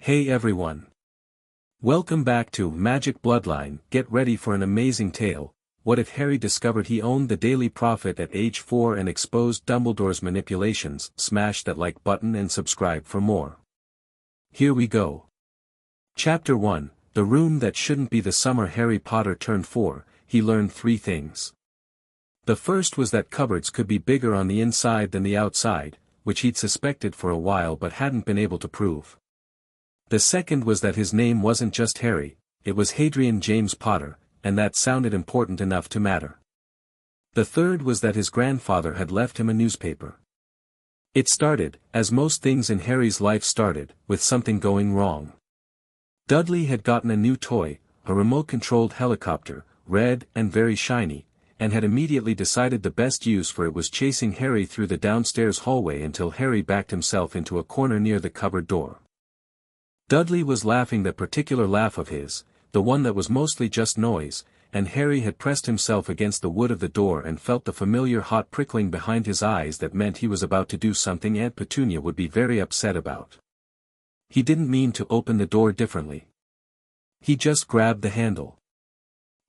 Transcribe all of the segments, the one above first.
Hey everyone. Welcome back to Magic Bloodline. Get ready for an amazing tale. What if Harry discovered he owned the Daily Prophet at age 4 and exposed Dumbledore's manipulations? Smash that like button and subscribe for more. Here we go. Chapter 1, The Room That Shouldn't Be. The summer Harry Potter turned 4, he learned 3 things. The first was that cupboards could be bigger on the inside than the outside, which he'd suspected for a while but hadn't been able to prove. The second was that his name wasn't just Harry, it was Hadrian James Potter, and that sounded important enough to matter. The third was that his grandfather had left him a newspaper. It started, as most things in Harry's life started, with something going wrong. Dudley had gotten a new toy, a remote-controlled helicopter, red and very shiny, and had immediately decided the best use for it was chasing Harry through the downstairs hallway until Harry backed himself into a corner near the cupboard door. Dudley was laughing that particular laugh of his, the one that was mostly just noise, and Harry had pressed himself against the wood of the door and felt the familiar hot prickling behind his eyes that meant he was about to do something Aunt Petunia would be very upset about. He didn't mean to open the door differently. He just grabbed the handle.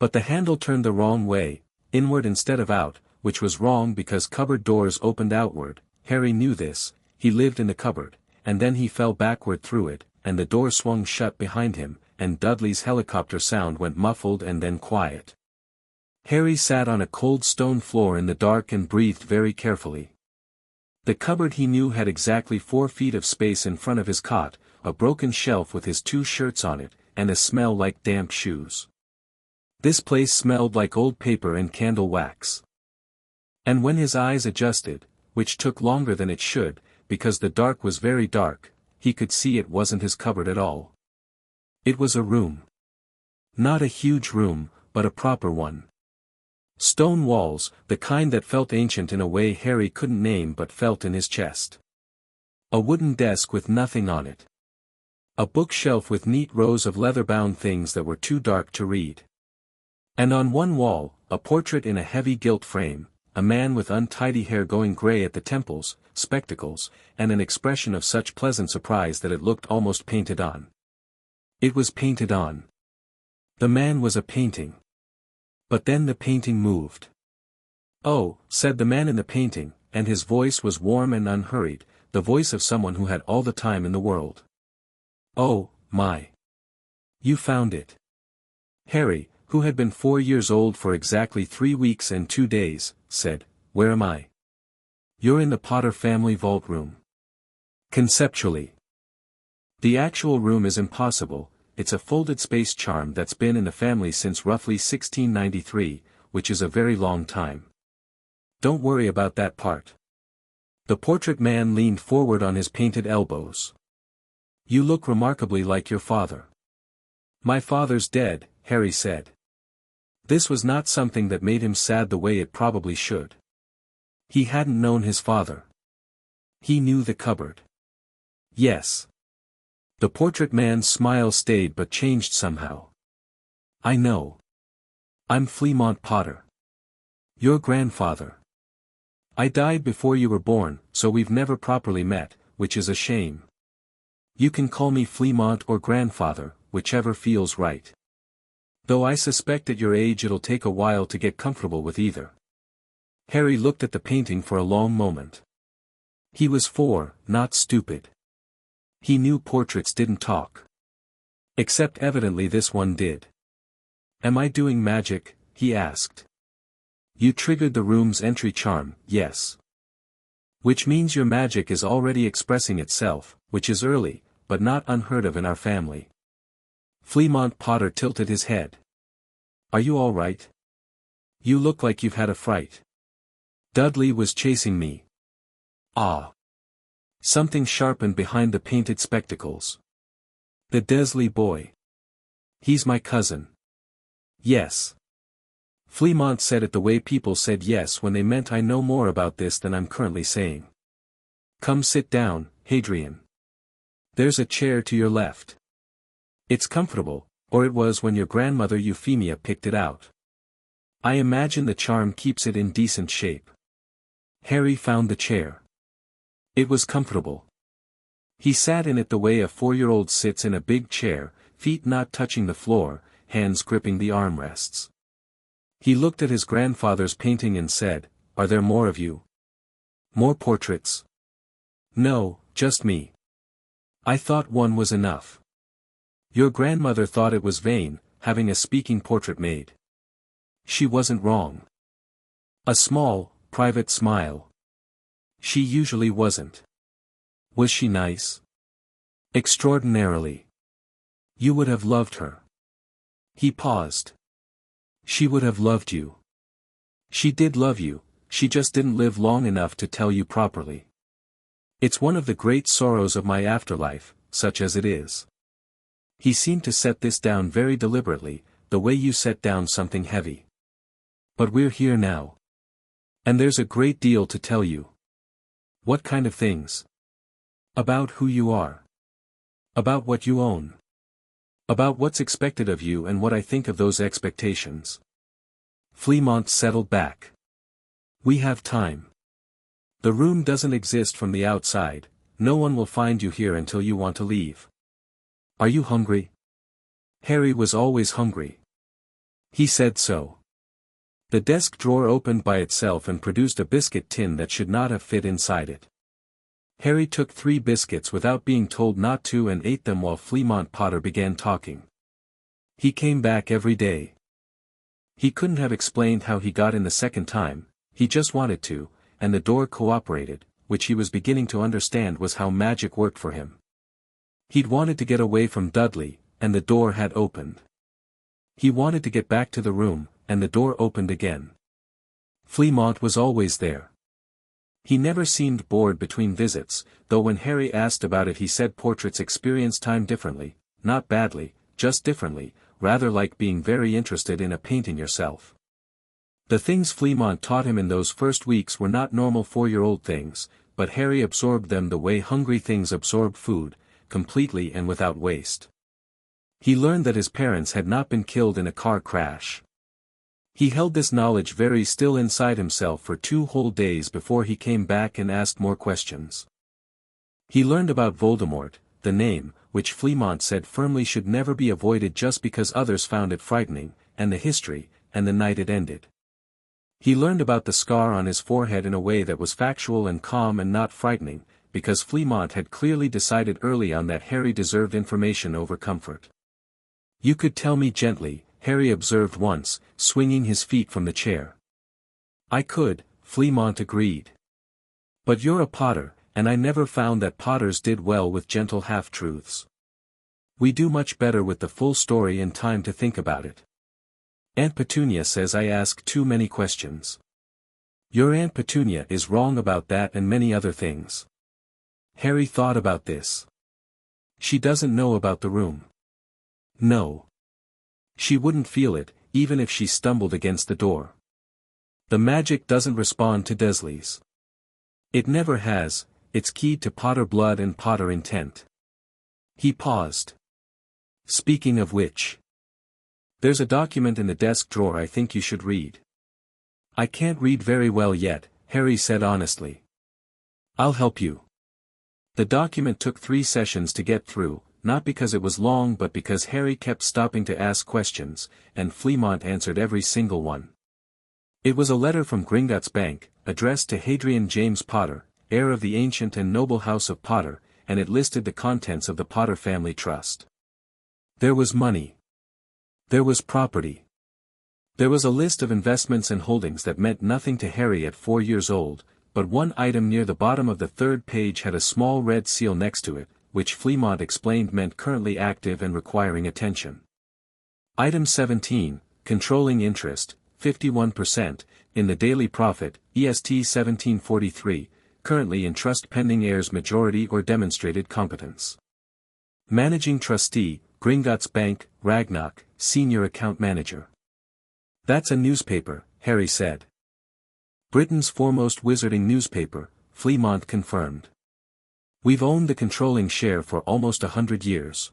But the handle turned the wrong way, inward instead of out, which was wrong because cupboard doors opened outward. Harry knew this. He lived in the cupboard, and then he fell backward through it, and the door swung shut behind him, and Dudley's helicopter sound went muffled and then quiet. Harry sat on a cold stone floor in the dark and breathed very carefully. The cupboard he knew had exactly 4 feet of space in front of his cot, a broken shelf with his 2 shirts on it, and a smell like damp shoes. This place smelled like old paper and candle wax. And when his eyes adjusted, which took longer than it should, because the dark was very dark, he could see it wasn't his cupboard at all. It was a room. Not a huge room, but a proper one. Stone walls, the kind that felt ancient in a way Harry couldn't name but felt in his chest. A wooden desk with nothing on it. A bookshelf with neat rows of leather-bound things that were too dark to read. And on one wall, a portrait in a heavy gilt frame, a man with untidy hair going gray at the temples, spectacles, and an expression of such pleasant surprise that it looked almost painted on. It was painted on. The man was a painting. But then the painting moved. "Oh," said the man in the painting, and his voice was warm and unhurried, the voice of someone who had all the time in the world. "Oh, my. You found it." Harry, who had been 4 years old for exactly 3 weeks and 2 days, said, "Where am I?" "You're in the Potter family vault room." Conceptually. The actual room is impossible, it's a folded space charm that's been in the family since roughly 1693, which is a very long time. Don't worry about that part. The portrait man leaned forward on his painted elbows. "You look remarkably like your father." "My father's dead," Harry said. This was not something that made him sad the way it probably should. He hadn't known his father. He knew the cupboard. Yes. The portrait man's smile stayed but changed somehow. "I know. I'm Fleamont Potter. Your grandfather. I died before you were born, so we've never properly met, which is a shame. You can call me Fleamont or grandfather, whichever feels right. Though I suspect at your age it'll take a while to get comfortable with either." Harry looked at the painting for a long moment. He was 4, not stupid. He knew portraits didn't talk. Except evidently this one did. "Am I doing magic?" he asked. "You triggered the room's entry charm, yes. Which means your magic is already expressing itself, which is early, but not unheard of in our family." Fleamont Potter tilted his head. "Are you all right? You look like you've had a fright." "Dudley was chasing me." "Ah." Something sharpened behind the painted spectacles. "The Desley boy. He's my cousin." "Yes." Fleamont said it the way people said yes when they meant "I know more about this than I'm currently saying." "Come sit down, Hadrian. There's a chair to your left. It's comfortable, or it was when your grandmother Euphemia picked it out. I imagine the charm keeps it in decent shape." Harry found the chair. It was comfortable. He sat in it the way a 4-year-old sits in a big chair, feet not touching the floor, hands gripping the armrests. He looked at his grandfather's painting and said, "Are there more of you? More portraits?" "No, just me. I thought one was enough." "Your grandmother thought it was vain, having a speaking portrait made." "She wasn't wrong." A small, private smile. "She usually wasn't." "Was she nice?" "Extraordinarily. You would have loved her." He paused. "She would have loved you. She did love you, she just didn't live long enough to tell you properly. It's one of the great sorrows of my afterlife, such as it is." He seemed to set this down very deliberately, the way you set down something heavy. "But we're here now. And there's a great deal to tell you." "What kind of things?" "About who you are. About what you own. About what's expected of you and what I think of those expectations." Fleamont settled back. "We have time. The room doesn't exist from the outside, no one will find you here until you want to leave. Are you hungry?" Harry was always hungry. He said so. The desk drawer opened by itself and produced a biscuit tin that should not have fit inside it. Harry took 3 biscuits without being told not to and ate them while Fleamont Potter began talking. He came back every day. He couldn't have explained how he got in the second time, he just wanted to, and the door cooperated, which he was beginning to understand was how magic worked for him. He'd wanted to get away from Dudley, and the door had opened. He wanted to get back to the room, and the door opened again. Fleamont was always there. He never seemed bored between visits, though when Harry asked about it he said portraits experience time differently, not badly, just differently, rather like being very interested in a painting yourself. The things Fleamont taught him in those first weeks were not normal 4-year-old things, but Harry absorbed them the way hungry things absorb food, completely and without waste. He learned that his parents had not been killed in a car crash. He held this knowledge very still inside himself for 2 whole days before he came back and asked more questions. He learned about Voldemort, the name, which Fleamont said firmly should never be avoided just because others found it frightening, and the history, and the night it ended. He learned about the scar on his forehead in a way that was factual and calm and not frightening, because Fleamont had clearly decided early on that Harry deserved information over comfort. "You could tell me gently," Harry observed once, swinging his feet from the chair. "I could," Fleamont agreed. "But you're a Potter, and I never found that Potters did well with gentle half-truths. We do much better with the full story and time to think about it. Aunt Petunia says I ask too many questions." "Your Aunt Petunia is wrong about that and many other things." Harry thought about this. "She doesn't know about the room." "No. She wouldn't feel it, even if she stumbled against the door. The magic doesn't respond to Dursley's. It never has, it's keyed to Potter blood and Potter intent." He paused. "Speaking of which, there's a document in the desk drawer I think you should read." "I can't read very well yet," Harry said honestly. "I'll help you." The document took 3 sessions to get through, not because it was long but because Harry kept stopping to ask questions, and Fleamont answered every single one. It was a letter from Gringotts Bank, addressed to Hadrian James Potter, heir of the ancient and noble house of Potter, and it listed the contents of the Potter family trust. There was money. There was property. There was a list of investments and holdings that meant nothing to Harry at 4 years old, but one item near the bottom of the 3rd page had a small red seal next to it, which Fleamont explained meant currently active and requiring attention. Item 17, controlling interest, 51%, in the Daily Prophet, EST 1743, currently in trust pending heirs majority or demonstrated competence. Managing Trustee, Gringotts Bank, Ragnarok, Senior Account Manager. "That's a newspaper," Harry said. "Britain's foremost wizarding newspaper," Fleamont confirmed. "We've owned the controlling share for almost 100 years.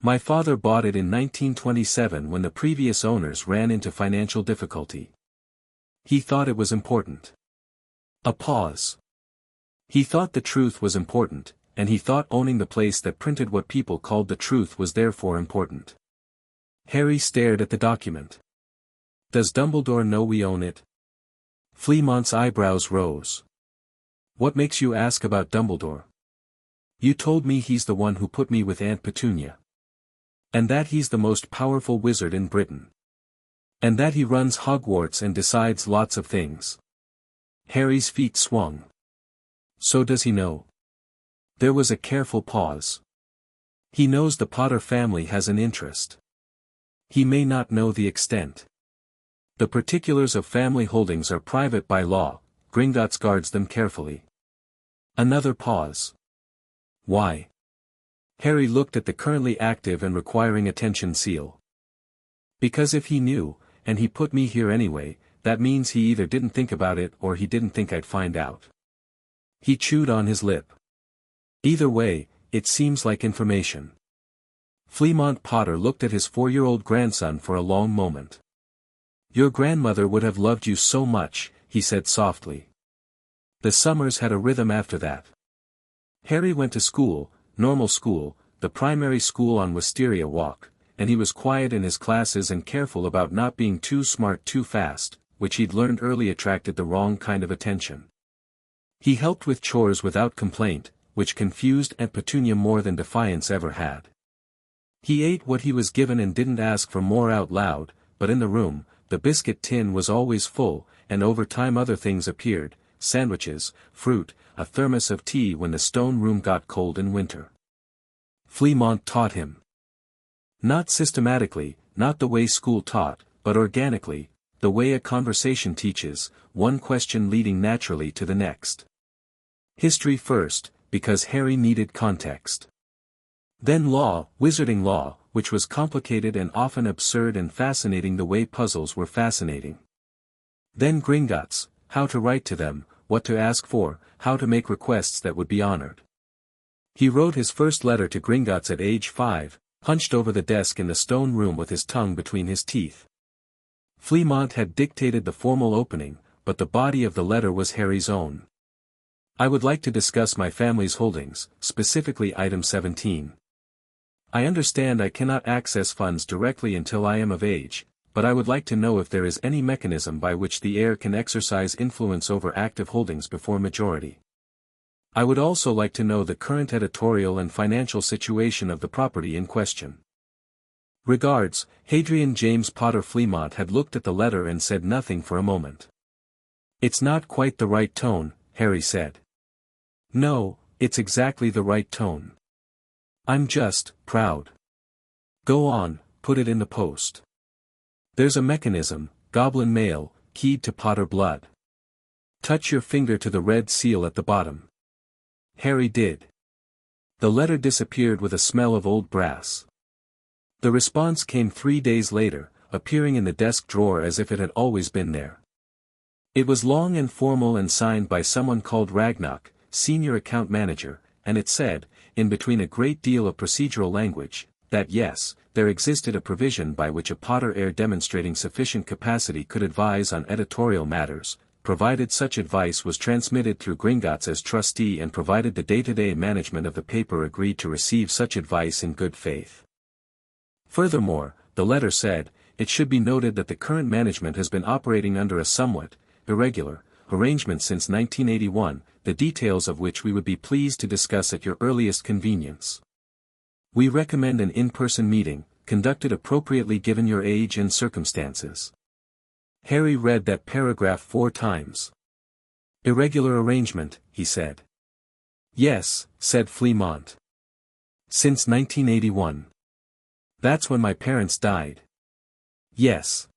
My father bought it in 1927 when the previous owners ran into financial difficulty. He thought it was important." A pause. "He thought the truth was important," and he thought owning the place that printed what people called the truth was therefore important. Harry stared at the document. Does Dumbledore know we own it? Fleamont's eyebrows rose. What makes you ask about Dumbledore? You told me he's the one who put me with Aunt Petunia. And that he's the most powerful wizard in Britain. And that he runs Hogwarts and decides lots of things. Harry's feet swung. So does he know? There was a careful pause. He knows the Potter family has an interest. He may not know the extent. The particulars of family holdings are private by law, Gringotts guards them carefully. Another pause. Why? Harry looked at the currently active and requiring attention seal. Because if he knew, and he put me here anyway, that means he either didn't think about it or he didn't think I'd find out. He chewed on his lip. Either way, it seems like information. Fleamont Potter looked at his 4-year-old grandson for a long moment. Your grandmother would have loved you so much, he said softly. The summers had a rhythm after that. Harry went to school, normal school, the primary school on Wisteria Walk, and he was quiet in his classes and careful about not being too smart too fast, which he'd learned early attracted the wrong kind of attention. He helped with chores without complaint, which confused Aunt Petunia more than defiance ever had. He ate what he was given and didn't ask for more out loud, but in the room, the biscuit tin was always full, and over time other things appeared, sandwiches, fruit, a thermos of tea when the stone room got cold in winter. Fleamont taught him. Not systematically, not the way school taught, but organically, the way a conversation teaches, one question leading naturally to the next. History first, because Harry needed context. Then law, wizarding law, which was complicated and often absurd and fascinating the way puzzles were fascinating. Then Gringotts, how to write to them, what to ask for, how to make requests that would be honored. He wrote his first letter to Gringotts at age 5, hunched over the desk in the stone room with his tongue between his teeth. Fleamont had dictated the formal opening, but the body of the letter was Harry's own. I would like to discuss my family's holdings, specifically item 17. I understand I cannot access funds directly until I am of age, but I would like to know if there is any mechanism by which the heir can exercise influence over active holdings before majority. I would also like to know the current editorial and financial situation of the property in question. Regards, Hadrian James Potter. Fleamont had looked at the letter and said nothing for a moment. It's not quite the right tone, Harry said. No, it's exactly the right tone. I'm just proud. Go on, put it in the post. There's a mechanism, goblin mail, keyed to Potter blood. Touch your finger to the red seal at the bottom. Harry did. The letter disappeared with a smell of old brass. The response came 3 days later, appearing in the desk drawer as if it had always been there. It was long and formal and signed by someone called Ragnarok, senior account manager, and it said, in between a great deal of procedural language, that yes, there existed a provision by which a Potter heir demonstrating sufficient capacity could advise on editorial matters, provided such advice was transmitted through Gringotts as trustee and provided the day-to-day management of the paper agreed to receive such advice in good faith. Furthermore, the letter said, it should be noted that the current management has been operating under a somewhat irregular arrangement since 1981, the details of which we would be pleased to discuss at your earliest convenience. We recommend an in-person meeting, conducted appropriately given your age and circumstances. Harry read that paragraph 4 times. Irregular arrangement, he said. Yes, said Fleamont. Since 1981. That's when my parents died. Yes.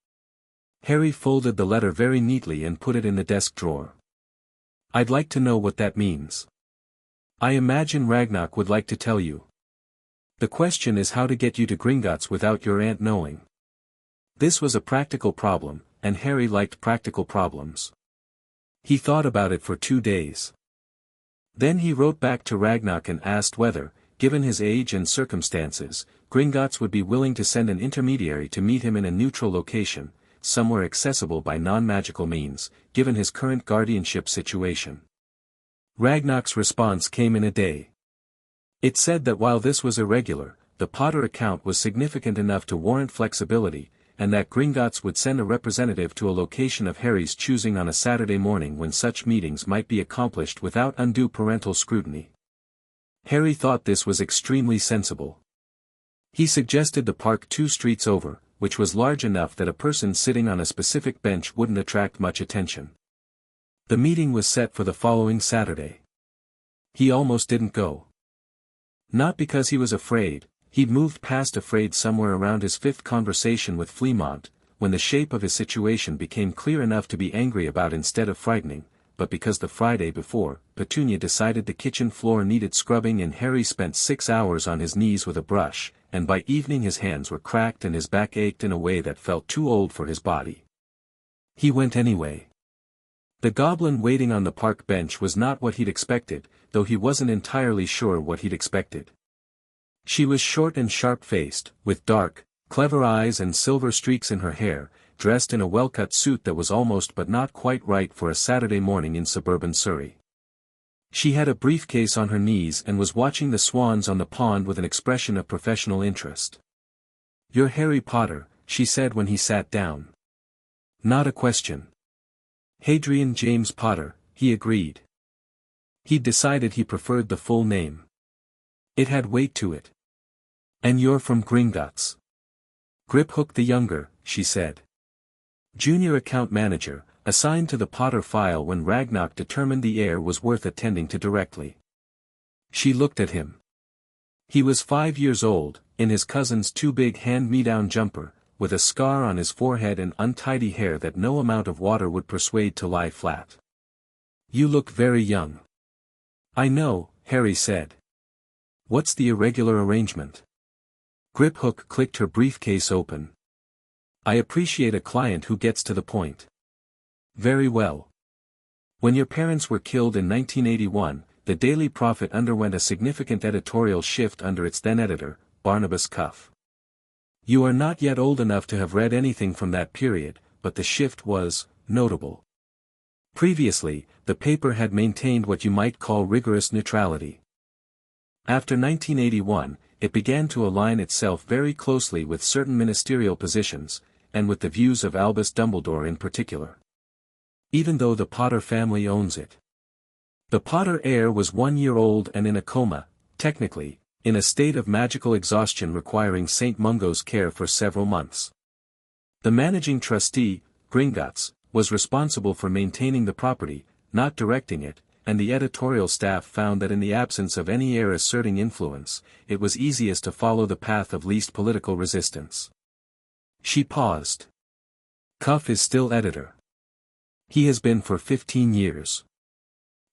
Harry folded the letter very neatly and put it in the desk drawer. I'd like to know what that means. I imagine Ragnarok would like to tell you. The question is how to get you to Gringotts without your aunt knowing. This was a practical problem, and Harry liked practical problems. He thought about it for 2 days. Then he wrote back to Ragnarok and asked whether, given his age and circumstances, Gringotts would be willing to send an intermediary to meet him in a neutral location, somewhere accessible by non-magical means, given his current guardianship situation. Ragnarok's response came in a day. It said that while this was irregular, the Potter account was significant enough to warrant flexibility, and that Gringotts would send a representative to a location of Harry's choosing on a Saturday morning when such meetings might be accomplished without undue parental scrutiny. Harry thought this was extremely sensible. He suggested the park 2 streets over, which was large enough that a person sitting on a specific bench wouldn't attract much attention. The meeting was set for the following Saturday. He almost didn't go. Not because he was afraid. He'd moved past afraid somewhere around his 5th conversation with Fleamont, when the shape of his situation became clear enough to be angry about instead of frightening, but because the Friday before, Petunia decided the kitchen floor needed scrubbing and Harry spent 6 hours on his knees with a brush, and by evening his hands were cracked and his back ached in a way that felt too old for his body. He went anyway. The goblin waiting on the park bench was not what he'd expected, though he wasn't entirely sure what he'd expected. She was short and sharp-faced, with dark, clever eyes and silver streaks in her hair, dressed in a well-cut suit that was almost but not quite right for a Saturday morning in suburban Surrey. She had a briefcase on her knees and was watching the swans on the pond with an expression of professional interest. "You're Harry Potter," she said when he sat down. "Not a question." "Hadrian James Potter," he agreed. He'd decided he preferred the full name. It had weight to it. "And you're from Gringotts." "Griphook the Younger," she said. "Junior account manager, assigned to the Potter file when Ragnarok determined the heir was worth attending to directly." She looked at him. He was 5 years old, in his cousin's too big hand-me-down jumper, with a scar on his forehead and untidy hair that no amount of water would persuade to lie flat. "You look very young." "I know," Harry said. "What's the irregular arrangement?" Griphook clicked her briefcase open. "I appreciate a client who gets to the point." "Very well. When your parents were killed in 1981, the Daily Prophet underwent a significant editorial shift under its then-editor, Barnabas Cuff. You are not yet old enough to have read anything from that period, but the shift was notable. Previously, the paper had maintained what you might call rigorous neutrality. After 1981, it began to align itself very closely with certain ministerial positions, and with the views of Albus Dumbledore in particular. Even though the Potter family owns it. The Potter heir was 1 year old and in a coma, technically, in a state of magical exhaustion requiring St. Mungo's care for several months. The managing trustee, Gringotts, was responsible for maintaining the property, not directing it, and the editorial staff found that in the absence of any heir asserting influence, it was easiest to follow the path of least political resistance. She paused. "Cuff is still editor. He has been for 15 years.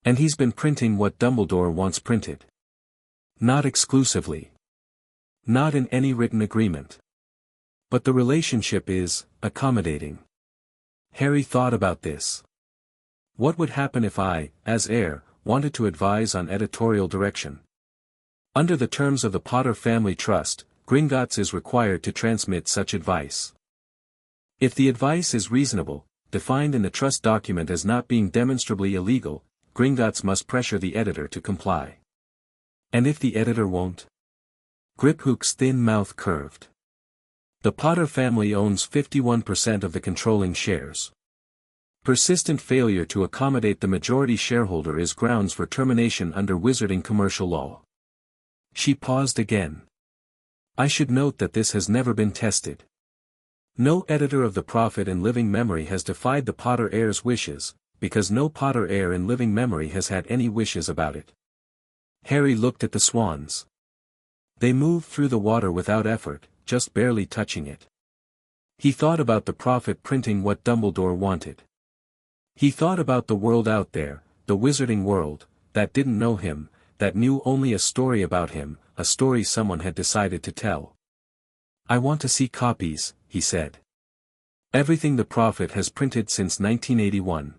And he's been printing what Dumbledore wants printed. Not exclusively. Not in any written agreement. But the relationship is accommodating." Harry thought about this. What would happen if I, as heir, wanted to advise on editorial direction? Under the terms of the Potter Family Trust, Gringotts is required to transmit such advice. If the advice is reasonable, defined in the trust document as not being demonstrably illegal, Gringotts must pressure the editor to comply. And if the editor won't? Griphook's thin mouth curved. The Potter family owns 51% of the controlling shares. Persistent failure to accommodate the majority shareholder is grounds for termination under wizarding commercial law. She paused again. I should note that this has never been tested. No editor of the Prophet in living memory has defied the Potter heir's wishes, because no Potter heir in living memory has had any wishes about it. Harry looked at the swans. They moved through the water without effort, just barely touching it. He thought about the Prophet printing what Dumbledore wanted. He thought about the world out there, the wizarding world, that didn't know him, that knew only a story about him, a story someone had decided to tell. I want to see copies, he said. Everything the Prophet has printed since 1981.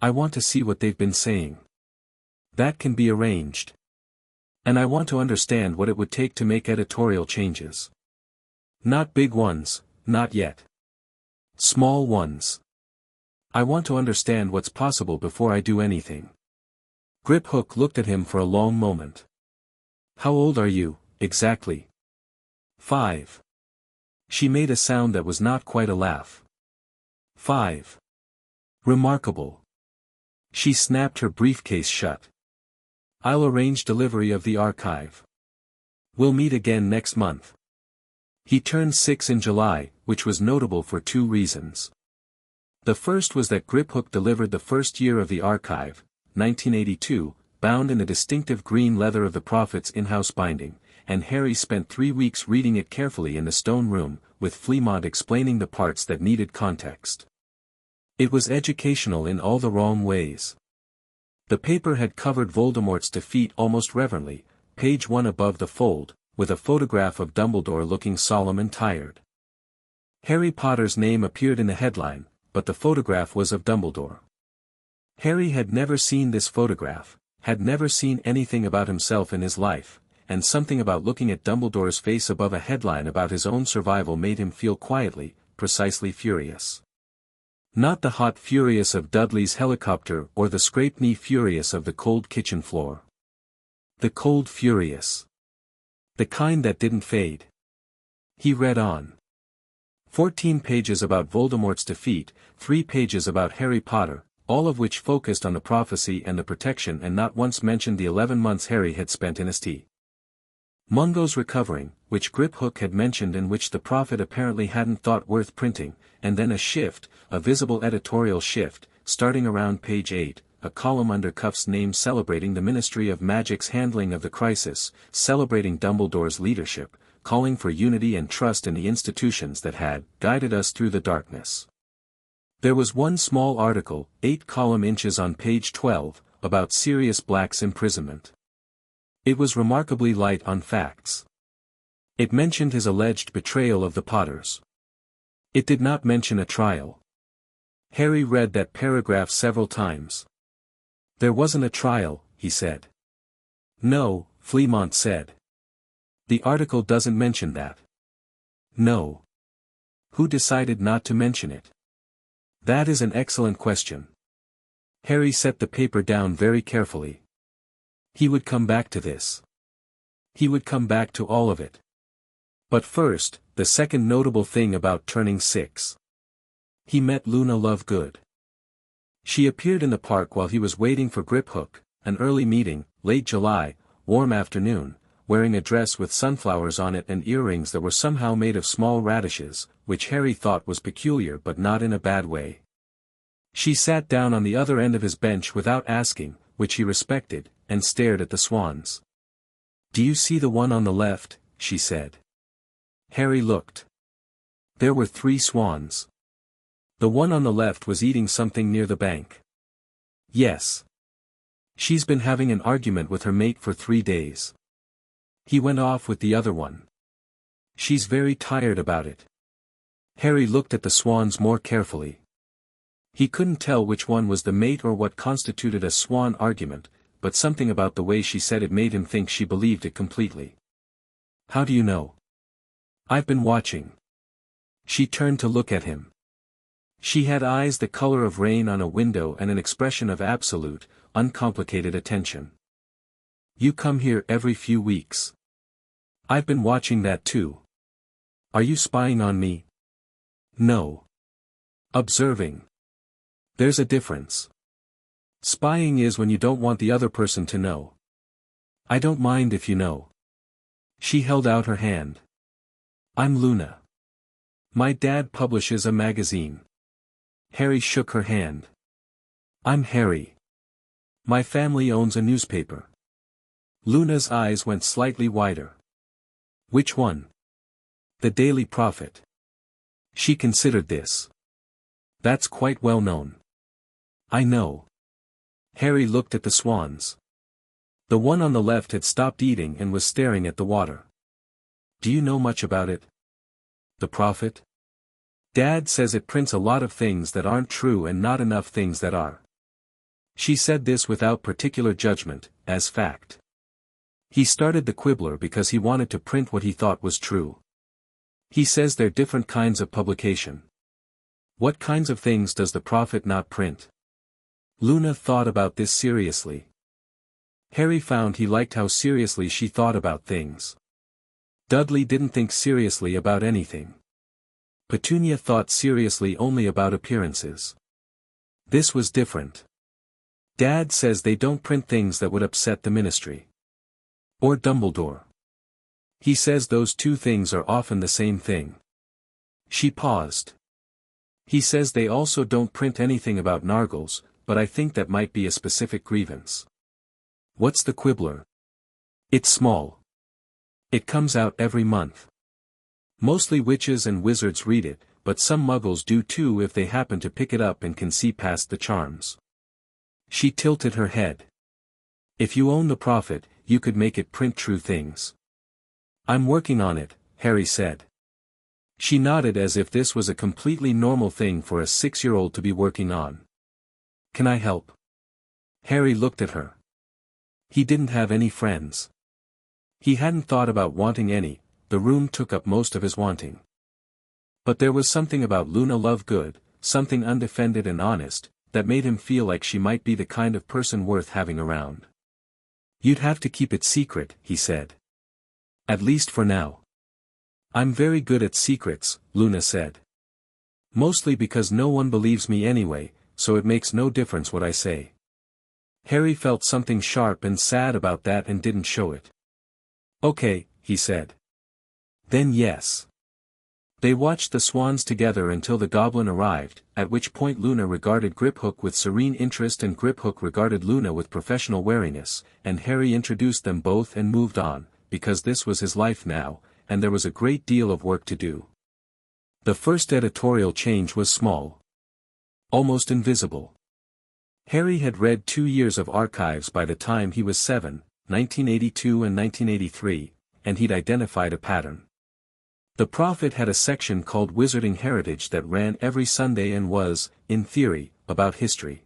I want to see what they've been saying. That can be arranged. And I want to understand what it would take to make editorial changes. Not big ones, not yet. Small ones. I want to understand what's possible before I do anything. Griphook looked at him for a long moment. How old are you, exactly? 5. She made a sound that was not quite a laugh. 5. Remarkable. She snapped her briefcase shut. I'll arrange delivery of the archive. We'll meet again next month. He turned 6 in July, which was notable for 2 reasons. The first was that Griphook delivered the first year of the archive, 1982, bound in the distinctive green leather of the Prophet's in-house binding, and Harry spent 3 weeks reading it carefully in the stone room, with Fleamont explaining the parts that needed context. It was educational in all the wrong ways. The paper had covered Voldemort's defeat almost reverently, page 1 above the fold, with a photograph of Dumbledore looking solemn and tired. Harry Potter's name appeared in the headline, but the photograph was of Dumbledore. Harry had never seen this photograph, had never seen anything about himself in his life, and something about looking at Dumbledore's face above a headline about his own survival made him feel quietly, precisely furious. Not the hot furious of Dudley's helicopter or the scrape-knee furious of the cold kitchen floor. The cold furious. The kind that didn't fade. He read on. 14 pages about Voldemort's defeat, 3 pages about Harry Potter, all of which focused on the prophecy and the protection and not once mentioned the 11 months Harry had spent in St. Mungo's Recovering, which Griphook had mentioned and which the Prophet apparently hadn't thought worth printing, and then a shift, a visible editorial shift, starting around page 8, a column under Cuff's name celebrating the Ministry of Magic's handling of the crisis, celebrating Dumbledore's leadership, calling for unity and trust in the institutions that had guided us through the darkness. There was one small article, 8 column inches on page 12, about Sirius Black's imprisonment. It was remarkably light on facts. It mentioned his alleged betrayal of the Potters. It did not mention a trial. Harry read that paragraph several times. There wasn't a trial, he said. No, Fleamont said. The article doesn't mention that. No. Who decided not to mention it? That is an excellent question. Harry set the paper down very carefully. He would come back to this. He would come back to all of it. But first, the second notable thing about turning 6. He met Luna Lovegood. She appeared in the park while he was waiting for Griphook, an early meeting, late July, warm afternoon, wearing a dress with sunflowers on it and earrings that were somehow made of small radishes, which Harry thought was peculiar but not in a bad way. She sat down on the other end of his bench without asking, which he respected, and stared at the swans. "Do you see the one on the left?" she said. Harry looked. There were 3 swans. The one on the left was eating something near the bank. Yes. She's been having an argument with her mate for 3 days. He went off with the other one. She's very tired about it. Harry looked at the swans more carefully. He couldn't tell which one was the mate or what constituted a swan argument, but something about the way she said it made him think she believed it completely. "How do you know?" "I've been watching." She turned to look at him. She had eyes the color of rain on a window and an expression of absolute, uncomplicated attention. "You come here every few weeks." "I've been watching that too." "Are you spying on me?" "No. Observing. There's a difference. Spying is when you don't want the other person to know. I don't mind if you know." She held out her hand. "I'm Luna. My dad publishes a magazine." Harry shook her hand. "I'm Harry. My family owns a newspaper." Luna's eyes went slightly wider. "Which one?" "The Daily Prophet." She considered this. "That's quite well known." "I know." Harry looked at the swans. The one on the left had stopped eating and was staring at the water. "Do you know much about it?" "The Prophet?" "Dad says it prints a lot of things that aren't true and not enough things that are." She said this without particular judgment, as fact. He started the Quibbler because he wanted to print what he thought was true. He says they're different kinds of publication. What kinds of things does the Prophet not print? Luna thought about this seriously. Harry found he liked how seriously she thought about things. Dudley didn't think seriously about anything. Petunia thought seriously only about appearances. This was different. Dad says they don't print things that would upset the ministry. Or Dumbledore. He says those two things are often the same thing. She paused. He says they also don't print anything about Nargles, but I think that might be a specific grievance. What's the Quibbler? It's small. It comes out every month. Mostly witches and wizards read it, but some muggles do too if they happen to pick it up and can see past the charms. She tilted her head. If you own the Prophet, you could make it print true things. I'm working on it, Harry said. She nodded as if this was a completely normal thing for a 6-year-old to be working on. Can I help? Harry looked at her. He didn't have any friends. He hadn't thought about wanting any, the room took up most of his wanting. But there was something about Luna Lovegood, something undefended and honest, that made him feel like she might be the kind of person worth having around. You'd have to keep it secret, he said. At least for now. I'm very good at secrets, Luna said. Mostly because no one believes me anyway, so it makes no difference what I say. Harry felt something sharp and sad about that and didn't show it. Okay, he said. Then yes. They watched the swans together until the goblin arrived, at which point Luna regarded Griphook with serene interest and Griphook regarded Luna with professional wariness, and Harry introduced them both and moved on, because this was his life now, and there was a great deal of work to do. The first editorial change was small. Almost invisible. Harry had read 2 years of archives by the time he was 7, 1982 and 1983, and he'd identified a pattern. The Prophet had a section called Wizarding Heritage that ran every Sunday and was, in theory, about history.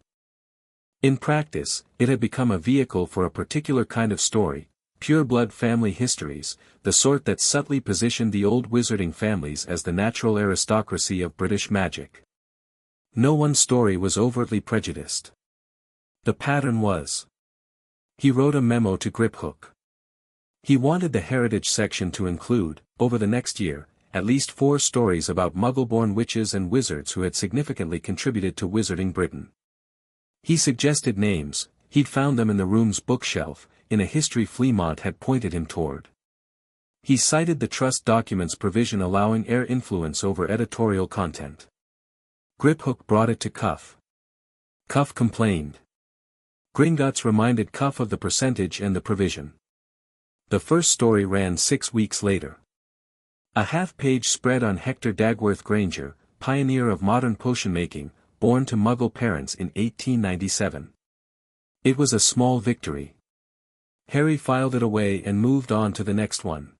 In practice, it had become a vehicle for a particular kind of story, pure-blood family histories, the sort that subtly positioned the old wizarding families as the natural aristocracy of British magic. No one story was overtly prejudiced. The pattern was. He wrote a memo to Griphook. He wanted the heritage section to include, over the next year, at least 4 stories about Muggle-born witches and wizards who had significantly contributed to wizarding Britain. He suggested names, he'd found them in the room's bookshelf, in a history Fleamont had pointed him toward. He cited the trust documents provision allowing heir influence over editorial content. Griphook brought it to Cuff. Cuff complained. Gringotts reminded Cuff of the percentage and the provision. The first story ran 6 weeks later. A half-page spread on Hector Dagworth Granger, pioneer of modern potion-making, born to Muggle parents in 1897. It was a small victory. Harry filed it away and moved on to the next one.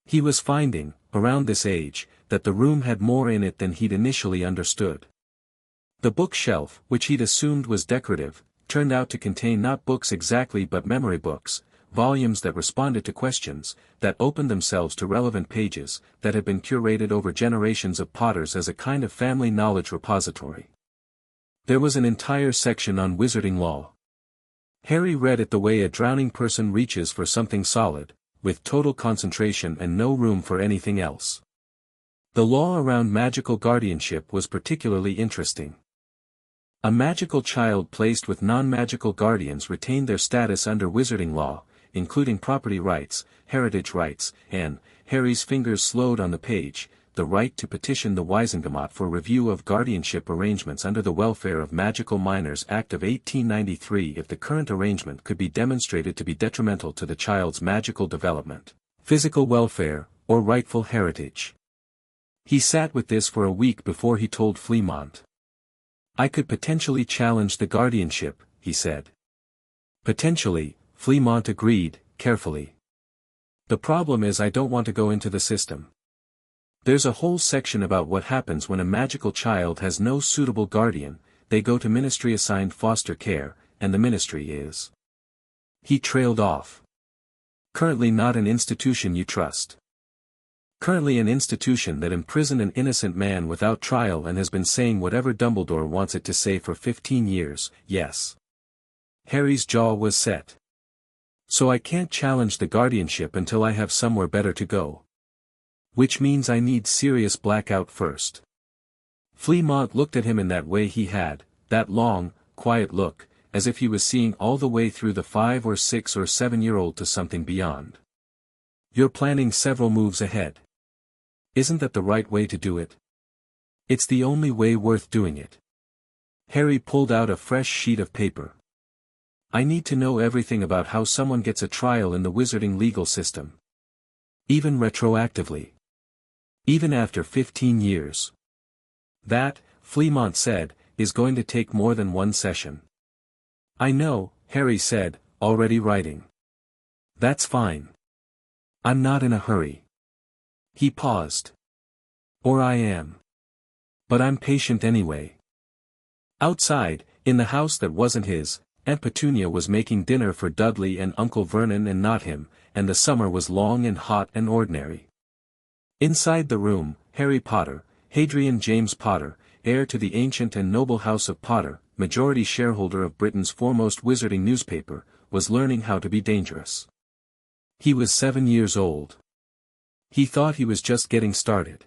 He was finding, around this age, that the room had more in it than he'd initially understood. The bookshelf, which he'd assumed was decorative, turned out to contain not books exactly but memory books, volumes that responded to questions, that opened themselves to relevant pages, that had been curated over generations of Potters as a kind of family knowledge repository. There was an entire section on wizarding law. Harry read it the way a drowning person reaches for something solid, with total concentration and no room for anything else. The law around magical guardianship was particularly interesting. A magical child placed with non-magical guardians retained their status under wizarding law, including property rights, heritage rights, and, Harry's fingers slowed on the page, the right to petition the Wisengamot for review of guardianship arrangements under the Welfare of Magical Minors Act of 1893 if the current arrangement could be demonstrated to be detrimental to the child's magical development, physical welfare, or rightful heritage. He sat with this for a week before he told Fleamont. I could potentially challenge the guardianship, he said. Potentially, Fleamont agreed, carefully. The problem is I don't want to go into the system. There's a whole section about what happens when a magical child has no suitable guardian, they go to ministry-assigned foster care, and the ministry is. He trailed off. Currently not an institution you trust. Currently an institution that imprisoned an innocent man without trial and has been saying whatever Dumbledore wants it to say for 15 years, yes. Harry's jaw was set. So I can't challenge the guardianship until I have somewhere better to go. Which means I need serious blackout first. Fleamont looked at him in that way he had, that long, quiet look, as if he was seeing all the way through the 5 or 6 or 7-year-old to something beyond. You're planning several moves ahead. Isn't that the right way to do it? It's the only way worth doing it. Harry pulled out a fresh sheet of paper. I need to know everything about how someone gets a trial in the wizarding legal system. Even retroactively. Even after 15 years. That, Fleamont said, is going to take more than one session. I know, Harry said, already writing. That's fine. I'm not in a hurry. He paused. Or I am. But I'm patient anyway. Outside, in the house that wasn't his, Aunt Petunia was making dinner for Dudley and Uncle Vernon and not him, and the summer was long and hot and ordinary. Inside the room, Harry Potter, Hadrian James Potter, heir to the ancient and noble house of Potter, majority shareholder of Britain's foremost wizarding newspaper, was learning how to be dangerous. He was 7 years old. He thought he was just getting started.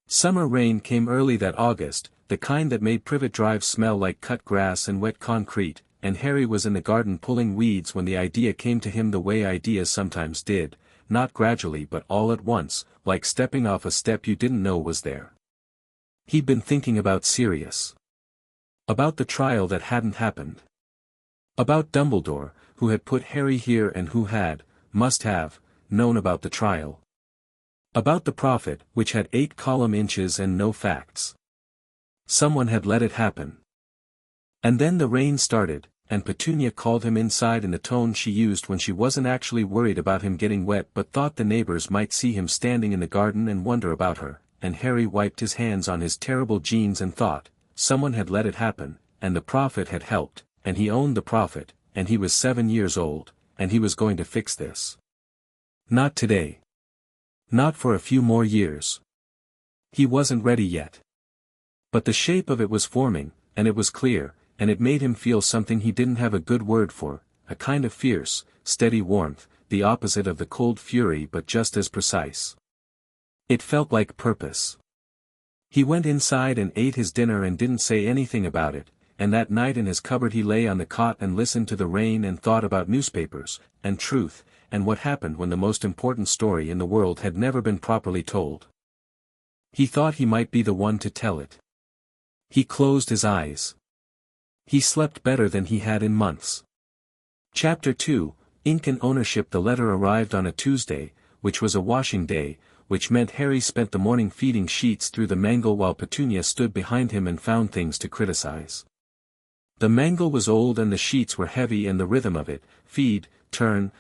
Summer rain came early that August, the kind that made Privet Drive smell like cut grass and wet concrete, and Harry was in the garden pulling weeds when the idea came to him the way ideas sometimes did, not gradually but all at once, like stepping off a step you didn't know was there. He'd been thinking about Sirius. About the trial that hadn't happened. About Dumbledore, who had put Harry here and who had, must have, known about the trial. About the prophet, which had 8 column inches and no facts. Someone had let it happen. And then the rain started, and Petunia called him inside in the tone she used when she wasn't actually worried about him getting wet but thought the neighbors might see him standing in the garden and wonder about her, and Harry wiped his hands on his terrible jeans and thought, someone had let it happen, and the prophet had helped, and he owned the prophet, and he was 7 years old, and he was going to fix this. Not today. Not for a few more years. He wasn't ready yet. But the shape of it was forming, and it was clear, and it made him feel something he didn't have a good word for, a kind of fierce, steady warmth, the opposite of the cold fury but just as precise. It felt like purpose. He went inside and ate his dinner and didn't say anything about it, and that night in his cupboard he lay on the cot and listened to the rain and thought about newspapers, and truth, and what happened when the most important story in the world had never been properly told. He thought he might be the one to tell it. He closed his eyes. He slept better than he had in months. Chapter 2, Ink and Ownership. The letter arrived on a Tuesday, which was a washing day, which meant Harry spent the morning feeding sheets through the mangle while Petunia stood behind him and found things to criticize. The mangle was old and the sheets were heavy and the rhythm of it, feed, turn,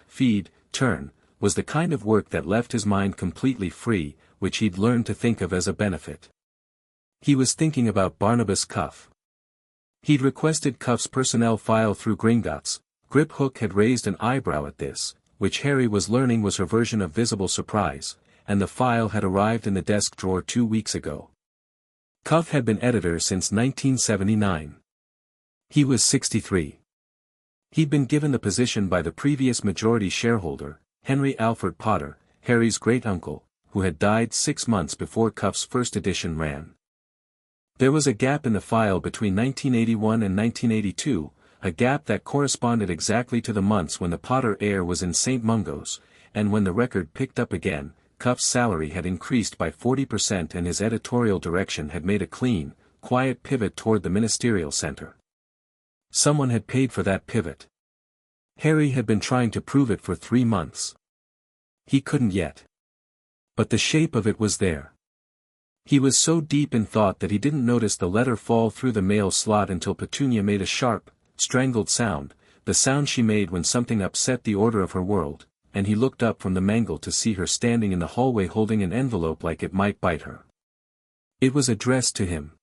was the kind of work that left his mind completely free, which he'd learned to think of as a benefit. He was thinking about Barnabas Cuff. He'd requested Cuff's personnel file through Gringotts. Grip Hook had raised an eyebrow at this, which Harry was learning was her version of visible surprise, and the file had arrived in the desk drawer 2 weeks ago. Cuff had been editor since 1979. He was 63. He'd been given the position by the previous majority shareholder, Henry Alfred Potter, Harry's great-uncle, who had died 6 months before Cuff's first edition ran. There was a gap in the file between 1981 and 1982, a gap that corresponded exactly to the months when the Potter heir was in St. Mungo's, and when the record picked up again, Cuff's salary had increased by 40% and his editorial direction had made a clean, quiet pivot toward the ministerial center. Someone had paid for that pivot. Harry had been trying to prove it for 3 months. He couldn't yet. But the shape of it was there. He was so deep in thought that he didn't notice the letter fall through the mail slot until Petunia made a sharp, strangled sound, the sound she made when something upset the order of her world, and he looked up from the mangle to see her standing in the hallway holding an envelope like it might bite her. It was addressed to him.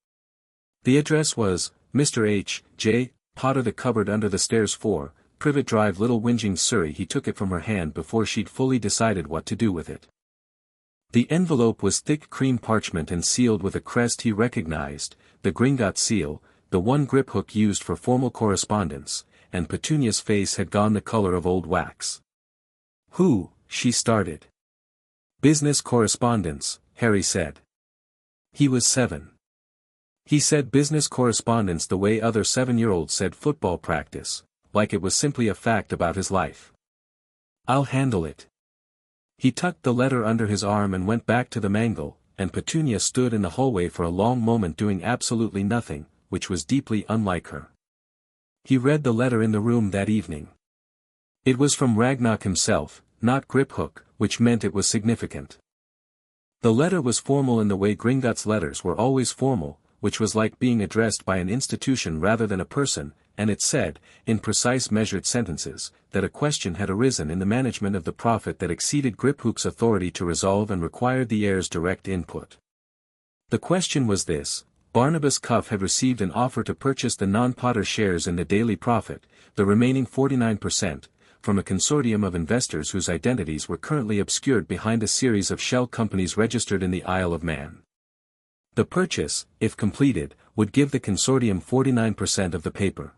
The address was, Mr. H. J. Potter, the cupboard under the stairs 4, Privet Drive, Little Whinging, Surrey. He took it from her hand before she'd fully decided what to do with it. The envelope was thick cream parchment and sealed with a crest he recognized, the Gringotts seal, the one Grip Hook used for formal correspondence, and Petunia's face had gone the color of old wax. "Who?" she started. "Business correspondence," Harry said. He was 7. He said business correspondence the way other 7-year-olds said football practice, like it was simply a fact about his life. "I'll handle it." He tucked the letter under his arm and went back to the mangle, and Petunia stood in the hallway for a long moment doing absolutely nothing, which was deeply unlike her. He read the letter in the room that evening. It was from Ragnarok himself, not Griphook, which meant it was significant. The letter was formal in the way Gringotts' letters were always formal, which was like being addressed by an institution rather than a person, and it said, in precise measured sentences, that a question had arisen in the management of the Prophet that exceeded Griphook's authority to resolve and required the heir's direct input. The question was this: Barnabas Cuff had received an offer to purchase the non-Potter shares in the Daily Prophet, the remaining 49%, from a consortium of investors whose identities were currently obscured behind a series of shell companies registered in the Isle of Man. The purchase, if completed, would give the consortium 49% of the paper.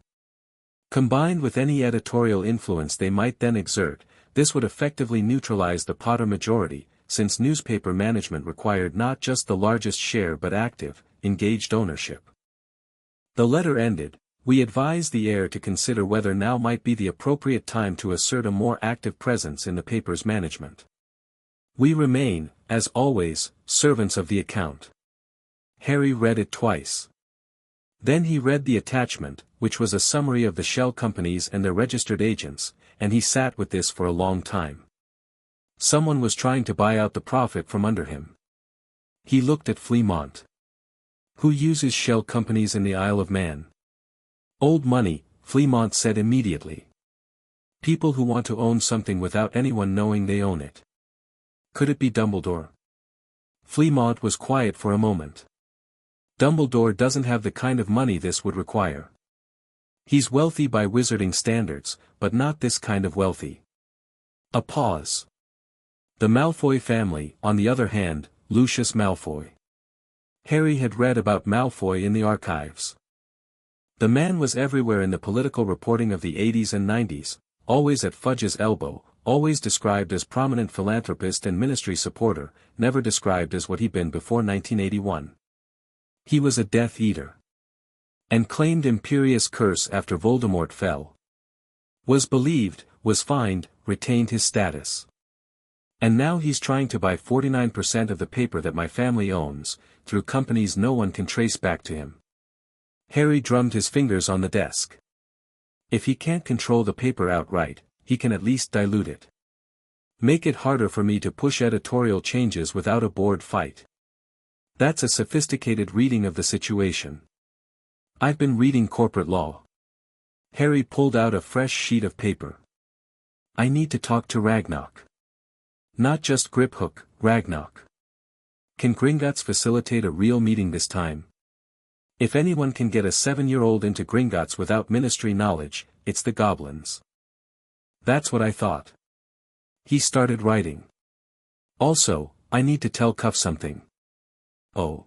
Combined with any editorial influence they might then exert, this would effectively neutralize the Potter majority, since newspaper management required not just the largest share but active, engaged ownership. The letter ended, "We advise the heir to consider whether now might be the appropriate time to assert a more active presence in the paper's management. We remain, as always, servants of the account." Harry read it twice. Then he read the attachment, which was a summary of the shell companies and their registered agents, and he sat with this for a long time. Someone was trying to buy out the Prophet from under him. He looked at Fleamont. "Who uses shell companies in the Isle of Man?" "Old money," Fleamont said immediately. "People who want to own something without anyone knowing they own it." "Could it be Dumbledore?" Fleamont was quiet for a moment. "Dumbledore doesn't have the kind of money this would require. He's wealthy by wizarding standards, but not this kind of wealthy." A pause. "The Malfoy family, on the other hand, Lucius Malfoy." Harry had read about Malfoy in the archives. The man was everywhere in the political reporting of the 80s and 90s, always at Fudge's elbow, always described as prominent philanthropist and ministry supporter, never described as what he'd been before 1981. He was a Death Eater. And claimed imperious curse after Voldemort fell. Was believed, was fined, retained his status. And now he's trying to buy 49% of the paper that my family owns, through companies no one can trace back to him. Harry drummed his fingers on the desk. If he can't control the paper outright, he can at least dilute it. Make it harder for me to push editorial changes without a board fight. That's a sophisticated reading of the situation. I've been reading corporate law. Harry pulled out a fresh sheet of paper. I need to talk to Ragnarok. Not just Griphook, Ragnarok. Can Gringotts facilitate a real meeting this time? If anyone can get a 7-year-old into Gringotts without ministry knowledge, it's the goblins. That's what I thought. He started writing. Also, I need to tell Cuff something. Oh.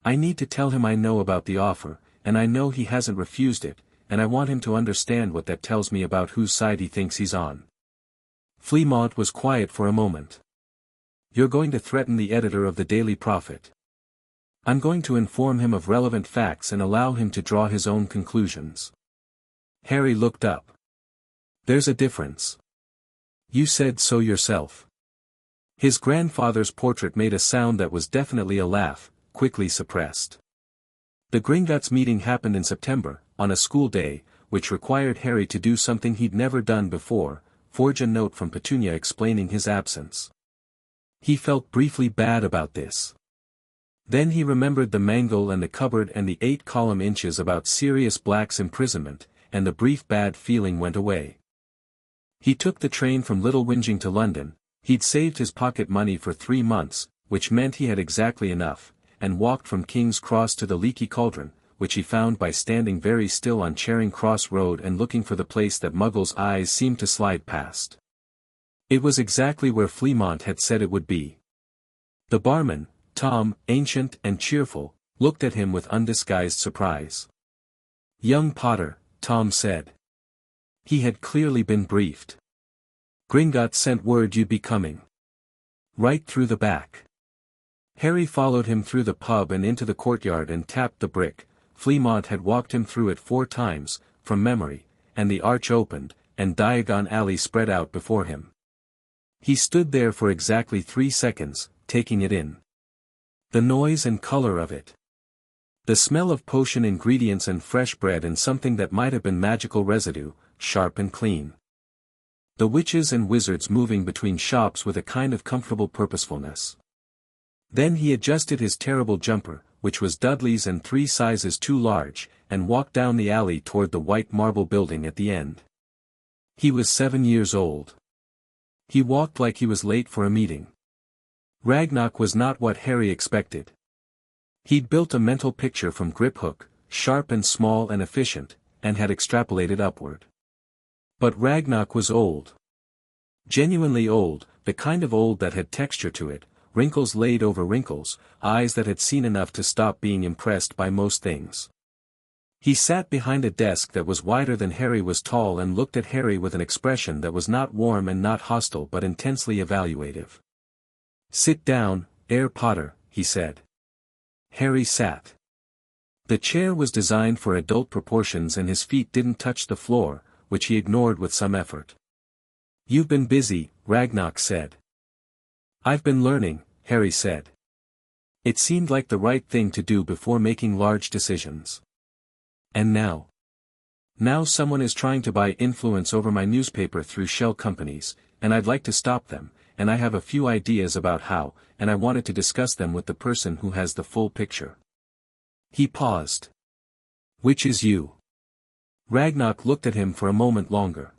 I need to tell him I know about the offer, and I know he hasn't refused it, and I want him to understand what that tells me about whose side he thinks he's on. Fleamont was quiet for a moment. You're going to threaten the editor of the Daily Prophet. I'm going to inform him of relevant facts and allow him to draw his own conclusions. Harry looked up. There's a difference. You said so yourself. His grandfather's portrait made a sound that was definitely a laugh, quickly suppressed. The Gringotts meeting happened in September, on a school day, which required Harry to do something he'd never done before, forge a note from Petunia explaining his absence. He felt briefly bad about this. Then he remembered the mangle and the cupboard and the 8 column inches about Sirius Black's imprisonment, and the brief bad feeling went away. He took the train from Little Whinging to London. He'd saved his pocket money for 3 months, which meant he had exactly enough, and walked from King's Cross to the Leaky Cauldron, which he found by standing very still on Charing Cross Road and looking for the place that Muggle's eyes seemed to slide past. It was exactly where Fleamont had said it would be. The barman, Tom, ancient and cheerful, looked at him with undisguised surprise. "Young Potter," Tom said. He had clearly been briefed. Gringotts sent word you'd be coming. Right through the back. Harry followed him through the pub and into the courtyard and tapped the brick. Fleamont had walked him through it 4 times, from memory, and the arch opened, and Diagon Alley spread out before him. He stood there for exactly 3 seconds, taking it in. The noise and color of it. The smell of potion ingredients and fresh bread and something that might have been magical residue, sharp and clean. The witches and wizards moving between shops with a kind of comfortable purposefulness. Then he adjusted his terrible jumper, which was Dudley's and 3 sizes too large, and walked down the alley toward the white marble building at the end. He was 7 years old. He walked like he was late for a meeting. Ragnarok was not what Harry expected. He'd built a mental picture from Griphook, sharp and small and efficient, and had extrapolated upward. But Ragnarok was old. Genuinely old, the kind of old that had texture to it, wrinkles laid over wrinkles, eyes that had seen enough to stop being impressed by most things. He sat behind a desk that was wider than Harry was tall and looked at Harry with an expression that was not warm and not hostile but intensely evaluative. "Sit down, Herr Potter," he said. Harry sat. The chair was designed for adult proportions and his feet didn't touch the floor, which he ignored with some effort. "You've been busy," Ragnarok said. "I've been learning," Harry said. It seemed like the right thing to do before making large decisions. "And now? Now someone is trying to buy influence over my newspaper through shell companies, and I'd like to stop them, and I have a few ideas about how, and I wanted to discuss them with the person who has the full picture." He paused. "Which is you?" Ragnarok looked at him for a moment longer.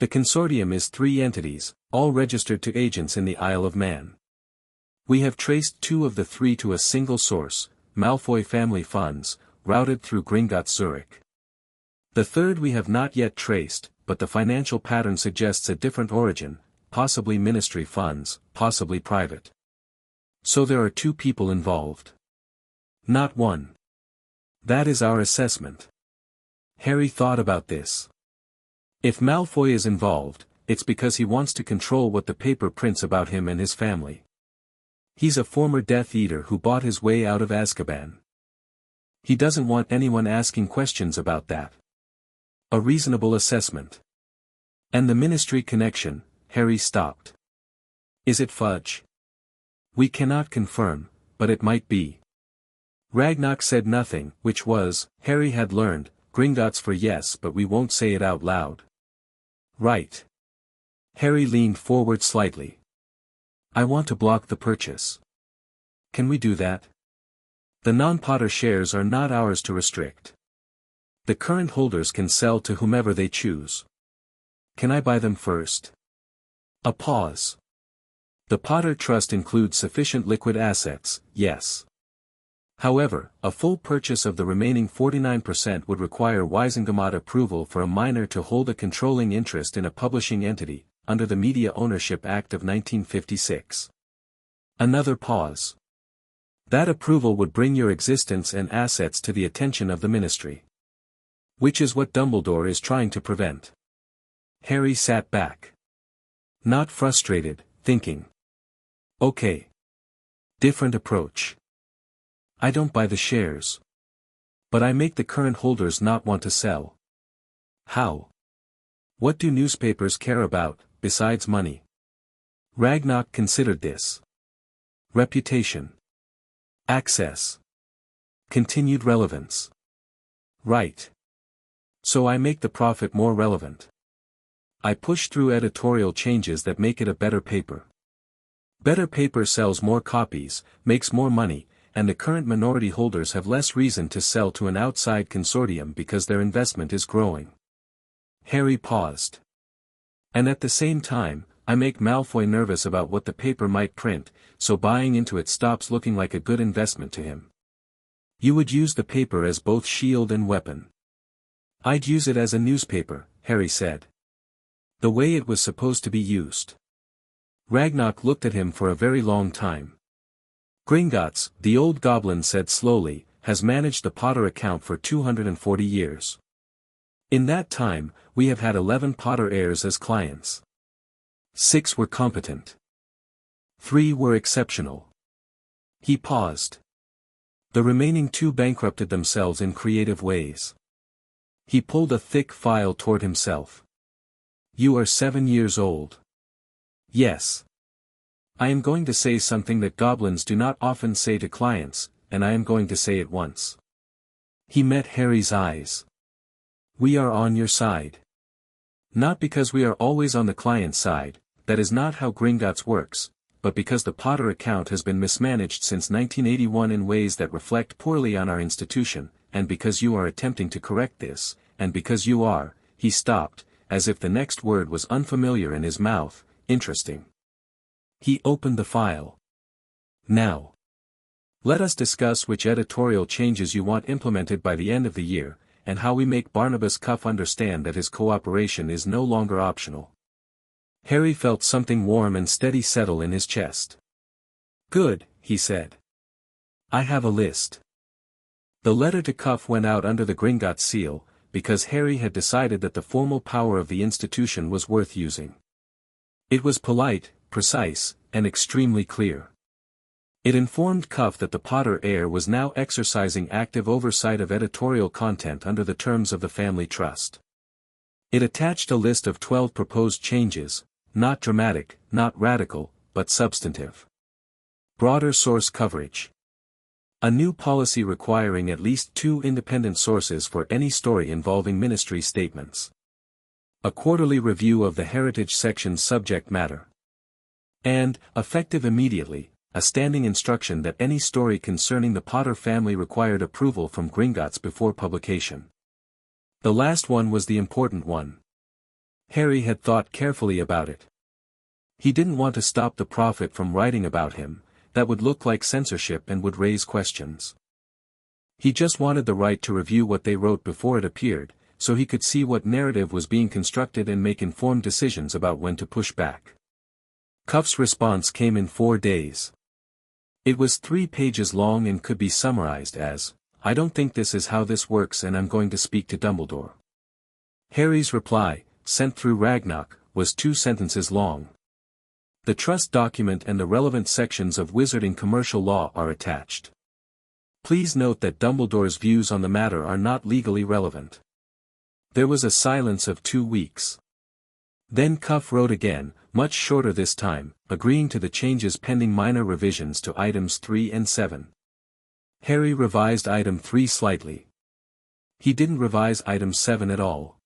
"The consortium is 3 entities, all registered to agents in the Isle of Man. We have traced 2 of the 3 to a single source, Malfoy family funds, routed through Gringotts Zurich. The 3rd we have not yet traced, but the financial pattern suggests a different origin, possibly ministry funds, possibly private. So there are 2 people involved. Not 1. That is our assessment." Harry thought about this. If Malfoy is involved, it's because he wants to control what the paper prints about him and his family. He's a former Death Eater who bought his way out of Azkaban. He doesn't want anyone asking questions about that. A reasonable assessment. And the ministry connection, Harry stopped. Is it fudge? We cannot confirm, but it might be. Ragnarok said nothing, which was, Harry had learned, Gringotts for yes but we won't say it out loud. Right. Harry leaned forward slightly. I want to block the purchase. Can we do that? The non-Potter shares are not ours to restrict. The current holders can sell to whomever they choose. Can I buy them first? A pause. The Potter Trust includes sufficient liquid assets, yes. However, a full purchase of the remaining 49% would require Wisengamot approval for a minor to hold a controlling interest in a publishing entity, under the Media Ownership Act of 1956. Another pause. That approval would bring your existence and assets to the attention of the ministry. Which is what Dumbledore is trying to prevent. Harry sat back. Not frustrated, thinking. Okay. Different approach. I don't buy the shares. But I make the current holders not want to sell. How? What do newspapers care about, besides money? Ragnarok considered this. Reputation. Access. Continued relevance. Right. So I make the profit more relevant. I push through editorial changes that make it a better paper. Better paper sells more copies, makes more money, and the current minority holders have less reason to sell to an outside consortium because their investment is growing. Harry paused. And at the same time, I make Malfoy nervous about what the paper might print, so buying into it stops looking like a good investment to him. You would use the paper as both shield and weapon. I'd use it as a newspaper, Harry said. The way it was supposed to be used. Ragnarok looked at him for a very long time. Gringotts, the old goblin said slowly, has managed the Potter account for 240 years. In that time, we have had 11 Potter heirs as clients. 6 were competent. 3 were exceptional. He paused. The remaining 2 bankrupted themselves in creative ways. He pulled a thick file toward himself. You are 7 years old. Yes. I am going to say something that goblins do not often say to clients, and I am going to say it once. He met Harry's eyes. We are on your side. Not because we are always on the client's side, that is not how Gringotts works, but because the Potter account has been mismanaged since 1981 in ways that reflect poorly on our institution, and because you are attempting to correct this, and because you are, he stopped, as if the next word was unfamiliar in his mouth, interesting. He opened the file. Now. Let us discuss which editorial changes you want implemented by the end of the year, and how we make Barnabas Cuff understand that his cooperation is no longer optional. Harry felt something warm and steady settle in his chest. Good, he said. I have a list. The letter to Cuff went out under the Gringotts seal, because Harry had decided that the formal power of the institution was worth using. It was polite, precise, and extremely clear. It informed Cuff that the Potter heir was now exercising active oversight of editorial content under the terms of the family trust. It attached a list of 12 proposed changes, not dramatic, not radical, but substantive. Broader source coverage. A new policy requiring at least 2 independent sources for any story involving ministry statements. A quarterly review of the heritage section's subject matter. And, effective immediately, a standing instruction that any story concerning the Potter family required approval from Gringotts before publication. The last one was the important one. Harry had thought carefully about it. He didn't want to stop the prophet from writing about him, that would look like censorship and would raise questions. He just wanted the right to review what they wrote before it appeared, so he could see what narrative was being constructed and make informed decisions about when to push back. Cuff's response came in 4 days. It was 3 pages long and could be summarized as, I don't think this is how this works and I'm going to speak to Dumbledore. Harry's reply, sent through Ragnarok, was 2 sentences long. The trust document and the relevant sections of wizarding commercial law are attached. Please note that Dumbledore's views on the matter are not legally relevant. There was a silence of 2 weeks. Then Cuff wrote again, much shorter this time, agreeing to the changes pending minor revisions to items 3 and 7. Harry revised item 3 slightly. He didn't revise item 7 at all.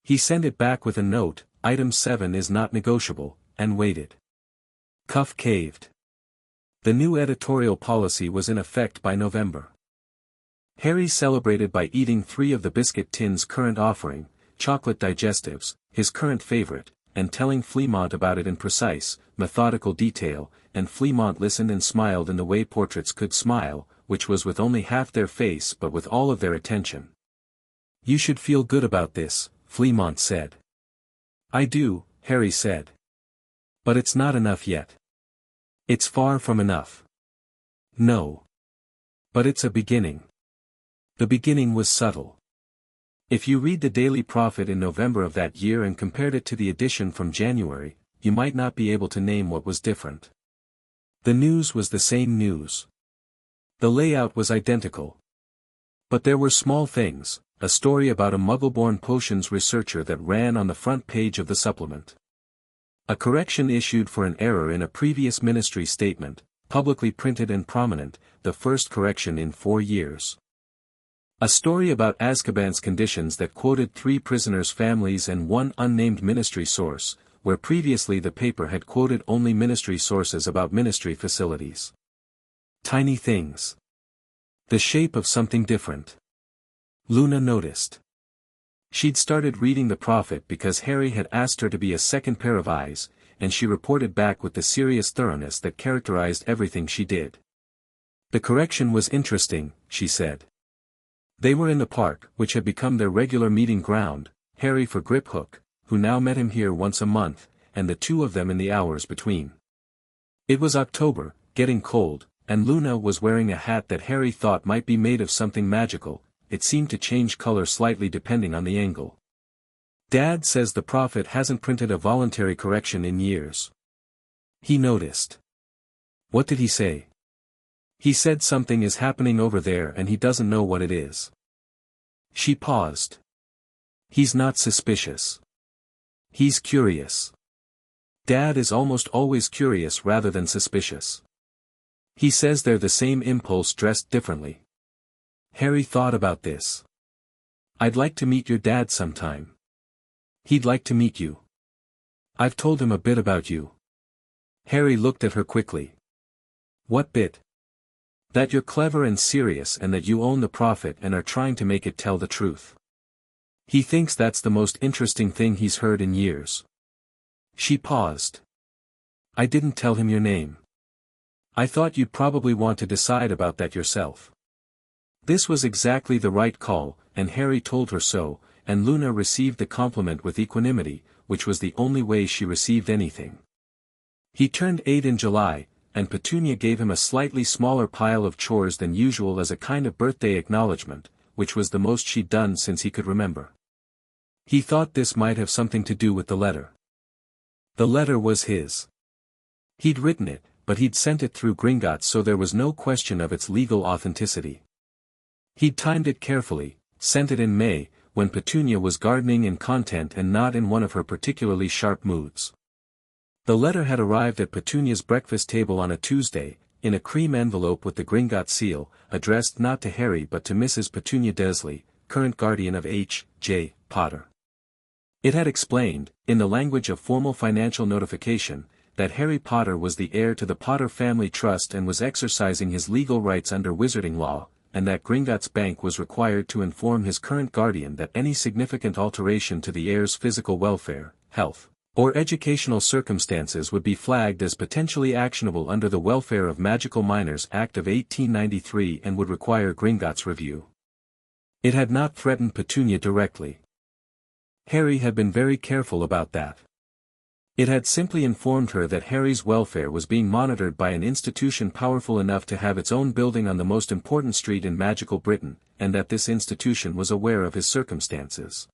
He sent it back with a note, item 7 is not negotiable, and waited. Cuff caved. The new editorial policy was in effect by November. Harry celebrated by eating 3 of the biscuit tin's current offering, chocolate digestives, his current favorite, and telling Fleamont about it in precise, methodical detail, and Fleamont listened and smiled in the way portraits could smile, which was with only half their face but with all of their attention. You should feel good about this, Fleamont said. I do, Harry said. But it's not enough yet. It's far from enough. No. But it's a beginning. The beginning was subtle. If you read the Daily Prophet in November of that year and compared it to the edition from January, you might not be able to name what was different. The news was the same news. The layout was identical. But there were small things, a story about a Muggle-born potions researcher that ran on the front page of the supplement. A correction issued for an error in a previous ministry statement, publicly printed and prominent, the first correction in 4 years. A story about Azkaban's conditions that quoted 3 prisoners' families and 1 unnamed ministry source, where previously the paper had quoted only ministry sources about ministry facilities. Tiny things. The shape of something different. Luna noticed. She'd started reading the Prophet because Harry had asked her to be a second pair of eyes, and she reported back with the serious thoroughness that characterized everything she did. The correction was interesting, she said. They were in the park, which had become their regular meeting ground, Harry for Griphook, who now met him here once a month, and the 2 of them in the hours between. It was October, getting cold, and Luna was wearing a hat that Harry thought might be made of something magical. it seemed to change color slightly depending on the angle. Dad says the prophet hasn't printed a voluntary correction in years. He noticed. What did he say? He said something is happening over there and he doesn't know what it is. She paused. He's not suspicious. He's curious. Dad is almost always curious rather than suspicious. He says they're the same impulse dressed differently. Harry thought about this. I'd like to meet your dad sometime. He'd like to meet you. I've told him a bit about you. Harry looked at her quickly. What bit? That you're clever and serious and that you own the prophet and are trying to make it tell the truth. He thinks that's the most interesting thing he's heard in years. She paused. I didn't tell him your name. I thought you'd probably want to decide about that yourself. This was exactly the right call, and Harry told her so, and Luna received the compliment with equanimity, which was the only way she received anything. He turned 8 in July, and Petunia gave him a slightly smaller pile of chores than usual as a kind of birthday acknowledgement, which was the most she'd done since he could remember. He thought this might have something to do with the letter. The letter was his. He'd written it, but he'd sent it through Gringotts so there was no question of its legal authenticity. He'd timed it carefully, sent it in May, when Petunia was gardening in content and not in one of her particularly sharp moods. The letter had arrived at Petunia's breakfast table on a Tuesday, in a cream envelope with the Gringotts seal, addressed not to Harry but to Mrs. Petunia Desley, current guardian of H. J. Potter. It had explained, in the language of formal financial notification, that Harry Potter was the heir to the Potter family trust and was exercising his legal rights under wizarding law, and that Gringotts Bank was required to inform his current guardian that any significant alteration to the heir's physical welfare, health, or educational circumstances would be flagged as potentially actionable under the Welfare of Magical Minors Act of 1893 and would require Gringotts' review. It had not threatened Petunia directly. Harry had been very careful about that. It had simply informed her that Harry's welfare was being monitored by an institution powerful enough to have its own building on the most important street in magical Britain, and that this institution was aware of his circumstances.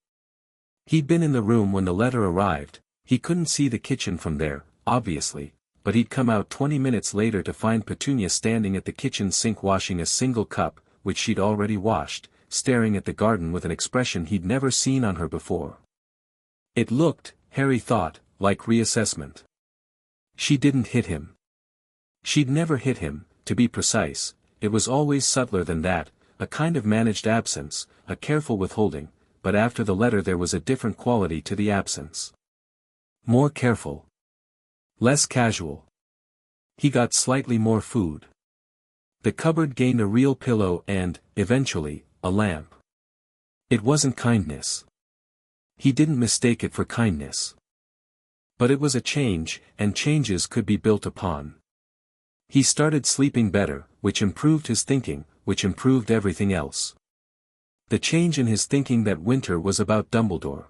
He'd been in the room when the letter arrived. He couldn't see the kitchen from there, obviously, but he'd come out 20 minutes later to find Petunia standing at the kitchen sink washing a single cup, which she'd already washed, staring at the garden with an expression he'd never seen on her before. It looked, Harry thought, like reassessment. She didn't hit him. She'd never hit him, to be precise, it was always subtler than that, a kind of managed absence, a careful withholding, but after the letter there was a different quality to the absence. More careful. Less casual. He got slightly more food. The cupboard gained a real pillow and, eventually, a lamp. It wasn't kindness. He didn't mistake it for kindness. But it was a change, and changes could be built upon. He started sleeping better, which improved his thinking, which improved everything else. The change in his thinking that winter was about Dumbledore.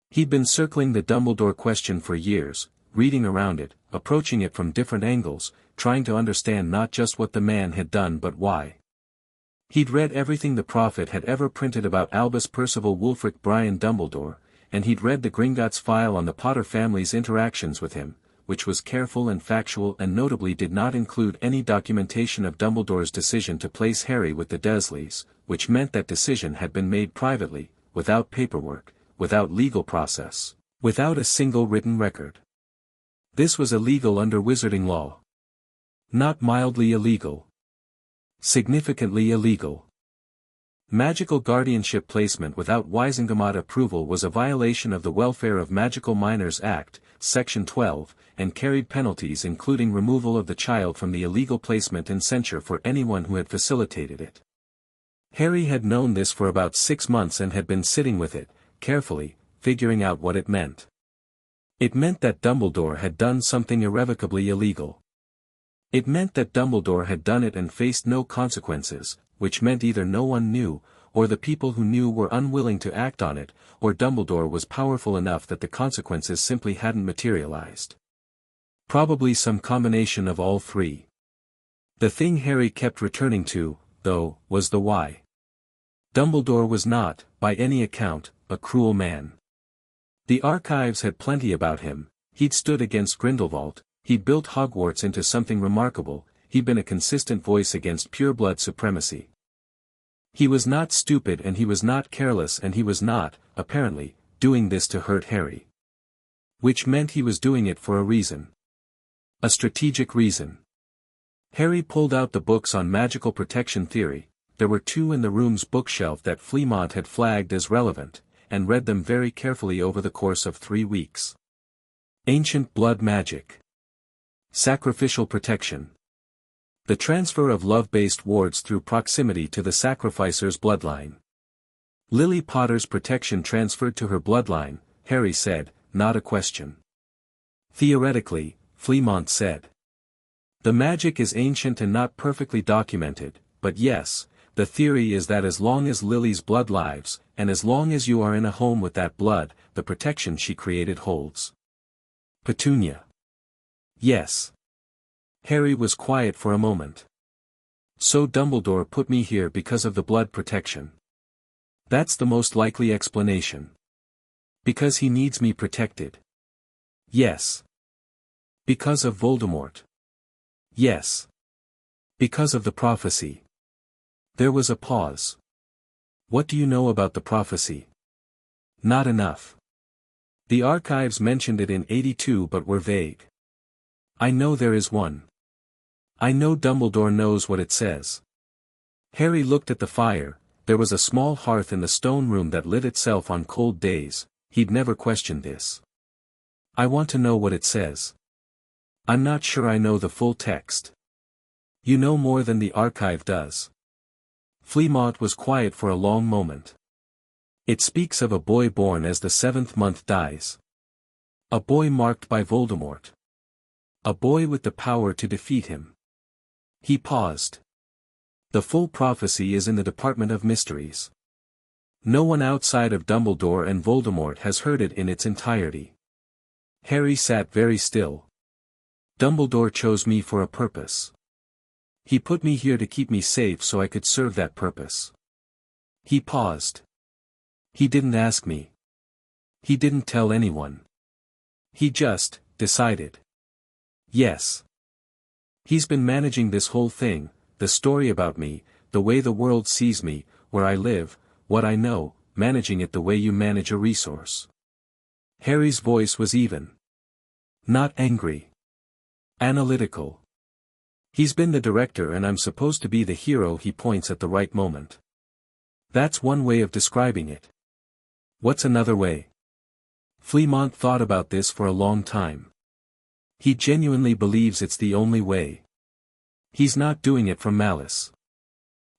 He'd been circling the Dumbledore question for years, reading around it, approaching it from different angles, trying to understand not just what the man had done but why. He'd read everything the prophet had ever printed about Albus Percival Wulfric Brian Dumbledore, and he'd read the Gringotts file on the Potter family's interactions with him, which was careful and factual and notably did not include any documentation of Dumbledore's decision to place Harry with the Dursleys, which meant that decision had been made privately, without paperwork, without legal process, without a single written record. This was illegal under wizarding law. Not mildly illegal. Significantly illegal. Magical guardianship placement without Wisengamot approval was a violation of the Welfare of Magical Minors Act, Section 12, and carried penalties including removal of the child from the illegal placement and censure for anyone who had facilitated it. Harry had known this for about 6 months and had been sitting with it, carefully, figuring out what it meant. It meant that Dumbledore had done something irrevocably illegal. It meant that Dumbledore had done it and faced no consequences, which meant either no one knew, or the people who knew were unwilling to act on it, or Dumbledore was powerful enough that the consequences simply hadn't materialized. Probably some combination of all three. The thing Harry kept returning to, though, was the why. Dumbledore was not, by any account, a cruel man. The archives had plenty about him. He'd stood against Grindelwald, he'd built Hogwarts into something remarkable, he'd been a consistent voice against pureblood supremacy. He was not stupid and he was not careless and he was not, apparently, doing this to hurt Harry. Which meant he was doing it for a reason. A strategic reason. Harry pulled out the books on magical protection theory. There were 2 in the room's bookshelf that Flemmont had flagged as relevant, and read them very carefully over the course of 3 weeks. Ancient blood magic. Sacrificial protection. The transfer of love-based wards through proximity to the sacrificer's bloodline. Lily Potter's protection transferred to her bloodline, Harry said, not a question. Theoretically, Flemmont said. The magic is ancient and not perfectly documented, but yes, the theory is that as long as Lily's blood lives, and as long as you are in a home with that blood, the protection she created holds. Petunia. Yes. Harry was quiet for a moment. So Dumbledore put me here because of the blood protection. That's the most likely explanation. Because he needs me protected. Yes. Because of Voldemort. Yes. Because of the prophecy. There was a pause. What do you know about the prophecy? Not enough. The archives mentioned it in 82 but were vague. I know there is one. I know Dumbledore knows what it says. Harry looked at the fire. There was a small hearth in the stone room that lit itself on cold days. He'd never questioned this. I want to know what it says. I'm not sure I know the full text. You know more than the archive does. Flemmont was quiet for a long moment. It speaks of a boy born as the 7th month dies. A boy marked by Voldemort. A boy with the power to defeat him. He paused. The full prophecy is in the Department of Mysteries. No one outside of Dumbledore and Voldemort has heard it in its entirety. Harry sat very still. Dumbledore chose me for a purpose. He put me here to keep me safe so I could serve that purpose. He paused. He didn't ask me. He didn't tell anyone. He just decided. Yes. He's been managing this whole thing, the story about me, the way the world sees me, where I live, what I know, managing it the way you manage a resource. Harry's voice was even. Not angry. Analytical. He's been the director and I'm supposed to be the hero he points at the right moment. That's one way of describing it. What's another way? Flemmont thought about this for a long time. He genuinely believes it's the only way. He's not doing it from malice.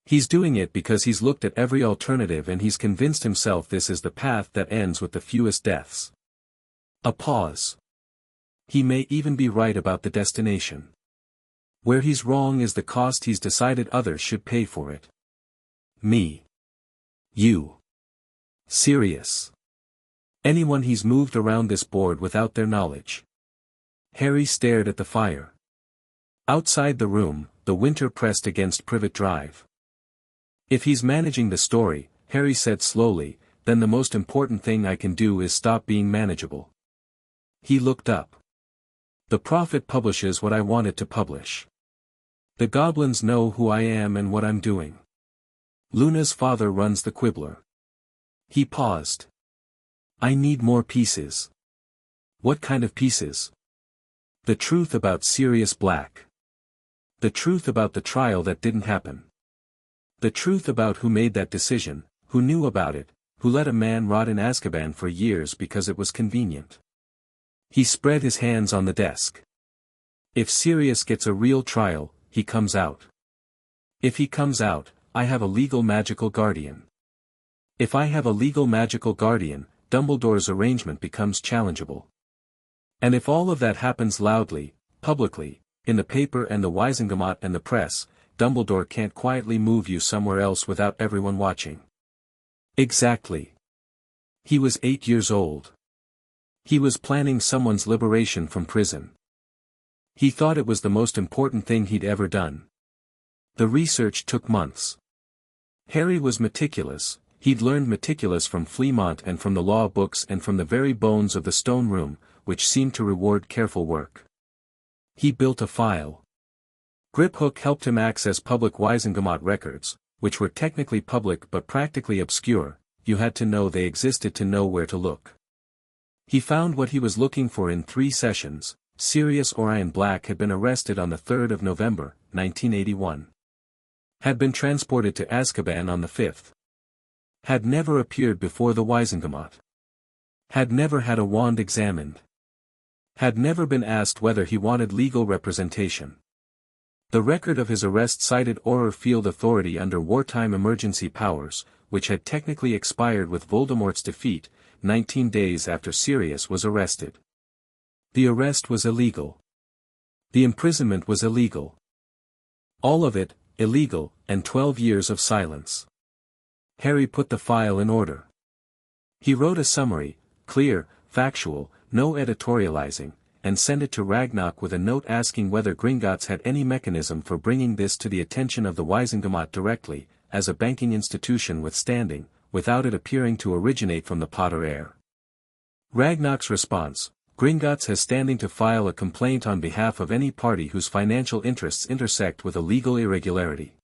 He's doing it because he's looked at every alternative and he's convinced himself this is the path that ends with the fewest deaths. A pause. He may even be right about the destination. Where he's wrong is the cost he's decided others should pay for it. Me. You. Sirius. Anyone he's moved around this board without their knowledge. Harry stared at the fire. Outside the room, the winter pressed against Privet Drive. If he's managing the story, Harry said slowly, then the most important thing I can do is stop being manageable. He looked up. The Prophet publishes what I want it to publish. The goblins know who I am and what I'm doing. Luna's father runs the Quibbler. He paused. I need more pieces. What kind of pieces? The truth about Sirius Black. The truth about the trial that didn't happen. The truth about who made that decision, who knew about it, who let a man rot in Azkaban for years because it was convenient. He spread his hands on the desk. If Sirius gets a real trial, he comes out. If he comes out, I have a legal magical guardian. If I have a legal magical guardian, Dumbledore's arrangement becomes challengeable. And if all of that happens loudly, publicly, in the paper and the Wisengamot and the press, Dumbledore can't quietly move you somewhere else without everyone watching. Exactly. He was 8 years old. He was planning someone's liberation from prison. He thought it was the most important thing he'd ever done. The research took months. Harry was meticulous. He'd learned meticulous from Fleamont and from the law books and from the very bones of the stone room, which seemed to reward careful work. He built a file. Griphook helped him access public Wisengamot records, which were technically public but practically obscure. You had to know they existed to know where to look. He found what he was looking for in 3 sessions. Sirius Orion Black had been arrested on the 3rd of November, 1981. Had been transported to Azkaban on the 5th. Had never appeared before the Wisengamot. Had never had a wand examined. Had never been asked whether he wanted legal representation. The record of his arrest cited Auror Field Authority under wartime emergency powers, which had technically expired with Voldemort's defeat, 19 days after Sirius was arrested. The arrest was illegal. The imprisonment was illegal. All of it, illegal, and 12 years of silence. Harry put the file in order. He wrote a summary, clear, factual, no editorializing, and sent it to Ragnarok with a note asking whether Gringotts had any mechanism for bringing this to the attention of the Wisengamot directly, as a banking institution with standing, without it appearing to originate from the Potter heir. Ragnarok's response: Gringotts has standing to file a complaint on behalf of any party whose financial interests intersect with a legal irregularity.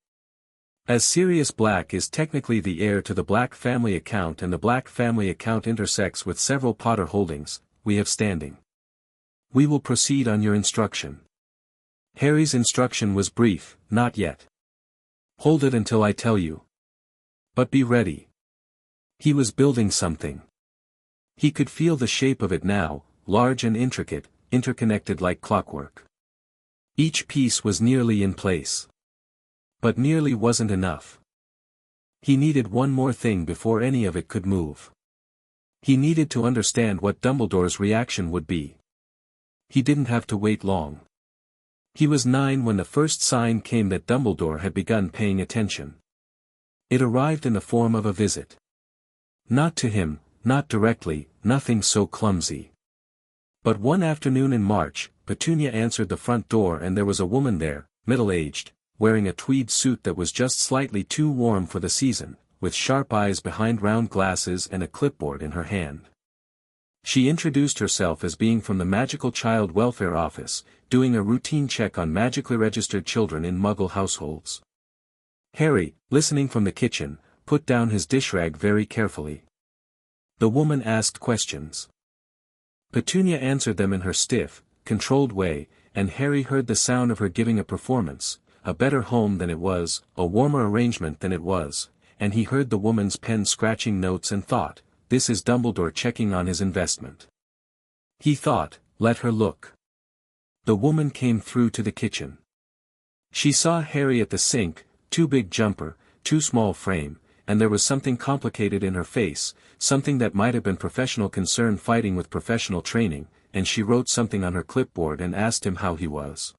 As Sirius Black is technically the heir to the Black family account and the Black family account intersects with several Potter holdings, we have standing. We will proceed on your instruction. Harry's instruction was brief: not yet. Hold it until I tell you. But be ready. He was building something. He could feel the shape of it now, large and intricate, interconnected like clockwork. Each piece was nearly in place. But nearly wasn't enough. He needed one more thing before any of it could move. He needed to understand what Dumbledore's reaction would be. He didn't have to wait long. He was 9 when the first sign came that Dumbledore had begun paying attention. It arrived in the form of a visit. Not to him, not directly, nothing so clumsy. But one afternoon in March, Petunia answered the front door and there was a woman there, middle-aged, wearing a tweed suit that was just slightly too warm for the season, with sharp eyes behind round glasses and a clipboard in her hand. She introduced herself as being from the Magical Child Welfare Office, doing a routine check on magically registered children in Muggle households. Harry, listening from the kitchen, put down his dishrag very carefully. The woman asked questions. Petunia answered them in her stiff, controlled way, and Harry heard the sound of her giving a performance, a better home than it was, a warmer arrangement than it was, and he heard the woman's pen scratching notes and thought, this is Dumbledore checking on his investment. He thought, let her look. The woman came through to the kitchen. She saw Harry at the sink, too big jumper, too small frame, and there was something complicated in her face, something that might have been professional concern fighting with professional training, and she wrote something on her clipboard and asked him how he was.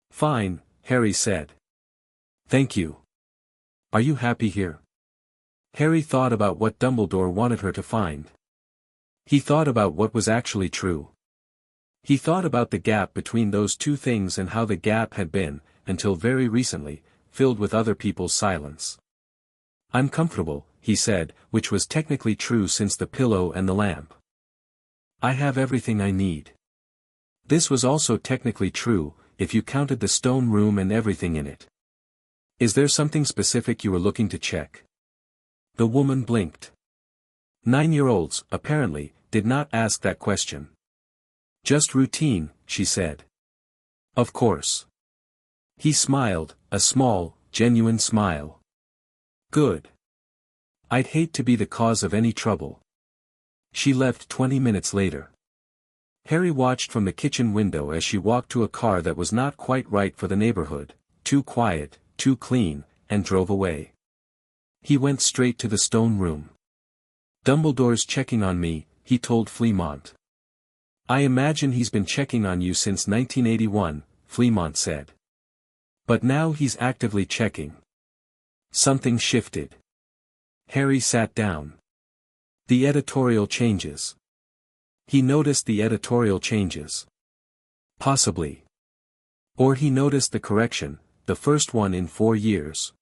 Fine, Harry said. Thank you. Are you happy here? Harry thought about what Dumbledore wanted her to find. He thought about what was actually true. He thought about the gap between those two things and how the gap had been, until very recently, filled with other people's silence. I'm comfortable, he said, which was technically true since the pillow and the lamp. I have everything I need. This was also technically true, if you counted the stone room and everything in it. Is there something specific you were looking to check? The woman blinked. 9-year-olds, apparently, did not ask that question. Just routine, she said. Of course. He smiled, a small, genuine smile. Good. I'd hate to be the cause of any trouble. She left 20 minutes later. Harry watched from the kitchen window as she walked to a car that was not quite right for the neighborhood, too quiet, too clean, and drove away. He went straight to the stone room. Dumbledore's checking on me, he told Fleamont. I imagine he's been checking on you since 1981, Fleamont said. But now he's actively checking. Something shifted. Harry sat down. The editorial changes. He noticed the editorial changes. Possibly. Or he noticed the correction, the first one in 4 years.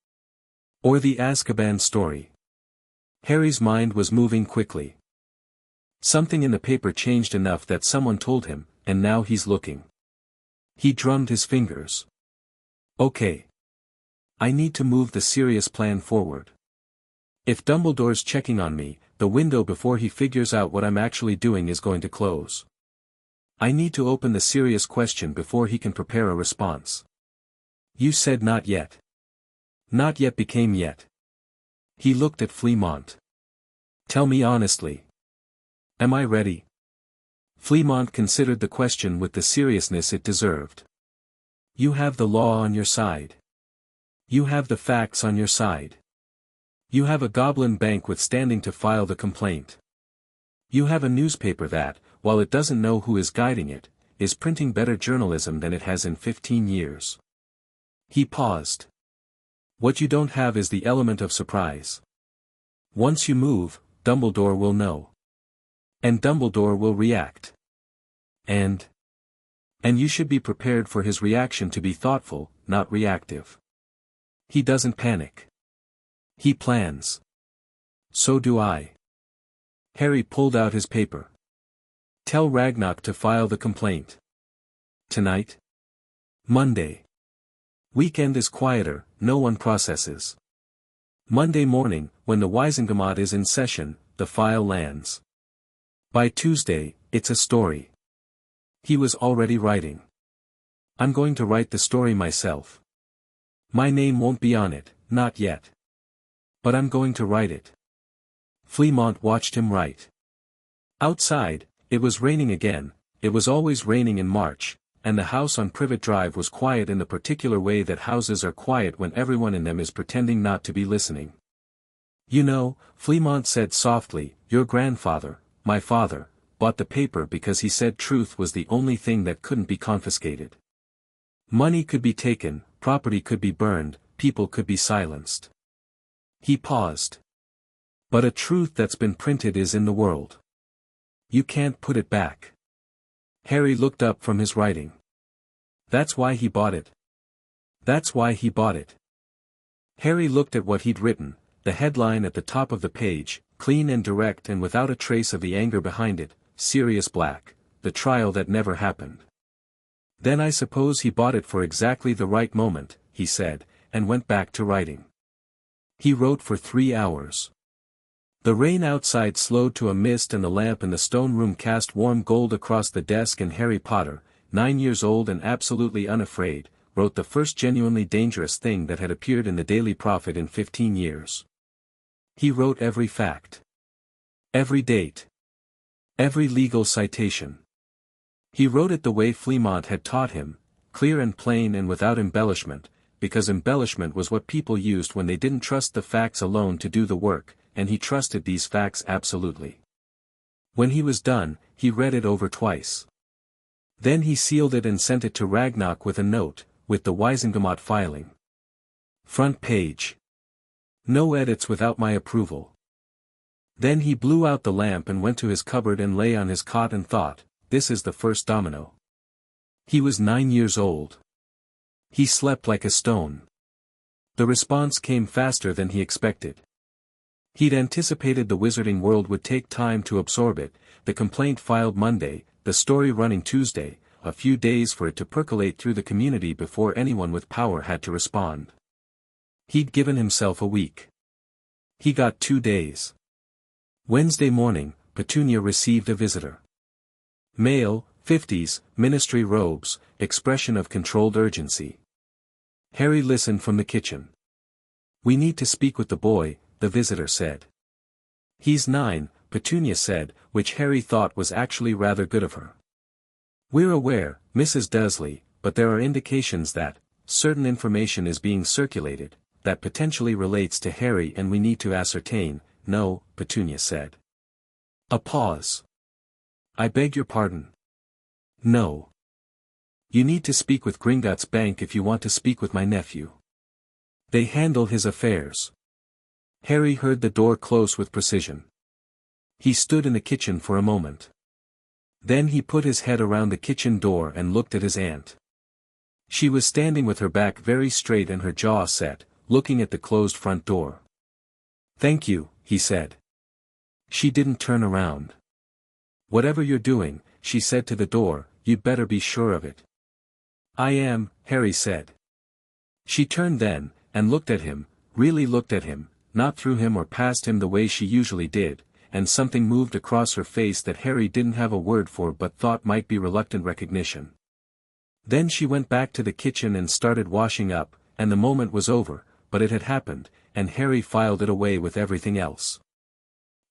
Or the Azkaban story. Harry's mind was moving quickly. Something in the paper changed enough that someone told him, and now he's looking. He drummed his fingers. Okay. I need to move the serious plan forward. If Dumbledore's checking on me, the window before he figures out what I'm actually doing is going to close. I need to open the serious question before he can prepare a response. You said not yet. Not yet became yet. He looked at Fleamont. Tell me honestly. Am I ready? Fleamont considered the question with the seriousness it deserved. You have the law on your side. You have the facts on your side. You have a goblin bank withstanding to file the complaint. You have a newspaper that, while it doesn't know who is guiding it, is printing better journalism than it has in 15 years. He paused. What you don't have is the element of surprise. Once you move, Dumbledore will know. And Dumbledore will react. And you should be prepared for his reaction to be thoughtful, not reactive. He doesn't panic. He plans. So do I. Harry pulled out his paper. Tell Ragnarok to file the complaint. Tonight? Monday. Weekend is quieter, no one processes. Monday morning, when the Wisengamot is in session, the file lands. By Tuesday, it's a story. He was already writing. I'm going to write the story myself. My name won't be on it, not yet. But I'm going to write it. Fleamont watched him write. Outside, it was raining again. It was always raining in March, and the house on Privet Drive was quiet in the particular way that houses are quiet when everyone in them is pretending not to be listening. You know, Fleamont said softly, your grandfather, my father, bought the paper because he said truth was the only thing that couldn't be confiscated. Money could be taken, property could be burned, people could be silenced. He paused. But a truth that's been printed is in the world. You can't put it back. Harry looked up from his writing. That's why he bought it. That's why he bought it. Harry looked at what he'd written, the headline at the top of the page, clean and direct and without a trace of the anger behind it, Sirius Black, the trial that never happened. Then I suppose he bought it for exactly the right moment, he said, and went back to writing. He wrote for 3 hours. The rain outside slowed to a mist and the lamp in the stone room cast warm gold across the desk and Harry Potter, 9 years old and absolutely unafraid, wrote the first genuinely dangerous thing that had appeared in the Daily Prophet in 15 years. He wrote every fact. Every date. Every legal citation. He wrote it the way Fleamont had taught him, clear and plain and without embellishment, because embellishment was what people used when they didn't trust the facts alone to do the work, and he trusted these facts absolutely. When he was done, he read it over twice. Then he sealed it and sent it to Ragnarok with a note, with the Wisengamot filing. Front page. No edits without my approval. Then he blew out the lamp and went to his cupboard and lay on his cot and thought, this is the first domino. He was 9 years old. He slept like a stone. The response came faster than he expected. He'd anticipated the wizarding world would take time to absorb it, the complaint filed Monday, the story running Tuesday, a few days for it to percolate through the community before anyone with power had to respond. He'd given himself a week. He got 2 days. Wednesday morning, Petunia received a visitor. Male, 50s, ministry robes, expression of controlled urgency. Harry listened from the kitchen. We need to speak with the boy, the visitor said. He's 9, Petunia said, which Harry thought was actually rather good of her. We're aware, Mrs. Dursley, but there are indications that certain information is being circulated, that potentially relates to Harry and we need to ascertain. No, Petunia said. A pause. I beg your pardon. No. You need to speak with Gringotts Bank if you want to speak with my nephew. They handle his affairs. Harry heard the door close with precision. He stood in the kitchen for a moment. Then he put his head around the kitchen door and looked at his aunt. She was standing with her back very straight and her jaw set, looking at the closed front door. "Thank you," he said. She didn't turn around. "Whatever you're doing," she said to the door, "you'd better be sure of it." "I am," Harry said. She turned then, and looked at him, really looked at him, not through him or past him the way she usually did, and something moved across her face that Harry didn't have a word for but thought might be reluctant recognition. Then she went back to the kitchen and started washing up, and the moment was over, but it had happened, and Harry filed it away with everything else.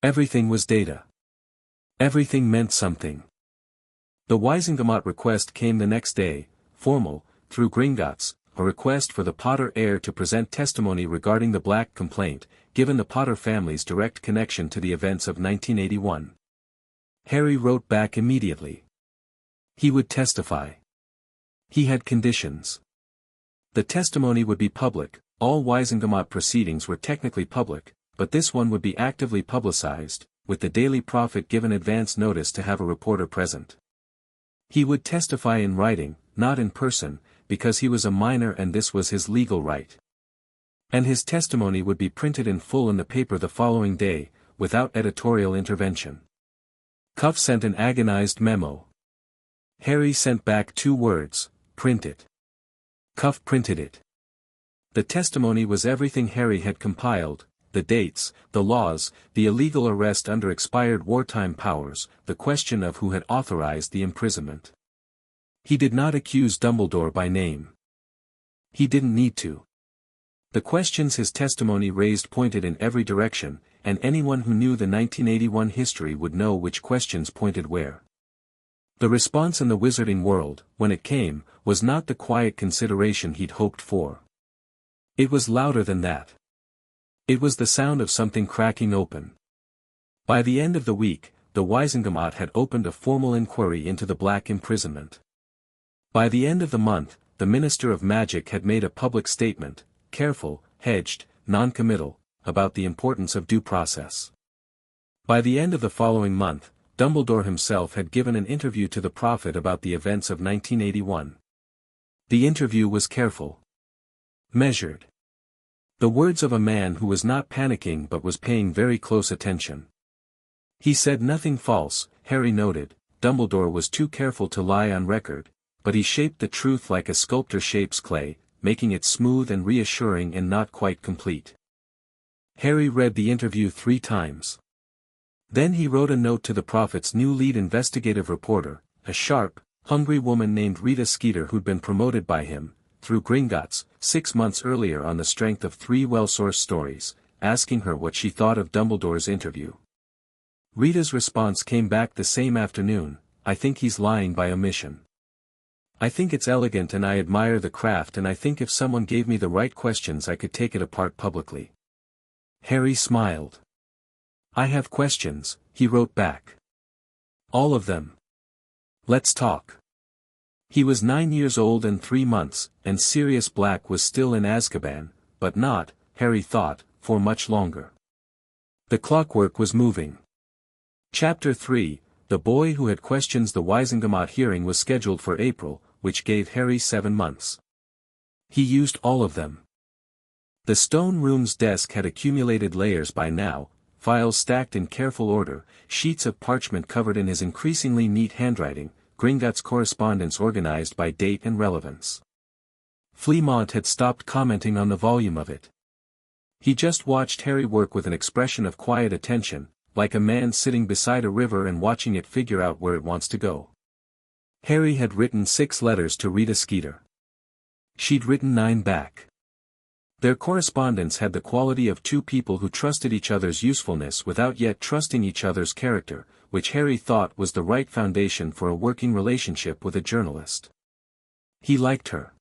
Everything was data. Everything meant something. The Wisingamot request came the next day, formal, through Gringotts, a request for the Potter heir to present testimony regarding the Black complaint, given the Potter family's direct connection to the events of 1981. Harry wrote back immediately. He would testify. He had conditions. The testimony would be public. All Wisingamot proceedings were technically public, but this one would be actively publicized, with the Daily Prophet given advance notice to have a reporter present. He would testify in writing, not in person, because he was a minor and this was his legal right. And his testimony would be printed in full in the paper the following day, without editorial intervention. Cuff sent an agonized memo. Harry sent back 2 words, "Print it." Cuff printed it. The testimony was everything Harry had compiled, the dates, the laws, the illegal arrest under expired wartime powers, the question of who had authorized the imprisonment. He did not accuse Dumbledore by name. He didn't need to. The questions his testimony raised pointed in every direction, and anyone who knew the 1981 history would know which questions pointed where. The response in the wizarding world, when it came, was not the quiet consideration he'd hoped for. It was louder than that. It was the sound of something cracking open. By the end of the week, the Wisingamot had opened a formal inquiry into the Black imprisonment. By the end of the month, the Minister of Magic had made a public statement, careful, hedged, non-committal, about the importance of due process. By the end of the following month, Dumbledore himself had given an interview to the Prophet about the events of 1981. The interview was careful. Measured. The words of a man who was not panicking but was paying very close attention. He said nothing false, Harry noted. Dumbledore was too careful to lie on record, but he shaped the truth like a sculptor shapes clay, making it smooth and reassuring and not quite complete. Harry read the interview 3 times. Then he wrote a note to the Prophet's new lead investigative reporter, a sharp, hungry woman named Rita Skeeter who'd been promoted by him, through Gringotts, 6 months earlier on the strength of 3 well-sourced stories, asking her what she thought of Dumbledore's interview. Rita's response came back the same afternoon, "I think he's lying by omission. I think it's elegant and I admire the craft and I think if someone gave me the right questions I could take it apart publicly." Harry smiled. "I have questions," he wrote back. "All of them. Let's talk." He was 9 years old and 3 months, and Sirius Black was still in Azkaban, but not, Harry thought, for much longer. The clockwork was moving. Chapter 3, The Boy Who Had Questions. The Wisingamot hearing was scheduled for April, which gave Harry 7 months. He used all of them. The stone room's desk had accumulated layers by now, files stacked in careful order, sheets of parchment covered in his increasingly neat handwriting, Gringotts correspondence organized by date and relevance. Fleamont had stopped commenting on the volume of it. He just watched Harry work with an expression of quiet attention, like a man sitting beside a river and watching it figure out where it wants to go. Harry had written 6 letters to Rita Skeeter. She'd written 9 back. Their correspondence had the quality of 2 people who trusted each other's usefulness without yet trusting each other's character, which Harry thought was the right foundation for a working relationship with a journalist. He liked her.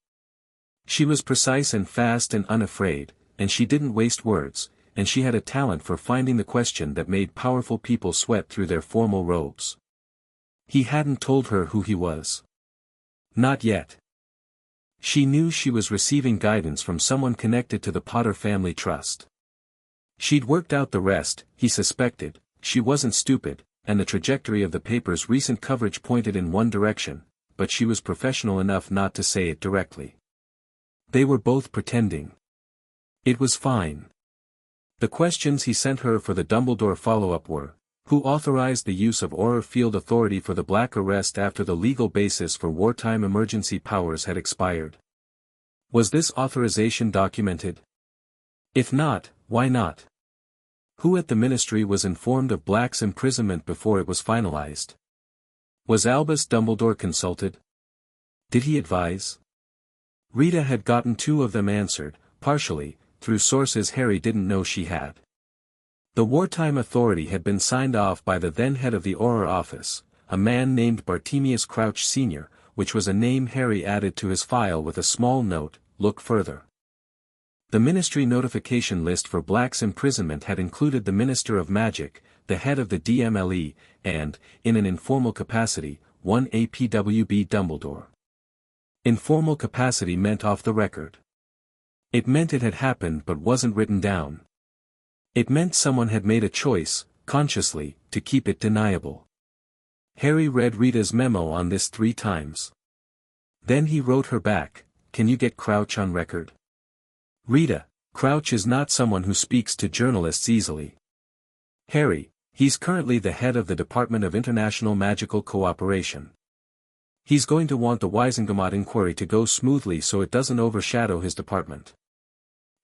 She was precise and fast and unafraid, and she didn't waste words, and she had a talent for finding the question that made powerful people sweat through their formal robes. He hadn't told her who he was. Not yet. She knew she was receiving guidance from someone connected to the Potter family trust. She'd worked out the rest, he suspected. She wasn't stupid, and the trajectory of the paper's recent coverage pointed in one direction, but she was professional enough not to say it directly. They were both pretending. It was fine. The questions he sent her for the Dumbledore follow-up were, who authorized the use of Auror Field Authority for the Black Arrest after the legal basis for wartime emergency powers had expired? Was this authorization documented? If not, why not? Who at the Ministry was informed of Black's imprisonment before it was finalized? Was Albus Dumbledore consulted? Did he advise? Rita had gotten 2 of them answered, partially, through sources Harry didn't know she had. The wartime authority had been signed off by the then head of the Auror office, a man named Bartemius Crouch Sr., which was a name Harry added to his file with a small note, look further. The Ministry notification list for Black's imprisonment had included the Minister of Magic, the head of the DMLE, and, in an informal capacity, one APWB Dumbledore. Informal capacity meant off the record. It meant it had happened but wasn't written down. It meant someone had made a choice, consciously, to keep it deniable. Harry read Rita's memo on this 3 times. Then he wrote her back, "Can you get Crouch on record?" Rita, Crouch is not someone who speaks to journalists easily. Harry, he's currently the head of the Department of International Magical Cooperation. He's going to want the Wisengamot inquiry to go smoothly so it doesn't overshadow his department.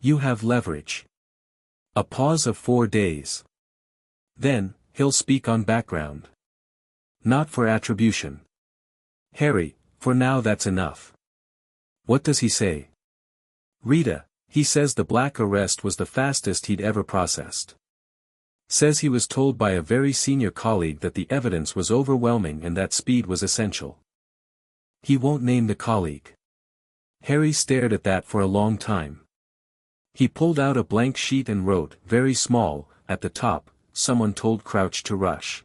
You have leverage. A pause of 4 days. Then, he'll speak on background. Not for attribution. Harry, for now that's enough. What does he say? Rita, he says the Black arrest was the fastest he'd ever processed. Says he was told by a very senior colleague that the evidence was overwhelming and that speed was essential. He won't name the colleague. Harry stared at that for a long time. He pulled out a blank sheet and wrote, very small, at the top, someone told Crouch to rush.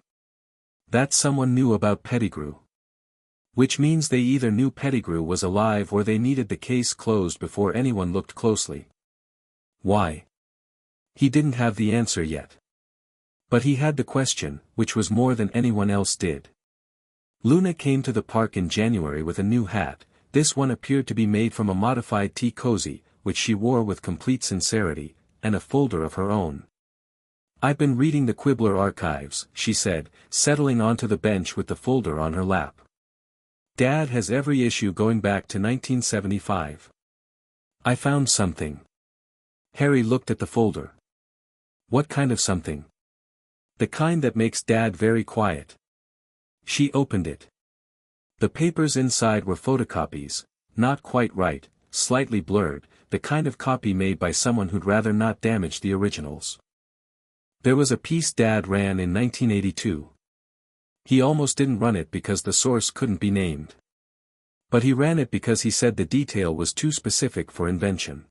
That someone knew about Pettigrew. Which means they either knew Pettigrew was alive or they needed the case closed before anyone looked closely. Why? He didn't have the answer yet. But he had the question, which was more than anyone else did. Luna came to the park in January with a new hat. This one appeared to be made from a modified tea cozy, which she wore with complete sincerity, and a folder of her own. I've been reading the Quibbler archives, she said, settling onto the bench with the folder on her lap. Dad has every issue going back to 1975. I found something. Harry looked at the folder. What kind of something? The kind that makes Dad very quiet. She opened it. The papers inside were photocopies, not quite right, slightly blurred, the kind of copy made by someone who'd rather not damage the originals. There was a piece Dad ran in 1982. He almost didn't run it because the source couldn't be named. But he ran it because he said the detail was too specific for invention.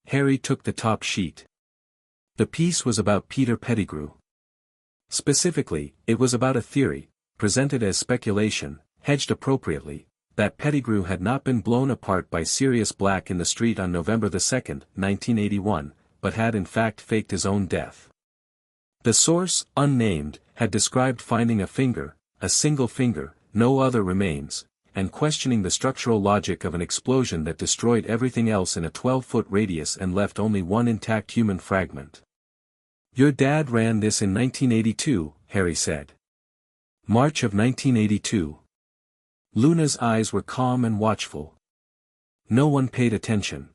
Harry took the top sheet. The piece was about Peter Pettigrew. Specifically, it was about a theory, presented as speculation, hedged appropriately, that Pettigrew had not been blown apart by Sirius Black in the street on November 2, 1981, but had in fact faked his own death. The source, unnamed, had described finding a finger, a single finger, no other remains, and questioning the structural logic of an explosion that destroyed everything else in a 12-foot radius and left only one intact human fragment. Your dad ran this in 1982, Harry said. March of 1982. Luna's eyes were calm and watchful. No one paid attention.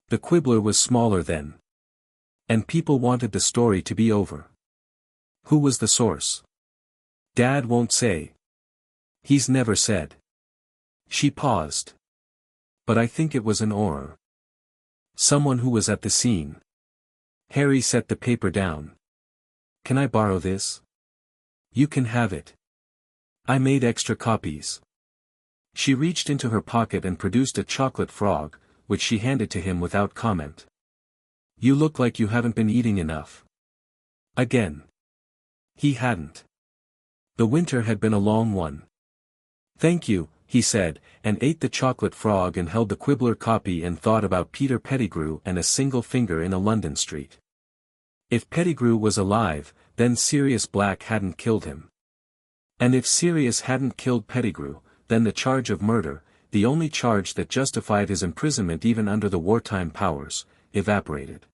The Quibbler was smaller then. And people wanted the story to be over. Who was the source? Dad won't say. He's never said. She paused. But I think it was an Auror. Someone who was at the scene. Harry set the paper down. Can I borrow this? You can have it. I made extra copies. She reached into her pocket and produced a chocolate frog, which she handed to him without comment. You look like you haven't been eating enough. Again. He hadn't. The winter had been a long one. Thank you, he said, and ate the chocolate frog and held the Quibbler copy and thought about Peter Pettigrew and a single finger in a London street. If Pettigrew was alive, then Sirius Black hadn't killed him. And if Sirius hadn't killed Pettigrew, then the charge of murder, the only charge that justified his imprisonment even under the wartime powers, evaporated.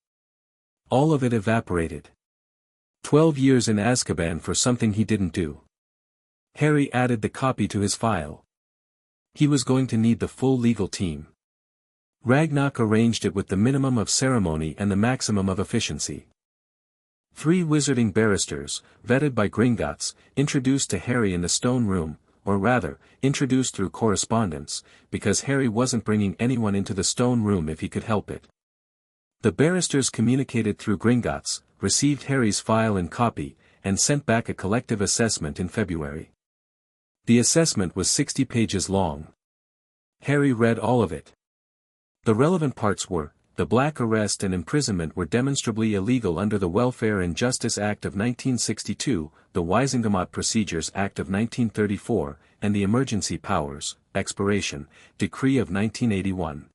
All of it evaporated. 12 years in Azkaban for something he didn't do. Harry added the copy to his file. He was going to need the full legal team. Ragnarok arranged it with the minimum of ceremony and the maximum of efficiency. 3 wizarding barristers, vetted by Gringotts, introduced to Harry in the stone room, or rather, introduced through correspondence, because Harry wasn't bringing anyone into the stone room if he could help it. The barristers communicated through Gringotts, received Harry's file and copy, and sent back a collective assessment in February. The assessment was 60 pages long. Harry read all of it. The relevant parts were, the Black arrest and imprisonment were demonstrably illegal under the Welfare and Justice Act of 1962, the Wisingamot Procedures Act of 1934, and the Emergency Powers, Expiration, Decree of 1981.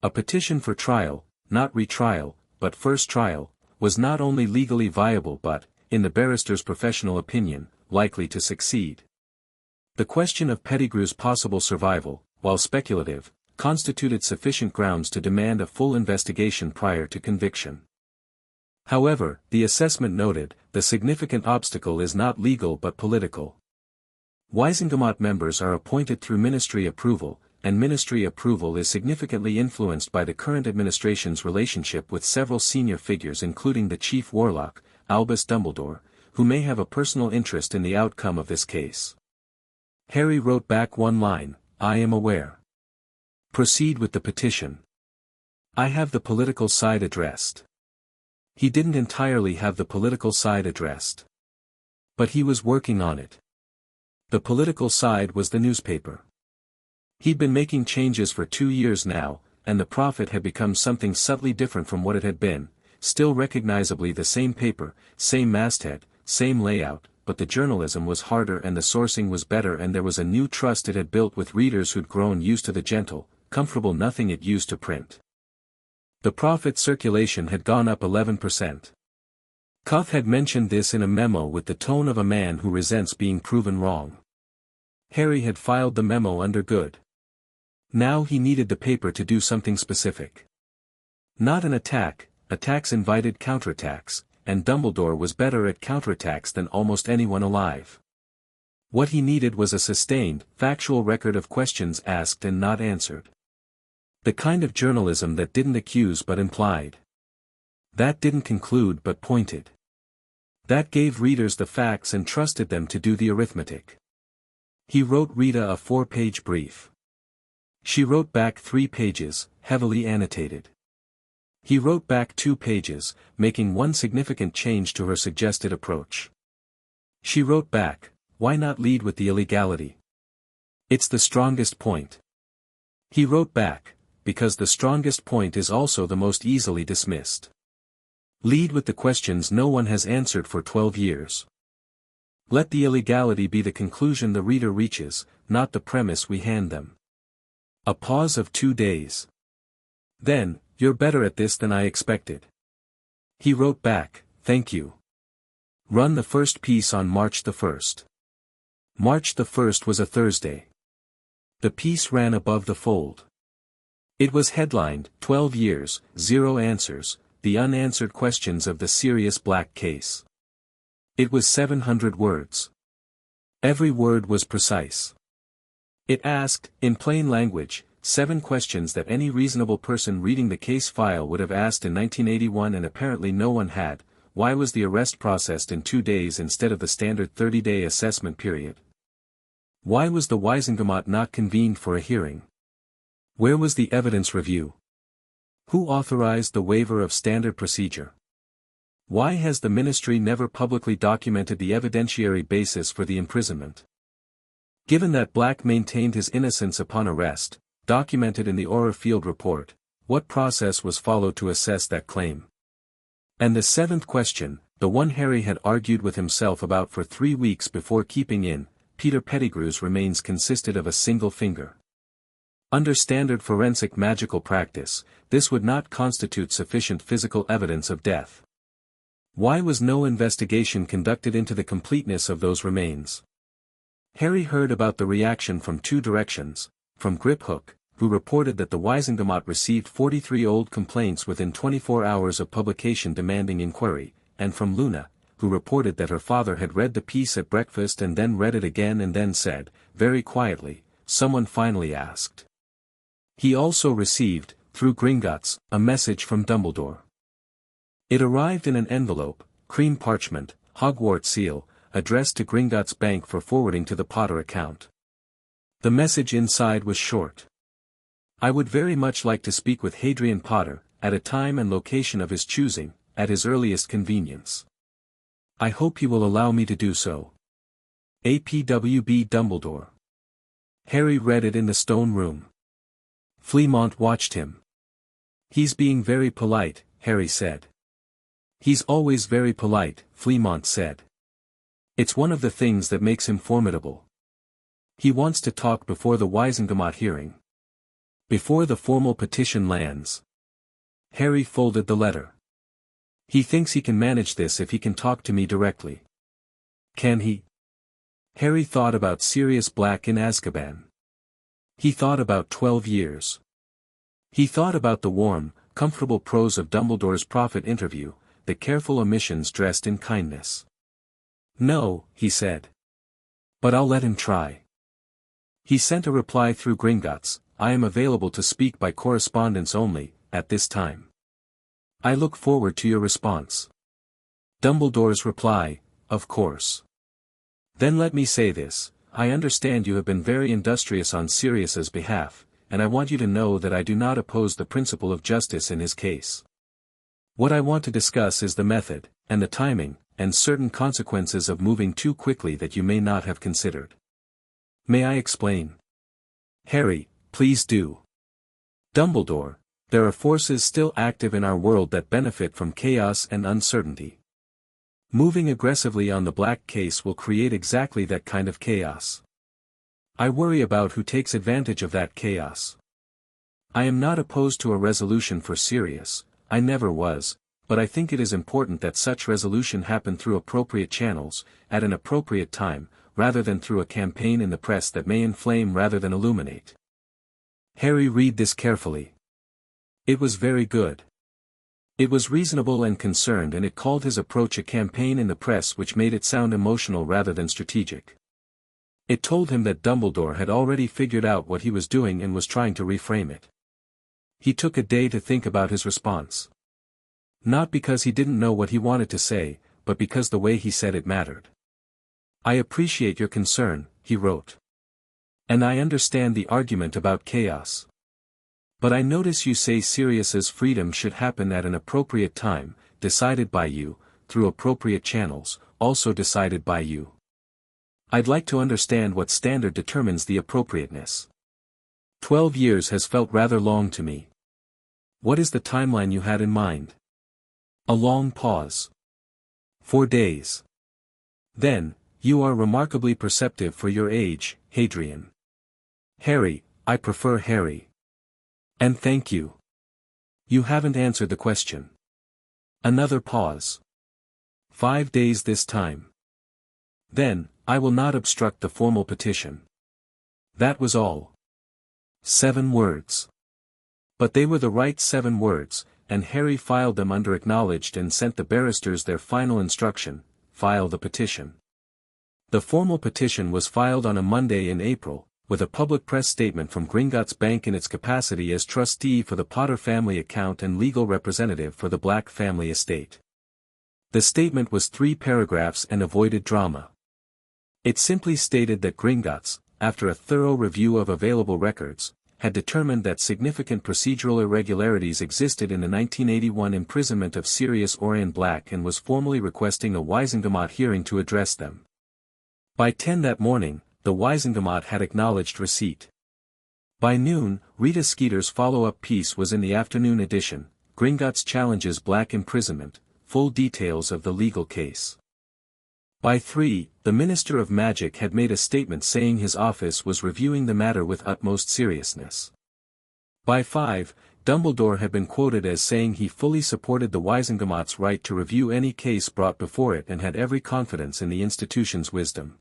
A petition for trial, not retrial, but first trial, was not only legally viable but, in the barrister's professional opinion, likely to succeed. The question of Pettigrew's possible survival, while speculative, constituted sufficient grounds to demand a full investigation prior to conviction. However, the assessment noted, the significant obstacle is not legal but political. Wisingamot members are appointed through ministry approval, and ministry approval is significantly influenced by the current administration's relationship with several senior figures including the Chief Warlock, Albus Dumbledore, who may have a personal interest in the outcome of this case. Harry wrote back one line, "I am aware. Proceed with the petition. I have the political side addressed." He didn't entirely have the political side addressed. But he was working on it. The political side was the newspaper. He'd been making changes for 2 years now, and the Prophet had become something subtly different from what it had been, still recognizably the same paper, same masthead, same layout, but the journalism was harder and the sourcing was better and there was a new trust it had built with readers who'd grown used to the gentle, comfortable nothing it used to print. The Prophet's circulation had gone up 11%. Cuff had mentioned this in a memo with the tone of a man who resents being proven wrong. Harry had filed the memo under good. Now he needed the paper to do something specific. Not an attack, attacks invited counterattacks, and Dumbledore was better at counterattacks than almost anyone alive. What he needed was a sustained, factual record of questions asked and not answered. The kind of journalism that didn't accuse but implied. That didn't conclude but pointed. That gave readers the facts and trusted them to do the arithmetic. He wrote Rita a 4-page brief. She wrote back 3 pages, heavily annotated. He wrote back 2 pages, making one significant change to her suggested approach. She wrote back, "Why not lead with the illegality? It's the strongest point." He wrote back, "Because the strongest point is also the most easily dismissed. Lead with the questions no one has answered for 12 years. Let the illegality be the conclusion the reader reaches, not the premise we hand them." A pause of 2 days. Then, "You're better at this than I expected." He wrote back, "Thank you. Run the first piece on March the 1st. March the 1st was a Thursday. The piece ran above the fold. It was headlined, 12 years, 0 answers, the unanswered questions of the Sirius Black case. It was 700 words. Every word was precise. It asked, in plain language, 7 questions that any reasonable person reading the case file would have asked in 1981 and apparently no one had. Why was the arrest processed in 2 days instead of the standard 30-day assessment period? Why was the Wisingamot not convened for a hearing? Where was the evidence review? Who authorized the waiver of standard procedure? Why has the ministry never publicly documented the evidentiary basis for the imprisonment? Given that Black maintained his innocence upon arrest, documented in the Auror Field report, what process was followed to assess that claim? And the 7th question, the one Harry had argued with himself about for 3 weeks before keeping in, Peter Pettigrew's remains consisted of a single finger. Under standard forensic magical practice, this would not constitute sufficient physical evidence of death. Why was no investigation conducted into the completeness of those remains? Harry heard about the reaction from 2 directions, from Griphook, who reported that the Wisengamot received 43 old complaints within 24 hours of publication demanding inquiry, and from Luna, who reported that her father had read the piece at breakfast and then read it again and then said, very quietly, someone finally asked. He also received, through Gringotts, a message from Dumbledore. It arrived in an envelope, cream parchment, Hogwarts seal, addressed to Gringotts Bank for forwarding to the Potter account. The message inside was short. I would very much like to speak with Hadrian Potter, at a time and location of his choosing, at his earliest convenience. I hope you will allow me to do so. APWB Dumbledore. Harry read it in the stone room. Flemmont watched him. He's being very polite, Harry said. He's always very polite, Flemmont said. It's one of the things that makes him formidable. He wants to talk before the Wisengamot hearing. Before the formal petition lands. Harry folded the letter. He thinks he can manage this if he can talk to me directly. Can he? Harry thought about Sirius Black in Azkaban. He thought about 12 years. He thought about the warm, comfortable prose of Dumbledore's prophet interview, the careful omissions dressed in kindness. No, he said. But I'll let him try. He sent a reply through Gringotts, I am available to speak by correspondence only, at this time. I look forward to your response. Dumbledore's reply, of course. Then let me say this, I understand you have been very industrious on Sirius's behalf, and I want you to know that I do not oppose the principle of justice in his case. What I want to discuss is the method, and the timing, and certain consequences of moving too quickly that you may not have considered. May I explain? Harry, please do. Dumbledore, there are forces still active in our world that benefit from chaos and uncertainty. Moving aggressively on the Black case will create exactly that kind of chaos. I worry about who takes advantage of that chaos. I am not opposed to a resolution for Sirius, I never was, but I think it is important that such resolution happen through appropriate channels, at an appropriate time, rather than through a campaign in the press that may inflame rather than illuminate. Harry read this carefully. It was very good. It was reasonable and concerned, and it called his approach a campaign in the press which made it sound emotional rather than strategic. It told him that Dumbledore had already figured out what he was doing and was trying to reframe it. He took a day to think about his response. Not because he didn't know what he wanted to say, but because the way he said it mattered. I appreciate your concern, he wrote. And I understand the argument about chaos. But I notice you say Sirius's freedom should happen at an appropriate time, decided by you, through appropriate channels, also decided by you. I'd like to understand what standard determines the appropriateness. 12 years has felt rather long to me. What is the timeline you had in mind? A long pause. 4 days. Then, you are remarkably perceptive for your age, Hadrian. Harry, I prefer Harry. And thank you. You haven't answered the question. Another pause. 5 days this time. Then, I will not obstruct the formal petition. That was all. 7 words. But they were the right 7 words, and Harry filed them under acknowledged and sent the barristers their final instruction, file the petition. The formal petition was filed on a Monday in April, with a public press statement from Gringotts Bank in its capacity as trustee for the Potter family account and legal representative for the Black family estate. The statement was 3 paragraphs and avoided drama. It simply stated that Gringotts, after a thorough review of available records, had determined that significant procedural irregularities existed in the 1981 imprisonment of Sirius Orion Black and was formally requesting a Wisengamot hearing to address them. By 10 that morning, the Wisengamot had acknowledged receipt. By noon, Rita Skeeter's follow-up piece was in the afternoon edition, Gringotts Challenges Black Imprisonment, full details of the legal case. By 3, the Minister of Magic had made a statement saying his office was reviewing the matter with utmost seriousness. By 5, Dumbledore had been quoted as saying he fully supported the Wisengamot's right to review any case brought before it and had every confidence in the institution's wisdom.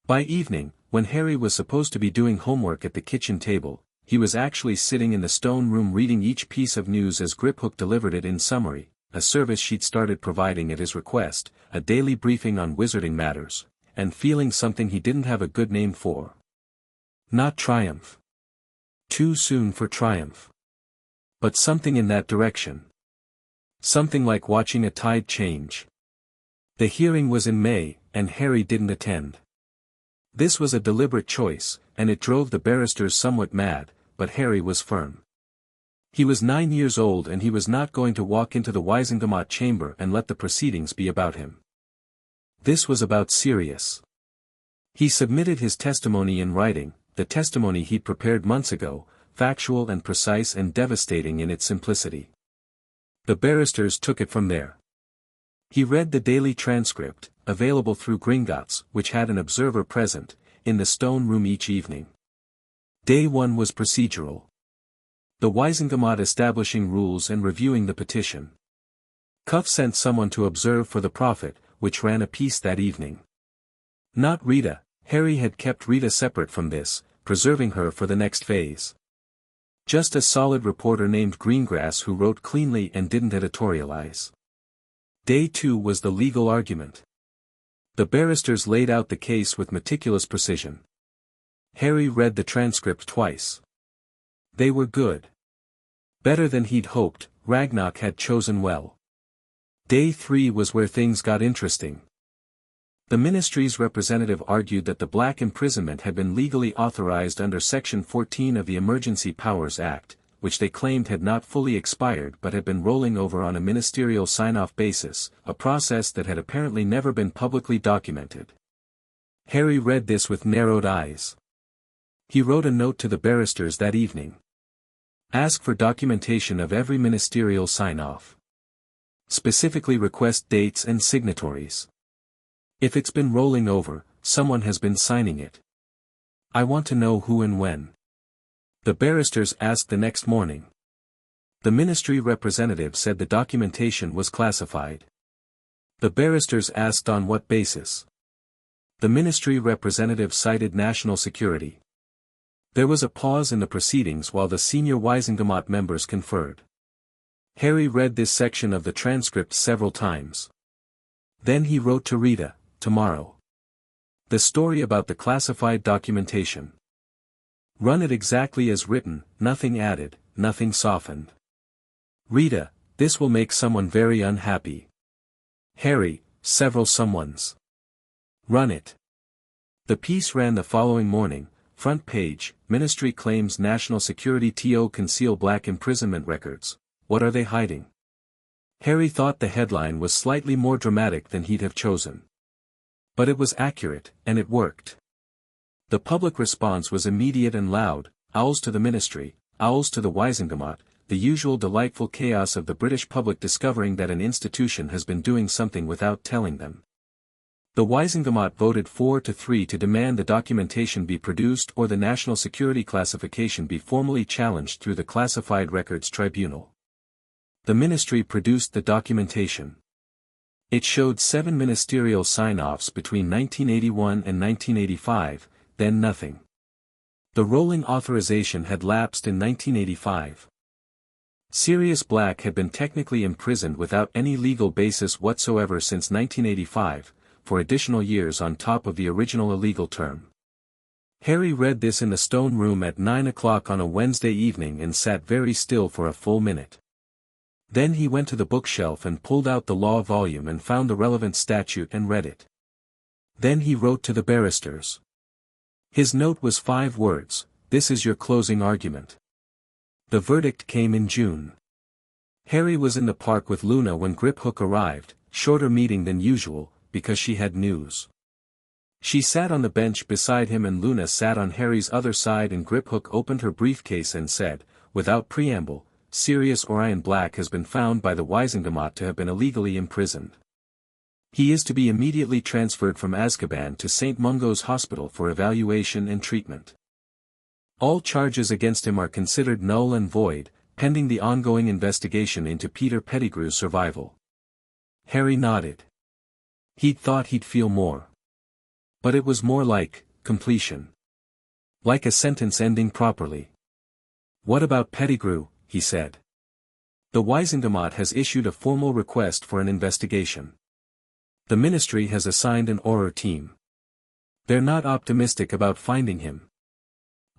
By evening, when Harry was supposed to be doing homework at the kitchen table, he was actually sitting in the stone room reading each piece of news as Griphook delivered it in summary, a service she'd started providing at his request, a daily briefing on wizarding matters, and feeling something he didn't have a good name for. Not triumph. Too soon for triumph. But something in that direction. Something like watching a tide change. The hearing was in May, and Harry didn't attend. This was a deliberate choice, and it drove the barristers somewhat mad, but Harry was firm. He was 9 years old and he was not going to walk into the Wisingamot chamber and let the proceedings be about him. This was about Sirius. He submitted his testimony in writing, the testimony he'd prepared months ago, factual and precise and devastating in its simplicity. The barristers took it from there. He read the daily transcript, available through Gringotts, which had an observer present, in the stone room each evening. Day 1 was procedural. The Wisingamot establishing rules and reviewing the petition. Cuff sent someone to observe for the Prophet, which ran a piece that evening. Not Rita, Harry had kept Rita separate from this, preserving her for the next phase. Just a solid reporter named Greengrass who wrote cleanly and didn't editorialize. Day 2 was the legal argument. The barristers laid out the case with meticulous precision. Harry read the transcript twice. They were good. Better than he'd hoped, Ragnarok had chosen well. Day 3 was where things got interesting. The ministry's representative argued that the black imprisonment had been legally authorized under Section 14 of the Emergency Powers Act, which they claimed had not fully expired but had been rolling over on a ministerial sign-off basis, a process that had apparently never been publicly documented. Harry read this with narrowed eyes. He wrote a note to the barristers that evening. Ask for documentation of every ministerial sign-off. Specifically request dates and signatories. If it's been rolling over, someone has been signing it. I want to know who and when. The barristers asked the next morning. The ministry representative said the documentation was classified. The barristers asked on what basis. The ministry representative cited national security. There was a pause in the proceedings while the senior Wisingamot members conferred. Harry read this section of the transcript several times. Then he wrote to Rita, tomorrow. The story about the classified documentation. Run it exactly as written, nothing added, nothing softened. Rita, this will make someone very unhappy. Harry, several someones. Run it. The piece ran the following morning, front page, Ministry claims national security TO conceal black imprisonment records. What are they hiding? Harry thought the headline was slightly more dramatic than he'd have chosen. But it was accurate, and it worked. The public response was immediate and loud, owls to the ministry, owls to the Wisingamot, the usual delightful chaos of the British public discovering that an institution has been doing something without telling them. The Wisingamot voted 4-3 to demand the documentation be produced or the national security classification be formally challenged through the Classified Records Tribunal. The ministry produced the documentation. It showed 7 ministerial sign-offs between 1981 and 1985, then nothing. The rolling authorization had lapsed in 1985. Sirius Black had been technically imprisoned without any legal basis whatsoever since 1985, for additional years on top of the original illegal term. Harry read this in the stone room at 9 o'clock on a Wednesday evening and sat very still for a full minute. Then he went to the bookshelf and pulled out the law volume and found the relevant statute and read it. Then he wrote to the barristers. His note was 5 words, "This is your closing argument." The verdict came in June. Harry was in the park with Luna when Griphook arrived, shorter meeting than usual, because she had news. She sat on the bench beside him and Luna sat on Harry's other side and Griphook opened her briefcase and said, without preamble, Sirius Orion Black has been found by the Wisingamot to have been illegally imprisoned. He is to be immediately transferred from Azkaban to St. Mungo's Hospital for evaluation and treatment. All charges against him are considered null and void, pending the ongoing investigation into Peter Pettigrew's survival. Harry nodded. He'd thought he'd feel more. But it was more like completion. Like a sentence ending properly. What about Pettigrew, he said. The Wisengamot has issued a formal request for an investigation. The ministry has assigned an Auror team. They're not optimistic about finding him.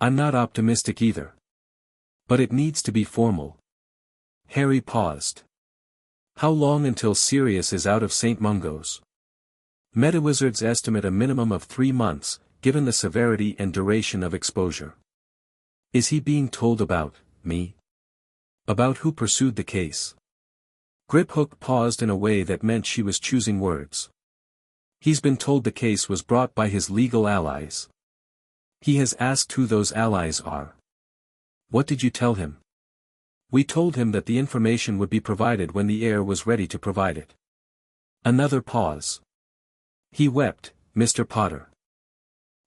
I'm not optimistic either. But it needs to be formal. Harry paused. How long until Sirius is out of St. Mungo's? MetaWizards estimate a minimum of 3 months, given the severity and duration of exposure. Is he being told about me? About who pursued the case? Griphook paused in a way that meant she was choosing words. He's been told the case was brought by his legal allies. He has asked who those allies are. What did you tell him? We told him that the information would be provided when the heir was ready to provide it. Another pause. He wept, Mr. Potter.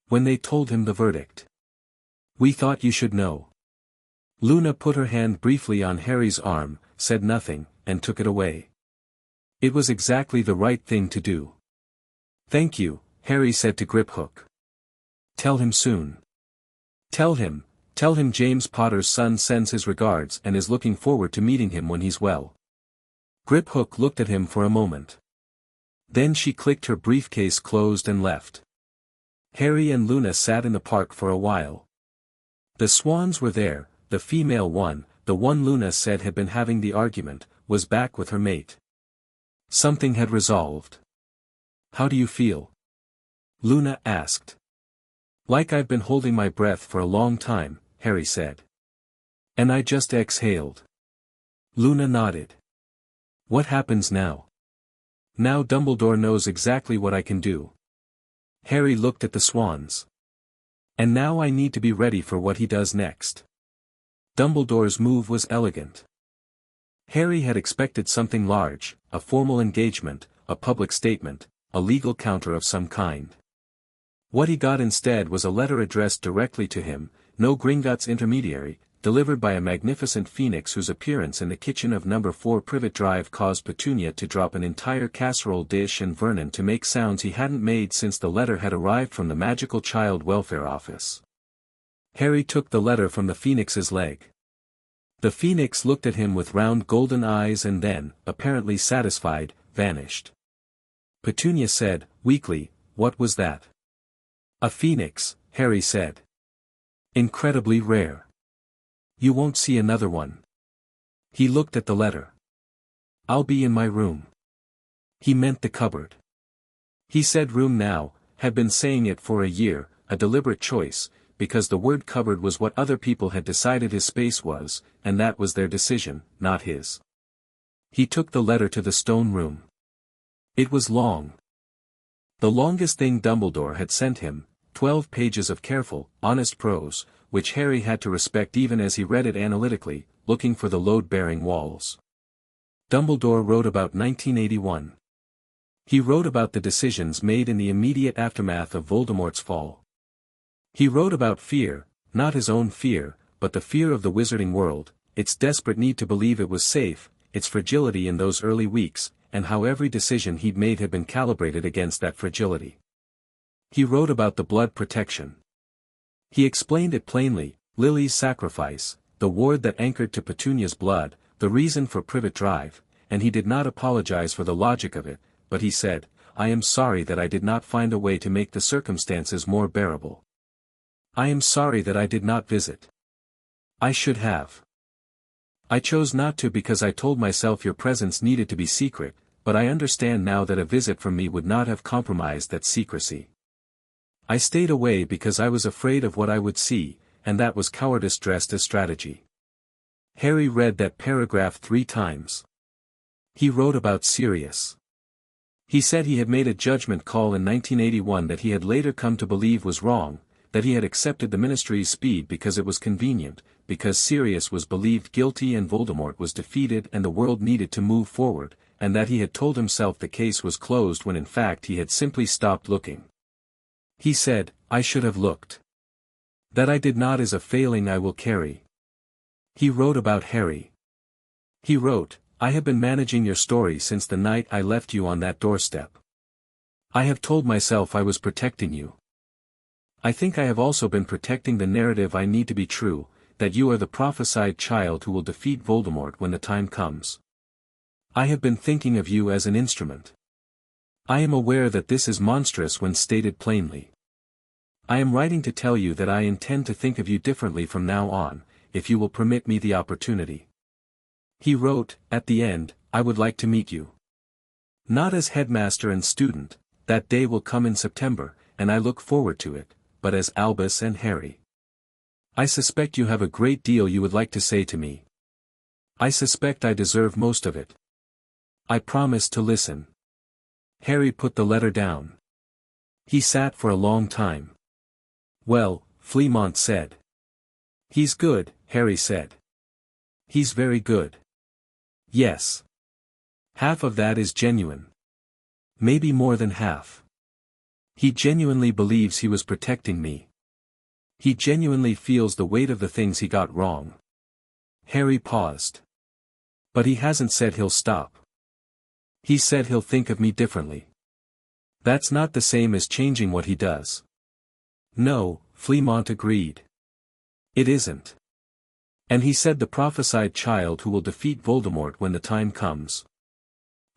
When they told him the verdict. We thought you should know. Luna put her hand briefly on Harry's arm, said nothing, and took it away. It was exactly the right thing to do. Thank you, Harry said to Griphook. Tell him soon. Tell him James Potter's son sends his regards and is looking forward to meeting him when he's well. Griphook looked at him for a moment. Then she clicked her briefcase closed and left. Harry and Luna sat in the park for a while. The swans were there, the female one, the one Luna said had been having the argument, was back with her mate. Something had resolved. How do you feel? Luna asked. Like I've been holding my breath for a long time, Harry said. And I just exhaled. Luna nodded. What happens now? Now Dumbledore knows exactly what I can do. Harry looked at the swans. And now I need to be ready for what he does next. Dumbledore's move was elegant. Harry had expected something large, a formal engagement, a public statement, a legal counter of some kind. What he got instead was a letter addressed directly to him, no Gringotts intermediary, delivered by a magnificent phoenix whose appearance in the kitchen of No. 4 Privet Drive caused Petunia to drop an entire casserole dish and Vernon to make sounds he hadn't made since the letter had arrived from the magical child welfare office. Harry took the letter from the phoenix's leg. The phoenix looked at him with round golden eyes and then, apparently satisfied, vanished. Petunia said, weakly, what was that? A phoenix, Harry said. Incredibly rare. You won't see another one. He looked at the letter. I'll be in my room. He meant the cupboard. He said room now, had been saying it for a year, a deliberate choice, because the word cupboard was what other people had decided his space was, and that was their decision, not his. He took the letter to the stone room. It was long. The longest thing Dumbledore had sent him, 12 pages of careful, honest prose, which Harry had to respect even as he read it analytically, looking for the load-bearing walls. Dumbledore wrote about 1981. He wrote about the decisions made in the immediate aftermath of Voldemort's fall. He wrote about fear, not his own fear, but the fear of the wizarding world, its desperate need to believe it was safe, its fragility in those early weeks, and how every decision he'd made had been calibrated against that fragility. He wrote about the blood protection. He explained it plainly, Lily's sacrifice, the ward that anchored to Petunia's blood, the reason for Privet Drive, and he did not apologize for the logic of it, but he said, I am sorry that I did not find a way to make the circumstances more bearable. I am sorry that I did not visit. I should have. I chose not to because I told myself your presence needed to be secret, but I understand now that a visit from me would not have compromised that secrecy. I stayed away because I was afraid of what I would see, and that was cowardice dressed as strategy. Harry read that paragraph 3 times. He wrote about Sirius. He said he had made a judgment call in 1981 that he had later come to believe was wrong, that he had accepted the ministry's speed because it was convenient, because Sirius was believed guilty and Voldemort was defeated and the world needed to move forward, and that he had told himself the case was closed when in fact he had simply stopped looking. He said, I should have looked. That I did not is a failing I will carry. He wrote about Harry. He wrote, I have been managing your story since the night I left you on that doorstep. I have told myself I was protecting you. I think I have also been protecting the narrative I need to be true, that you are the prophesied child who will defeat Voldemort when the time comes. I have been thinking of you as an instrument. I am aware that this is monstrous when stated plainly. I am writing to tell you that I intend to think of you differently from now on, if you will permit me the opportunity. He wrote, at the end, I would like to meet you. Not as headmaster and student, that day will come in September, and I look forward to it, but as Albus and Harry. I suspect you have a great deal you would like to say to me. I suspect I deserve most of it. I promise to listen. Harry put the letter down. He sat for a long time. Well, Fleamont said. He's good, Harry said. He's very good. Yes. Half of that is genuine. Maybe more than half. He genuinely believes he was protecting me. He genuinely feels the weight of the things he got wrong. Harry paused. But he hasn't said he'll stop. He said he'll think of me differently. That's not the same as changing what he does. No, Fleamont agreed. It isn't. And he said the prophesied child who will defeat Voldemort when the time comes.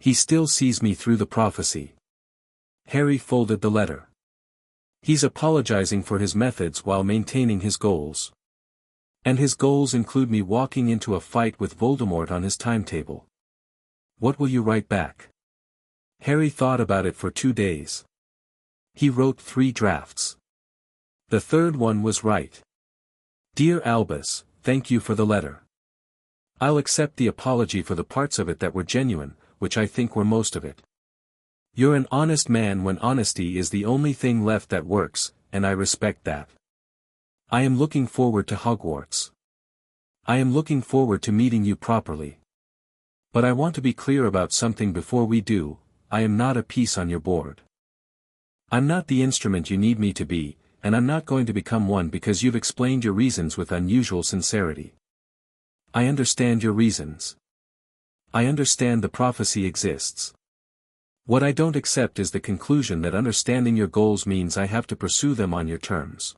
He still sees me through the prophecy. Harry folded the letter. He's apologizing for his methods while maintaining his goals. And his goals include me walking into a fight with Voldemort on his timetable. What will you write back? Harry thought about it for 2 days. He wrote 3 drafts. The third one was right. Dear Albus, thank you for the letter. I'll accept the apology for the parts of it that were genuine, which I think were most of it. You're an honest man when honesty is the only thing left that works, and I respect that. I am looking forward to Hogwarts. I am looking forward to meeting you properly. But I want to be clear about something before we do. I am not a piece on your board. I'm not the instrument you need me to be, and I'm not going to become one because you've explained your reasons with unusual sincerity. I understand your reasons. I understand the prophecy exists. What I don't accept is the conclusion that understanding your goals means I have to pursue them on your terms.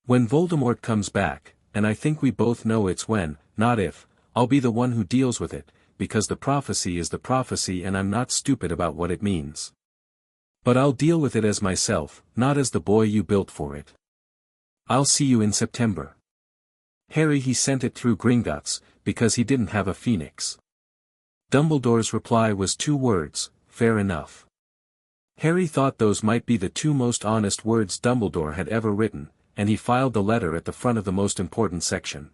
When Voldemort comes back, and I think we both know it's when, not if, I'll be the one who deals with it, because the prophecy is the prophecy and I'm not stupid about what it means. But I'll deal with it as myself, not as the boy you built for it. I'll see you in September. Harry he sent it through Gringotts, because he didn't have a phoenix. Dumbledore's reply was 2 words, fair enough. Harry thought those might be the 2 most honest words Dumbledore had ever written, and he filed the letter at the front of the most important section.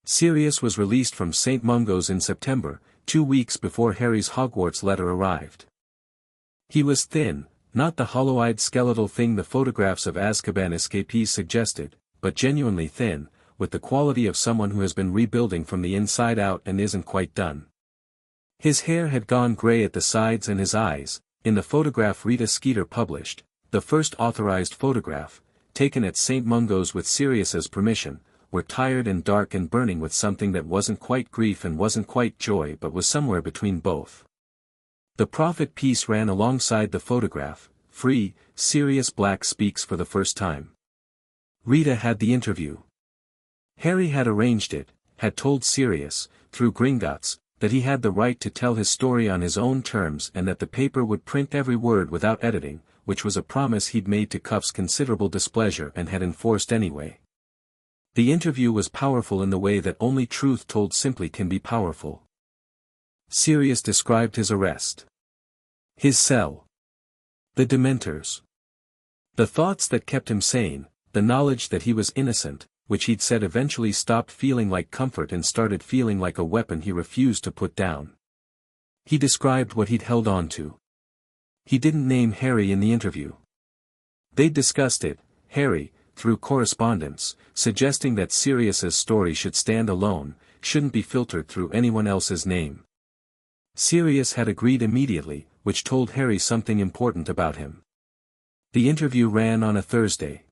Sirius was released from St. Mungo's in September, 2 weeks before Harry's Hogwarts letter arrived. He was thin, not the hollow-eyed skeletal thing the photographs of Azkaban escapees suggested, but genuinely thin, with the quality of someone who has been rebuilding from the inside out and isn't quite done. His hair had gone gray at the sides and his eyes, in the photograph Rita Skeeter published, the first authorized photograph, taken at St. Mungo's with Sirius's permission, were tired and dark and burning with something that wasn't quite grief and wasn't quite joy but was somewhere between both. The prophet piece ran alongside the photograph, free, Sirius Black speaks for the first time. Rita had the interview. Harry had arranged it, had told Sirius, through Gringotts, that he had the right to tell his story on his own terms and that the paper would print every word without editing, which was a promise he'd made to Cuff's considerable displeasure and had enforced anyway. The interview was powerful in the way that only truth told simply can be powerful. Sirius described his arrest. His cell. The Dementors. The thoughts that kept him sane, the knowledge that he was innocent, which he'd said eventually stopped feeling like comfort and started feeling like a weapon he refused to put down. He described what he'd held on to. He didn't name Harry in the interview. They'd discussed it, Harry, through correspondence, suggesting that Sirius's story should stand alone, shouldn't be filtered through anyone else's name. Sirius had agreed immediately, which told Harry something important about him. The interview ran on a Thursday.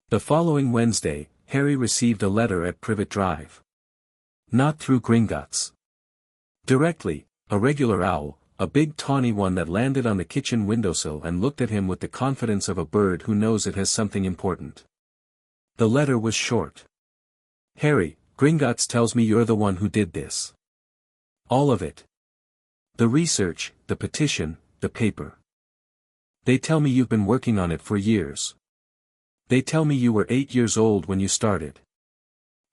The following Wednesday, Harry received a letter at Privet Drive. Not through Gringotts. Directly, a regular owl, a big tawny one that landed on the kitchen windowsill and looked at him with the confidence of a bird who knows it has something important. The letter was short. Harry, Gringotts tells me you're the one who did this. All of it. The research, the petition, the paper. They tell me you've been working on it for years. They tell me you were 8 years old when you started.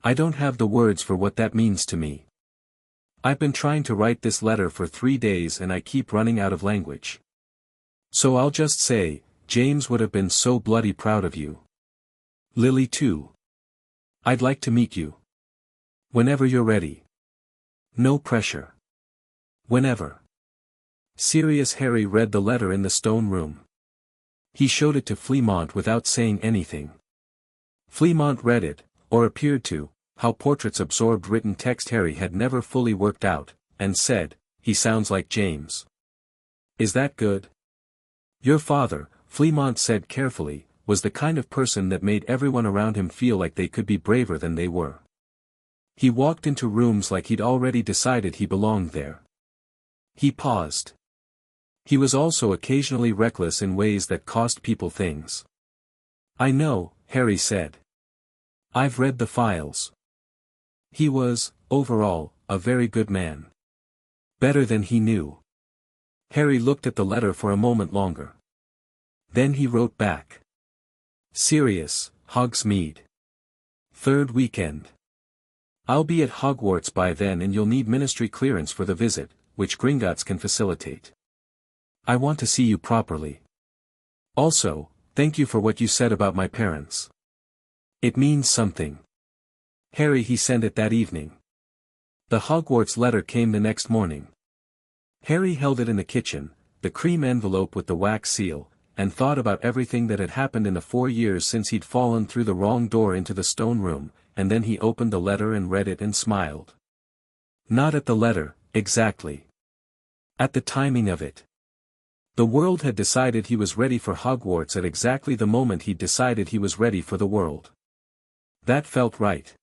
I don't have the words for what that means to me. I've been trying to write this letter for 3 days and I keep running out of language. So I'll just say, James would have been so bloody proud of you. Lily too. I'd like to meet you. Whenever you're ready. No pressure. Whenever. Sirius Harry read the letter in the stone room. He showed it to Fleamont without saying anything. Fleamont read it, or appeared to, how portraits absorbed written text Harry had never fully worked out, and said, he sounds like James. Is that good? Your father, Fleamont said carefully, was the kind of person that made everyone around him feel like they could be braver than they were. He walked into rooms like he'd already decided he belonged there. He paused. He was also occasionally reckless in ways that cost people things. I know, Harry said. I've read the files. He was, overall, a very good man. Better than he knew. Harry looked at the letter for a moment longer. Then he wrote back. Sirius, Hogsmeade. 3rd weekend. I'll be at Hogwarts by then and you'll need ministry clearance for the visit, which Gringotts can facilitate. I want to see you properly. Also, thank you for what you said about my parents. It means something. Harry he sent it that evening. The Hogwarts letter came the next morning. Harry held it in the kitchen, the cream envelope with the wax seal, and thought about everything that had happened in the 4 years since he'd fallen through the wrong door into the stone room, and then he opened the letter and read it and smiled. Not at the letter, exactly. At the timing of it. The world had decided he was ready for Hogwarts at exactly the moment he'd decided he was ready for the world. That felt right.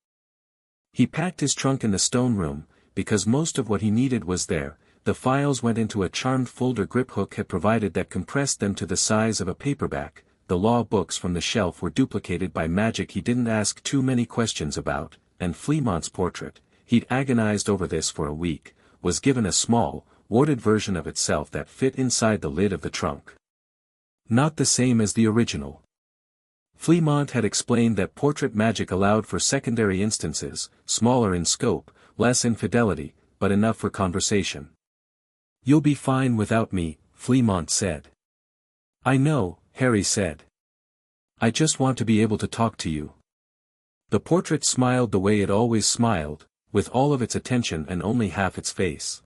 He packed his trunk in the stone room, because most of what he needed was there. The files went into a charmed folder Griphook had provided that compressed them to the size of a paperback. The law books from the shelf were duplicated by magic he didn't ask too many questions about, and Fleamont's portrait, he'd agonized over this for a week, was given a small, warded version of itself that fit inside the lid of the trunk. Not the same as the original. Fleamont had explained that portrait magic allowed for secondary instances, smaller in scope, less in fidelity, but enough for conversation. You'll be fine without me, Fleamont said. I know, Harry said. I just want to be able to talk to you. The portrait smiled the way it always smiled, with all of its attention and only half its face.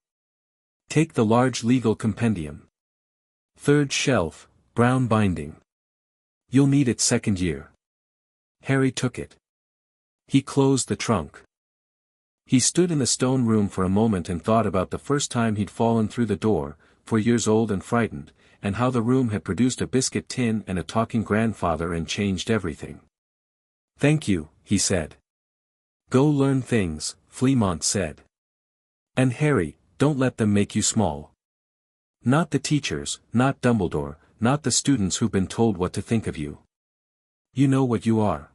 Take the large legal compendium. 3rd shelf, brown binding. You'll need it 2nd year. Harry took it. He closed the trunk. He stood in the stone room for a moment and thought about the first time he'd fallen through the door, 4 years old and frightened, and how the room had produced a biscuit tin and a talking grandfather and changed everything. Thank you, he said. Go learn things, Fleamont said. And Harry, don't let them make you small. Not the teachers, not Dumbledore, not the students who've been told what to think of you. You know what you are.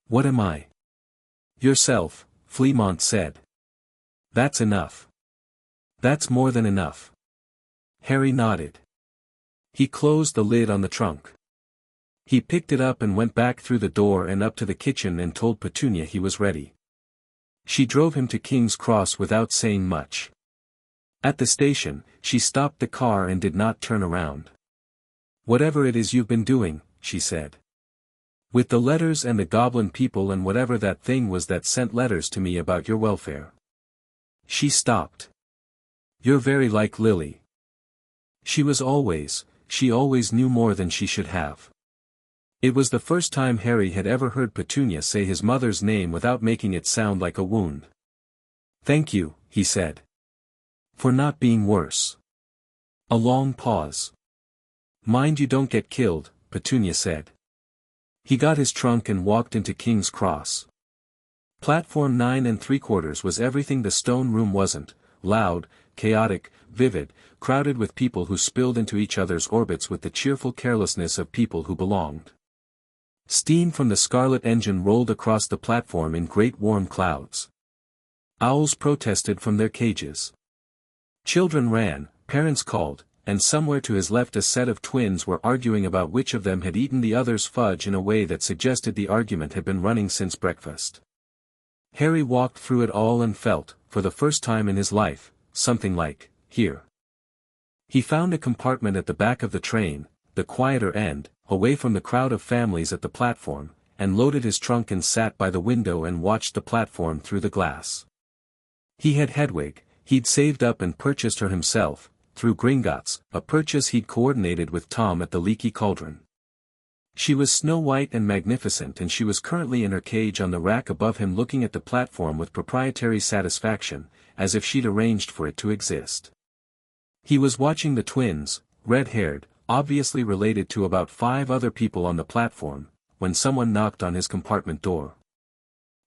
What am I? Yourself, Fleamont said. That's enough. That's more than enough. Harry nodded. He closed the lid on the trunk. He picked it up and went back through the door and up to the kitchen and told Petunia he was ready. She drove him to King's Cross without saying much. At the station, she stopped the car and did not turn around. Whatever it is you've been doing, she said. With the letters and the goblin people and whatever that thing was that sent letters to me about your welfare. She stopped. You're very like Lily. She always knew more than she should have. It was the first time Harry had ever heard Petunia say his mother's name without making it sound like a wound. Thank you, he said. For not being worse. A long pause. Mind you don't get killed, Petunia said. He got his trunk and walked into King's Cross. Platform 9 3/4 was everything the stone room wasn't: loud, chaotic, vivid, crowded with people who spilled into each other's orbits with the cheerful carelessness of people who belonged. Steam from the scarlet engine rolled across the platform in great warm clouds. Owls protested from their cages. Children ran, parents called, and somewhere to his left a set of twins were arguing about which of them had eaten the other's fudge in a way that suggested the argument had been running since breakfast. Harry walked through it all and felt, for the first time in his life, something like, here. He found a compartment at the back of the train, the quieter end, away from the crowd of families at the platform, and loaded his trunk and sat by the window and watched the platform through the glass. He had Hedwig, he'd saved up and purchased her himself, through Gringotts, a purchase he'd coordinated with Tom at the Leaky Cauldron. She was snow-white and magnificent, and she was currently in her cage on the rack above him looking at the platform with proprietary satisfaction, as if she'd arranged for it to exist. He was watching the twins, red-haired, obviously related to about 5 other people on the platform, when someone knocked on his compartment door.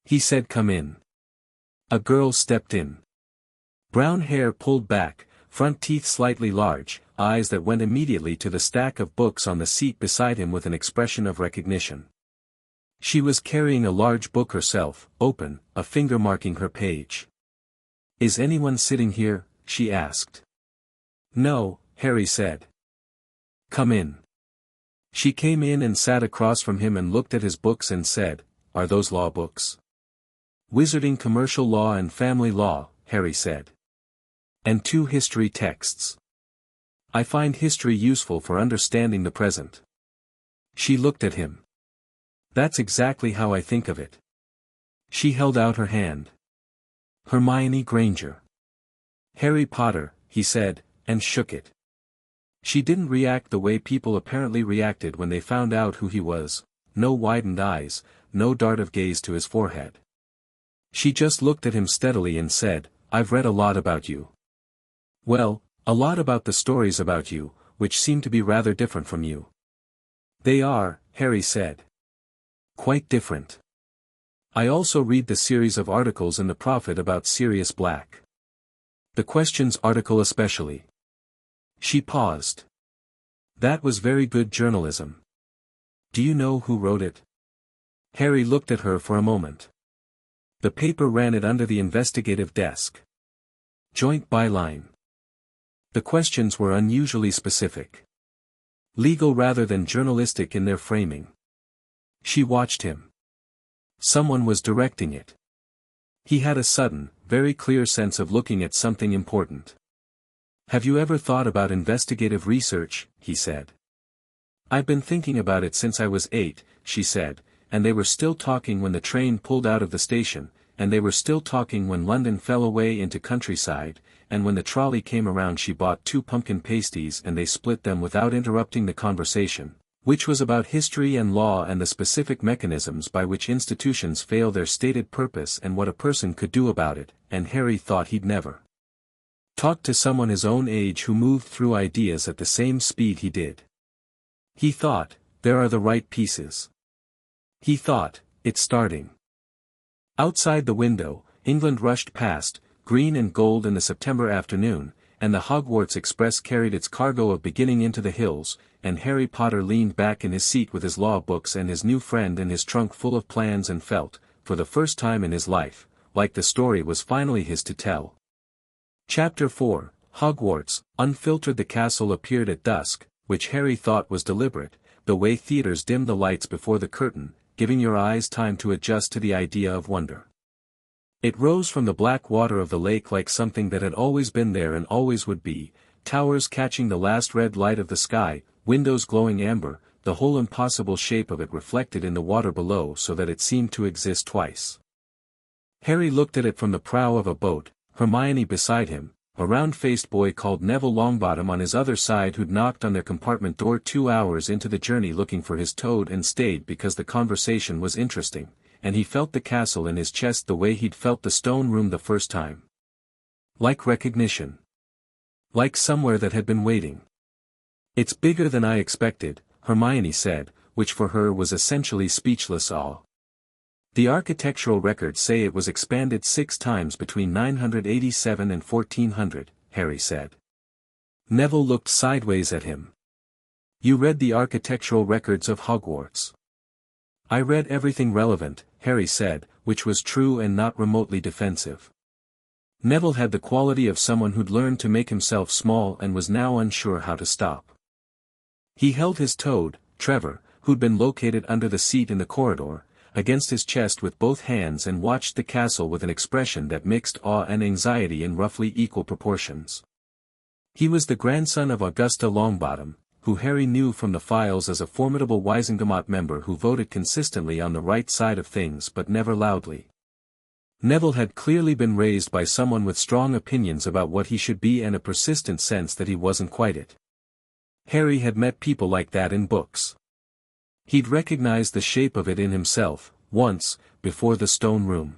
He said, "Come in." A girl stepped in. Brown hair pulled back, front teeth slightly large, eyes that went immediately to the stack of books on the seat beside him with an expression of recognition. She was carrying a large book herself, open, a finger marking her page. "Is anyone sitting here?" she asked. "No," Harry said. "Come in." She came in and sat across from him and looked at his books and said, "Are those law books?" "Wizarding commercial law and family law," Harry said. "And 2 history texts. I find history useful for understanding the present." She looked at him. "That's exactly how I think of it." She held out her hand. "Hermione Granger." "Harry Potter," he said, and shook it. She didn't react the way people apparently reacted when they found out who he was, no widened eyes, no dart of gaze to his forehead. She just looked at him steadily and said, "I've read a lot about you." "Well, a lot about the stories about you, which seem to be rather different from you." "They are," Harry said. "Quite different. I also read the series of articles in the Prophet about Sirius Black. The Questions article especially." She paused. "That was very good journalism. Do you know who wrote it?" Harry looked at her for a moment. "The paper ran it under the investigative desk. Joint byline." The questions were unusually specific. Legal rather than journalistic in their framing. She watched him. Someone was directing it. He had a sudden, very clear sense of looking at something important. "Have you ever thought about investigative research?" he said. "I've been thinking about it since I was 8, she said, and they were still talking when the train pulled out of the station, and they were still talking when London fell away into countryside, and when the trolley came around she bought 2 pumpkin pasties and they split them without interrupting the conversation, which was about history and law and the specific mechanisms by which institutions fail their stated purpose and what a person could do about it, and Harry thought he'd never talked to someone his own age who moved through ideas at the same speed he did. He thought, there are the right pieces. He thought, it's starting. Outside the window, England rushed past, green and gold in the September afternoon, and the Hogwarts Express carried its cargo of beginning into the hills, and Harry Potter leaned back in his seat with his law books and his new friend in his trunk full of plans and felt, for the first time in his life, like the story was finally his to tell. Chapter 4, Hogwarts, Unfiltered. The castle appeared at dusk, which Harry thought was deliberate, the way theaters dim the lights before the curtain, giving your eyes time to adjust to the idea of wonder. It rose from the black water of the lake like something that had always been there and always would be, towers catching the last red light of the sky, windows glowing amber, the whole impossible shape of it reflected in the water below so that it seemed to exist twice. Harry looked at it from the prow of a boat, Hermione beside him, a round-faced boy called Neville Longbottom on his other side who'd knocked on their compartment door 2 hours into the journey looking for his toad and stayed because the conversation was interesting, and he felt the castle in his chest the way he'd felt the stone room the first time. Like recognition. Like somewhere that had been waiting. "It's bigger than I expected," Hermione said, which for her was essentially speechless awe. "The architectural records say it was expanded 6 times between 987 and 1400, Harry said. Neville looked sideways at him. "You read the architectural records of Hogwarts?" I read everything relevant, Harry said, which was true and not remotely defensive. Neville had the quality of someone who'd learned to make himself small and was now unsure how to stop. He held his toad, Trevor, who'd been located under the seat in the corridor, against his chest with both hands and watched the castle with an expression that mixed awe and anxiety in roughly equal proportions. He was the grandson of Augusta Longbottom, who Harry knew from the files as a formidable Wisengamot member who voted consistently on the right side of things but never loudly. Neville had clearly been raised by someone with strong opinions about what he should be and a persistent sense that he wasn't quite it. Harry had met people like that in books. He'd recognized the shape of it in himself, once, before the stone room.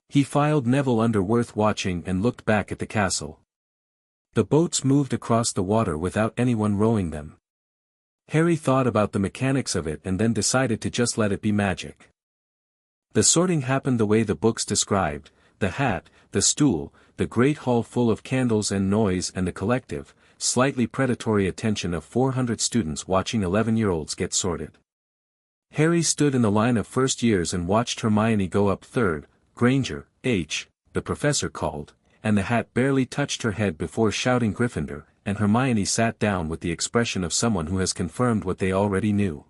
He filed Neville under worth watching and looked back at the castle. The boats moved across the water without anyone rowing them. Harry thought about the mechanics of it and then decided to just let it be magic. The sorting happened the way the books described: the hat, the stool, the great hall full of candles and noise, and the collective, slightly predatory attention of 400 students watching 11-year-olds get sorted. Harry stood in the line of first years and watched Hermione go up third. Granger, H., the professor called, and the hat barely touched her head before shouting Gryffindor, and Hermione sat down with the expression of someone who has confirmed what they already knew.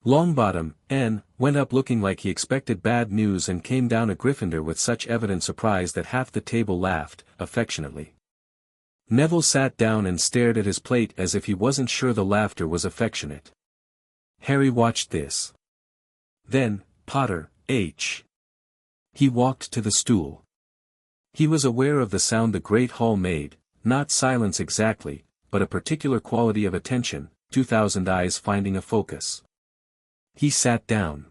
Longbottom, N., went up looking like he expected bad news and came down a Gryffindor with such evident surprise that half the table laughed, affectionately. Neville sat down and stared at his plate as if he wasn't sure the laughter was affectionate. Harry watched this. Then, Potter, H. He walked to the stool. He was aware of the sound the great hall made, not silence exactly, but a particular quality of attention, 2,000 eyes finding a focus. He sat down.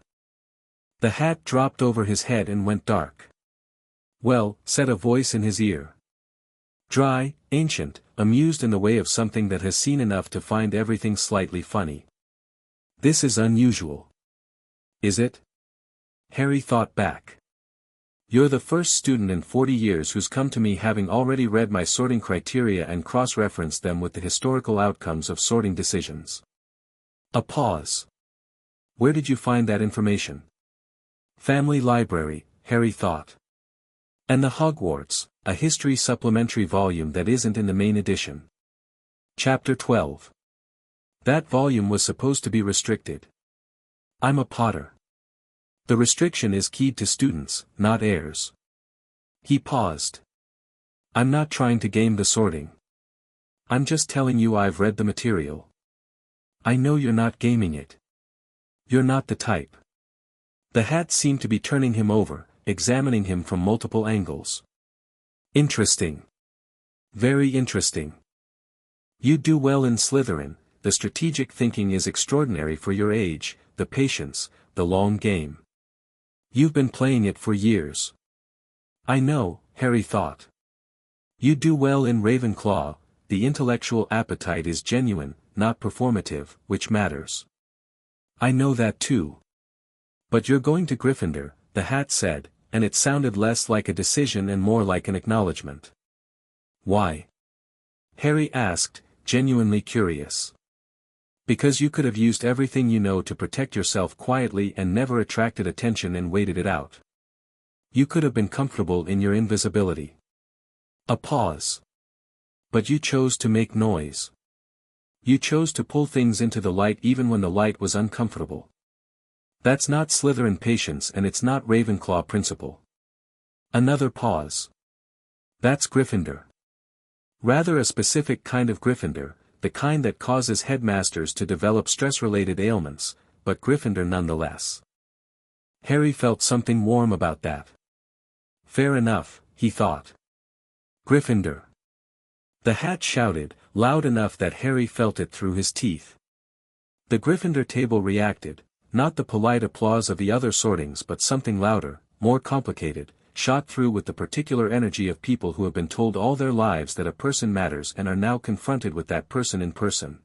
The hat dropped over his head and went dark. "Well," said a voice in his ear. Dry, ancient, amused in the way of something that has seen enough to find everything slightly funny. "This is unusual." "Is it?" Harry thought back. "You're the first student in 40 years who's come to me having already read my sorting criteria and cross-referenced them with the historical outcomes of sorting decisions." A pause. "Where did you find that information?" "Family library," Harry thought. "And the Hogwarts, a history supplementary volume that isn't in the main edition." Chapter 12. That volume was supposed to be restricted. "I'm a Potter. The restriction is keyed to students, not heirs." He paused. "I'm not trying to game the sorting. I'm just telling you I've read the material." "I know you're not gaming it. You're not the type." The hat seemed to be turning him over, examining him from multiple angles. "Interesting. Very interesting. You do well in Slytherin. The strategic thinking is extraordinary for your age, the patience, the long game. You've been playing it for years." "I know," Harry thought. "You do well in Ravenclaw. The intellectual appetite is genuine, not performative, which matters." "I know that too. But you're going to Gryffindor," the hat said, and it sounded less like a decision and more like an acknowledgement. "Why?" Harry asked, genuinely curious. "Because you could have used everything you know to protect yourself quietly and never attracted attention and waited it out. You could have been comfortable in your invisibility." A pause. "But you chose to make noise. You chose to pull things into the light even when the light was uncomfortable. That's not Slytherin patience and it's not Ravenclaw principle." Another pause. "That's Gryffindor. Rather a specific kind of Gryffindor, the kind that causes headmasters to develop stress-related ailments, but Gryffindor nonetheless." Harry felt something warm about that. Fair enough, he thought. Gryffindor. The hat shouted, loud enough that Harry felt it through his teeth. The Gryffindor table reacted, not the polite applause of the other sortings but something louder, more complicated, shot through with the particular energy of people who have been told all their lives that a person matters and are now confronted with that person in person.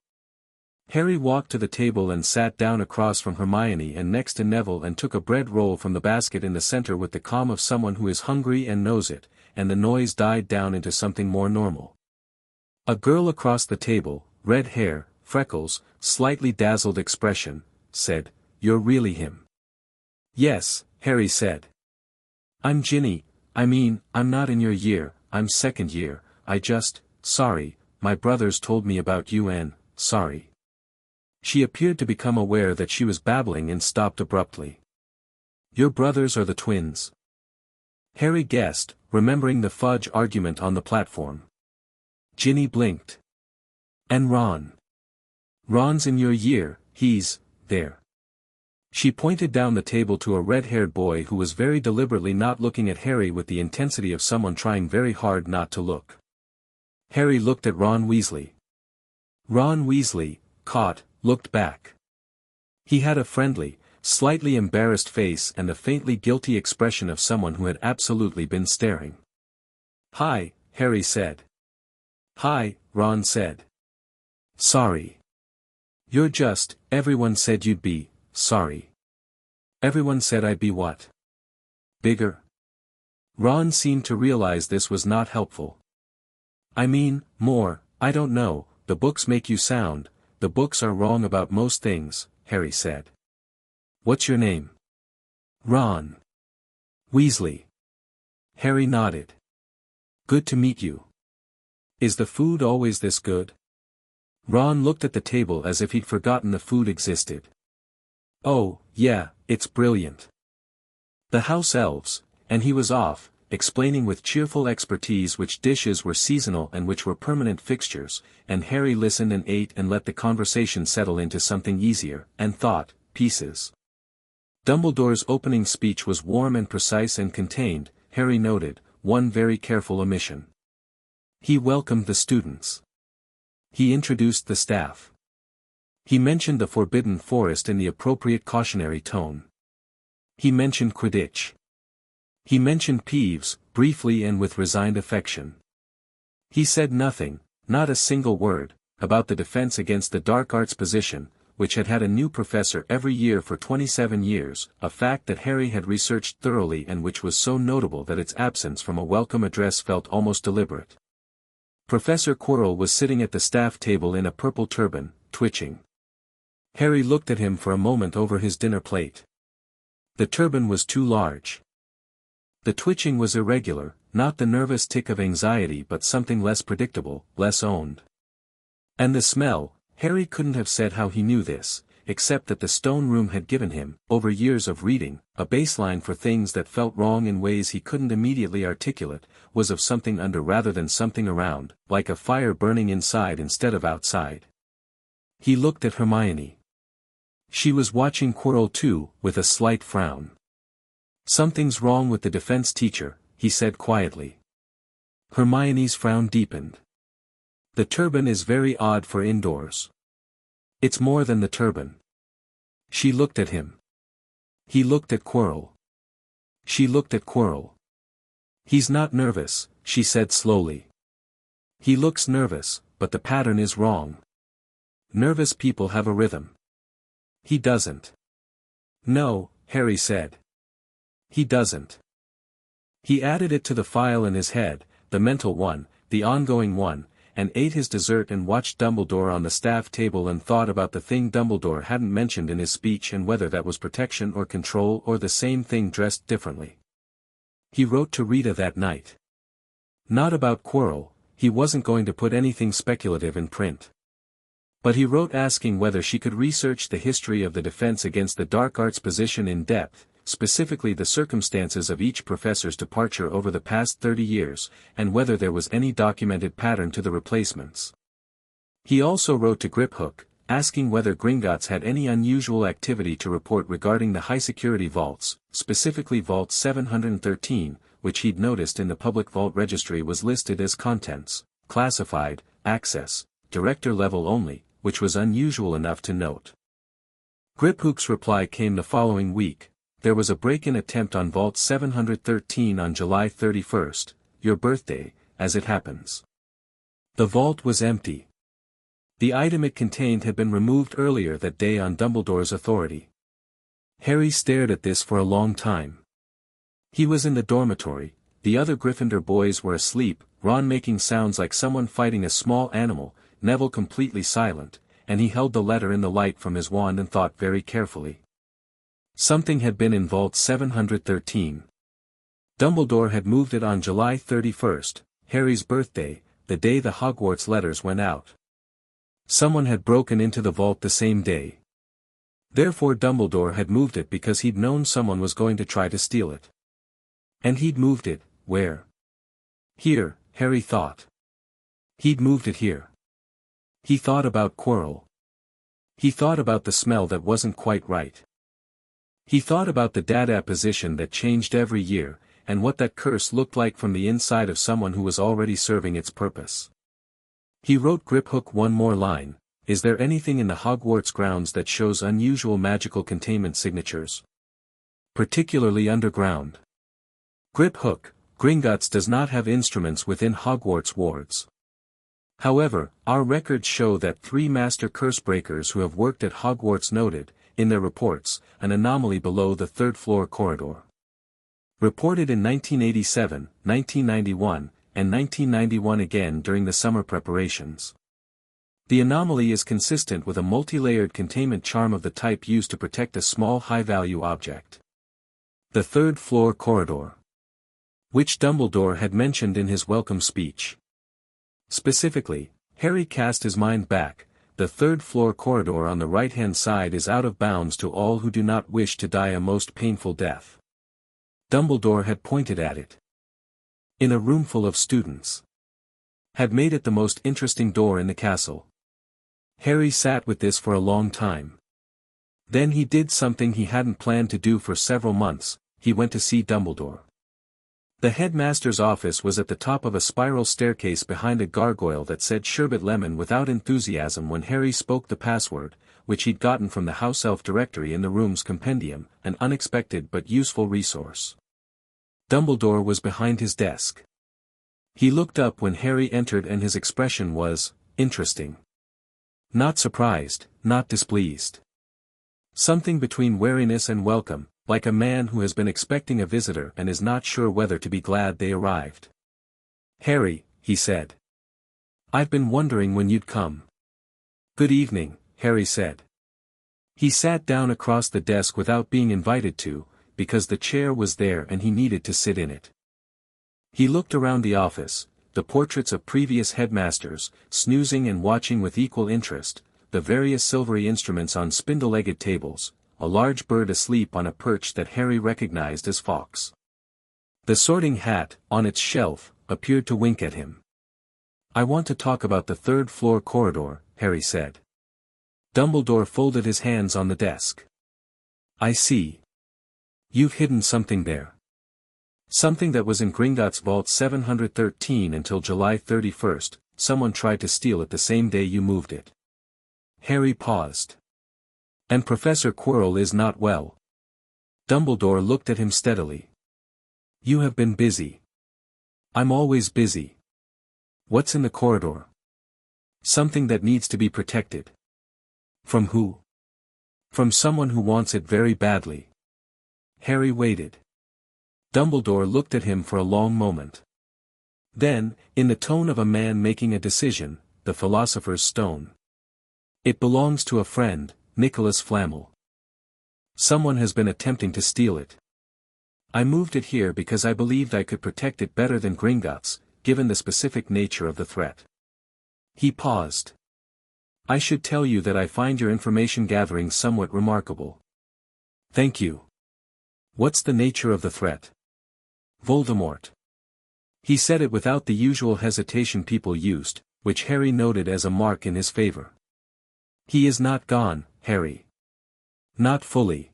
Harry walked to the table and sat down across from Hermione and next to Neville and took a bread roll from the basket in the center with the calm of someone who is hungry and knows it, and the noise died down into something more normal. A girl across the table, red hair, freckles, slightly dazzled expression, said, you're really him." "Yes," Harry said. "I'm Ginny. I'm not in your year, I'm second year. Sorry, my brothers told me about you and, sorry." She appeared to become aware that she was babbling and stopped abruptly. "Your brothers are the twins?" Harry guessed, remembering the fudge argument on the platform. Ginny blinked. "And Ron? Ron's in your year, he's, there." She pointed down the table to a red-haired boy who was very deliberately not looking at Harry with the intensity of someone trying very hard not to look. Harry looked at Ron Weasley. Ron Weasley, looked back. He had a friendly, slightly embarrassed face and a faintly guilty expression of someone who had absolutely been staring. "Hi," Harry said. "Hi," Ron said. "Sorry. Everyone said you'd be, sorry." "Everyone said I'd be what? Bigger?" Ron seemed to realize this was not helpful. More, I don't know, the books make you sound, the books are wrong about most things," Harry said. "What's your name?" "Ron Weasley." Harry nodded. "Good to meet you. Is the food always this good?" Ron looked at the table as if he'd forgotten the food existed. "Oh, yeah, it's brilliant. The house elves," and he was off, explaining with cheerful expertise which dishes were seasonal and which were permanent fixtures, and Harry listened and ate and let the conversation settle into something easier, and thought pieces. Dumbledore's opening speech was warm and precise and contained, Harry noted, one very careful omission. He welcomed the students. He introduced the staff. He mentioned the Forbidden Forest in the appropriate cautionary tone. He mentioned Quidditch. He mentioned Peeves, briefly and with resigned affection. He said nothing, not a single word, about the Defense Against the Dark Arts position, which had had a new professor every year for 27 years, a fact that Harry had researched thoroughly and which was so notable that its absence from a welcome address felt almost deliberate. Professor Quirrell was sitting at the staff table in a purple turban, twitching. Harry looked at him for a moment over his dinner plate. The turban was too large. The twitching was irregular, not the nervous tick of anxiety but something less predictable, less owned. And the smell, Harry couldn't have said how he knew this, except that the stone room had given him, over years of reading, a baseline for things that felt wrong in ways he couldn't immediately articulate, was of something under rather than something around, like a fire burning inside instead of outside. He looked at Hermione. She was watching Quirrell too, with a slight frown. "Something's wrong with the defense teacher," he said quietly. Hermione's frown deepened. "The turban is very odd for indoors." "It's more than the turban." She looked at him. He looked at Quirrell. She looked at Quirrell. "He's not nervous," she said slowly. "He looks nervous, but the pattern is wrong. Nervous people have a rhythm. He doesn't." "No," Harry said. "He doesn't." He added it to the file in his head, the mental one, the ongoing one, and ate his dessert and watched Dumbledore on the staff table and thought about the thing Dumbledore hadn't mentioned in his speech and whether that was protection or control or the same thing dressed differently. He wrote to Rita that night. Not about Quirrell, he wasn't going to put anything speculative in print. But he wrote asking whether she could research the history of the Defense Against the Dark Arts position in depth, specifically the circumstances of each professor's departure over the past 30 years, and whether there was any documented pattern to the replacements. He also wrote to Griphook, asking whether Gringotts had any unusual activity to report regarding the high-security vaults, specifically Vault 713, which he'd noticed in the public vault registry was listed as contents, classified, access, director level only, which was unusual enough to note. Griphook's reply came the following week. There was a break-in attempt on Vault 713 on July 31st, your birthday, as it happens. The vault was empty. The item it contained had been removed earlier that day on Dumbledore's authority. Harry stared at this for a long time. He was in the dormitory, the other Gryffindor boys were asleep, Ron making sounds like someone fighting a small animal, Neville completely silent, and he held the letter in the light from his wand and thought very carefully. Something had been in Vault 713. Dumbledore had moved it on July 31st, Harry's birthday, the day the Hogwarts letters went out. Someone had broken into the vault the same day. Therefore Dumbledore had moved it because he'd known someone was going to try to steal it. And he'd moved it, where? Here, Harry thought. He'd moved it here. He thought about Quirrell. He thought about the smell that wasn't quite right. He thought about the data position that changed every year, and what that curse looked like from the inside of someone who was already serving its purpose. He wrote Griphook one more line: "Is there anything in the Hogwarts grounds that shows unusual magical containment signatures? Particularly underground?" Griphook, Gringotts does not have instruments within Hogwarts wards. However, our records show that 3 master cursebreakers who have worked at Hogwarts noted, in their reports, an anomaly below the 3rd floor corridor. Reported in 1987, 1991, and 1991 again during the summer preparations. The anomaly is consistent with a multi-layered containment charm of the type used to protect a small high-value object. The 3rd floor corridor, which Dumbledore had mentioned in his welcome speech. Specifically, Harry cast his mind back. The 3rd floor corridor on the right-hand side is out of bounds to all who do not wish to die a most painful death. Dumbledore had pointed at it. In a room full of students. Had made it the most interesting door in the castle. Harry sat with this for a long time. Then he did something he hadn't planned to do for several months: he went to see Dumbledore. The headmaster's office was at the top of a spiral staircase behind a gargoyle that said Sherbet Lemon without enthusiasm when Harry spoke the password, which he'd gotten from the house elf directory in the room's compendium, an unexpected but useful resource. Dumbledore was behind his desk. He looked up when Harry entered and his expression was interesting. Not surprised, not displeased. Something between wariness and welcome, like a man who has been expecting a visitor and is not sure whether to be glad they arrived. "Harry," he said. "I've been wondering when you'd come." "Good evening," Harry said. He sat down across the desk without being invited to, because the chair was there and he needed to sit in it. He looked around the office, the portraits of previous headmasters, snoozing and watching with equal interest, the various silvery instruments on spindle-legged tables, a large bird asleep on a perch that Harry recognized as Fawkes. The sorting hat, on its shelf, appeared to wink at him. "I want to talk about the 3rd floor corridor," Harry said. Dumbledore folded his hands on the desk. "I see. You've hidden something there. Something that was in Gringotts Vault 713 until July 31st, someone tried to steal it the same day you moved it." Harry paused. "And Professor Quirrell is not well." Dumbledore looked at him steadily. "You have been busy." "I'm always busy." "What's in the corridor?" "Something that needs to be protected." "From who?" "From someone who wants it very badly." Harry waited. Dumbledore looked at him for a long moment. Then, in the tone of a man making a decision, the Philosopher's Stone. "It belongs to a friend, Nicholas Flamel. Someone has been attempting to steal it. I moved it here because I believed I could protect it better than Gringotts, given the specific nature of the threat." He paused. "I should tell you that I find your information gathering somewhat remarkable." "Thank you. What's the nature of the threat?" "Voldemort." He said it without the usual hesitation people used, which Harry noted as a mark in his favor. "He is not gone, Harry. Not fully.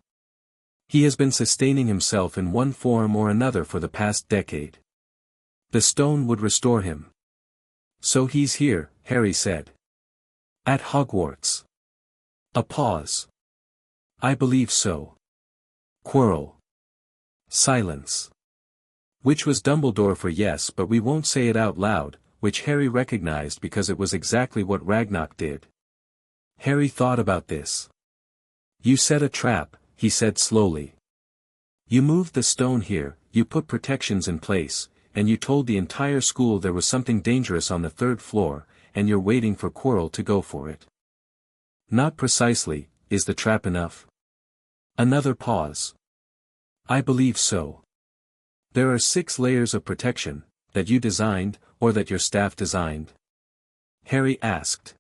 He has been sustaining himself in one form or another for the past decade. The stone would restore him." "So he's here," Harry said. "At Hogwarts." A pause. "I believe so." Quirrell. Silence. Which was Dumbledore for yes, but we won't say it out loud, which Harry recognized because it was exactly what Ragnarok did. Harry thought about this. "You set a trap," he said slowly. "You moved the stone here, you put protections in place, and you told the entire school there was something dangerous on the 3rd floor, and you're waiting for Quirrell to go for it." "Not precisely. Is the trap enough?" Another pause. I believe so. There are 6 layers of protection, that you designed, or that your staff designed? Harry asked.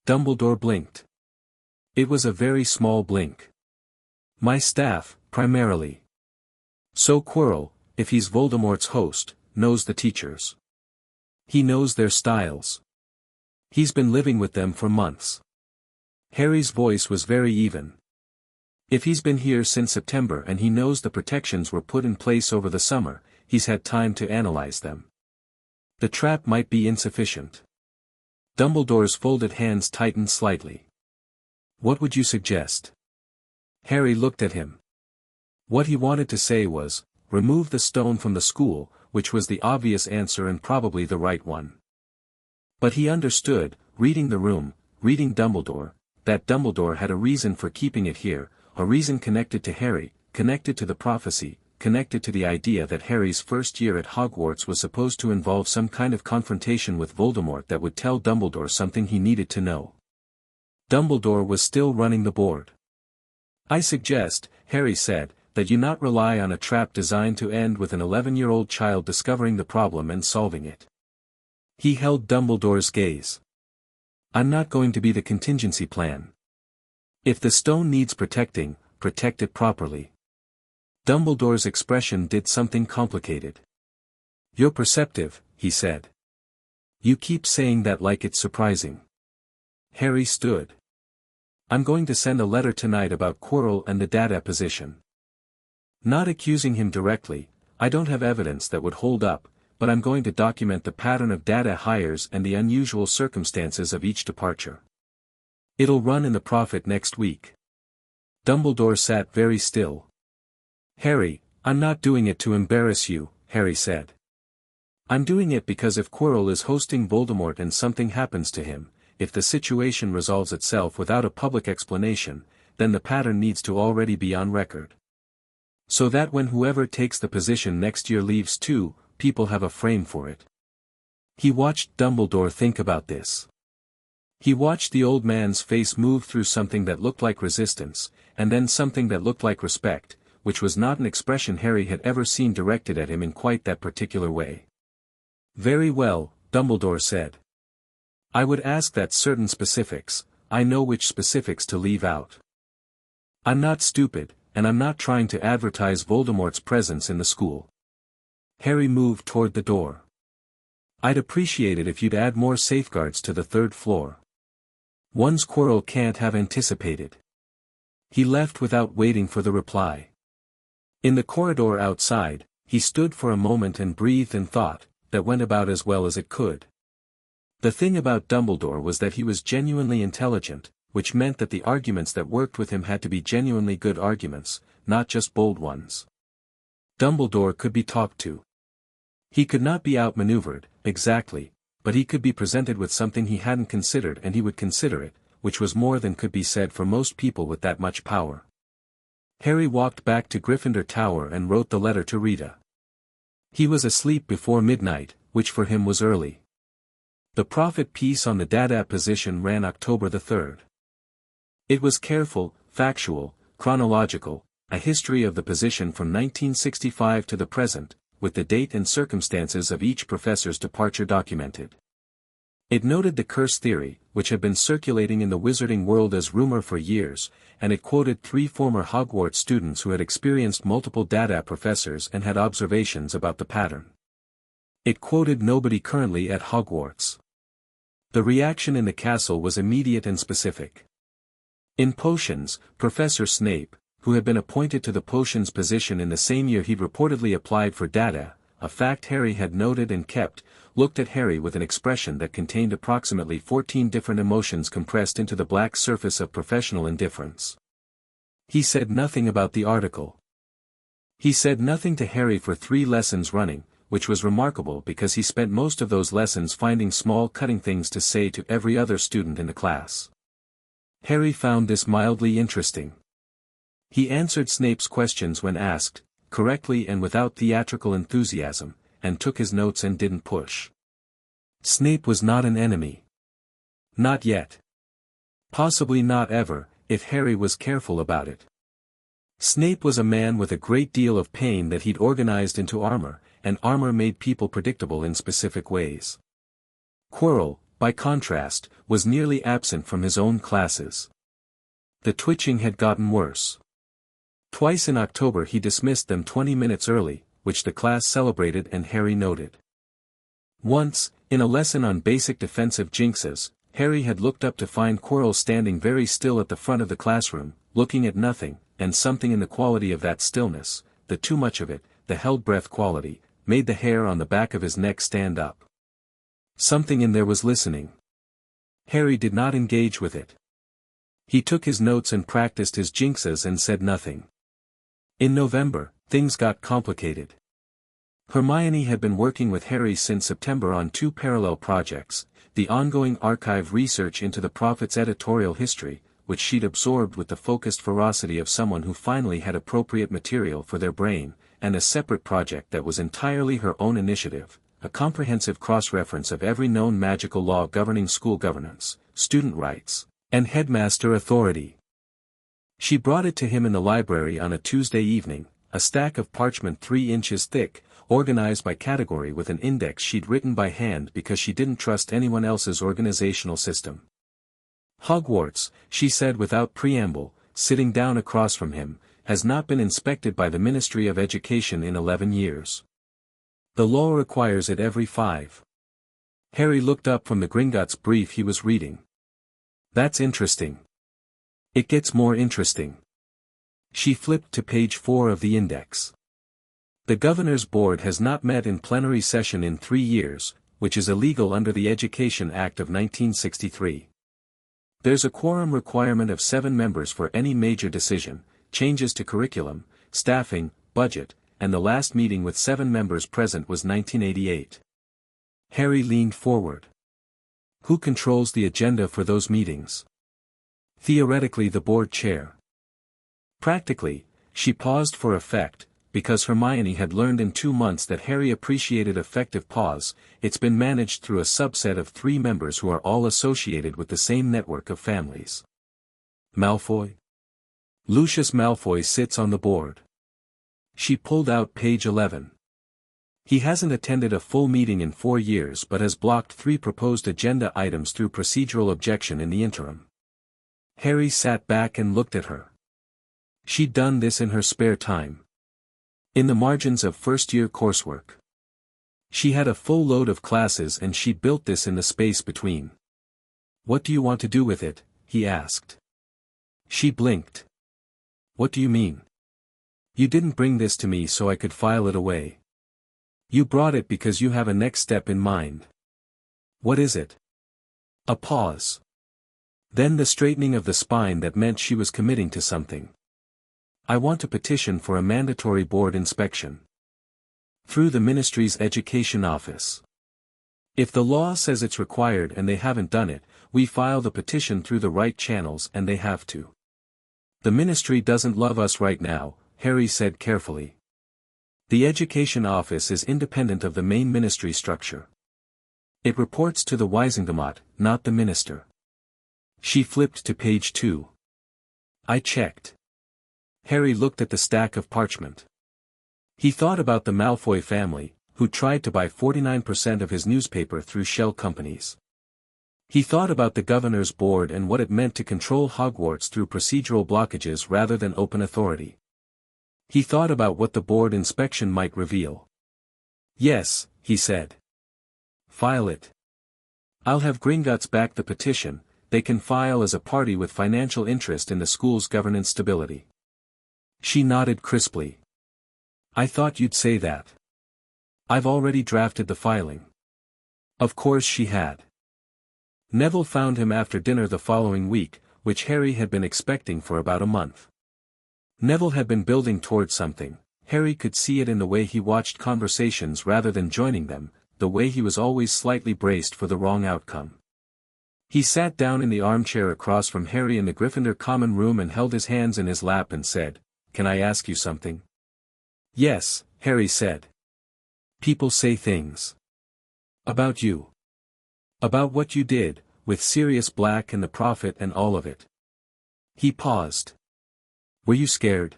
Dumbledore blinked. It was a very small blink. My staff, primarily. So Quirrell, if he's Voldemort's host, knows the teachers. He knows their styles. He's been living with them for months. Harry's voice was very even. If he's been here since September and he knows the protections were put in place over the summer, he's had time to analyze them. The trap might be insufficient. Dumbledore's folded hands tightened slightly. What would you suggest? Harry looked at him. What he wanted to say was, remove the stone from the school, which was the obvious answer and probably the right one. But he understood, reading the room, reading Dumbledore, that Dumbledore had a reason for keeping it here, a reason connected to Harry, connected to the prophecy, connected to the idea that Harry's first year at Hogwarts was supposed to involve some kind of confrontation with Voldemort that would tell Dumbledore something he needed to know. Dumbledore was still running the board. I suggest, Harry said, that you not rely on a trap designed to end with an 11-year-old child discovering the problem and solving it. He held Dumbledore's gaze. I'm not going to be the contingency plan. If the stone needs protecting, protect it properly. Dumbledore's expression did something complicated. You're perceptive, he said. You keep saying that like it's surprising. Harry stood. I'm going to send a letter tonight about Quirrell and the data position. Not accusing him directly, I don't have evidence that would hold up, but I'm going to document the pattern of data hires and the unusual circumstances of each departure. It'll run in the Prophet next week. Dumbledore sat very still. Harry, I'm not doing it to embarrass you, Harry said. I'm doing it because if Quirrell is hosting Voldemort and something happens to him, if the situation resolves itself without a public explanation, then the pattern needs to already be on record. So that when whoever takes the position next year leaves too, people have a frame for it. He watched Dumbledore think about this. He watched the old man's face move through something that looked like resistance, and then something that looked like respect, which was not an expression Harry had ever seen directed at him in quite that particular way. Very well, Dumbledore said. I would ask that certain specifics, I know which specifics to leave out. I'm not stupid, and I'm not trying to advertise Voldemort's presence in the school. Harry moved toward the door. I'd appreciate it if you'd add more safeguards to the 3rd floor. One's Quirrell can't have anticipated. He left without waiting for the reply. In the corridor outside, he stood for a moment and breathed and thought, that went about as well as it could. The thing about Dumbledore was that he was genuinely intelligent, which meant that the arguments that worked with him had to be genuinely good arguments, not just bold ones. Dumbledore could be talked to. He could not be outmaneuvered, exactly, but he could be presented with something he hadn't considered and he would consider it, which was more than could be said for most people with that much power. Harry walked back to Gryffindor Tower and wrote the letter to Rita. He was asleep before midnight, which for him was early. The Prophet piece on the data position ran October the 3rd. It was careful, factual, chronological, a history of the position from 1965 to the present, with the date and circumstances of each professor's departure documented. It noted the curse theory, which had been circulating in the wizarding world as rumor for years, and it quoted 3 former Hogwarts students who had experienced multiple data professors and had observations about the pattern. It quoted nobody currently at Hogwarts. The reaction in the castle was immediate and specific. In potions, Professor Snape, who had been appointed to the potions position in the same year he'd reportedly applied for data, a fact Harry had noted and kept, looked at Harry with an expression that contained approximately 14 different emotions compressed into the black surface of professional indifference. He said nothing about the article. He said nothing to Harry for 3 lessons running, which was remarkable because he spent most of those lessons finding small cutting things to say to every other student in the class. Harry found this mildly interesting. He answered Snape's questions when asked, correctly and without theatrical enthusiasm, and took his notes and didn't push. Snape was not an enemy. Not yet. Possibly not ever, if Harry was careful about it. Snape was a man with a great deal of pain that he'd organized into armor, and armor made people predictable in specific ways. Quirrell, by contrast, was nearly absent from his own classes. The twitching had gotten worse. Twice in October he dismissed them 20 minutes early, which the class celebrated and Harry noted. Once, in a lesson on basic defensive jinxes, Harry had looked up to find Quirrell standing very still at the front of the classroom, looking at nothing, and something in the quality of that stillness, the too much of it, the held breath quality, made the hair on the back of his neck stand up. Something in there was listening. Harry did not engage with it. He took his notes and practiced his jinxes and said nothing. In November, things got complicated. Hermione had been working with Harry since September on 2 parallel projects, the ongoing archive research into the Prophet's editorial history, which she'd absorbed with the focused ferocity of someone who finally had appropriate material for their brain, and a separate project that was entirely her own initiative, a comprehensive cross-reference of every known magical law governing school governance, student rights, and headmaster authority. She brought it to him in the library on a Tuesday evening, a stack of parchment 3 inches thick, organized by category with an index she'd written by hand because she didn't trust anyone else's organizational system. Hogwarts, she said without preamble, sitting down across from him, has not been inspected by the Ministry of Education in 11 years. The law requires it every 5. Harry looked up from the Gringotts brief he was reading. That's interesting. It gets more interesting. She flipped to page 4 of the index. The Governor's Board has not met in plenary session in 3 years, which is illegal under the Education Act of 1963. There's a quorum requirement of 7 members for any major decision, changes to curriculum, staffing, budget, and the last meeting with 7 members present was 1988. Harry leaned forward. Who controls the agenda for those meetings? Theoretically the board chair. Practically, she paused for effect, because Hermione had learned in 2 months that Harry appreciated effective pause. It's been managed through a subset of 3 members who are all associated with the same network of families. Malfoy? Lucius Malfoy sits on the board. She pulled out page 11. He hasn't attended a full meeting in 4 years but has blocked 3 proposed agenda items through procedural objection in the interim. Harry sat back and looked at her. She'd done this in her spare time. In the margins of first-year coursework. She had a full load of classes and she'd built this in the space between. What do you want to do with it? He asked. She blinked. What do you mean? You didn't bring this to me so I could file it away. You brought it because you have a next step in mind. What is it? A pause. Then the straightening of the spine that meant she was committing to something. I want to petition for a mandatory board inspection. Through the ministry's education office. If the law says it's required and they haven't done it, we file the petition through the right channels and they have to. The ministry doesn't love us right now, Harry said carefully. The education office is independent of the main ministry structure. It reports to the Wisingamot, not the minister. She flipped to page 2. I checked. Harry looked at the stack of parchment. He thought about the Malfoy family, who tried to buy 49% of his newspaper through shell companies. He thought about the Governor's Board and what it meant to control Hogwarts through procedural blockages rather than open authority. He thought about what the board inspection might reveal. Yes, he said. File it. I'll have Gringotts back the petition. They can file as a party with financial interest in the school's governance stability. She nodded crisply. I thought you'd say that. I've already drafted the filing. Of course she had. Neville found him after dinner the following week, which Harry had been expecting for about a month. Neville had been building towards something. Harry could see it in the way he watched conversations rather than joining them, the way he was always slightly braced for the wrong outcome. He sat down in the armchair across from Harry in the Gryffindor common room and held his hands in his lap and said, Can I ask you something? Yes, Harry said. People say things. About you. About what you did, with Sirius Black and the Prophet and all of it. He paused. Were you scared?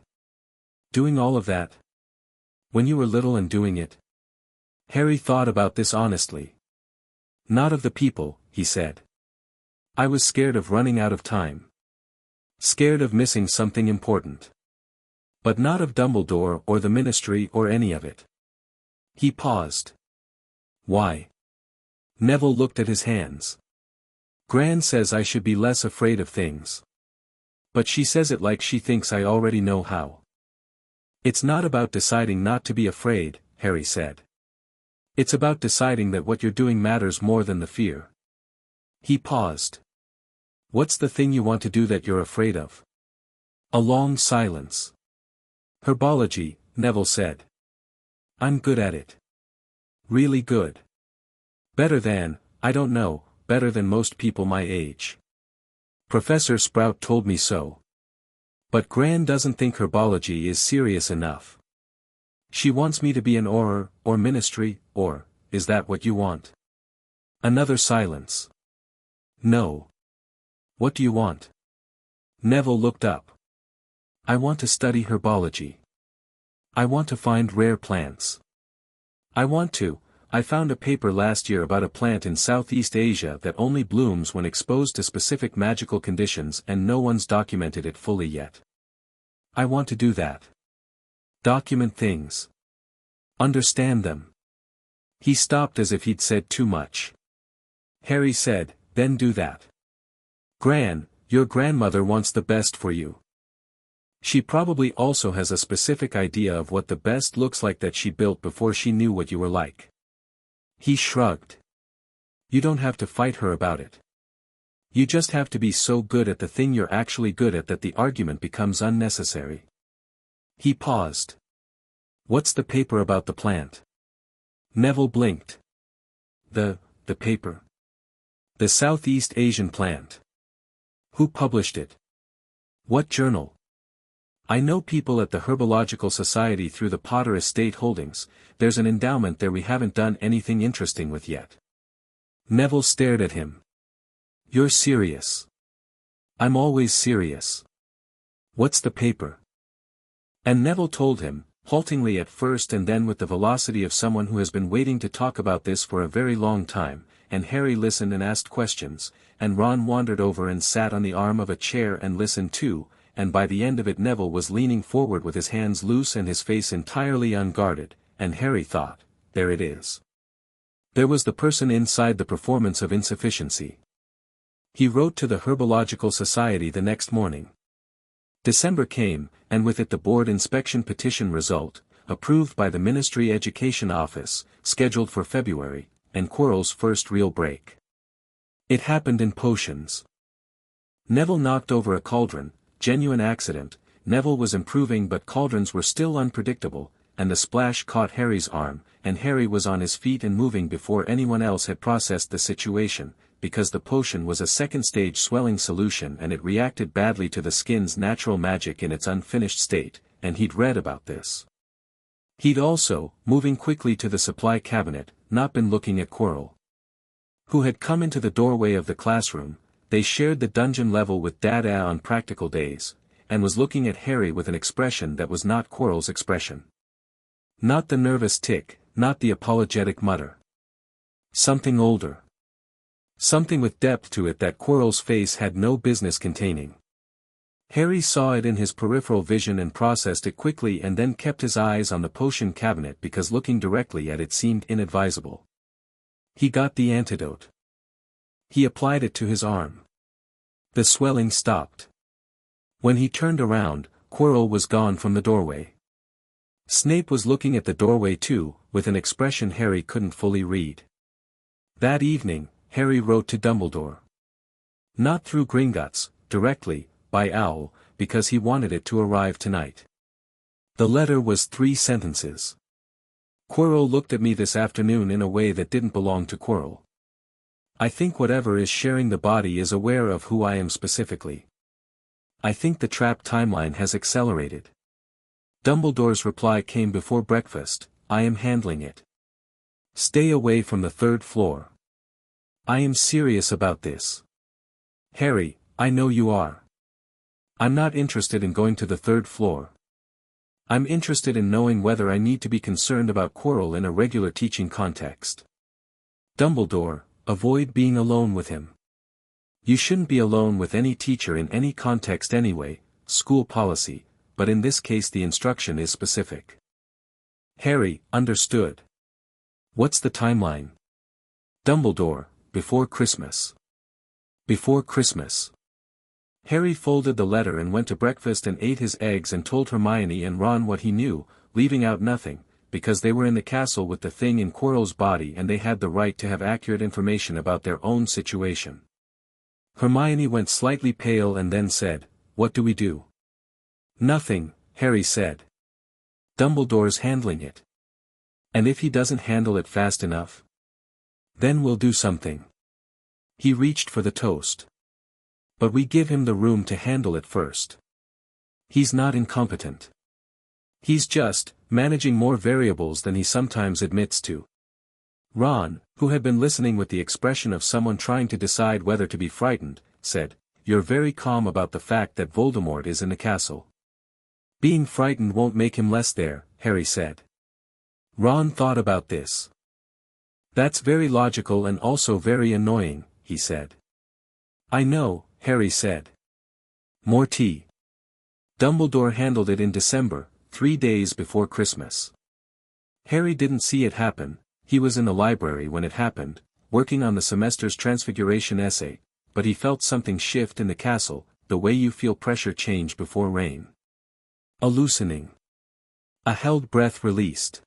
Doing all of that? When you were little and doing it? Harry thought about this honestly. Not of the people, he said. I was scared of running out of time. Scared of missing something important. But not of Dumbledore or the Ministry or any of it. He paused. Why? Neville looked at his hands. Gran says I should be less afraid of things. But she says it like she thinks I already know how. It's not about deciding not to be afraid, Harry said. It's about deciding that what you're doing matters more than the fear. He paused. What's the thing you want to do that you're afraid of? A long silence. Herbology, Neville said. I'm good at it. Really good. Better than, I don't know, better than most people my age. Professor Sprout told me so. But Gran doesn't think herbology is serious enough. She wants me to be an Auror, or Ministry, or, is that what you want? Another silence. No. What do you want? Neville looked up. I want to study herbology. I want to find rare plants. I found a paper last year about a plant in Southeast Asia that only blooms when exposed to specific magical conditions and no one's documented it fully yet. I want to do that. Document things. Understand them. He stopped as if he'd said too much. Harry said, then do that. Gran, your grandmother wants the best for you. She probably also has a specific idea of what the best looks like that she built before she knew what you were like. He shrugged. You don't have to fight her about it. You just have to be so good at the thing you're actually good at that the argument becomes unnecessary. He paused. What's the paper about the plant? Neville blinked. The paper. The Southeast Asian plant. Who published it? What journal? I know people at the Herbological Society through the Potter Estate Holdings. There's an endowment there we haven't done anything interesting with yet. Neville stared at him. You're serious. I'm always serious. What's the paper? And Neville told him, haltingly at first and then with the velocity of someone who has been waiting to talk about this for a very long time, and Harry listened and asked questions, and Ron wandered over and sat on the arm of a chair and listened too, and by the end of it Neville was leaning forward with his hands loose and his face entirely unguarded, and Harry thought, there it is. There was the person inside the performance of insufficiency. He wrote to the Herbological Society the next morning. December came, and with it the board inspection petition result, approved by the Ministry Education Office, scheduled for February, and Quirrell's first real break. It happened in potions. Neville knocked over a cauldron, genuine accident. Neville was improving but cauldrons were still unpredictable, and the splash caught Harry's arm, and Harry was on his feet and moving before anyone else had processed the situation, because the potion was a second-stage swelling solution and it reacted badly to the skin's natural magic in its unfinished state, and he'd read about this. He'd also, moving quickly to the supply cabinet, not been looking at Quirrell, who had come into the doorway of the classroom. They shared the dungeon level with Dada on practical days, and was looking at Harry with an expression that was not Quirrell's expression. Not the nervous tick, not the apologetic mutter. Something older. Something with depth to it that Quirrell's face had no business containing. Harry saw it in his peripheral vision and processed it quickly and then kept his eyes on the potion cabinet because looking directly at it seemed inadvisable. He got the antidote. He applied it to his arm. The swelling stopped. When he turned around, Quirrell was gone from the doorway. Snape was looking at the doorway too, with an expression Harry couldn't fully read. That evening, Harry wrote to Dumbledore. Not through Gringotts, directly, by Owl, because he wanted it to arrive tonight. The letter was 3 sentences. Quirrell looked at me this afternoon in a way that didn't belong to Quirrell. I think whatever is sharing the body is aware of who I am specifically. I think the trap timeline has accelerated. Dumbledore's reply came before breakfast. I am handling it. Stay away from the 3rd floor. I am serious about this. Harry, I know you are. I'm not interested in going to the 3rd floor. I'm interested in knowing whether I need to be concerned about Quirrell in a regular teaching context. Dumbledore, avoid being alone with him. You shouldn't be alone with any teacher in any context anyway, school policy, but in this case the instruction is specific. Harry, understood. What's the timeline? Dumbledore, before Christmas. Before Christmas. Harry folded the letter and went to breakfast and ate his eggs and told Hermione and Ron what he knew, leaving out nothing, because they were in the castle with the thing in Quirrell's body and they had the right to have accurate information about their own situation. Hermione went slightly pale and then said, "What do we do?" "Nothing," Harry said. "Dumbledore's handling it. And if he doesn't handle it fast enough? Then we'll do something." He reached for the toast. "But we give him the room to handle it first. He's not incompetent. He's just managing more variables than he sometimes admits to." Ron, who had been listening with the expression of someone trying to decide whether to be frightened, said, "You're very calm about the fact that Voldemort is in the castle." "Being frightened won't make him less there," Harry said. Ron thought about this. "That's very logical and also very annoying," he said. "I know," Harry said. "More tea." Dumbledore handled it in December, 3 days before Christmas. Harry didn't see it happen. He was in the library when it happened, working on the semester's transfiguration essay, but he felt something shift in the castle, the way you feel pressure change before rain. A loosening. A held breath released.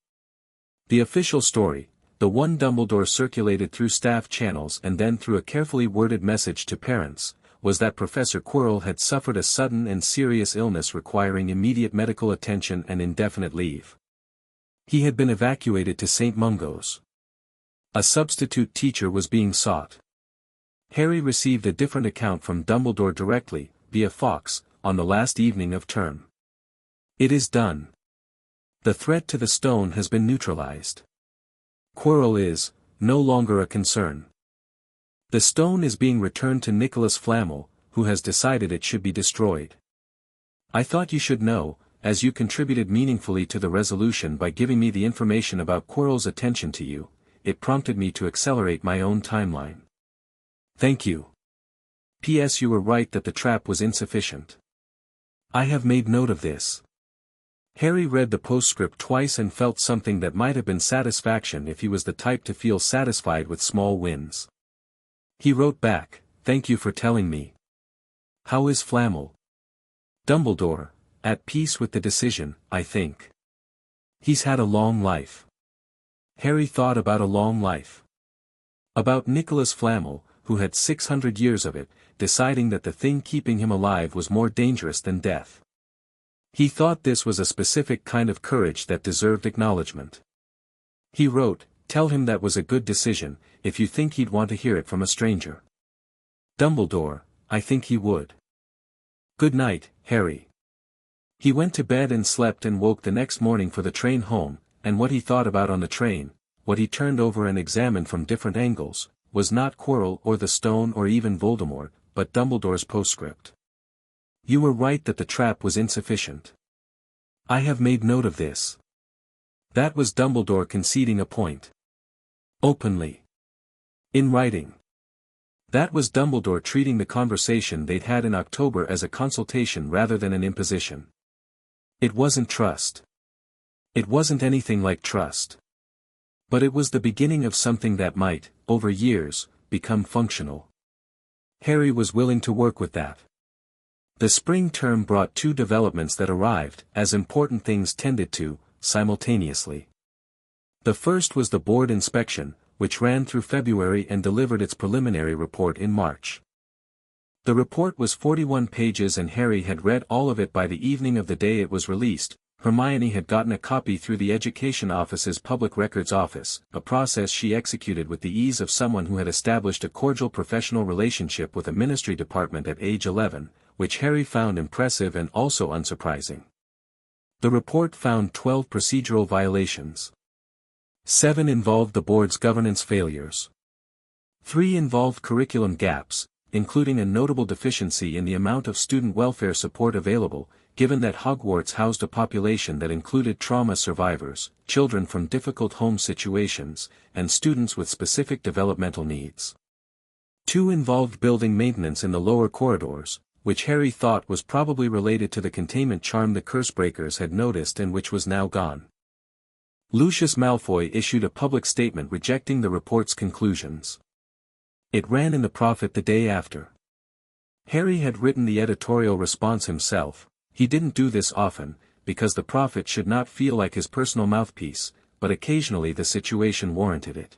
The official story, the one Dumbledore circulated through staff channels and then through a carefully worded message to parents, was that Professor Quirrell had suffered a sudden and serious illness requiring immediate medical attention and indefinite leave. He had been evacuated to St. Mungo's. A substitute teacher was being sought. Harry received a different account from Dumbledore directly, via Fox, on the last evening of term. "It is done. The threat to the stone has been neutralized. Quirrell is no longer a concern. The stone is being returned to Nicholas Flamel, who has decided it should be destroyed. I thought you should know, as you contributed meaningfully to the resolution by giving me the information about Quirrell's attention to you, it prompted me to accelerate my own timeline. Thank you. P.S. You were right that the trap was insufficient. I have made note of this." Harry read the postscript twice and felt something that might have been satisfaction if he was the type to feel satisfied with small wins. He wrote back, "Thank you for telling me. How is Flamel?" Dumbledore, "At peace with the decision, I think. He's had a long life." Harry thought about a long life. About Nicholas Flamel, who had 600 years of it, deciding that the thing keeping him alive was more dangerous than death. He thought this was a specific kind of courage that deserved acknowledgement. He wrote, "Tell him that was a good decision, if you think he'd want to hear it from a stranger." Dumbledore, "I think he would. Good night, Harry." He went to bed and slept and woke the next morning for the train home, and what he thought about on the train, what he turned over and examined from different angles, was not Quirrell or the stone or even Voldemort, but Dumbledore's postscript. "You were right that the trap was insufficient. I have made note of this." That was Dumbledore conceding a point. Openly. In writing. That was Dumbledore treating the conversation they'd had in October as a consultation rather than an imposition. It wasn't trust. It wasn't anything like trust. But it was the beginning of something that might, over years, become functional. Harry was willing to work with that. The spring term brought 2 developments that arrived, as important things tended to, simultaneously. The first was the board inspection, which ran through February and delivered its preliminary report in March. The report was 41 pages and Harry had read all of it by the evening of the day it was released. Hermione had gotten a copy through the Education Office's Public Records Office, a process she executed with the ease of someone who had established a cordial professional relationship with a ministry department at age 11, which Harry found impressive and also unsurprising. The report found 12 procedural violations. 7 involved the board's governance failures. 3 involved curriculum gaps, including a notable deficiency in the amount of student welfare support available, given that Hogwarts housed a population that included trauma survivors, children from difficult home situations, and students with specific developmental needs. 2 involved building maintenance in the lower corridors, which Harry thought was probably related to the containment charm the Cursebreakers had noticed and which was now gone. Lucius Malfoy issued a public statement rejecting the report's conclusions. It ran in the Prophet the day after. Harry had written the editorial response himself. He didn't do this often, because the Prophet should not feel like his personal mouthpiece, but occasionally the situation warranted it.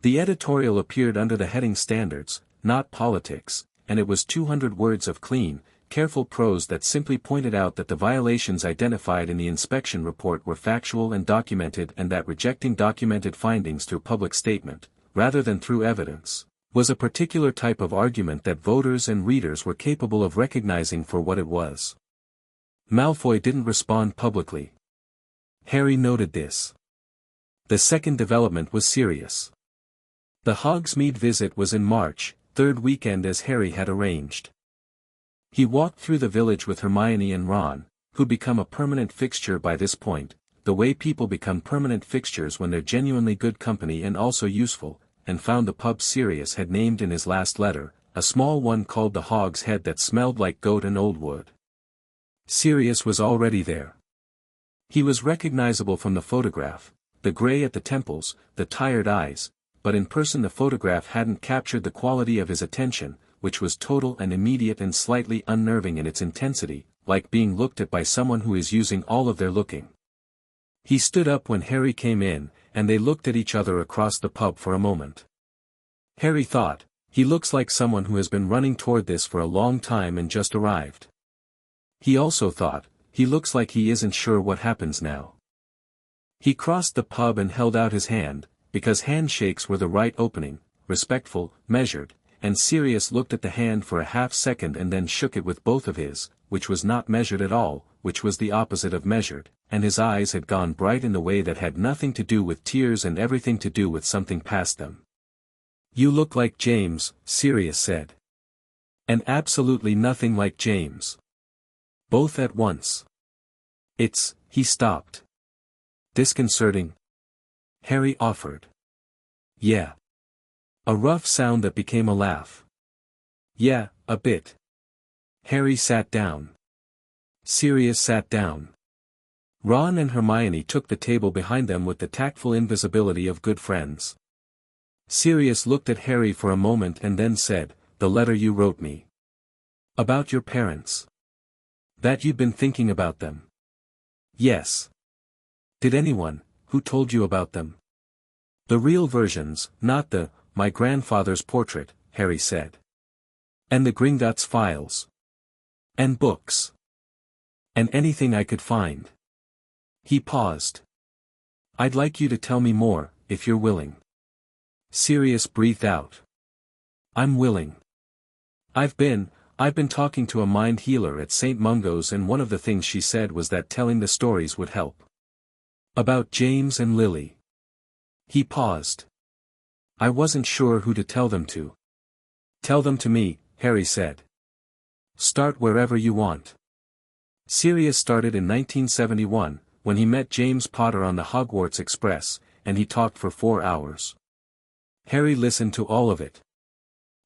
The editorial appeared under the heading Standards, not Politics, and it was 200 words of clean, careful prose that simply pointed out that the violations identified in the inspection report were factual and documented, and that rejecting documented findings through public statement, rather than through evidence, was a particular type of argument that voters and readers were capable of recognizing for what it was. Malfoy didn't respond publicly. Harry noted this. The second development was serious. The Hogsmeade visit was in March, 3rd weekend as Harry had arranged. He walked through the village with Hermione and Ron, who'd become a permanent fixture by this point, the way people become permanent fixtures when they're genuinely good company and also useful, and found the pub Sirius had named in his last letter, a small one called the Hog's Head that smelled like goat and old wood. Sirius was already there. He was recognizable from the photograph, the gray at the temples, the tired eyes, but in person the photograph hadn't captured the quality of his attention, which was total and immediate and slightly unnerving in its intensity, like being looked at by someone who is using all of their looking. He stood up when Harry came in, and they looked at each other across the pub for a moment. Harry thought, he looks like someone who has been running toward this for a long time and just arrived. He also thought, he looks like he isn't sure what happens now. He crossed the pub and held out his hand, because handshakes were the right opening, respectful, measured, and Sirius looked at the hand for a half-second and then shook it with both of his, which was not measured at all, which was the opposite of measured, and his eyes had gone bright in the way that had nothing to do with tears and everything to do with something past them. "You look like James," Sirius said. "And absolutely nothing like James." Both at once. He stopped. "Disconcerting?" Harry offered. "Yeah." A rough sound that became a laugh. "Yeah, a bit." Harry sat down. Sirius sat down. Ron and Hermione took the table behind them with the tactful invisibility of good friends. Sirius looked at Harry for a moment and then said, "The letter you wrote me. About your parents. That you'd been thinking about them." "Yes." "Did anyone, who told you about them?" "The real versions, not the, my grandfather's portrait," Harry said. "And the Gringotts files. And books. And anything I could find." He paused. "I'd like you to tell me more, if you're willing." Sirius breathed out. "I'm willing. I've been talking to a mind healer at St. Mungo's, and one of the things she said was that telling the stories would help. About James and Lily." He paused. "I wasn't sure who to tell them to." "Tell them to me," Harry said. "Start wherever you want." Sirius started in 1971, when he met James Potter on the Hogwarts Express, and he talked for 4 hours. Harry listened to all of it.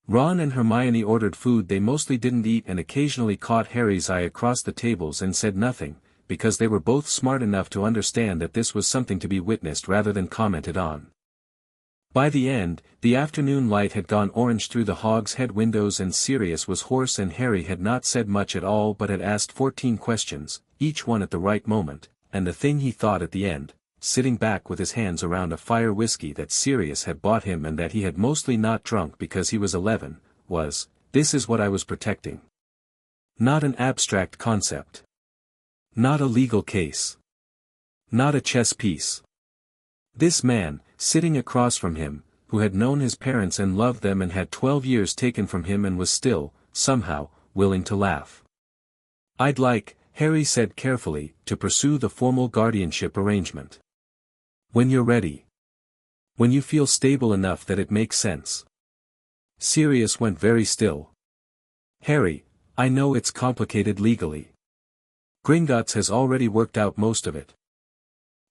Ron and Hermione ordered food they mostly didn't eat and occasionally caught Harry's eye across the tables and said nothing, because they were both smart enough to understand that this was something to be witnessed rather than commented on. By the end, the afternoon light had gone orange through the Hog's Head windows and Sirius was hoarse and Harry had not said much at all but had asked 14 questions, each one at the right moment, and the thing he thought at the end, sitting back with his hands around a fire whiskey that Sirius had bought him and that he had mostly not drunk because he was 11, was, "This is what I was protecting." Not an abstract concept. Not a legal case. Not a chess piece. This man, sitting across from him, who had known his parents and loved them and had 12 years taken from him and was still, somehow, willing to laugh. "I'd like," Harry said carefully, "to pursue the formal guardianship arrangement. When you're ready. When you feel stable enough that it makes sense." Sirius went very still. "Harry, I know it's complicated legally. Gringotts has already worked out most of it.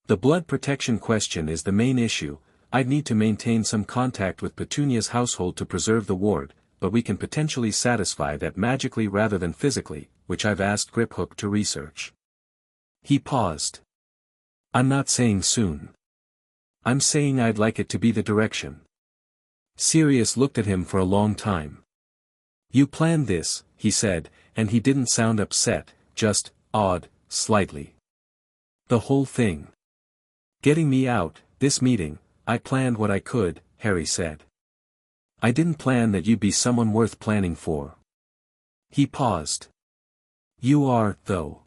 The blood protection question is the main issue. I'd need to maintain some contact with Petunia's household to preserve the ward, but we can potentially satisfy that magically rather than physically, which I've asked Griphook to research. He paused. I'm not saying soon. I'm saying I'd like it to be the direction. Sirius looked at him for a long time. You planned this, he said, and he didn't sound upset, just awed, slightly. The whole thing. Getting me out, this meeting, I planned what I could, Harry said. I didn't plan that you'd be someone worth planning for. He paused. You are, though.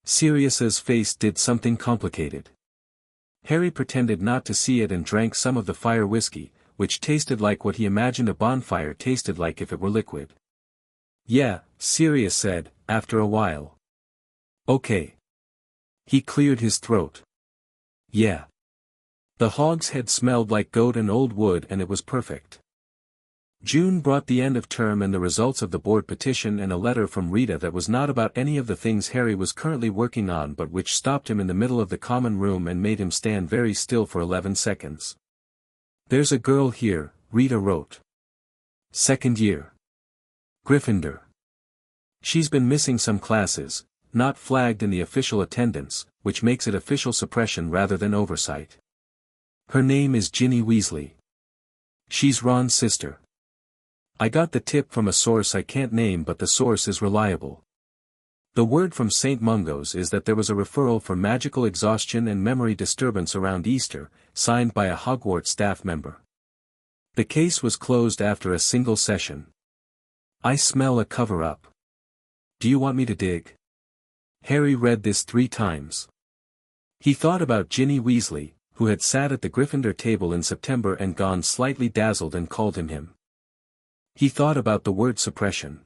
Sirius's face did something complicated. Harry pretended not to see it and drank some of the fire whiskey, which tasted like what he imagined a bonfire tasted like if it were liquid. Yeah, Sirius said, after a while. Okay. He cleared his throat. Yeah. The hog's head smelled like goat and old wood and it was perfect. June brought the end of term and the results of the board petition and a letter from Rita that was not about any of the things Harry was currently working on but which stopped him in the middle of the common room and made him stand very still for 11 seconds. There's a girl here, Rita wrote. Second year. Gryffindor. She's been missing some classes, not flagged in the official attendance, which makes it official suppression rather than oversight. Her name is Ginny Weasley. She's Ron's sister. I got the tip from a source I can't name but the source is reliable. The word from St. Mungo's is that there was a referral for magical exhaustion and memory disturbance around Easter, signed by a Hogwarts staff member. The case was closed after a single session. I smell a cover-up. Do you want me to dig? Harry read this 3 times. He thought about Ginny Weasley, who had sat at the Gryffindor table in September and gone slightly dazzled and called him. He thought about the word suppression.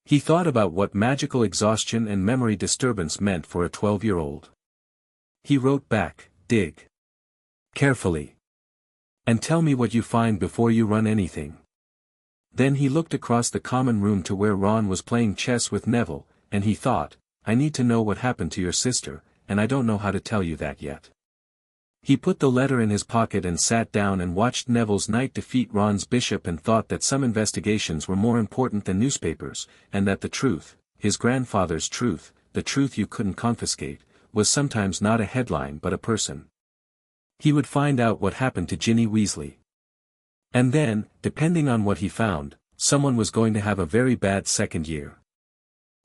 He thought about what magical exhaustion and memory disturbance meant for a 12-year-old. He wrote back, dig. Carefully. And tell me what you find before you run anything. Then he looked across the common room to where Ron was playing chess with Neville, and he thought, I need to know what happened to your sister, and I don't know how to tell you that yet. He put the letter in his pocket and sat down and watched Neville's knight defeat Ron's bishop and thought that some investigations were more important than newspapers, and that the truth, his grandfather's truth, the truth you couldn't confiscate, was sometimes not a headline but a person. He would find out what happened to Ginny Weasley. And then, depending on what he found, someone was going to have a very bad second year.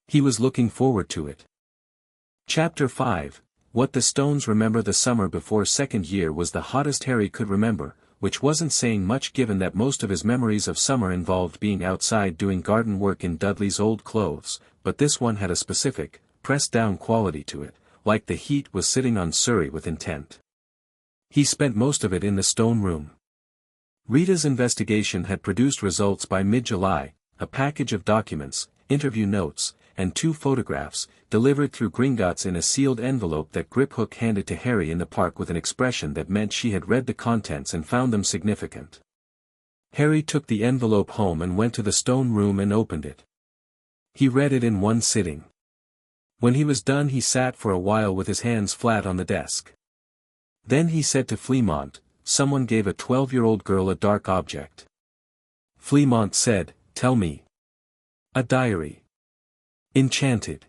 He was looking forward to it. Chapter 5. What the Stones remember. The summer before second year was the hottest Harry could remember, which wasn't saying much given that most of his memories of summer involved being outside doing garden work in Dudley's old clothes, but this one had a specific, pressed-down quality to it, like the heat was sitting on Surrey with intent. He spent most of it in the stone room. Rita's investigation had produced results by mid-July, a package of documents, interview notes, and 2 photographs, delivered through Gringotts in a sealed envelope that Griphook handed to Harry in the park with an expression that meant she had read the contents and found them significant. Harry took the envelope home and went to the stone room and opened it. He read it in one sitting. When he was done he sat for a while with his hands flat on the desk. Then he said to Fleamont, someone gave a 12-year-old girl a dark object. Fleamont said, tell me. A diary. Enchanted.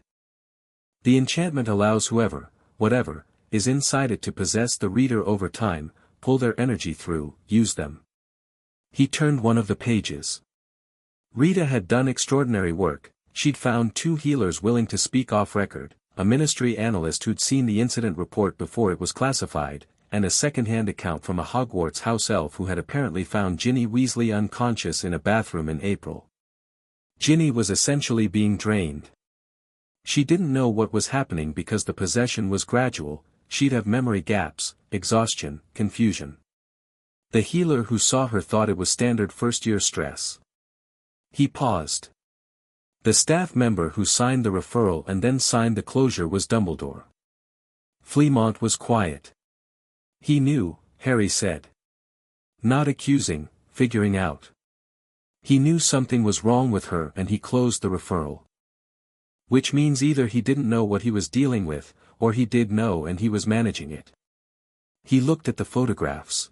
The enchantment allows whoever, whatever, is inside it to possess the reader over time, pull their energy through, use them. He turned one of the pages. Rita had done extraordinary work. She'd found 2 healers willing to speak off record, a ministry analyst who'd seen the incident report before it was classified, and a second-hand account from a Hogwarts house elf who had apparently found Ginny Weasley unconscious in a bathroom in April. Ginny was essentially being drained. She didn't know what was happening because the possession was gradual, she'd have memory gaps, exhaustion, confusion. The healer who saw her thought it was standard first-year stress. He paused. The staff member who signed the referral and then signed the closure was Dumbledore. Fleamont was quiet. He knew, Harry said. Not accusing, figuring out. He knew something was wrong with her and he closed the referral. Which means either he didn't know what he was dealing with, or he did know and he was managing it. He looked at the photographs.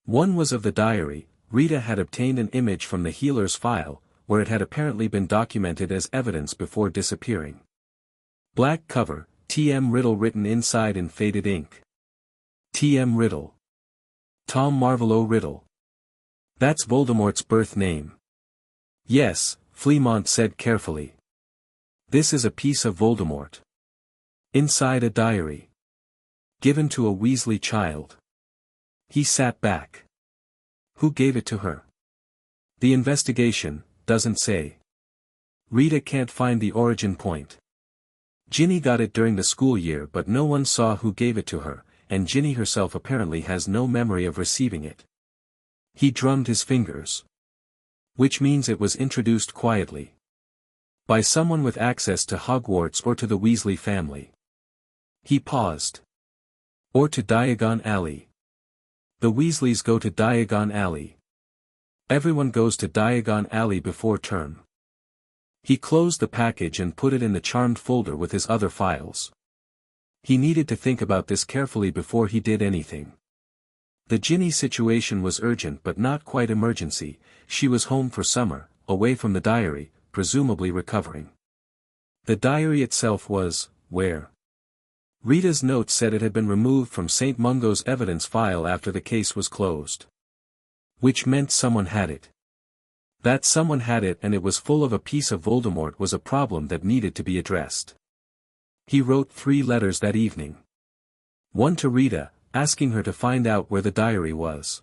One was of the diary. Rita had obtained an image from the healer's file, where it had apparently been documented as evidence before disappearing. Black cover, T.M. Riddle written inside in faded ink. T.M. Riddle. Tom Marvolo Riddle. That's Voldemort's birth name. Yes, Fleamont said carefully. This is a piece of Voldemort. Inside a diary. Given to a Weasley child. He sat back. Who gave it to her? The investigation doesn't say. Rita can't find the origin point. Ginny got it during the school year but no one saw who gave it to her, and Ginny herself apparently has no memory of receiving it. He drummed his fingers. Which means it was introduced quietly. By someone with access to Hogwarts or to the Weasley family. He paused. Or to Diagon Alley. The Weasleys go to Diagon Alley. Everyone goes to Diagon Alley before term. He closed the package and put it in the charmed folder with his other files. He needed to think about this carefully before he did anything. The Ginny situation was urgent but not quite emergency. She was home for summer, away from the diary, presumably recovering. The diary itself was, where? Rita's note said it had been removed from St. Mungo's evidence file after the case was closed. Which meant someone had it. That someone had it and it was full of a piece of Voldemort was a problem that needed to be addressed. He wrote 3 letters that evening. One to Rita, asking her to find out where the diary was.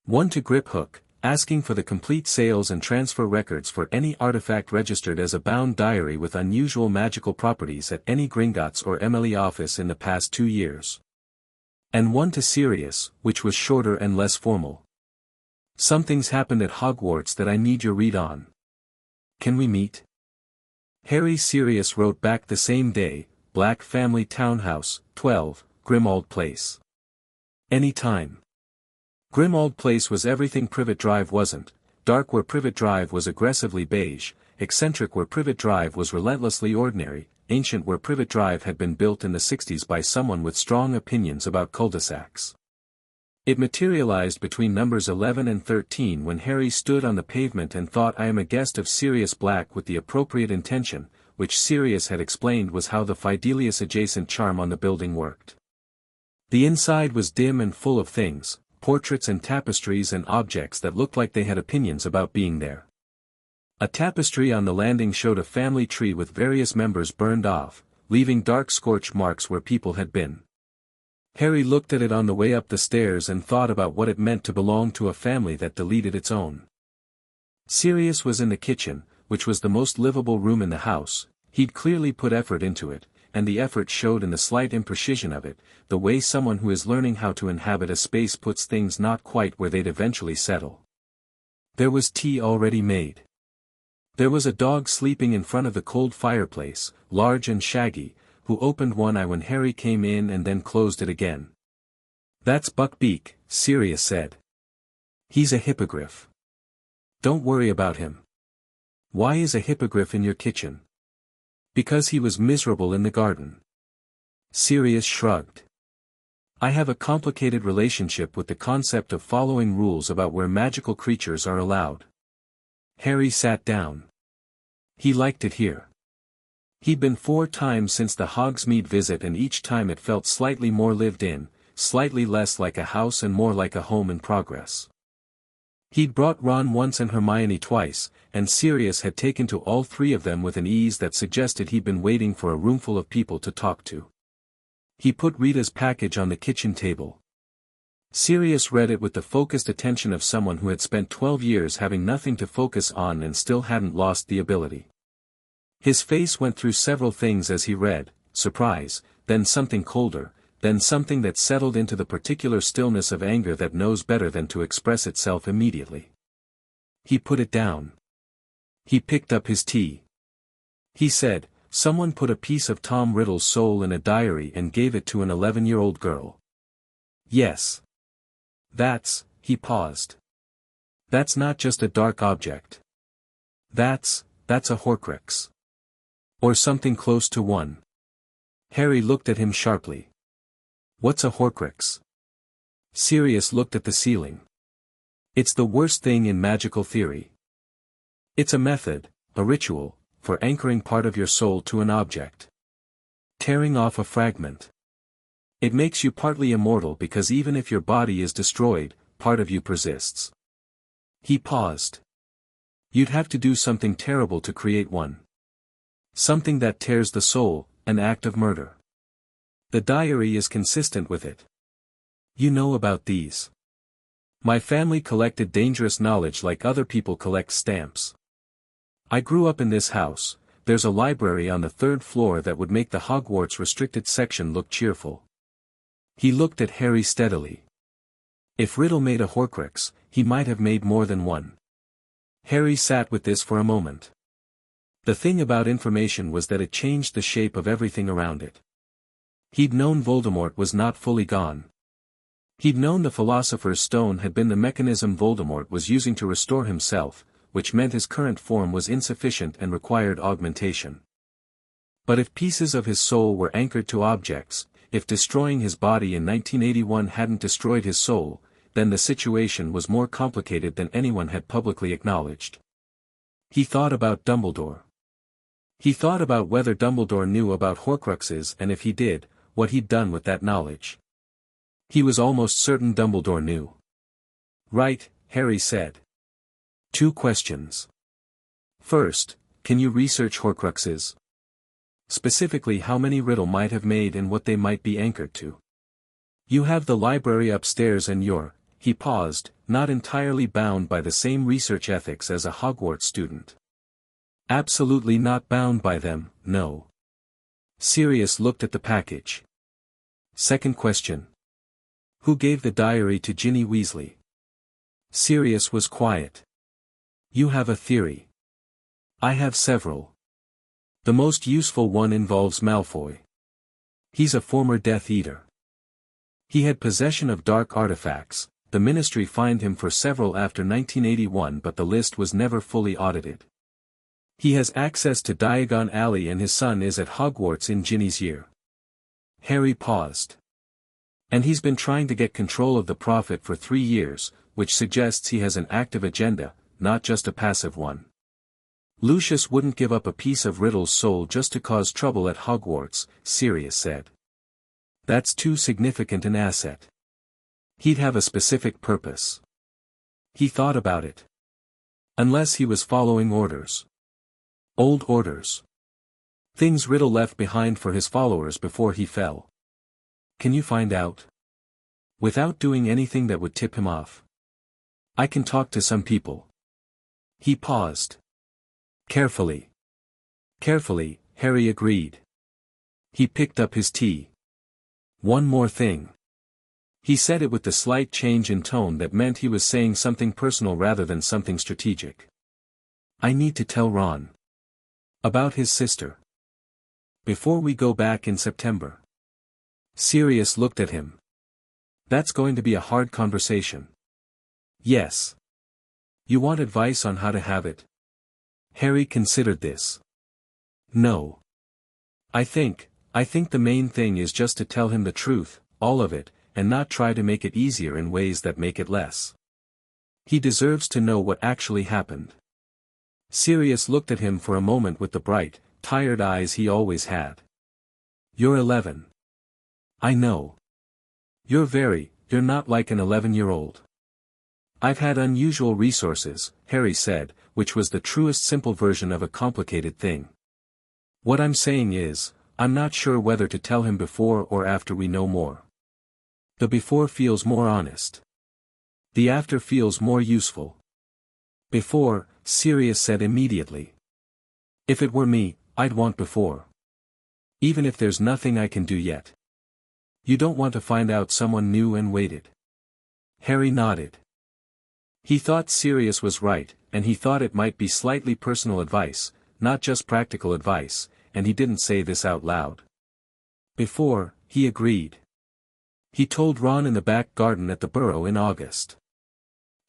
One to Griphook, asking for the complete sales and transfer records for any artifact registered as a bound diary with unusual magical properties at any Gringotts or Emily office in the past 2 years. And one to Sirius, which was shorter and less formal. Something's happened at Hogwarts that I need your read on. Can we meet? Harry Sirius wrote back the same day, Black Family Townhouse, 12, Grimmauld Place. Any time. Grimmauld Place was everything Privet Drive wasn't, dark where Privet Drive was aggressively beige, eccentric where Privet Drive was relentlessly ordinary, ancient where Privet Drive had been built in the 60s by someone with strong opinions about cul-de-sacs. It materialized between numbers 11 and 13 when Harry stood on the pavement and thought I am a guest of Sirius Black with the appropriate intention, which Sirius had explained was how the Fidelius adjacent charm on the building worked. The inside was dim and full of things, portraits and tapestries and objects that looked like they had opinions about being there. A tapestry on the landing showed a family tree with various members burned off, leaving dark scorch marks where people had been. Harry looked at it on the way up the stairs and thought about what it meant to belong to a family that deleted its own. Sirius was in the kitchen, which was the most livable room in the house. He'd clearly put effort into it, and the effort showed in the slight imprecision of it, the way someone who is learning how to inhabit a space puts things not quite where they'd eventually settle. There was tea already made. There was a dog sleeping in front of the cold fireplace, large and shaggy, who opened one eye when Harry came in and then closed it again. That's Buckbeak, Sirius said. He's a hippogriff. Don't worry about him. Why is a hippogriff in your kitchen? Because he was miserable in the garden. Sirius shrugged. I have a complicated relationship with the concept of following rules about where magical creatures are allowed. Harry sat down. He liked it here. He'd been 4 times since the Hogsmeade visit and each time it felt slightly more lived in, slightly less like a house and more like a home in progress. He'd brought Ron once and Hermione twice, and Sirius had taken to all 3 of them with an ease that suggested he'd been waiting for a roomful of people to talk to. He put Rita's package on the kitchen table. Sirius read it with the focused attention of someone who had spent 12 years having nothing to focus on and still hadn't lost the ability. His face went through several things as he read, surprise, then something colder, then something that settled into the particular stillness of anger that knows better than to express itself immediately. He put it down. He picked up his tea. He said, someone put a piece of Tom Riddle's soul in a diary and gave it to an 11-year-old girl. Yes. He paused. That's not just a dark object. That's a Horcrux. Or something close to one. Harry looked at him sharply. What's a Horcrux? Sirius looked at the ceiling. It's the worst thing in magical theory. It's a method, a ritual, for anchoring part of your soul to an object. Tearing off a fragment. It makes you partly immortal because even if your body is destroyed, part of you persists. He paused. You'd have to do something terrible to create one. Something that tears the soul, an act of murder. The diary is consistent with it. You know about these. My family collected dangerous knowledge like other people collect stamps. I grew up in this house. There's a library on the 3rd floor that would make the Hogwarts restricted section look cheerful. He looked at Harry steadily. If Riddle made a Horcrux, he might have made more than one. Harry sat with this for a moment. The thing about information was that it changed the shape of everything around it. He'd known Voldemort was not fully gone. He'd known the Philosopher's Stone had been the mechanism Voldemort was using to restore himself, which meant his current form was insufficient and required augmentation. But if pieces of his soul were anchored to objects, if destroying his body in 1981 hadn't destroyed his soul, then the situation was more complicated than anyone had publicly acknowledged. He thought about Dumbledore. He thought about whether Dumbledore knew about Horcruxes and if he did, what he'd done with that knowledge. He was almost certain Dumbledore knew. Right, Harry said. 2 questions. First, can you research Horcruxes? Specifically how many Riddle might have made and what they might be anchored to. You have the library upstairs and you're, he paused, not entirely bound by the same research ethics as a Hogwarts student. Absolutely not bound by them, no. Sirius looked at the package. Second question. Who gave the diary to Ginny Weasley? Sirius was quiet. You have a theory. I have several. The most useful one involves Malfoy. He's a former Death Eater. He had possession of dark artifacts. The Ministry fined him for several after 1981 but the list was never fully audited. He has access to Diagon Alley and his son is at Hogwarts in Ginny's year. Harry paused. And he's been trying to get control of the Prophet for 3 years, which suggests he has an active agenda, not just a passive one. Lucius wouldn't give up a piece of Riddle's soul just to cause trouble at Hogwarts, Sirius said. That's too significant an asset. He'd have a specific purpose. He thought about it. Unless he was following orders. Old orders. Things Riddle left behind for his followers before he fell. Can you find out? Without doing anything that would tip him off. I can talk to some people. He paused. Carefully. Carefully, Harry agreed. He picked up his tea. One more thing. He said it with the slight change in tone that meant he was saying something personal rather than something strategic. I need to tell Ron. About his sister. Before we go back in September. Sirius looked at him. That's going to be a hard conversation. Yes. You want advice on how to have it? Harry considered this. No. I think the main thing is just to tell him the truth, all of it, and not try to make it easier in ways that make it less. He deserves to know what actually happened. Sirius looked at him for a moment with the bright, tired eyes he always had. You're 11. I know. You're not like an 11-year-old. I've had unusual resources, Harry said, which was the truest simple version of a complicated thing. What I'm saying is, I'm not sure whether to tell him before or after we know more. The before feels more honest. The after feels more useful. Before, Sirius said immediately. If it were me, I'd want before. Even if there's nothing I can do yet. You don't want to find out someone new and waited. Harry nodded. He thought Sirius was right, and he thought it might be slightly personal advice, not just practical advice, and he didn't say this out loud. Before, he agreed. He told Ron in the back garden at the Burrow in August.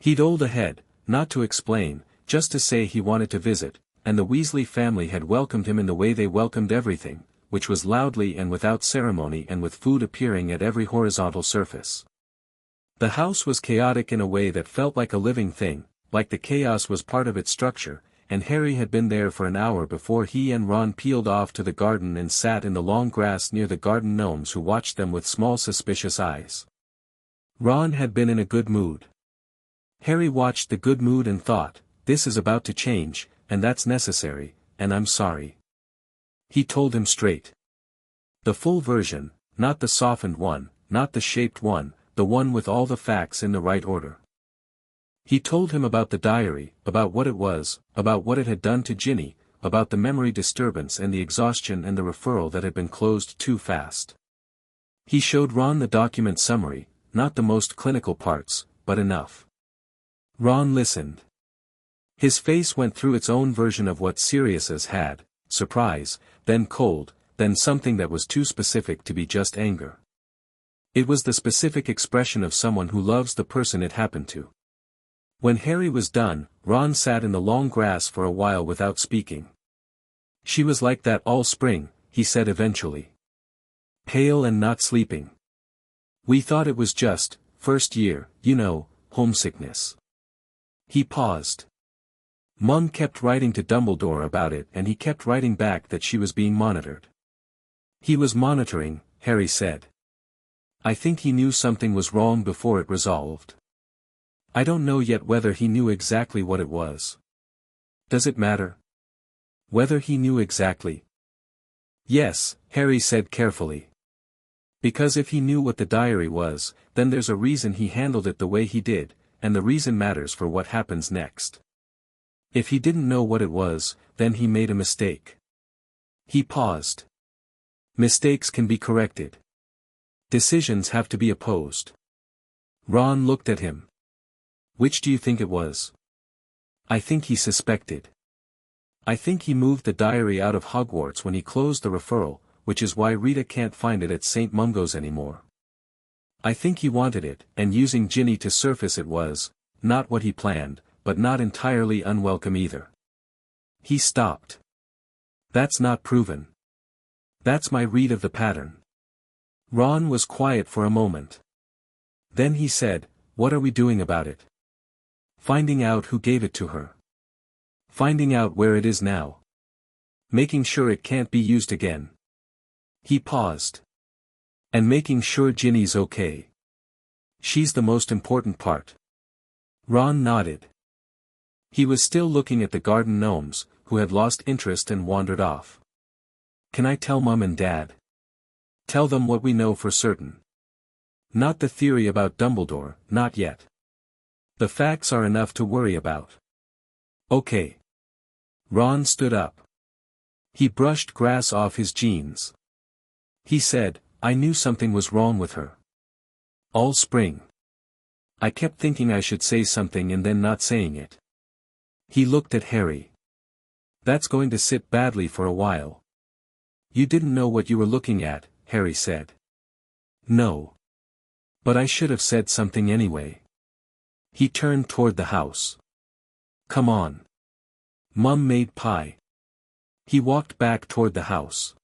He'd owled ahead, not to explain, just to say he wanted to visit, and the Weasley family had welcomed him in the way they welcomed everything, which was loudly and without ceremony and with food appearing at every horizontal surface. The house was chaotic in a way that felt like a living thing, like the chaos was part of its structure, and Harry had been there for an hour before he and Ron peeled off to the garden and sat in the long grass near the garden gnomes who watched them with small suspicious eyes. Ron had been in a good mood. Harry watched the good mood and thought, this is about to change, and that's necessary, and I'm sorry. He told him straight. The full version, not the softened one, not the shaped one, the one with all the facts in the right order. He told him about the diary, about what it was, about what it had done to Ginny, about the memory disturbance and the exhaustion and the referral that had been closed too fast. He showed Ron the document summary, not the most clinical parts, but enough. Ron listened. His face went through its own version of what Sirius's had, surprise, then cold, then something that was too specific to be just anger. It was the specific expression of someone who loves the person it happened to. When Harry was done, Ron sat in the long grass for a while without speaking. She was like that all spring, he said eventually. Pale and not sleeping. We thought it was just, first year, homesickness. He paused. Mum kept writing to Dumbledore about it and he kept writing back that she was being monitored. He was monitoring, Harry said. I think he knew something was wrong before it resolved. I don't know yet whether he knew exactly what it was. Does it matter? Whether he knew exactly? Yes, Harry said carefully. Because if he knew what the diary was, then there's a reason he handled it the way he did, and the reason matters for what happens next. If he didn't know what it was, then he made a mistake. He paused. Mistakes can be corrected. Decisions have to be opposed. Ron looked at him. Which do you think it was? I think he suspected. I think he moved the diary out of Hogwarts when he closed the referral, which is why Rita can't find it at St. Mungo's anymore. I think he wanted it, and using Ginny to surface it was, not what he planned, but not entirely unwelcome either. He stopped. That's not proven. That's my read of the pattern. Ron was quiet for a moment. Then he said, what are we doing about it? Finding out who gave it to her. Finding out where it is now. Making sure it can't be used again. He paused. And making sure Ginny's okay. She's the most important part. Ron nodded. He was still looking at the garden gnomes, who had lost interest and wandered off. Can I tell Mum and Dad? Tell them what we know for certain. Not the theory about Dumbledore, not yet. The facts are enough to worry about. Okay. Ron stood up. He brushed grass off his jeans. He said, I knew something was wrong with her. All spring. I kept thinking I should say something and then not saying it. He looked at Harry. That's going to sit badly for a while. You didn't know what you were looking at, Harry said. No. But I should have said something anyway. He turned toward the house. Come on. Mum made pie. He walked back toward the house.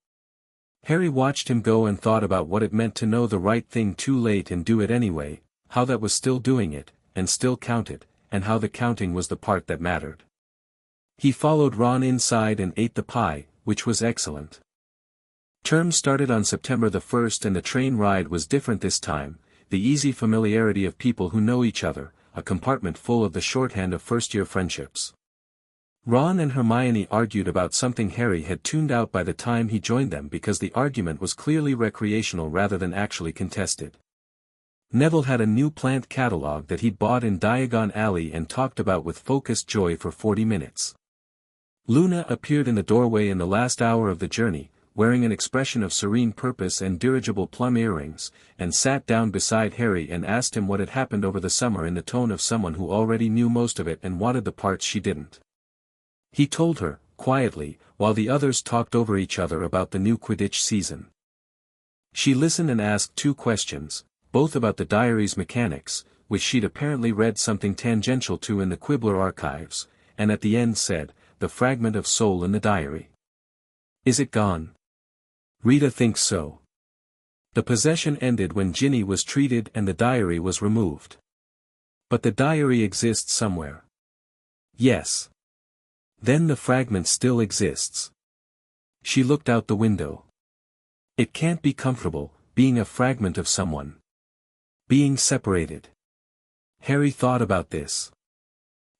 Harry watched him go and thought about what it meant to know the right thing too late and do it anyway, how that was still doing it, and still counted, and how the counting was the part that mattered. He followed Ron inside and ate the pie, which was excellent. Term started on September the 1st and the train ride was different this time, the easy familiarity of people who know each other, a compartment full of the shorthand of first-year friendships. Ron and Hermione argued about something Harry had tuned out by the time he joined them because the argument was clearly recreational rather than actually contested. Neville had a new plant catalog that he'd bought in Diagon Alley and talked about with focused joy for 40 minutes. Luna appeared in the doorway in the last hour of the journey, wearing an expression of serene purpose and dirigible plum earrings, and sat down beside Harry and asked him what had happened over the summer in the tone of someone who already knew most of it and wanted the parts she didn't. He told her, quietly, while the others talked over each other about the new Quidditch season. She listened and asked 2 questions, both about the diary's mechanics, which she'd apparently read something tangential to in the Quibbler archives, and at the end said, the fragment of soul in the diary. Is it gone? Rita thinks so. The possession ended when Ginny was treated and the diary was removed. But the diary exists somewhere. Yes. Then the fragment still exists. She looked out the window. It can't be comfortable, being a fragment of someone. Being separated. Harry thought about this.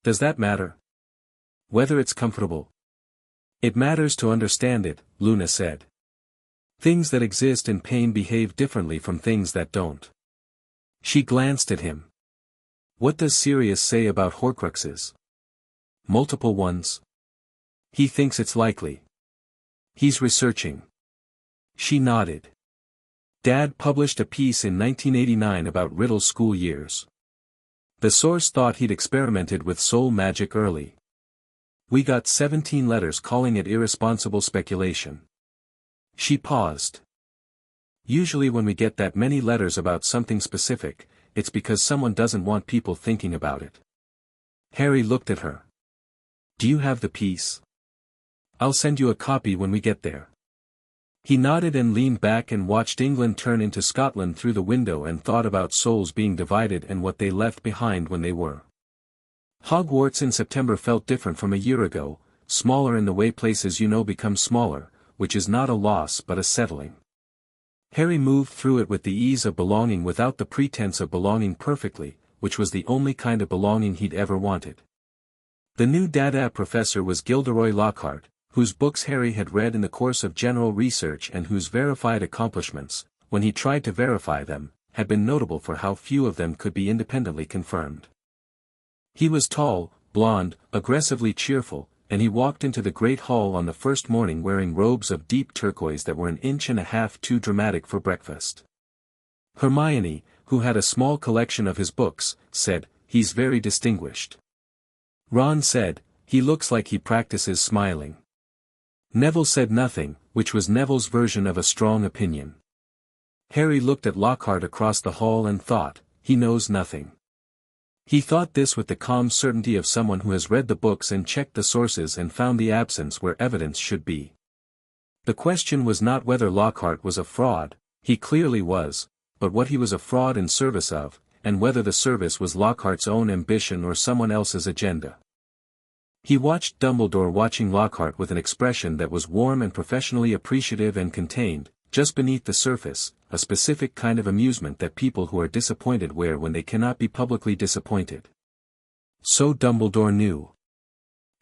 Does that matter? Whether it's comfortable? It matters to understand it, Luna said. Things that exist in pain behave differently from things that don't. She glanced at him. What does Sirius say about Horcruxes? Multiple ones? He thinks it's likely. He's researching. She nodded. Dad published a piece in 1989 about Riddle's school years. The source thought he'd experimented with soul magic early. We got 17 letters calling it irresponsible speculation. She paused. Usually when we get that many letters about something specific, it's because someone doesn't want people thinking about it. Harry looked at her. Do you have the piece? I'll send you a copy when we get there. He nodded and leaned back and watched England turn into Scotland through the window and thought about souls being divided and what they left behind when they were. Hogwarts in September felt different from a year ago, smaller in the way places you know become smaller, which is not a loss but a settling. Harry moved through it with the ease of belonging without the pretense of belonging perfectly, which was the only kind of belonging he'd ever wanted. The new Dada professor was Gilderoy Lockhart, whose books Harry had read in the course of general research and whose verified accomplishments, when he tried to verify them, had been notable for how few of them could be independently confirmed. He was tall, blond, aggressively cheerful, and he walked into the great hall on the first morning wearing robes of deep turquoise that were an inch and a half too dramatic for breakfast. Hermione, who had a small collection of his books, said, "He's very distinguished." Ron said, "He looks like he practices smiling." Neville said nothing, which was Neville's version of a strong opinion. Harry looked at Lockhart across the hall and thought, he knows nothing. He thought this with the calm certainty of someone who has read the books and checked the sources and found the absence where evidence should be. The question was not whether Lockhart was a fraud, he clearly was, but what he was a fraud in service of, and whether the service was Lockhart's own ambition or someone else's agenda. He watched Dumbledore watching Lockhart with an expression that was warm and professionally appreciative and contained, just beneath the surface, a specific kind of amusement that people who are disappointed wear when they cannot be publicly disappointed. So Dumbledore knew.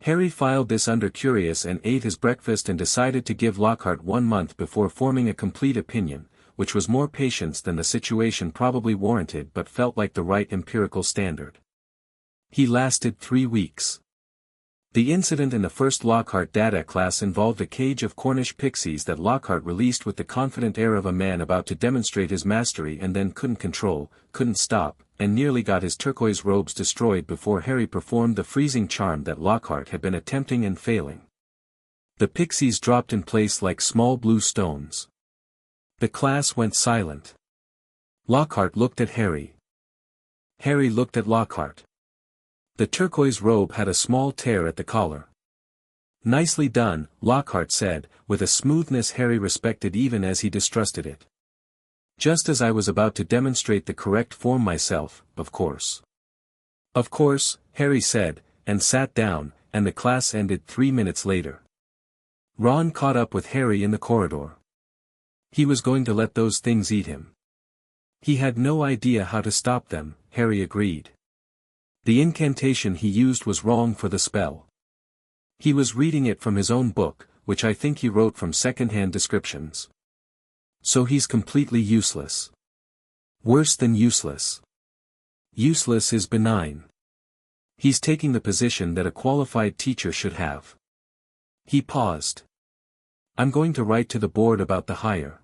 Harry filed this under curious and ate his breakfast and decided to give Lockhart 1 month before forming a complete opinion, which was more patience than the situation probably warranted but felt like the right empirical standard. He lasted 3 weeks. The incident in the first Lockhart Dada class involved a cage of Cornish pixies that Lockhart released with the confident air of a man about to demonstrate his mastery and then couldn't control, couldn't stop, and nearly got his turquoise robes destroyed before Harry performed the freezing charm that Lockhart had been attempting and failing. The pixies dropped in place like small blue stones. The class went silent. Lockhart looked at Harry. Harry looked at Lockhart. The turquoise robe had a small tear at the collar. "Nicely done," Lockhart said, with a smoothness Harry respected even as he distrusted it. "Just as I was about to demonstrate the correct form myself, of course." "Of course," Harry said, and sat down, and the class ended 3 minutes later. Ron caught up with Harry in the corridor. He was going to let those things eat him. He had no idea how to stop them, Harry agreed. The incantation he used was wrong for the spell. He was reading it from his own book, which I think he wrote from second-hand descriptions. So he's completely useless. Worse than useless. Useless is benign. He's taking the position that a qualified teacher should have. He paused. "I'm going to write to the board about the hire."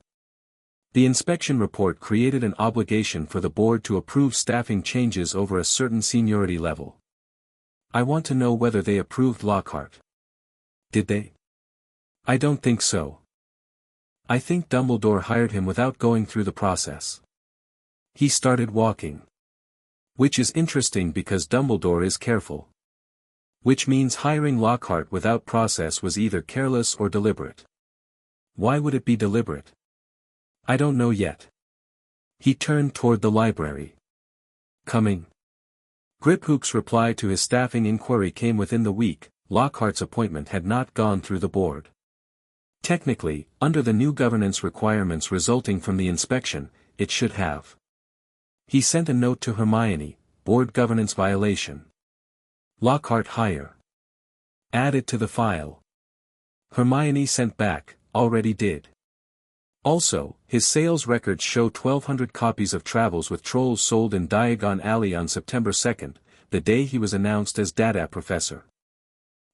The inspection report created an obligation for the board to approve staffing changes over a certain seniority level. I want to know whether they approved Lockhart. Did they? I don't think so. I think Dumbledore hired him without going through the process. He started walking. Which is interesting because Dumbledore is careful. Which means hiring Lockhart without process was either careless or deliberate. Why would it be deliberate? I don't know yet. He turned toward the library. Coming. Griphook's reply to his staffing inquiry came within the week. Lockhart's appointment had not gone through the board. Technically, under the new governance requirements resulting from the inspection, it should have. He sent a note to Hermione, board governance violation. Lockhart hire. Add it to the file. Hermione sent back, already did. Also, his sales records show 1,200 copies of Travels with Trolls sold in Diagon Alley on September 2nd, the day he was announced as Dada Professor.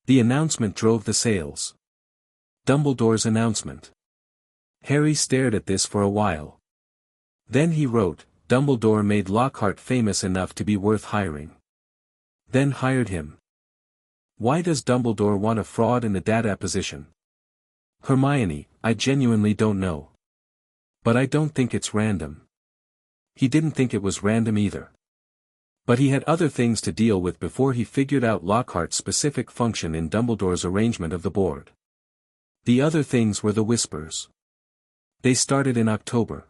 The announcement drove the sales. Dumbledore's announcement. Harry stared at this for a while. Then he wrote, Dumbledore made Lockhart famous enough to be worth hiring. Then hired him. Why does Dumbledore want a fraud in the Dada position? Hermione, I genuinely don't know. But I don't think it's random. He didn't think it was random either. But he had other things to deal with before he figured out Lockhart's specific function in Dumbledore's arrangement of the board. The other things were the whispers. They started in October.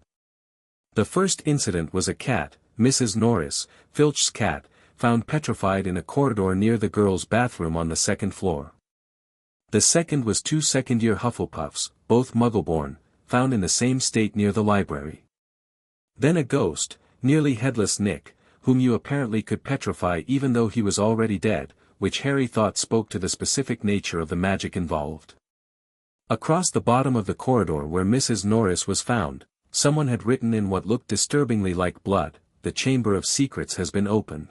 The first incident was a cat, Mrs. Norris, Filch's cat, found petrified in a corridor near the girls' bathroom on the second floor. The second was 2 second-year Hufflepuffs, both Muggle-born, found in the same state near the library. Then a ghost, nearly headless Nick, whom you apparently could petrify even though he was already dead, which Harry thought spoke to the specific nature of the magic involved. Across the bottom of the corridor where Mrs. Norris was found, someone had written in what looked disturbingly like blood, "The Chamber of Secrets has been opened.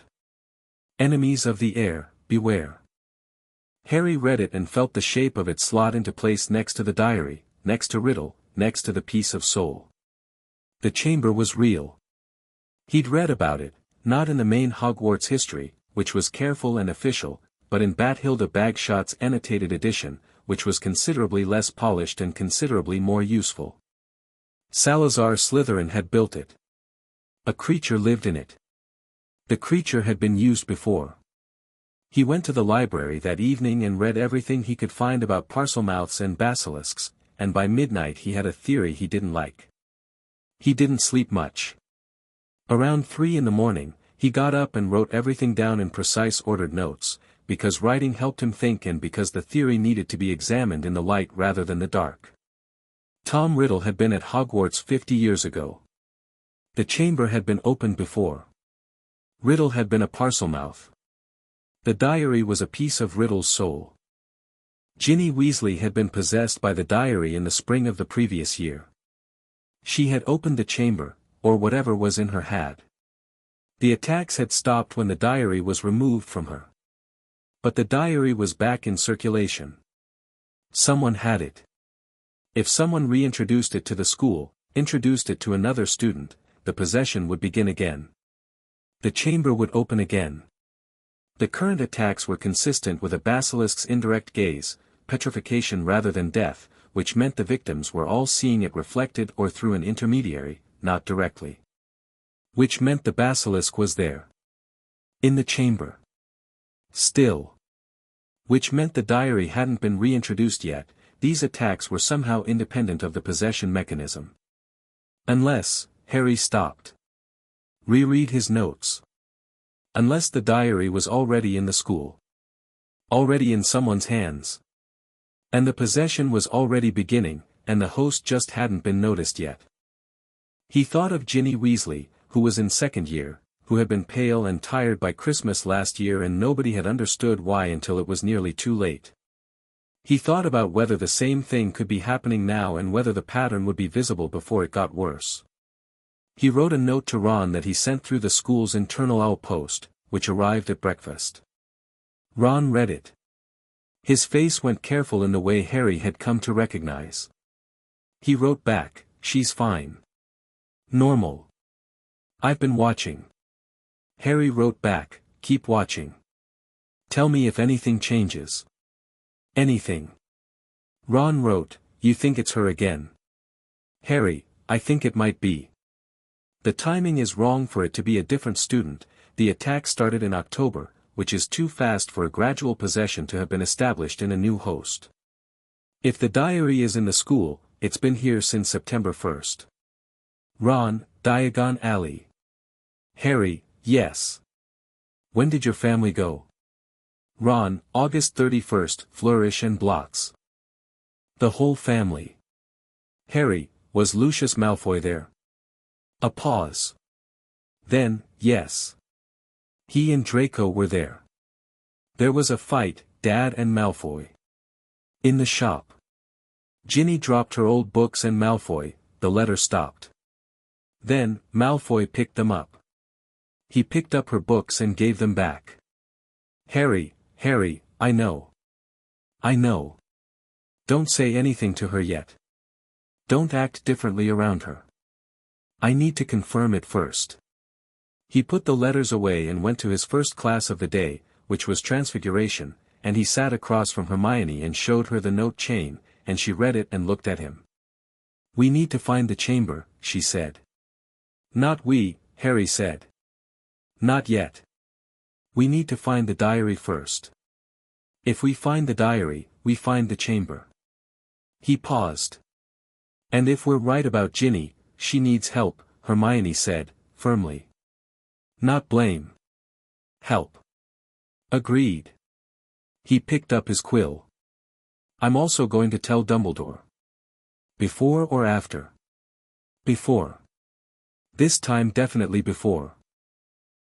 Enemies of the air, beware." Harry read it and felt the shape of it slot into place next to the diary, next to Riddle, next to the piece of soul. The chamber was real. He'd read about it, not in the main Hogwarts history, which was careful and official, but in Bathilda Bagshot's annotated edition, which was considerably less polished and considerably more useful. Salazar Slytherin had built it. A creature lived in it. The creature had been used before. He went to the library that evening and read everything he could find about parselmouths and basilisks, and by midnight he had a theory he didn't like. He didn't sleep much. Around 3 in the morning, he got up and wrote everything down in precise ordered notes, because writing helped him think and because the theory needed to be examined in the light rather than the dark. Tom Riddle had been at Hogwarts 50 years ago. The chamber had been opened before. Riddle had been a parselmouth. The diary was a piece of Riddle's soul. Ginny Weasley had been possessed by the diary in the spring of the previous year. She had opened the chamber, or whatever was in her had. The attacks had stopped when the diary was removed from her. But the diary was back in circulation. Someone had it. If someone reintroduced it to the school, introduced it to another student, the possession would begin again. The chamber would open again. The current attacks were consistent with a basilisk's indirect gaze, petrification rather than death, which meant the victims were all seeing it reflected or through an intermediary, not directly. Which meant the basilisk was there. In the chamber. Still. Which meant the diary hadn't been reintroduced yet, these attacks were somehow independent of the possession mechanism. Unless, Harry stopped. Reread his notes. Unless the diary was already in the school. Already in someone's hands. And the possession was already beginning, and the host just hadn't been noticed yet. He thought of Ginny Weasley, who was in second year, who had been pale and tired by Christmas last year and nobody had understood why until it was nearly too late. He thought about whether the same thing could be happening now and whether the pattern would be visible before it got worse. He wrote a note to Ron that he sent through the school's internal owl post, which arrived at breakfast. Ron read it. His face went careful in the way Harry had come to recognize. He wrote back, "She's fine. Normal. I've been watching." Harry wrote back, "Keep watching. Tell me if anything changes." "Anything." Ron wrote, "You think it's her again?" Harry, "I think it might be. The timing is wrong for it to be a different student. The attack started in October, which is too fast for a gradual possession to have been established in a new host. If the diary is in the school, it's been here since September 1st. Ron, Diagon Alley. Harry, yes. When did your family go? Ron, August 31st, Flourish and Blocks. The whole family. Harry, was Lucius Malfoy there? A pause. Then, yes. He and Draco were there. There was a fight, Dad and Malfoy. In the shop. Ginny dropped her old books and Malfoy, the letter stopped. Then, Malfoy picked them up. He picked up her books and gave them back. Harry, I know. I know. Don't say anything to her yet. Don't act differently around her. I need to confirm it first. He put the letters away and went to his first class of the day, which was Transfiguration, and he sat across from Hermione and showed her the note chain, and she read it and looked at him. We need to find the chamber, she said. Not we, Harry said. Not yet. We need to find the diary first. If we find the diary, we find the chamber. He paused. And if we're right about Ginny, she needs help, Hermione said, firmly. Not blame. Help. Agreed. He picked up his quill. I'm also going to tell Dumbledore. Before or after? Before. This time definitely before.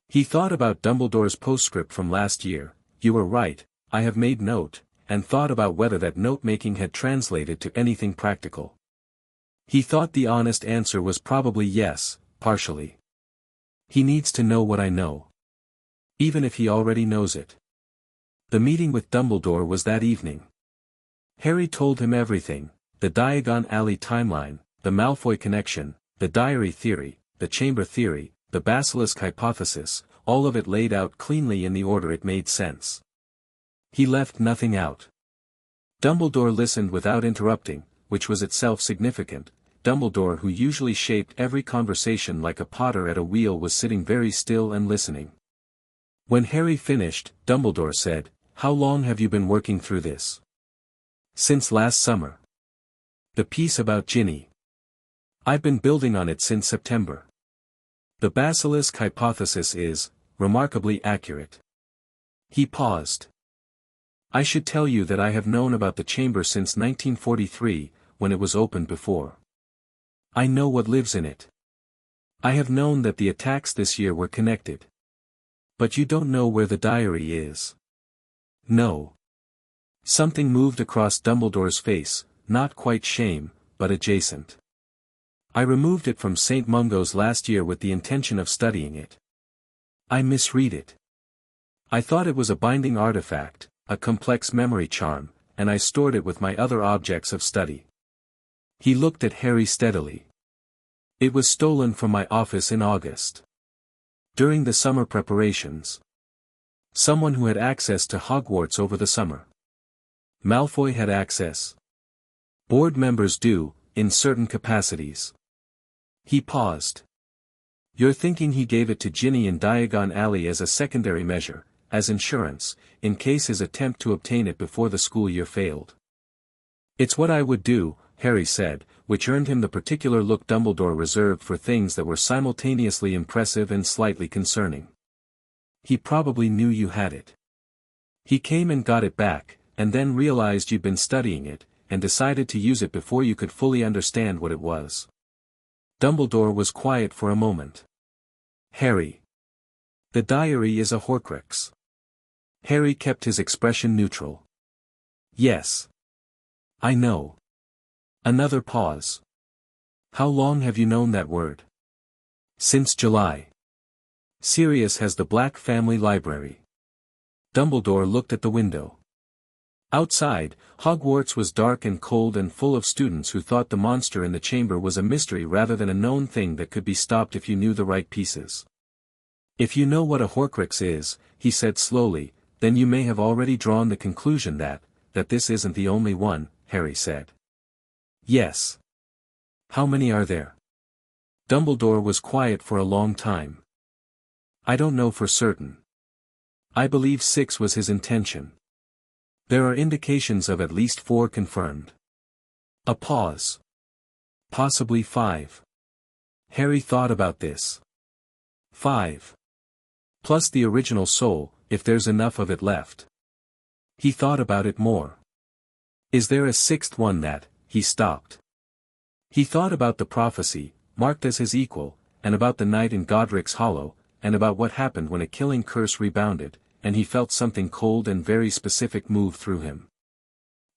He thought about Dumbledore's postscript from last year, you were right, I have made note, and thought about whether that note-making had translated to anything practical. He thought the honest answer was probably yes, partially. He needs to know what I know. Even if he already knows it. The meeting with Dumbledore was that evening. Harry told him everything, the Diagon Alley timeline, the Malfoy connection, the diary theory, the chamber theory, the basilisk hypothesis, all of it laid out cleanly in the order it made sense. He left nothing out. Dumbledore listened without interrupting, which was itself significant. Dumbledore, who usually shaped every conversation like a potter at a wheel, was sitting very still and listening. When Harry finished, Dumbledore said, How long have you been working through this? Since last summer. The piece about Ginny. I've been building on it since September. The basilisk hypothesis is, remarkably accurate. He paused. I should tell you that I have known about the chamber since 1943, when it was opened before. I know what lives in it. I have known that the attacks this year were connected. But you don't know where the diary is. No. Something moved across Dumbledore's face, not quite shame, but adjacent. I removed it from St. Mungo's last year with the intention of studying it. I misread it. I thought it was a binding artifact, a complex memory charm, and I stored it with my other objects of study. He looked at Harry steadily. It was stolen from my office in August. During the summer preparations. Someone who had access to Hogwarts over the summer. Malfoy had access. Board members do, in certain capacities. He paused. You're thinking he gave it to Ginny in Diagon Alley as a secondary measure, as insurance, in case his attempt to obtain it before the school year failed. It's what I would do, Harry said, which earned him the particular look Dumbledore reserved for things that were simultaneously impressive and slightly concerning. He probably knew you had it. He came and got it back, and then realized you'd been studying it, and decided to use it before you could fully understand what it was. Dumbledore was quiet for a moment. Harry. The diary is a Horcrux. Harry kept his expression neutral. Yes. I know. Another pause. How long have you known that word? Since July. Sirius has the Black Family Library. Dumbledore looked at the window. Outside, Hogwarts was dark and cold and full of students who thought the monster in the chamber was a mystery rather than a known thing that could be stopped if you knew the right pieces. If you know what a Horcrux is, he said slowly, then you may have already drawn the conclusion that this isn't the only one, Harry said. Yes. How many are there? Dumbledore was quiet for a long time. I don't know for certain. I believe 6 was his intention. There are indications of at least 4 confirmed. A pause. Possibly 5. Harry thought about this. 5. Plus the original soul, if there's enough of it left. He thought about it more. Is there a 6th one that, he stopped. He thought about the prophecy, marked as his equal, and about the night in Godric's Hollow, and about what happened when a killing curse rebounded, and he felt something cold and very specific move through him.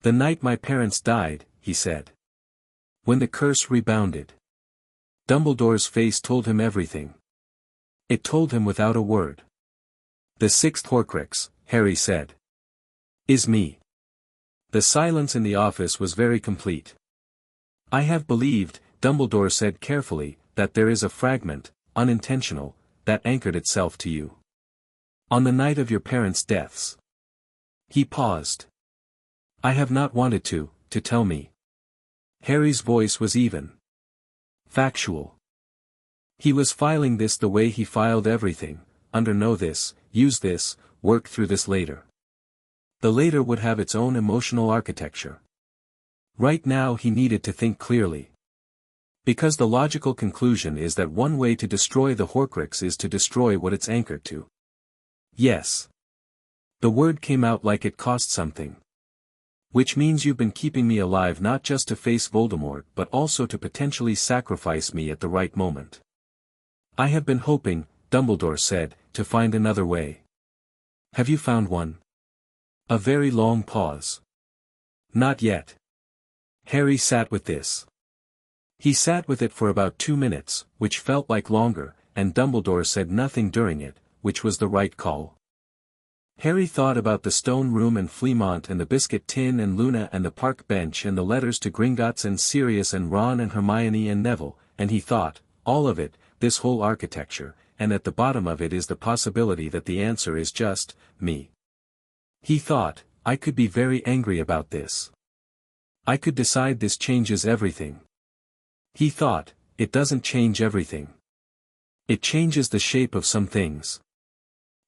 The night my parents died, he said. When the curse rebounded. Dumbledore's face told him everything. It told him without a word. The 6th Horcrux, Harry said. Is me. The silence in the office was very complete. I have believed, Dumbledore said carefully, that there is a fragment, unintentional, that anchored itself to you. On the night of your parents' deaths. He paused. I have not wanted to tell me. Harry's voice was even. Factual. He was filing this the way he filed everything, know this, use this, work through this later. The later would have its own emotional architecture. Right now he needed to think clearly. Because the logical conclusion is that one way to destroy the Horcrux is to destroy what it's anchored to. Yes. The word came out like it cost something. Which means you've been keeping me alive not just to face Voldemort but also to potentially sacrifice me at the right moment. I have been hoping, Dumbledore said, to find another way. Have you found one? A very long pause. Not yet. Harry sat with this. He sat with it for about 2 minutes, which felt like longer, and Dumbledore said nothing during it, which was the right call. Harry thought about the stone room and Fleamont and the biscuit tin and Luna and the park bench and the letters to Gringotts and Sirius and Ron and Hermione and Neville, and he thought, all of it, this whole architecture, and at the bottom of it is the possibility that the answer is just, me. He thought, I could be very angry about this. I could decide this changes everything. He thought, it doesn't change everything. It changes the shape of some things.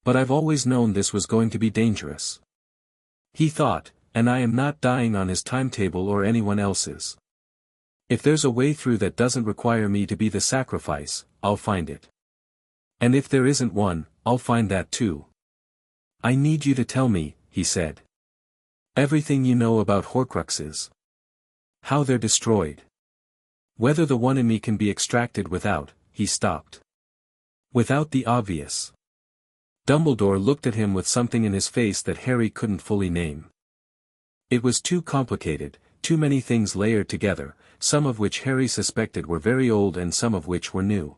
But I've always known this was going to be dangerous. He thought, and I am not dying on his timetable or anyone else's. If there's a way through that doesn't require me to be the sacrifice, I'll find it. And if there isn't one, I'll find that too. I need you to tell me, he said. Everything you know about Horcruxes. How they're destroyed. Whether the one in me can be extracted without, he stopped. Without the obvious. Dumbledore looked at him with something in his face that Harry couldn't fully name. It was too complicated, too many things layered together, some of which Harry suspected were very old and some of which were new.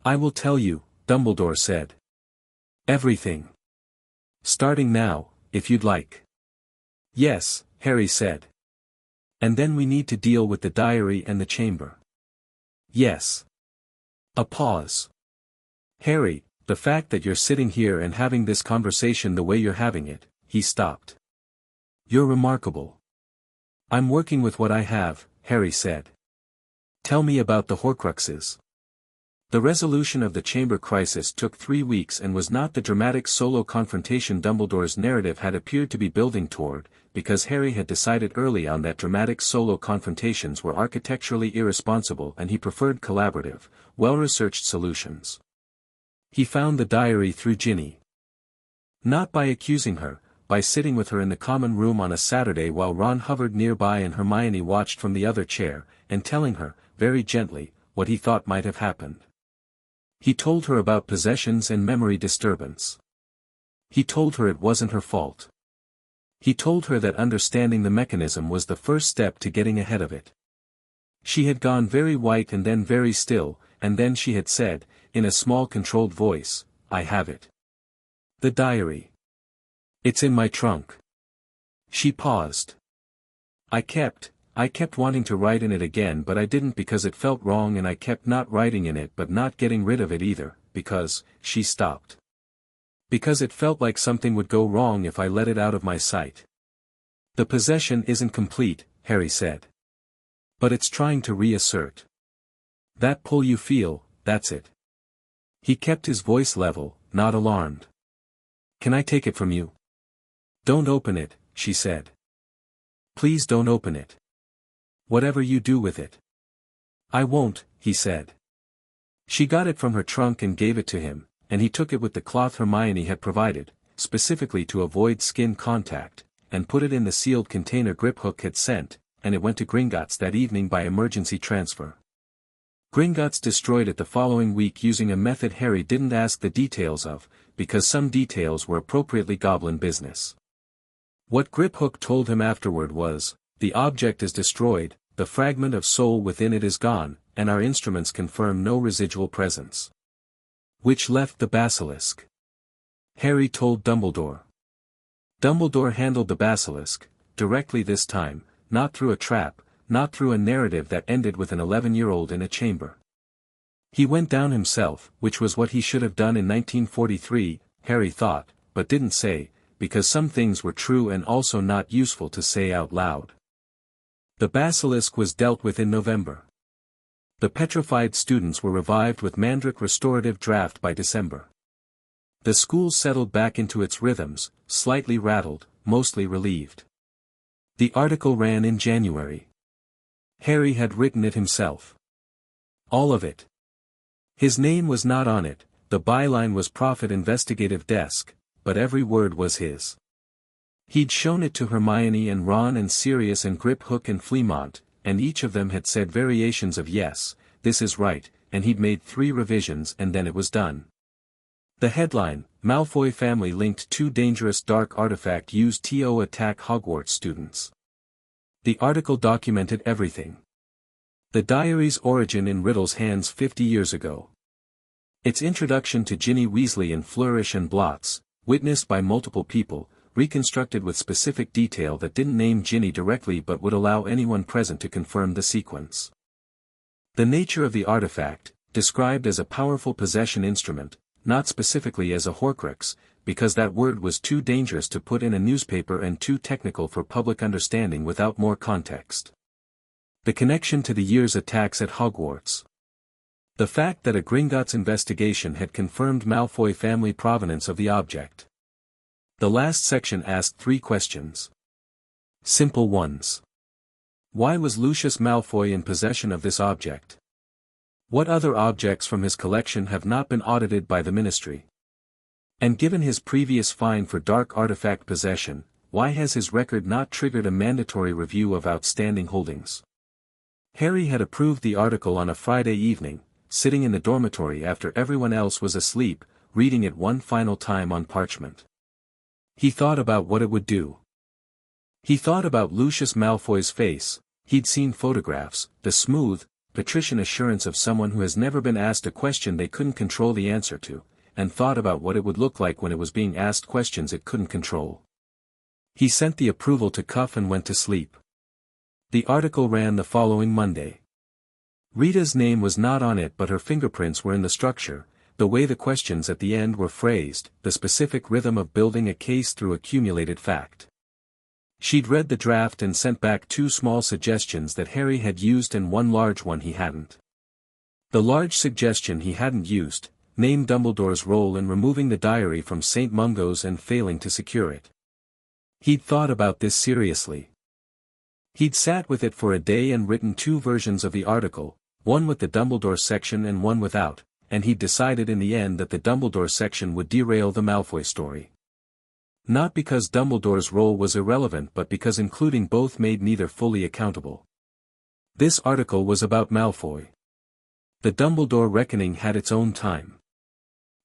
I will tell you, Dumbledore said. Everything. Starting now, if you'd like. Yes, Harry said. And then we need to deal with the diary and the chamber. Yes. A pause. Harry, the fact that you're sitting here and having this conversation the way you're having it, he stopped. You're remarkable. I'm working with what I have, Harry said. Tell me about the Horcruxes. The resolution of the chamber crisis took 3 weeks and was not the dramatic solo confrontation Dumbledore's narrative had appeared to be building toward, because Harry had decided early on that dramatic solo confrontations were architecturally irresponsible and he preferred collaborative, well-researched solutions. He found the diary through Ginny. Not by accusing her, by sitting with her in the common room on a Saturday while Ron hovered nearby and Hermione watched from the other chair, and telling her, very gently, what he thought might have happened. He told her about possessions and memory disturbance. He told her it wasn't her fault. He told her that understanding the mechanism was the first step to getting ahead of it. She had gone very white and then very still, and then she had said, in a small controlled voice, I have it. The diary. It's in my trunk. She paused. I kept wanting to write in it again but I didn't because it felt wrong and I kept not writing in it but not getting rid of it either, because, she stopped. Because it felt like something would go wrong if I let it out of my sight. The possession isn't complete, Harry said. But it's trying to reassert. That pull you feel, that's it. He kept his voice level, not alarmed. Can I take it from you? Don't open it, she said. Please don't open it. Whatever you do with it. I won't, he said. She got it from her trunk and gave it to him, and he took it with the cloth Hermione had provided, specifically to avoid skin contact, and put it in the sealed container Griphook had sent, and it went to Gringotts that evening by emergency transfer. Gringotts destroyed it the following week using a method Harry didn't ask the details of, because some details were appropriately goblin business. What Griphook told him afterward was, the object is destroyed, the fragment of soul within it is gone, and our instruments confirm no residual presence. Which left the basilisk. Harry told Dumbledore. Dumbledore handled the basilisk, directly this time, not through a trap, not through a narrative that ended with an 11-year-old in a chamber. He went down himself, which was what he should have done in 1943, Harry thought, but didn't say, because some things were true and also not useful to say out loud. The basilisk was dealt with in November. The petrified students were revived with Mandrake restorative draft by December. The school settled back into its rhythms, slightly rattled, mostly relieved. The article ran in January. Harry had written it himself. All of it. His name was not on it, the byline was Prophet Investigative Desk, but every word was his. He'd shown it to Hermione and Ron and Sirius and Griphook and Fleamont, and each of them had said variations of yes, this is right, and he'd made 3 revisions and then it was done. The headline, Malfoy family linked 2 dangerous dark artifact use TO attack Hogwarts students. The article documented everything. The diary's origin in Riddle's hands 50 years ago. Its introduction to Ginny Weasley in Flourish and Blots, witnessed by multiple people, reconstructed with specific detail that didn't name Ginny directly but would allow anyone present to confirm the sequence. The nature of the artifact, described as a powerful possession instrument, not specifically as a Horcrux, because that word was too dangerous to put in a newspaper and too technical for public understanding without more context. The connection to the year's attacks at Hogwarts. The fact that a Gringotts investigation had confirmed Malfoy family provenance of the object. The last section asked 3 questions. Simple ones. Why was Lucius Malfoy in possession of this object? What other objects from his collection have not been audited by the Ministry? And given his previous fine for dark artifact possession, why has his record not triggered a mandatory review of outstanding holdings? Harry had approved the article on a Friday evening, sitting in the dormitory after everyone else was asleep, reading it one final time on parchment. He thought about what it would do. He thought about Lucius Malfoy's face, he'd seen photographs, the smooth, patrician assurance of someone who has never been asked a question they couldn't control the answer to, and thought about what it would look like when it was being asked questions it couldn't control. He sent the approval to Cuff and went to sleep. The article ran the following Monday. Rita's name was not on it but her fingerprints were in the structure, the way the questions at the end were phrased, the specific rhythm of building a case through accumulated fact. She'd read the draft and sent back 2 small suggestions that Harry had used and 1 large one he hadn't. The large suggestion he hadn't used, named Dumbledore's role in removing the diary from St. Mungo's and failing to secure it. He'd thought about this seriously. He'd sat with it for a day and written 2 versions of the article, one with the Dumbledore section and one without, and he'd decided in the end that the Dumbledore section would derail the Malfoy story. Not because Dumbledore's role was irrelevant but because including both made neither fully accountable. This article was about Malfoy. The Dumbledore reckoning had its own time.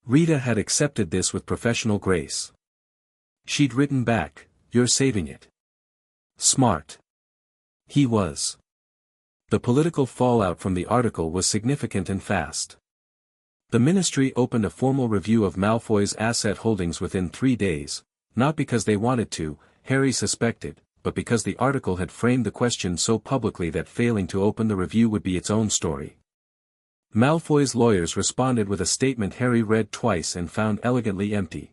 Rita had accepted this with professional grace. She'd written back, "You're saving it." Smart. He was. The political fallout from the article was significant and fast. The Ministry opened a formal review of Malfoy's asset holdings within 3 days, not because they wanted to, Harry suspected, but because the article had framed the question so publicly that failing to open the review would be its own story. Malfoy's lawyers responded with a statement Harry read twice and found elegantly empty.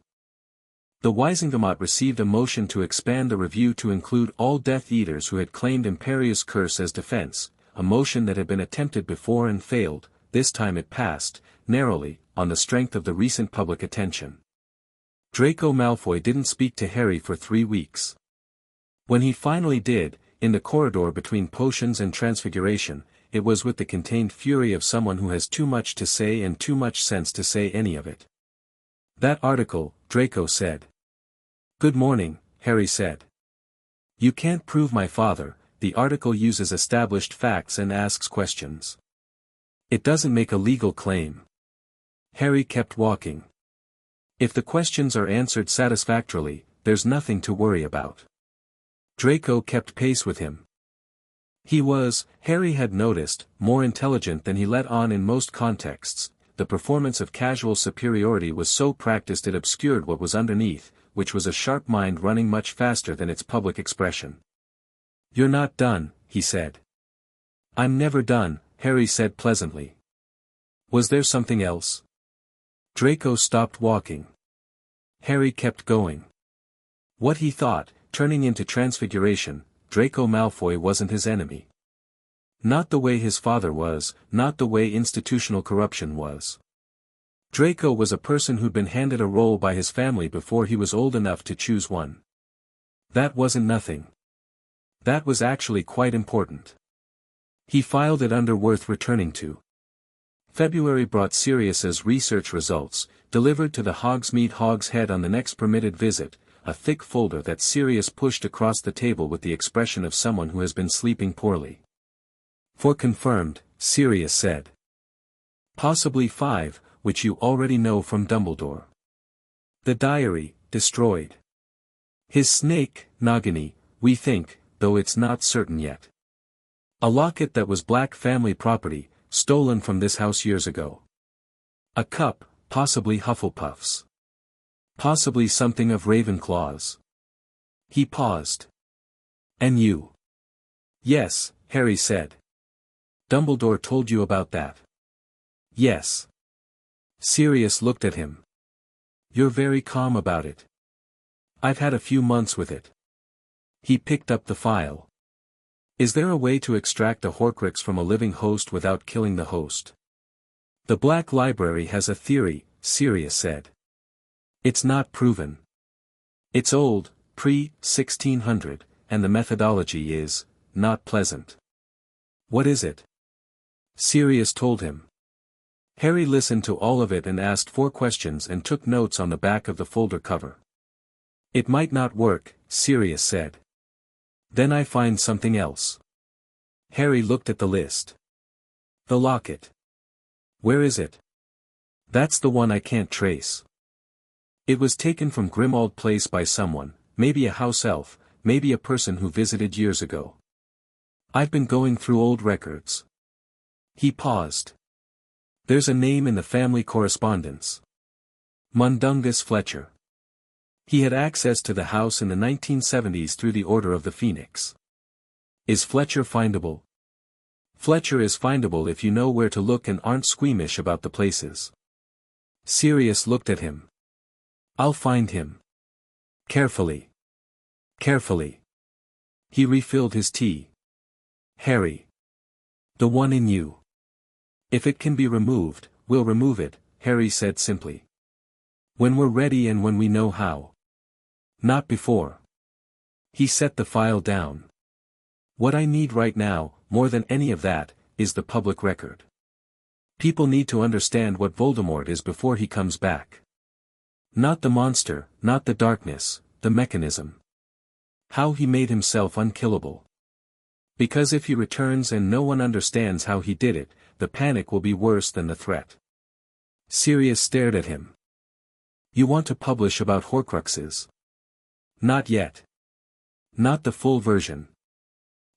The Wisingamot received a motion to expand the review to include all Death Eaters who had claimed Imperious Curse as defense, a motion that had been attempted before and failed. This time it passed, narrowly, on the strength of the recent public attention. Draco Malfoy didn't speak to Harry for 3 weeks. When he finally did, in the corridor between potions and transfiguration, it was with the contained fury of someone who has too much to say and too much sense to say any of it. "That article," Draco said. "Good morning," Harry said. "You can't prove my father." The article uses established facts and asks questions. It doesn't make a legal claim. Harry kept walking. If the questions are answered satisfactorily, there's nothing to worry about. Draco kept pace with him. He was, Harry had noticed, more intelligent than he let on in most contexts. The performance of casual superiority was so practiced it obscured what was underneath, which was a sharp mind running much faster than its public expression. "You're not done," he said. "I'm never done," Harry said pleasantly. "Was there something else?" Draco stopped walking. Harry kept going. What he thought, turning into transfiguration, Draco Malfoy wasn't his enemy. Not the way his father was, not the way institutional corruption was. Draco was a person who'd been handed a role by his family before he was old enough to choose one. That wasn't nothing. That was actually quite important. He filed it under worth returning to. February brought Sirius's research results, delivered to the Hogsmeade Hog's Head on the next permitted visit, a thick folder that Sirius pushed across the table with the expression of someone who has been sleeping poorly. "For confirmed," Sirius said. "Possibly 5, which you already know from Dumbledore. The diary, destroyed. His snake, Nagini, we think, though it's not certain yet. A locket that was Black family property, stolen from this house years ago. A cup, possibly Hufflepuff's. Possibly something of Ravenclaw's." He paused. "And you?" "Yes," Harry said. "Dumbledore told you about that?" "Yes." Sirius looked at him. "You're very calm about it." "I've had a few months with it." He picked up the file. "Is there a way to extract a Horcrux from a living host without killing the host?" "The Black Library has a theory," Sirius said. "It's not proven. It's old, pre-1600, and the methodology is not pleasant." "What is it?" Sirius told him. Harry listened to all of it and asked 4 questions and took notes on the back of the folder cover. "It might not work," Sirius said. "Then I find something else." Harry looked at the list. "The locket. Where is it?" "That's the one I can't trace. It was taken from Grimmauld Place by someone, maybe a house elf, maybe a person who visited years ago. I've been going through old records." He paused. "There's a name in the family correspondence. Mundungus Fletcher. He had access to the house in the 1970s through the Order of the Phoenix. Is Fletcher findable?" "Fletcher is findable if you know where to look and aren't squeamish about the places." Sirius looked at him. "I'll find him. Carefully. Carefully." He refilled his tea. "Harry. The one in you. If it can be removed, we'll remove it," Harry said simply. "When we're ready and when we know how. Not before." He set the file down. "What I need right now, more than any of that, is the public record. People need to understand what Voldemort is before he comes back. Not the monster, not the darkness, the mechanism. How he made himself unkillable. Because if he returns and no one understands how he did it, the panic will be worse than the threat." Sirius stared at him. "You want to publish about Horcruxes?" "Not yet. Not the full version.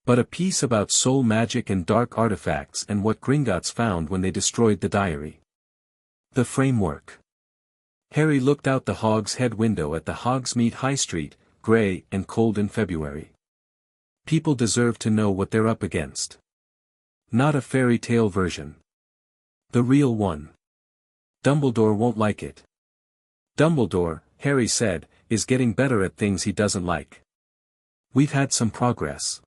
But a piece about soul magic and dark artifacts and what Gringotts found when they destroyed the diary. The framework." Harry looked out the Hog's Head window at the Hogsmeade High Street, grey and cold in February. People deserve to know what they're up against. Not a fairy tale version. The real one. Dumbledore won't like it. Dumbledore, Harry said, is getting better at things he doesn't like. We've had some progress.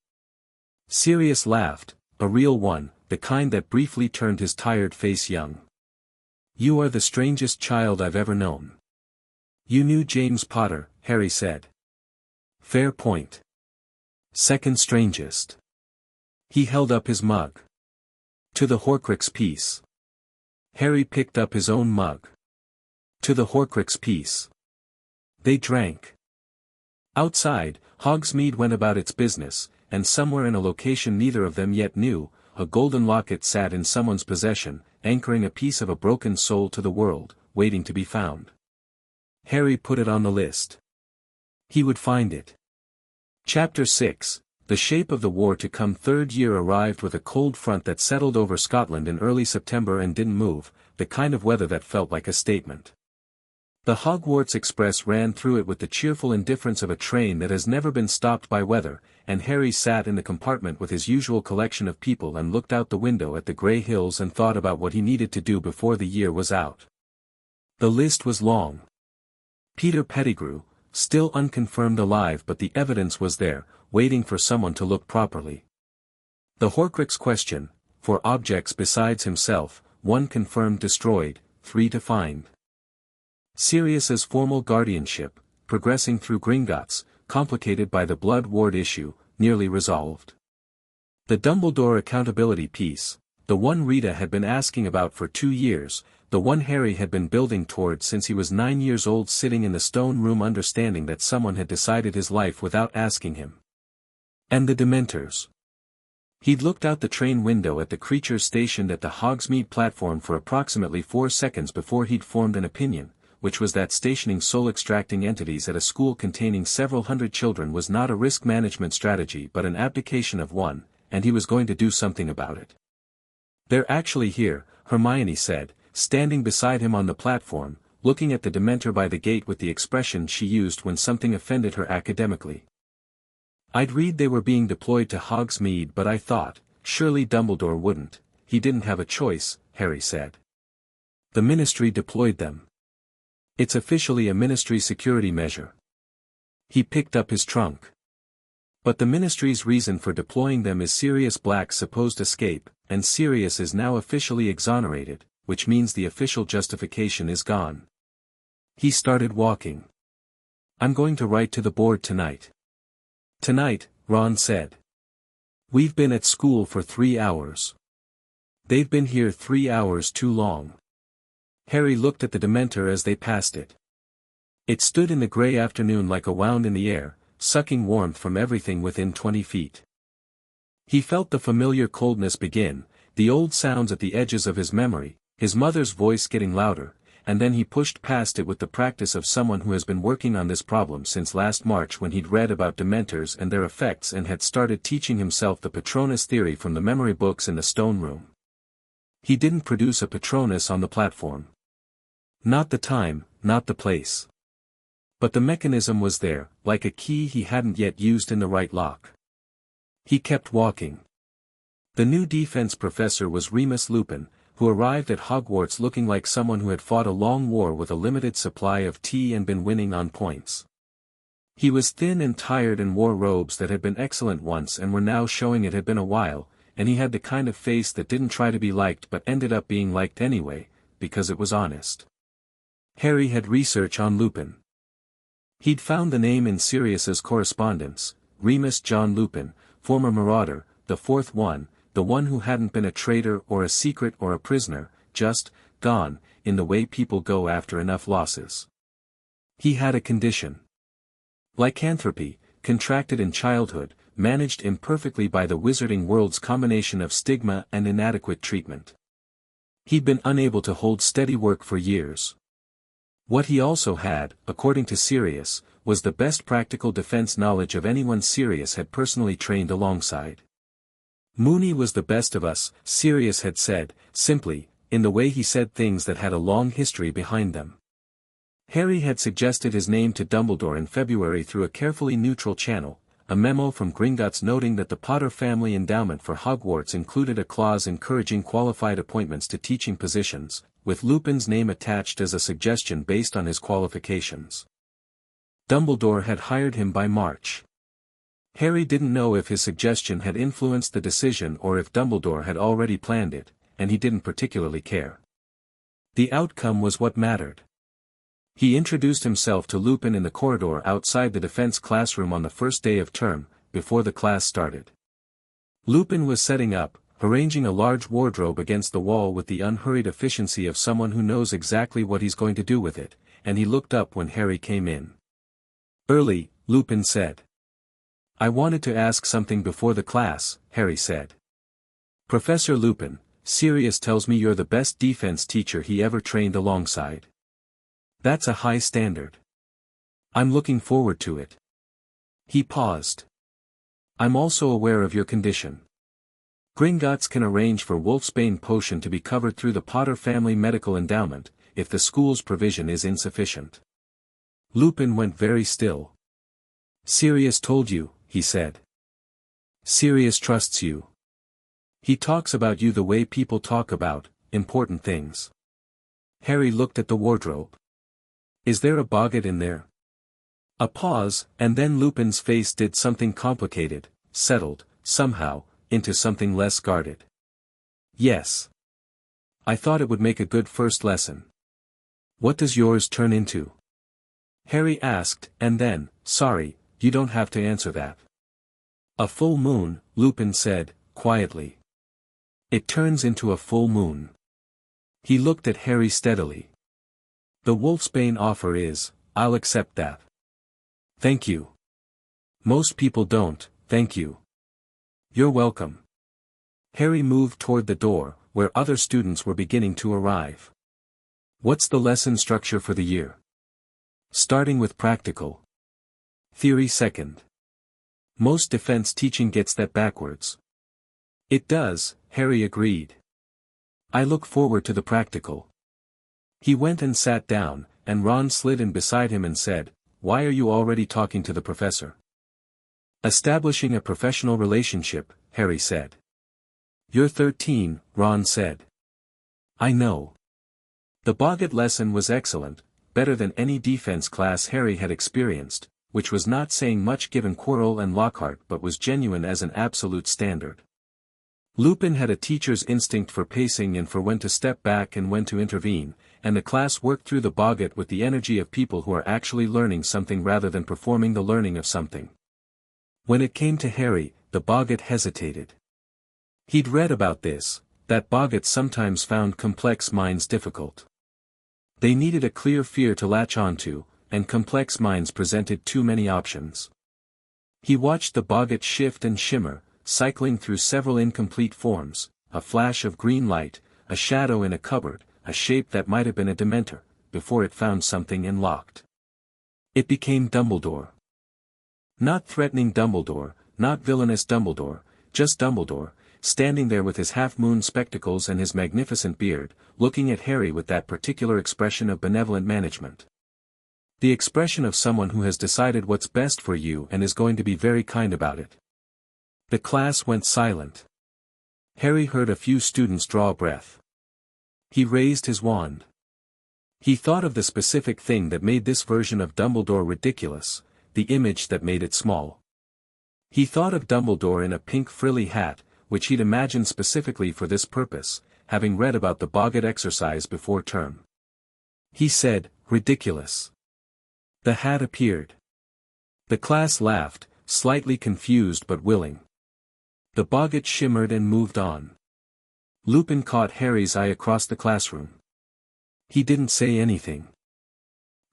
Sirius laughed, a real one, the kind that briefly turned his tired face young. "You are the strangest child I've ever known. You knew James Potter, Harry said. Fair point. Second strangest. He held up his mug. To the Horcrux piece. Harry picked up his own mug. To the Horcrux piece. They drank. Outside, Hogsmeade went about its business, and somewhere in a location neither of them yet knew, a golden locket sat in someone's possession, anchoring a piece of a broken soul to the world, waiting to be found. Harry put it on the list. He would find it. Chapter 6, The Shape of the War to Come. Third year arrived with a cold front that settled over Scotland in early September and didn't move, the kind of weather that felt like a statement. The Hogwarts Express ran through it with the cheerful indifference of a train that has never been stopped by weather, and Harry sat in the compartment with his usual collection of people and looked out the window at the grey hills and thought about what he needed to do before the year was out. The list was long. Peter Pettigrew, still unconfirmed alive, but the evidence was there, waiting for someone to look properly. The Horcrux question, 4 objects besides himself, 1 confirmed destroyed, 3 to find. Sirius's formal guardianship, progressing through Gringotts, complicated by the Blood Ward issue, nearly resolved. The Dumbledore accountability piece, the one Rita had been asking about for 2 years, the one Harry had been building toward since he was 9 years old, sitting in the stone room understanding that someone had decided his life without asking him. And the Dementors. He'd looked out the train window at the creatures stationed at the Hogsmeade platform for approximately 4 seconds before he'd formed an opinion, which was that stationing soul-extracting entities at a school containing several hundred children was not a risk management strategy but an abdication of one, and he was going to do something about it. "They're actually here," Hermione said, standing beside him on the platform, looking at the Dementor by the gate with the expression she used when something offended her academically. "I'd read they were being deployed to Hogsmeade, but I thought, surely Dumbledore wouldn't, he didn't have a choice," Harry said. "The Ministry deployed them. It's officially a Ministry security measure." He picked up his trunk. "But the Ministry's reason for deploying them is Sirius Black's supposed escape, and Sirius is now officially exonerated, which means the official justification is gone." He started walking. "I'm going to write to the board tonight." "Tonight," Ron said. "We've been at school for 3 hours. They've been here 3 hours too long." Harry looked at the Dementor as they passed it. It stood in the grey afternoon like a wound in the air, sucking warmth from everything within 20 feet. He felt the familiar coldness begin, the old sounds at the edges of his memory, his mother's voice getting louder, and then he pushed past it with the practice of someone who has been working on this problem since last March when he'd read about Dementors and their effects and had started teaching himself the Patronus theory from the memory books in the stone room. He didn't produce a Patronus on the platform. Not the time, not the place. But the mechanism was there, like a key he hadn't yet used in the right lock. He kept walking. The new defense professor was Remus Lupin, who arrived at Hogwarts looking like someone who had fought a long war with a limited supply of tea and been winning on points. He was thin and tired and wore robes that had been excellent once and were now showing it had been a while, and he had the kind of face that didn't try to be liked but ended up being liked anyway, because it was honest. Harry had research on Lupin. He'd found the name in Sirius's correspondence, Remus John Lupin, former marauder, the 4th one, the one who hadn't been a traitor or a secret or a prisoner, just, gone, in the way people go after enough losses. He had a condition. Lycanthropy, contracted in childhood, managed imperfectly by the wizarding world's combination of stigma and inadequate treatment. He'd been unable to hold steady work for years. What he also had, according to Sirius, was the best practical defense knowledge of anyone Sirius had personally trained alongside. "Moony was the best of us," Sirius had said, simply, in the way he said things that had a long history behind them. Harry had suggested his name to Dumbledore in February through a carefully neutral channel, a memo from Gringotts noting that the Potter family endowment for Hogwarts included a clause encouraging qualified appointments to teaching positions, with Lupin's name attached as a suggestion based on his qualifications. Dumbledore had hired him by March. Harry didn't know if his suggestion had influenced the decision or if Dumbledore had already planned it, and he didn't particularly care. The outcome was what mattered. He introduced himself to Lupin in the corridor outside the defense classroom on the first day of term, before the class started. Lupin was setting up, arranging a large wardrobe against the wall with the unhurried efficiency of someone who knows exactly what he's going to do with it, and he looked up when Harry came in. "Early," Lupin said. "I wanted to ask something before the class," Harry said. "Professor Lupin, Sirius tells me you're the best defense teacher he ever trained alongside. That's a high standard. I'm looking forward to it." He paused. "I'm also aware of your condition. Gringotts can arrange for Wolfsbane potion to be covered through the Potter family medical endowment, if the school's provision is insufficient." Lupin went very still. "Sirius told you," he said. "Sirius trusts you. He talks about you the way people talk about important things." Harry looked at the wardrobe. "Is there a boggart in there?" A pause, and then Lupin's face did something complicated, settled, somehow, into something less guarded. "Yes. I thought it would make a good first lesson." "What does yours turn into?" Harry asked, and then, "Sorry, you don't have to answer that." "A full moon," Lupin said, quietly. "It turns into a full moon." He looked at Harry steadily. "The Wolfsbane offer is, I'll accept that." "Thank you." "Most people don't, thank you." "You're welcome." Harry moved toward the door, where other students were beginning to arrive. "What's the lesson structure for the year?" "Starting with practical. Theory second." "Most defense teaching gets that backwards." "It does," Harry agreed. "I look forward to the practical." He went and sat down, and Ron slid in beside him and said, "Why are you already talking to the professor?" "Establishing a professional relationship," Harry said. "You're 13, Ron said." "I know." The boggart lesson was excellent, better than any defense class Harry had experienced, which was not saying much given Quirrell and Lockhart but was genuine as an absolute standard. Lupin had a teacher's instinct for pacing and for when to step back and when to intervene, and the class worked through the boggart with the energy of people who are actually learning something rather than performing the learning of something. When it came to Harry, the boggart hesitated. He'd read about this, that boggarts sometimes found complex minds difficult. They needed a clear fear to latch onto, and complex minds presented too many options. He watched the boggart shift and shimmer, cycling through several incomplete forms, a flash of green light, a shadow in a cupboard, a shape that might have been a Dementor, before it found something and locked. It became Dumbledore. Not threatening Dumbledore, not villainous Dumbledore, just Dumbledore, standing there with his half-moon spectacles and his magnificent beard, looking at Harry with that particular expression of benevolent management. The expression of someone who has decided what's best for you and is going to be very kind about it. The class went silent. Harry heard a few students draw a breath. He raised his wand. He thought of the specific thing that made this version of Dumbledore ridiculous, the image that made it small. He thought of Dumbledore in a pink frilly hat, which he'd imagined specifically for this purpose, having read about the boggart exercise before term. He said, "Ridiculous." The hat appeared. The class laughed, slightly confused but willing. The boggart shimmered and moved on. Lupin caught Harry's eye across the classroom. He didn't say anything.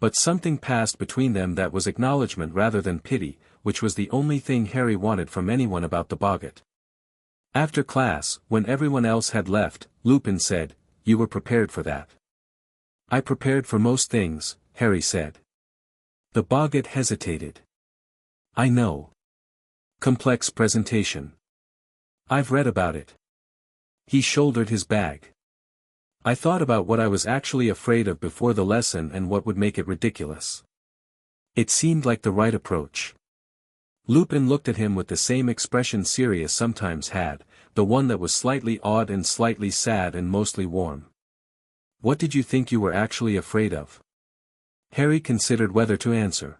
But something passed between them that was acknowledgement rather than pity, which was the only thing Harry wanted from anyone about the boggart. After class, when everyone else had left, Lupin said, "You were prepared for that." "I prepared for most things," Harry said. The boggart hesitated. "I know. Complex presentation. I've read about it." He shouldered his bag. "I thought about what I was actually afraid of before the lesson and what would make it ridiculous. It seemed like the right approach." Lupin looked at him with the same expression Sirius sometimes had, the one that was slightly awed and slightly sad and mostly warm. "What did you think you were actually afraid of?" Harry considered whether to answer.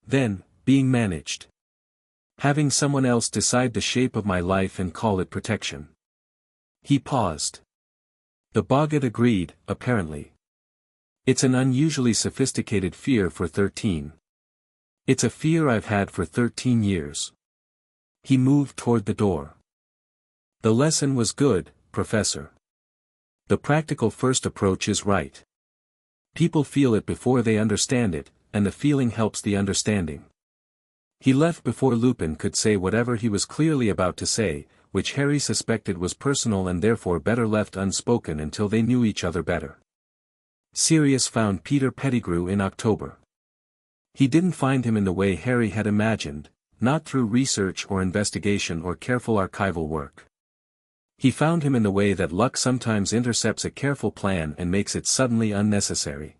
"Then, being managed. Having someone else decide the shape of my life and call it protection." He paused. The boggart agreed, apparently. It's an unusually sophisticated fear for 13. It's a fear I've had for 13 years. He moved toward the door. The lesson was good, Professor. The practical first approach is right. People feel it before they understand it, and the feeling helps the understanding. He left before Lupin could say whatever he was clearly about to say, which Harry suspected was personal and therefore better left unspoken until they knew each other better. Sirius found Peter Pettigrew in October. He didn't find him in the way Harry had imagined, not through research or investigation or careful archival work. He found him in the way that luck sometimes intercepts a careful plan and makes it suddenly unnecessary.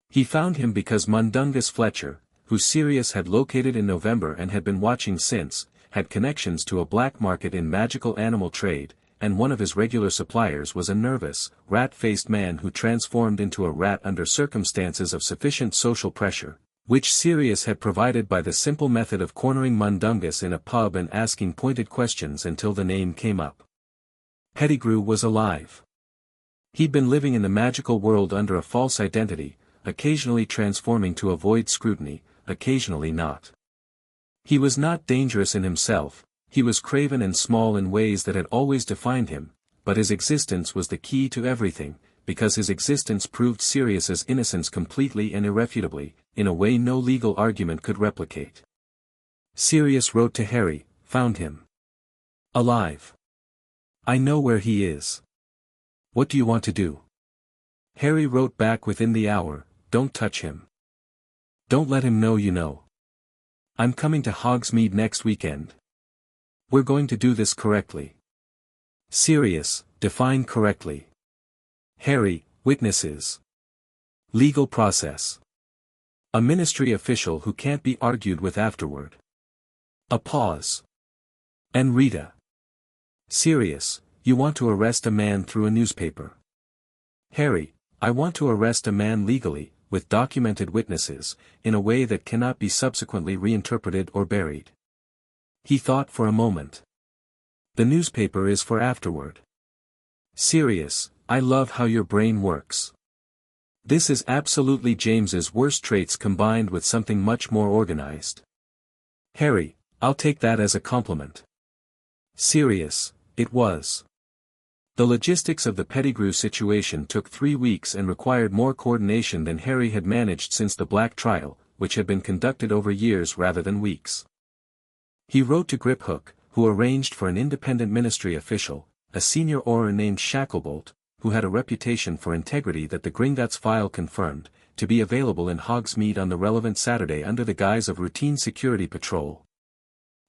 He found him because Mundungus Fletcher, who Sirius had located in November and had been watching since, had connections to a black market in magical animal trade, and one of his regular suppliers was a nervous, rat-faced man who transformed into a rat under circumstances of sufficient social pressure, which Sirius had provided by the simple method of cornering Mundungus in a pub and asking pointed questions until the name came up. Pettigrew was alive. He'd been living in the magical world under a false identity, occasionally transforming to avoid scrutiny, occasionally not. He was not dangerous in himself, he was craven and small in ways that had always defined him, but his existence was the key to everything, because his existence proved Sirius's innocence completely and irrefutably, in a way no legal argument could replicate. Sirius wrote to Harry, found him alive. I know where he is. What do you want to do? Harry wrote back within the hour, don't touch him. Don't let him know you know. I'm coming to Hogsmeade next weekend. We're going to do this correctly. Sirius, define correctly. Harry, witnesses. Legal process. A ministry official who can't be argued with afterward. A pause. And Rita. Sirius, you want to arrest a man through a newspaper. Harry, I want to arrest a man legally, with documented witnesses, in a way that cannot be subsequently reinterpreted or buried. He thought for a moment. The newspaper is for afterward. Sirius, I love how your brain works. This is absolutely James's worst traits combined with something much more organized. Harry, I'll take that as a compliment. Sirius, it was. The logistics of the Pettigrew situation took 3 weeks and required more coordination than Harry had managed since the Black trial, which had been conducted over years rather than weeks. He wrote to Griphook, who arranged for an independent ministry official, a senior Auror named Shacklebolt, who had a reputation for integrity that the Gringotts file confirmed, to be available in Hogsmeade on the relevant Saturday under the guise of routine security patrol.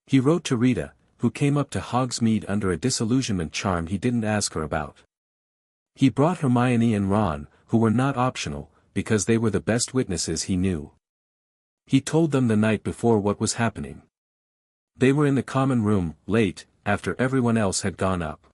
He wrote to Rita, who came up to Hogsmeade under a disillusionment charm he didn't ask her about. He brought Hermione and Ron, who were not optional, because they were the best witnesses he knew. He told them the night before what was happening. They were in the common room, late, after everyone else had gone up.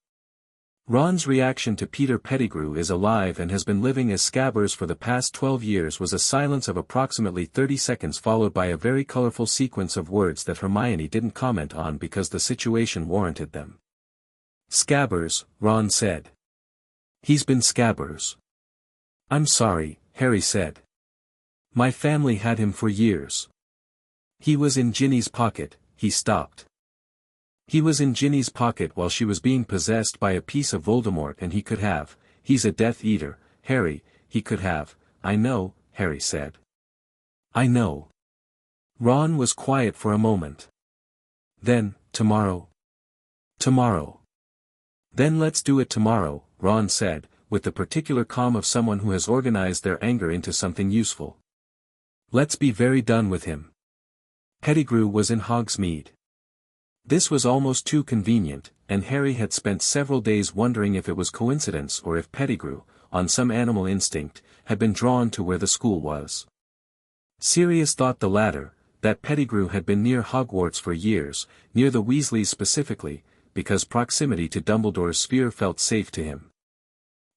Ron's reaction to Peter Pettigrew is alive and has been living as Scabbers for the past 12 years was a silence of approximately 30 seconds followed by a very colorful sequence of words that Hermione didn't comment on because the situation warranted them. Scabbers, Ron said. He's been Scabbers. I'm sorry, Harry said. My family had him for years. He was in Ginny's pocket, he stopped. He was in Ginny's pocket while she was being possessed by a piece of Voldemort and he could have, he's a Death Eater, Harry, he could have, I know, Harry said. I know. Ron was quiet for a moment. Then, tomorrow. Tomorrow. Then let's do it tomorrow, Ron said, with the particular calm of someone who has organized their anger into something useful. Let's be very done with him. Pettigrew was in Hogsmeade. This was almost too convenient, and Harry had spent several days wondering if it was coincidence or if Pettigrew, on some animal instinct, had been drawn to where the school was. Sirius thought the latter, that Pettigrew had been near Hogwarts for years, near the Weasleys specifically, because proximity to Dumbledore's sphere felt safe to him.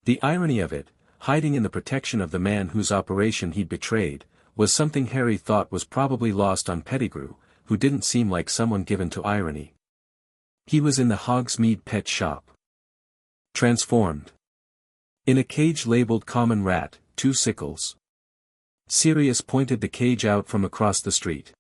The irony of it, hiding in the protection of the man whose operation he'd betrayed, was something Harry thought was probably lost on Pettigrew, who didn't seem like someone given to irony. He was in the Hogsmeade pet shop. Transformed. In a cage labeled Common Rat, 2 sickles. Sirius pointed the cage out from across the street.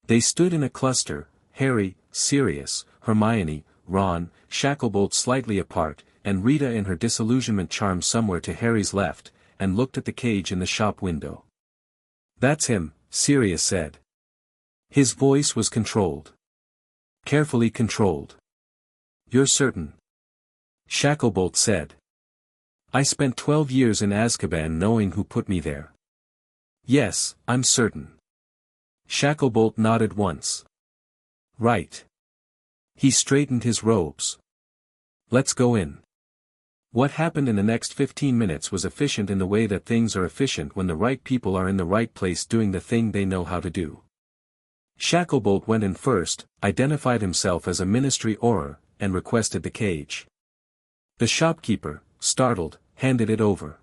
They stood in a cluster, Harry, Sirius, Hermione, Ron, Shacklebolt slightly apart, and Rita in her disillusionment charm somewhere to Harry's left, and looked at the cage in the shop window. "That's him," Sirius said. His voice was controlled. Carefully controlled. "You're certain?" Shacklebolt said. "I spent 12 years in Azkaban knowing who put me there." "Yes, I'm certain." Shacklebolt nodded once. "Right." He straightened his robes. "Let's go in." What happened in the next 15 minutes was efficient in the way that things are efficient when the right people are in the right place doing the thing they know how to do. Shacklebolt went in first, identified himself as a Ministry Auror, and requested the cage. The shopkeeper, startled, handed it over.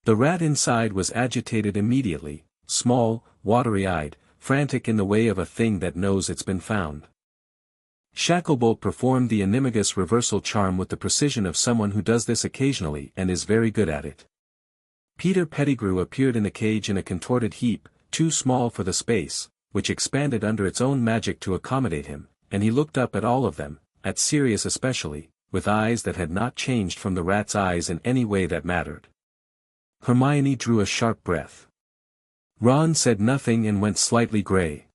The rat inside was agitated immediately, small, watery-eyed, frantic in the way of a thing that knows it's been found. Shacklebolt performed the animagus reversal charm with the precision of someone who does this occasionally and is very good at it. Peter Pettigrew appeared in the cage in a contorted heap, too small for the space, which expanded under its own magic to accommodate him, and he looked up at all of them, at Sirius especially, with eyes that had not changed from the rat's eyes in any way that mattered. Hermione drew a sharp breath. Ron said nothing and went slightly gray.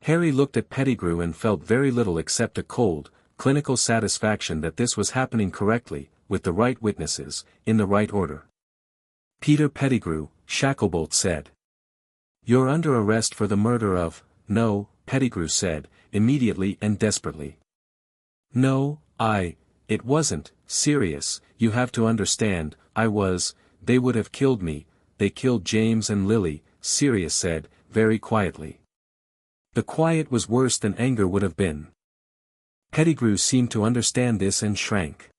Harry looked at Pettigrew and felt very little except a cold, clinical satisfaction that this was happening correctly, with the right witnesses, in the right order. "Peter Pettigrew," Shacklebolt said. "You're under arrest for the murder of—" "No," Pettigrew said, immediately and desperately. "No, it wasn't, Sirius, you have to understand, they would have killed me, they killed James and Lily," Sirius said, very quietly. The quiet was worse than anger would have been. Pettigrew seemed to understand this and shrank.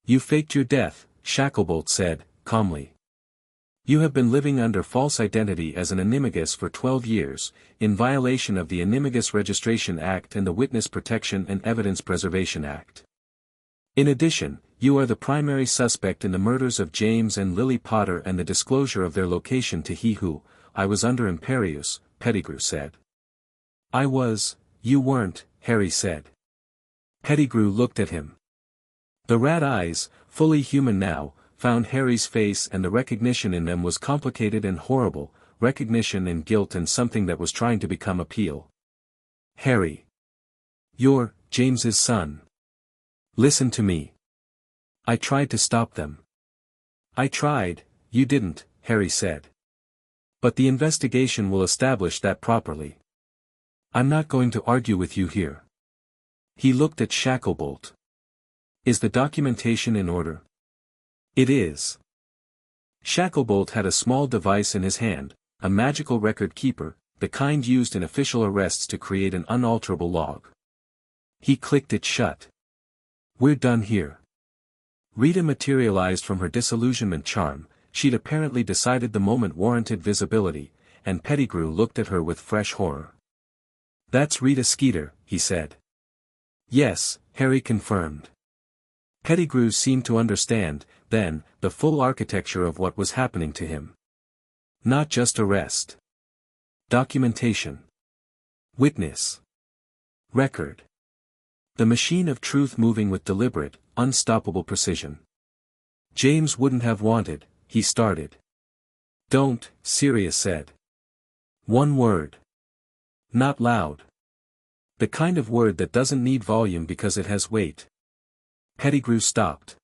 "You faked your death," Shacklebolt said, calmly. "You have been living under false identity as an animagus for 12 years, in violation of the Animagus Registration Act and the Witness Protection and Evidence Preservation Act. In addition, you are the primary suspect in the murders of James and Lily Potter and the disclosure of their location to he who, I was under imperius," Pettigrew said. You weren't," Harry said. Pettigrew looked at him. The rat eyes, fully human now, found Harry's face and the recognition in them was complicated and horrible, recognition and guilt and something that was trying to become appeal. "Harry. You're James's son. Listen to me. I tried to stop them." "I tried, you didn't," Harry said. "But the investigation will establish that properly. I'm not going to argue with you here." He looked at Shacklebolt. "Is the documentation in order?" "It is." Shacklebolt had a small device in his hand, a magical record keeper, the kind used in official arrests to create an unalterable log. He clicked it shut. "We're done here." Rita materialized from her disillusionment charm. She'd apparently decided the moment warranted visibility, and Pettigrew looked at her with fresh horror. "That's Rita Skeeter," he said. "Yes," Harry confirmed. Pettigrew seemed to understand, then, the full architecture of what was happening to him. Not just arrest. Documentation. Witness. Record. The machine of truth moving with deliberate, unstoppable precision. "James wouldn't have wanted," he started. "Don't," Sirius said. "One word. Not loud. The kind of word that doesn't need volume because it has weight." Pettigrew stopped.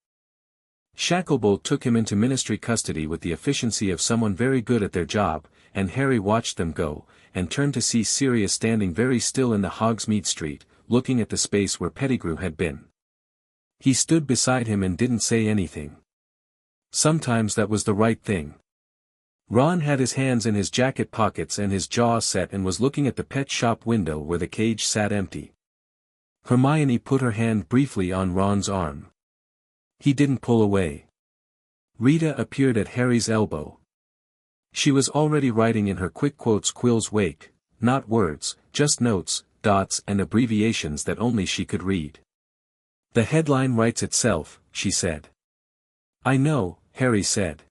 Shacklebolt took him into ministry custody with the efficiency of someone very good at their job, and Harry watched them go, and turned to see Sirius standing very still in the Hogsmeade Street, looking at the space where Pettigrew had been. He stood beside him and didn't say anything. Sometimes that was the right thing. Ron had his hands in his jacket pockets and his jaw set and was looking at the pet shop window where the cage sat empty. Hermione put her hand briefly on Ron's arm. He didn't pull away. Rita appeared at Harry's elbow. She was already writing in her quick quotes Quill's wake, not words, just notes, dots and abbreviations that only she could read. "The headline writes itself," she said. "I know," Harry said.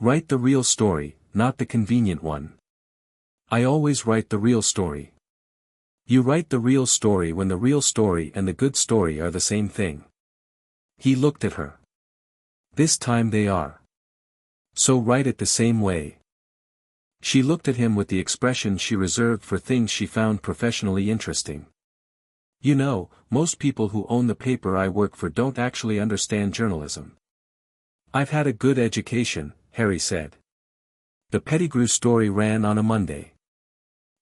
Write the real story, not the convenient one. I always write the real story. You write the real story when the real story and the good story are the same thing. He looked at her. This time they are. So write it the same way. She looked at him with the expression she reserved for things she found professionally interesting. You know, most people who own the paper I work for don't actually understand journalism. I've had a good education, Harry said. The Pettigrew story ran on a Monday.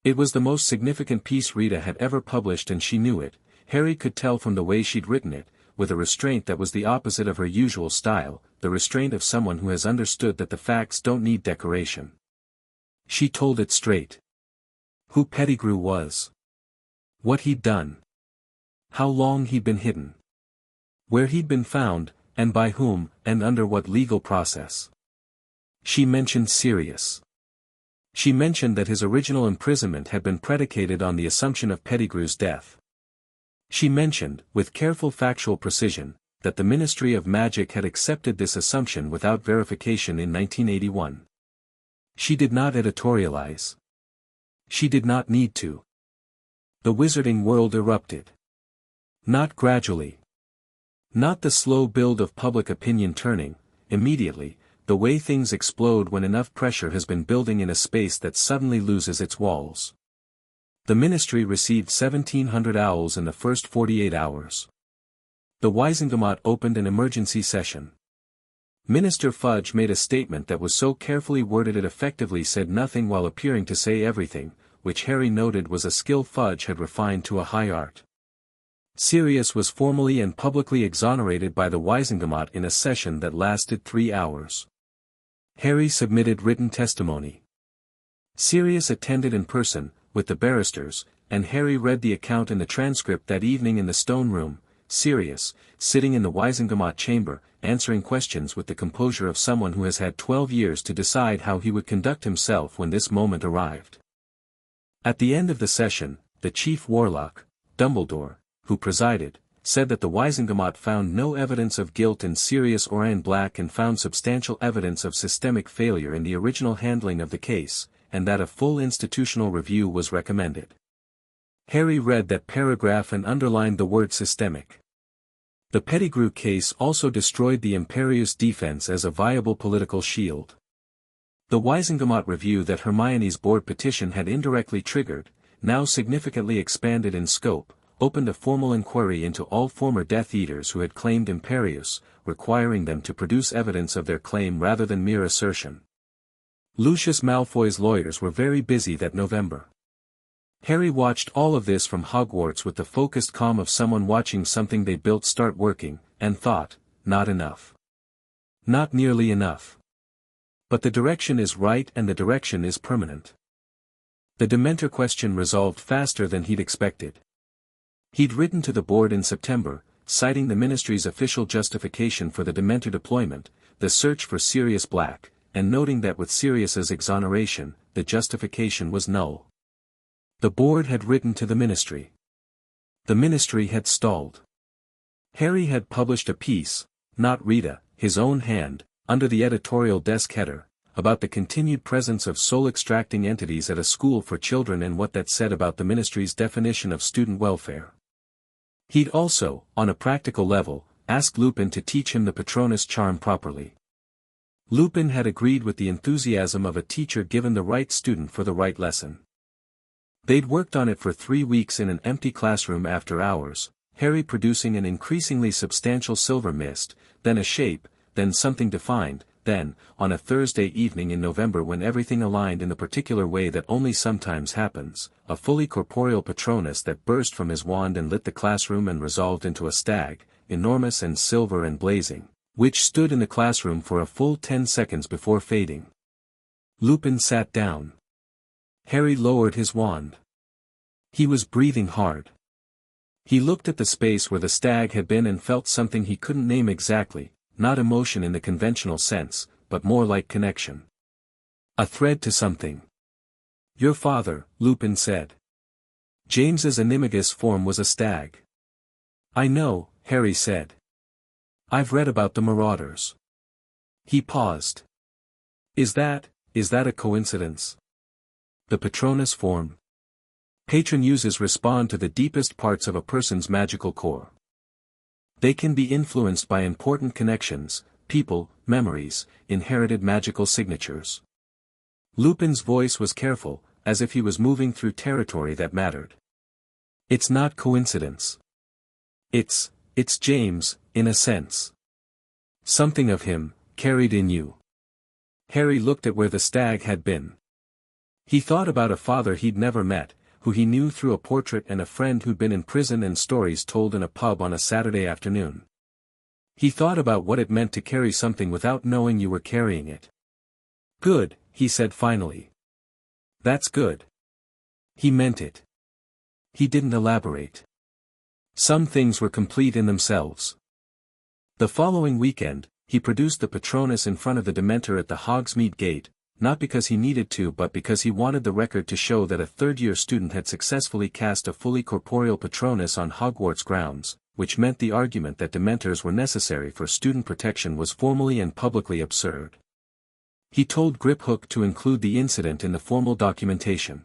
It was the most significant piece Rita had ever published and she knew it. Harry could tell from the way she'd written it, with a restraint that was the opposite of her usual style, the restraint of someone who has understood that the facts don't need decoration. She told it straight. Who Pettigrew was. What he'd done. How long he'd been hidden. Where he'd been found, and by whom, and under what legal process. She mentioned Sirius. She mentioned that his original imprisonment had been predicated on the assumption of Pettigrew's death. She mentioned, with careful factual precision, that the Ministry of Magic had accepted this assumption without verification in 1981. She did not editorialize. She did not need to. The wizarding world erupted. Not gradually. Not the slow build of public opinion turning, immediately, the way things explode when enough pressure has been building in a space that suddenly loses its walls. The ministry received 1,700 owls in the first 48 hours. The Wisengamot opened an emergency session. Minister Fudge made a statement that was so carefully worded it effectively said nothing while appearing to say everything, which Harry noted was a skill Fudge had refined to a high art. Sirius was formally and publicly exonerated by the Wisengamot in a session that lasted 3 hours. Harry submitted written testimony. Sirius attended in person, with the barristers, and Harry read the account in the transcript that evening in the stone room. Sirius, sitting in the Wisengamot chamber, answering questions with the composure of someone who has had 12 years to decide how he would conduct himself when this moment arrived. At the end of the session, the chief warlock, Dumbledore, who presided, said that the Wisengamot found no evidence of guilt in Sirius or in Black and found substantial evidence of systemic failure in the original handling of the case, and that a full institutional review was recommended. Harry read that paragraph and underlined the word systemic. The Pettigrew case also destroyed the Imperius defense as a viable political shield. The Wisengamot review that Hermione's board petition had indirectly triggered, now significantly expanded in scope, opened a formal inquiry into all former Death Eaters who had claimed Imperius, requiring them to produce evidence of their claim rather than mere assertion. Lucius Malfoy's lawyers were very busy that November. Harry watched all of this from Hogwarts with the focused calm of someone watching something they built start working, and thought, not enough. Not nearly enough. But the direction is right and the direction is permanent. The Dementor question resolved faster than he'd expected. He'd written to the board in September, citing the ministry's official justification for the Dementor deployment, the search for Sirius Black, and noting that with Sirius's exoneration, the justification was null. The board had written to the ministry. The ministry had stalled. Harry had published a piece, not Rita, his own hand, under the editorial desk header, about the continued presence of soul-extracting entities at a school for children and what that said about the ministry's definition of student welfare. He'd also, on a practical level, asked Lupin to teach him the Patronus charm properly. Lupin had agreed with the enthusiasm of a teacher given the right student for the right lesson. They'd worked on it for 3 weeks in an empty classroom after hours, Harry producing an increasingly substantial silver mist, then a shape, then something defined, then, on a Thursday evening in November when everything aligned in the particular way that only sometimes happens, a fully corporeal Patronus that burst from his wand and lit the classroom and resolved into a stag, enormous and silver and blazing, which stood in the classroom for a full 10 seconds before fading. Lupin sat down. Harry lowered his wand. He was breathing hard. He looked at the space where the stag had been and felt something he couldn't name exactly, not emotion in the conventional sense, but more like connection. A thread to something. Your father, Lupin said. James's animagus form was a stag. I know, Harry said. I've read about the marauders. He paused. Is that a coincidence? The Patronus form. Patron uses respond to the deepest parts of a person's magical core. They can be influenced by important connections, people, memories, inherited magical signatures. Lupin's voice was careful, as if he was moving through territory that mattered. It's not coincidence. It's James, in a sense. Something of him, carried in you. Harry looked at where the stag had been. He thought about a father he'd never met, who he knew through a portrait, and a friend who'd been in prison and stories told in a pub on a Saturday afternoon. He thought about what it meant to carry something without knowing you were carrying it. Good, he said finally. That's good. He meant it. He didn't elaborate. Some things were complete in themselves. The following weekend, he produced the Patronus in front of the Dementor at the Hogsmeade Gate, not because he needed to but because he wanted the record to show that a third-year student had successfully cast a fully corporeal Patronus on Hogwarts grounds, which meant the argument that Dementors were necessary for student protection was formally and publicly absurd. He told Griphook to include the incident in the formal documentation.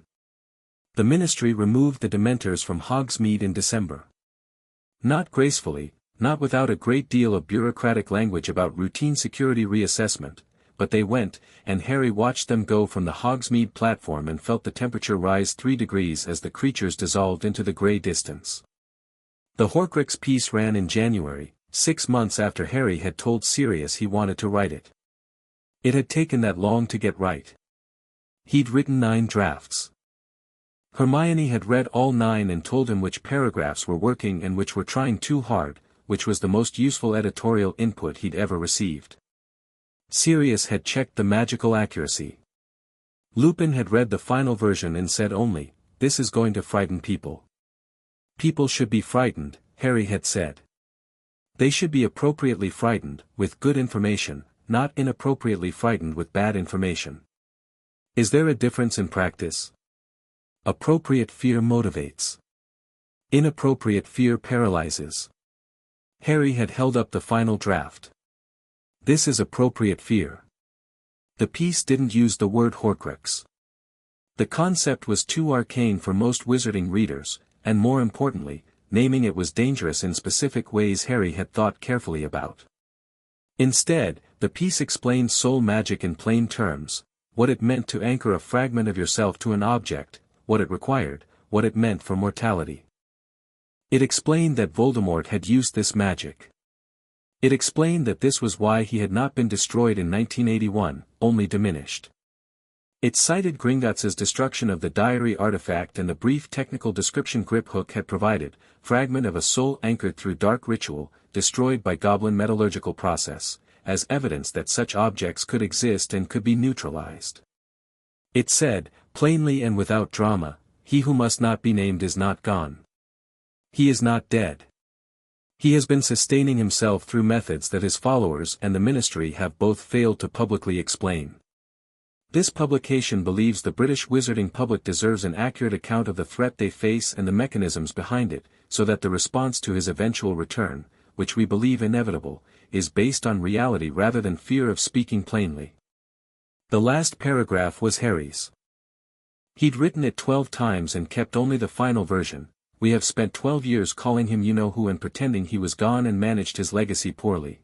The Ministry removed the Dementors from Hogsmeade in December. Not gracefully, not without a great deal of bureaucratic language about routine security reassessment, but they went, and Harry watched them go from the Hogsmeade platform and felt the temperature rise 3 degrees as the creatures dissolved into the grey distance. The Horcrux piece ran in January, 6 months after Harry had told Sirius he wanted to write it. It had taken that long to get right. He'd written 9 drafts. Hermione had read all 9 and told him which paragraphs were working and which were trying too hard, which was the most useful editorial input he'd ever received. Sirius had checked the magical accuracy. Lupin had read the final version and said only, "This is going to frighten people." People should be frightened, Harry had said. They should be appropriately frightened, with good information, not inappropriately frightened with bad information. Is there a difference in practice? Appropriate fear motivates. Inappropriate fear paralyzes. Harry had held up the final draft. This is appropriate fear. The piece didn't use the word Horcrux. The concept was too arcane for most wizarding readers, and more importantly, naming it was dangerous in specific ways Harry had thought carefully about. Instead, the piece explained soul magic in plain terms, what it meant to anchor a fragment of yourself to an object, what it required, what it meant for mortality. It explained that Voldemort had used this magic. It explained that this was why he had not been destroyed in 1981, only diminished. It cited Gringotts's destruction of the diary artifact and the brief technical description Griphook had provided, fragment of a soul anchored through dark ritual, destroyed by goblin metallurgical process, as evidence that such objects could exist and could be neutralized. It said, plainly and without drama, he who must not be named is not gone. He is not dead. He has been sustaining himself through methods that his followers and the Ministry have both failed to publicly explain. This publication believes the British wizarding public deserves an accurate account of the threat they face and the mechanisms behind it, so that the response to his eventual return, which we believe inevitable, is based on reality rather than fear of speaking plainly. The last paragraph was Harry's. He'd written it 12 times and kept only the final version. We have spent 12 years calling him you-know-who and pretending he was gone and managed his legacy poorly.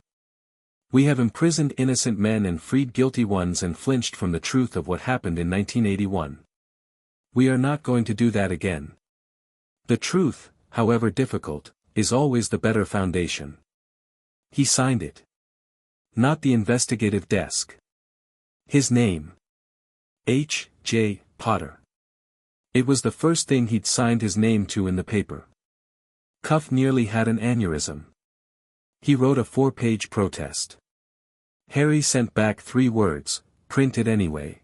We have imprisoned innocent men and freed guilty ones and flinched from the truth of what happened in 1981. We are not going to do that again. The truth, however difficult, is always the better foundation. He signed it. Not the investigative desk. His name. H. J. Potter. It was the first thing he'd signed his name to in the paper. Cuff nearly had an aneurysm. He wrote a 4-page protest. Harry sent back 3 words, "Print it anyway."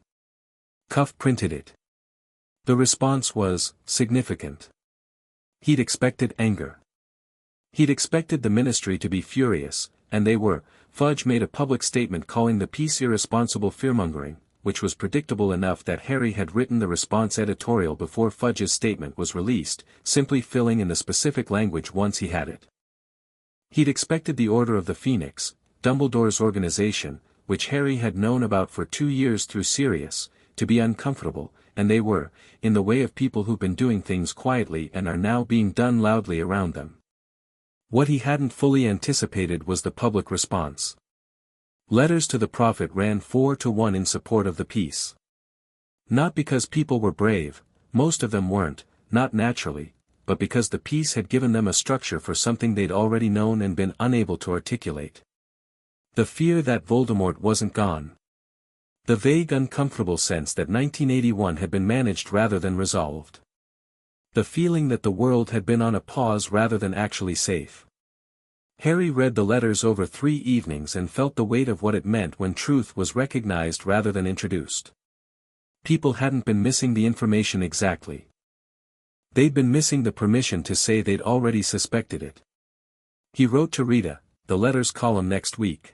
Cuff printed it. The response was significant. He'd expected anger. He'd expected the Ministry to be furious, and they were. Fudge made a public statement calling the piece irresponsible fearmongering, which was predictable enough that Harry had written the response editorial before Fudge's statement was released, simply filling in the specific language once he had it. He'd expected the Order of the Phoenix, Dumbledore's organization, which Harry had known about for 2 years through Sirius, to be uncomfortable, and they were, in the way of people who've been doing things quietly and are now being done loudly around them. What he hadn't fully anticipated was the public response. Letters to the Prophet ran 4-1 in support of the peace. Not because people were brave, most of them weren't, not naturally, but because the peace had given them a structure for something they'd already known and been unable to articulate. The fear that Voldemort wasn't gone. The vague uncomfortable sense that 1981 had been managed rather than resolved. The feeling that the world had been on a pause rather than actually safe. Harry read the letters over 3 evenings and felt the weight of what it meant when truth was recognized rather than introduced. People hadn't been missing the information exactly. They'd been missing the permission to say they'd already suspected it. He wrote to Rita, the letters column next week.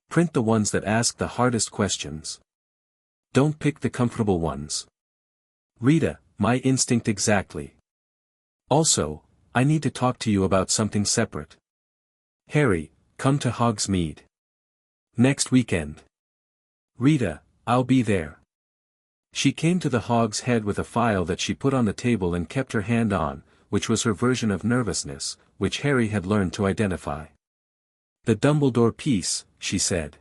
Print the ones that ask the hardest questions. Don't pick the comfortable ones. Rita, my instinct exactly. Also, I need to talk to you about something separate. Harry, come to Hogsmeade. Next weekend. Rita, I'll be there. She came to the Hog's Head with a file that she put on the table and kept her hand on, which was her version of nervousness, which Harry had learned to identify. The Dumbledore piece, she said.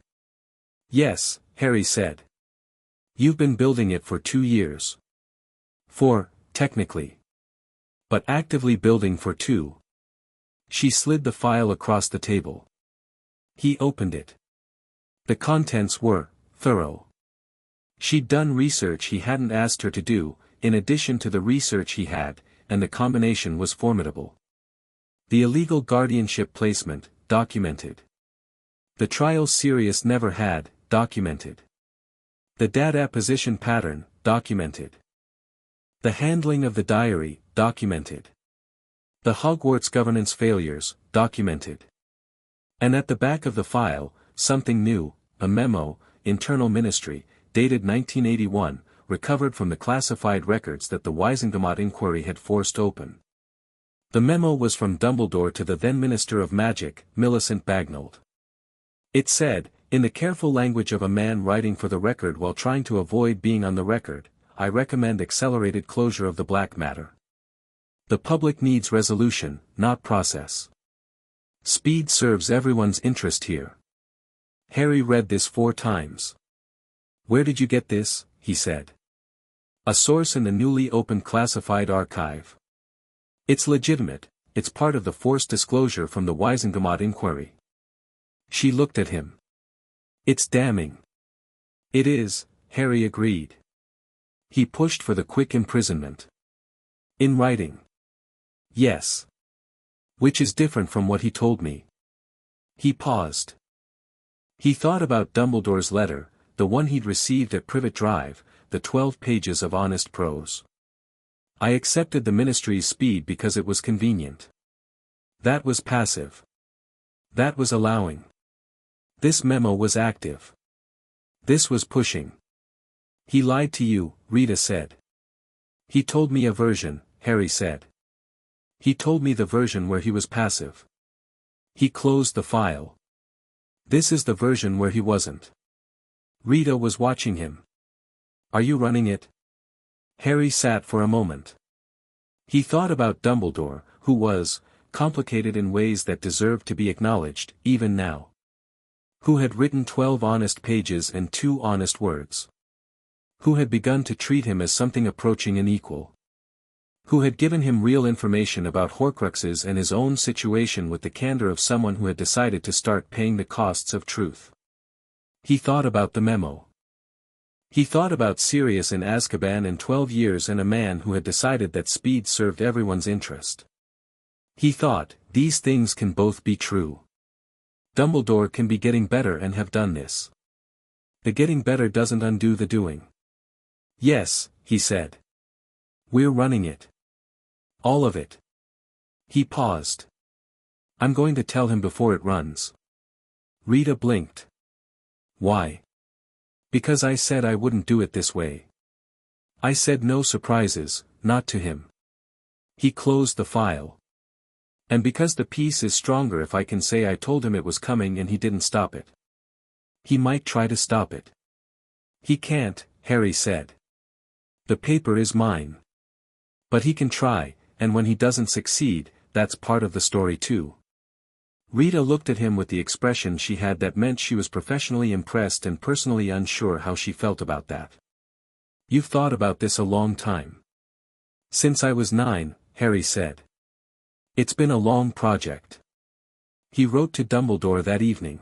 Yes, Harry said. You've been building it for 2 years. 4, technically. But actively building for 2. She slid the file across the table. He opened it. The contents were thorough. She'd done research he hadn't asked her to do, in addition to the research he had, and the combination was formidable. The illegal guardianship placement, documented. The trials Sirius never had, documented. The dad apposition pattern, documented. The handling of the diary, documented. The Hogwarts governance failures, documented. And at the back of the file, something new, a memo, Internal Ministry, dated 1981, recovered from the classified records that the Wisengamot inquiry had forced open. The memo was from Dumbledore to the then Minister of Magic, Millicent Bagnold. It said, in the careful language of a man writing for the record while trying to avoid being on the record, I recommend accelerated closure of the black matter. The public needs resolution, not process. Speed serves everyone's interest here. Harry read this 4 times. Where did you get this? He said. A source in the newly opened classified archive. It's legitimate, it's part of the forced disclosure from the Wisengamot inquiry. She looked at him. It's damning. It is, Harry agreed. He pushed for the quick imprisonment. In writing. Yes. Which is different from what he told me. He paused. He thought about Dumbledore's letter, the one he'd received at Privet Drive, the 12 pages of honest prose. I accepted the ministry's speed because it was convenient. That was passive. That was allowing. This memo was active. This was pushing. He lied to you, Rita said. He told me a version, Harry said. He told me the version where he was passive. He closed the file. This is the version where he wasn't. Rita was watching him. Are you running it? Harry sat for a moment. He thought about Dumbledore, who was, complicated in ways that deserved to be acknowledged, even now. Who had written 12 honest pages and 2 honest words. Who had begun to treat him as something approaching an equal. Who had given him real information about Horcruxes and his own situation with the candor of someone who had decided to start paying the costs of truth. He thought about the memo. He thought about Sirius in Azkaban and 12 years and a man who had decided that speed served everyone's interest. He thought, these things can both be true. Dumbledore can be getting better and have done this. The getting better doesn't undo the doing. Yes, he said. We're running it. All of it. He paused. I'm going to tell him before it runs. Rita blinked. Why? Because I said I wouldn't do it this way. I said no surprises, not to him. He closed the file. And because the piece is stronger if I can say I told him it was coming and he didn't stop it. He might try to stop it. He can't, Harry said. The paper is mine. But he can try, and when he doesn't succeed, that's part of the story too. Rita looked at him with the expression she had that meant she was professionally impressed and personally unsure how she felt about that. You've thought about this a long time. Since I was 9, Harry said. It's been a long project. He wrote to Dumbledore that evening.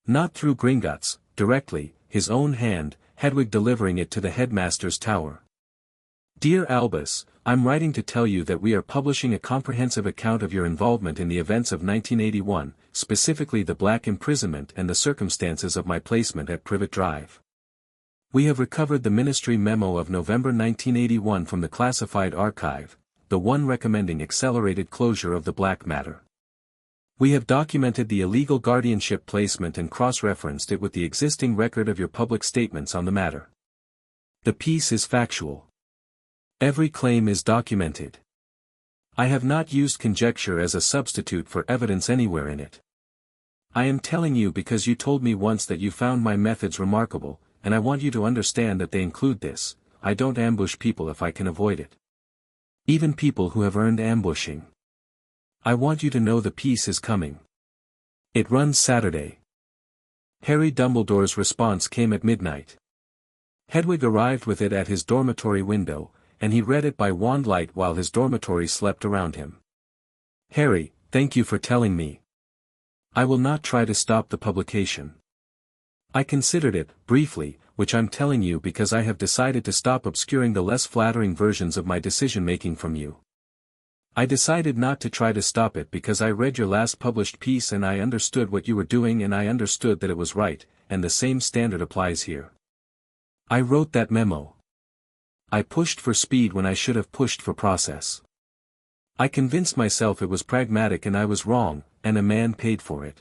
Not through Gringotts, directly, his own hand, Hedwig delivering it to the headmaster's tower. Dear Albus, I'm writing to tell you that we are publishing a comprehensive account of your involvement in the events of 1981, specifically the Black imprisonment and the circumstances of my placement at Privet Drive. We have recovered the Ministry memo of November 1981 from the classified archive, the one recommending accelerated closure of the Black matter. We have documented the illegal guardianship placement and cross-referenced it with the existing record of your public statements on the matter. The piece is factual. Every claim is documented. I have not used conjecture as a substitute for evidence anywhere in it. I am telling you because you told me once that you found my methods remarkable, and I want you to understand that they include this: I don't ambush people if I can avoid it. Even people who have earned ambushing. I want you to know the piece is coming. It runs Saturday. Harry Dumbledore's response came at midnight. Hedwig arrived with it at his dormitory window, and he read it by wandlight while his dormitory slept around him. Harry, thank you for telling me. I will not try to stop the publication. I considered it, briefly, which I'm telling you because I have decided to stop obscuring the less flattering versions of my decision-making from you. I decided not to try to stop it because I read your last published piece and I understood what you were doing and I understood that it was right, and the same standard applies here. I wrote that memo. I pushed for speed when I should have pushed for process. I convinced myself it was pragmatic and I was wrong, and a man paid for it.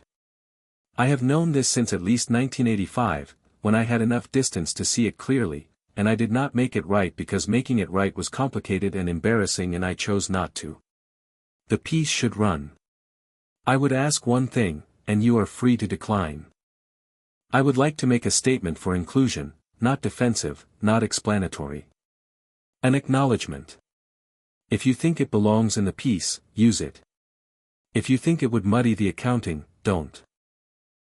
I have known this since at least 1985, when I had enough distance to see it clearly, and I did not make it right because making it right was complicated and embarrassing and I chose not to. The piece should run. I would ask one thing, and you are free to decline. I would like to make a statement for inclusion, not defensive, not explanatory. An acknowledgement. If you think it belongs in the piece, use it. If you think it would muddy the accounting, don't.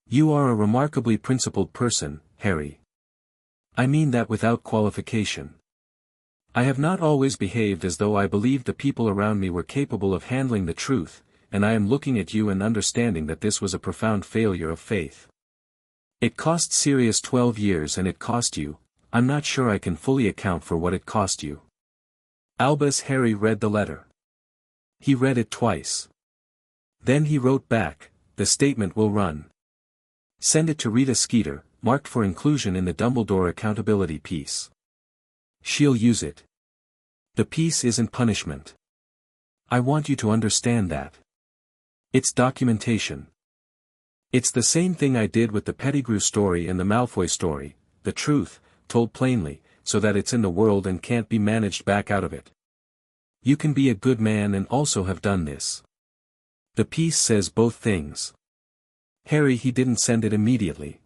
You are a remarkably principled person, Harry. I mean that without qualification. I have not always behaved as though I believed the people around me were capable of handling the truth, and I am looking at you and understanding that this was a profound failure of faith. It cost Sirius 12 years and it cost you. I'm not sure I can fully account for what it cost you. Albus Harry read the letter. He read it twice. Then he wrote back, the statement will run. Send it to Rita Skeeter, marked for inclusion in the Dumbledore accountability piece. She'll use it. The piece isn't punishment. I want you to understand that. It's documentation. It's the same thing I did with the Pettigrew story and the Malfoy story, the truth, told plainly, so that it's in the world and can't be managed back out of it. You can be a good man and also have done this. The piece says both things. Harry he didn't send it immediately.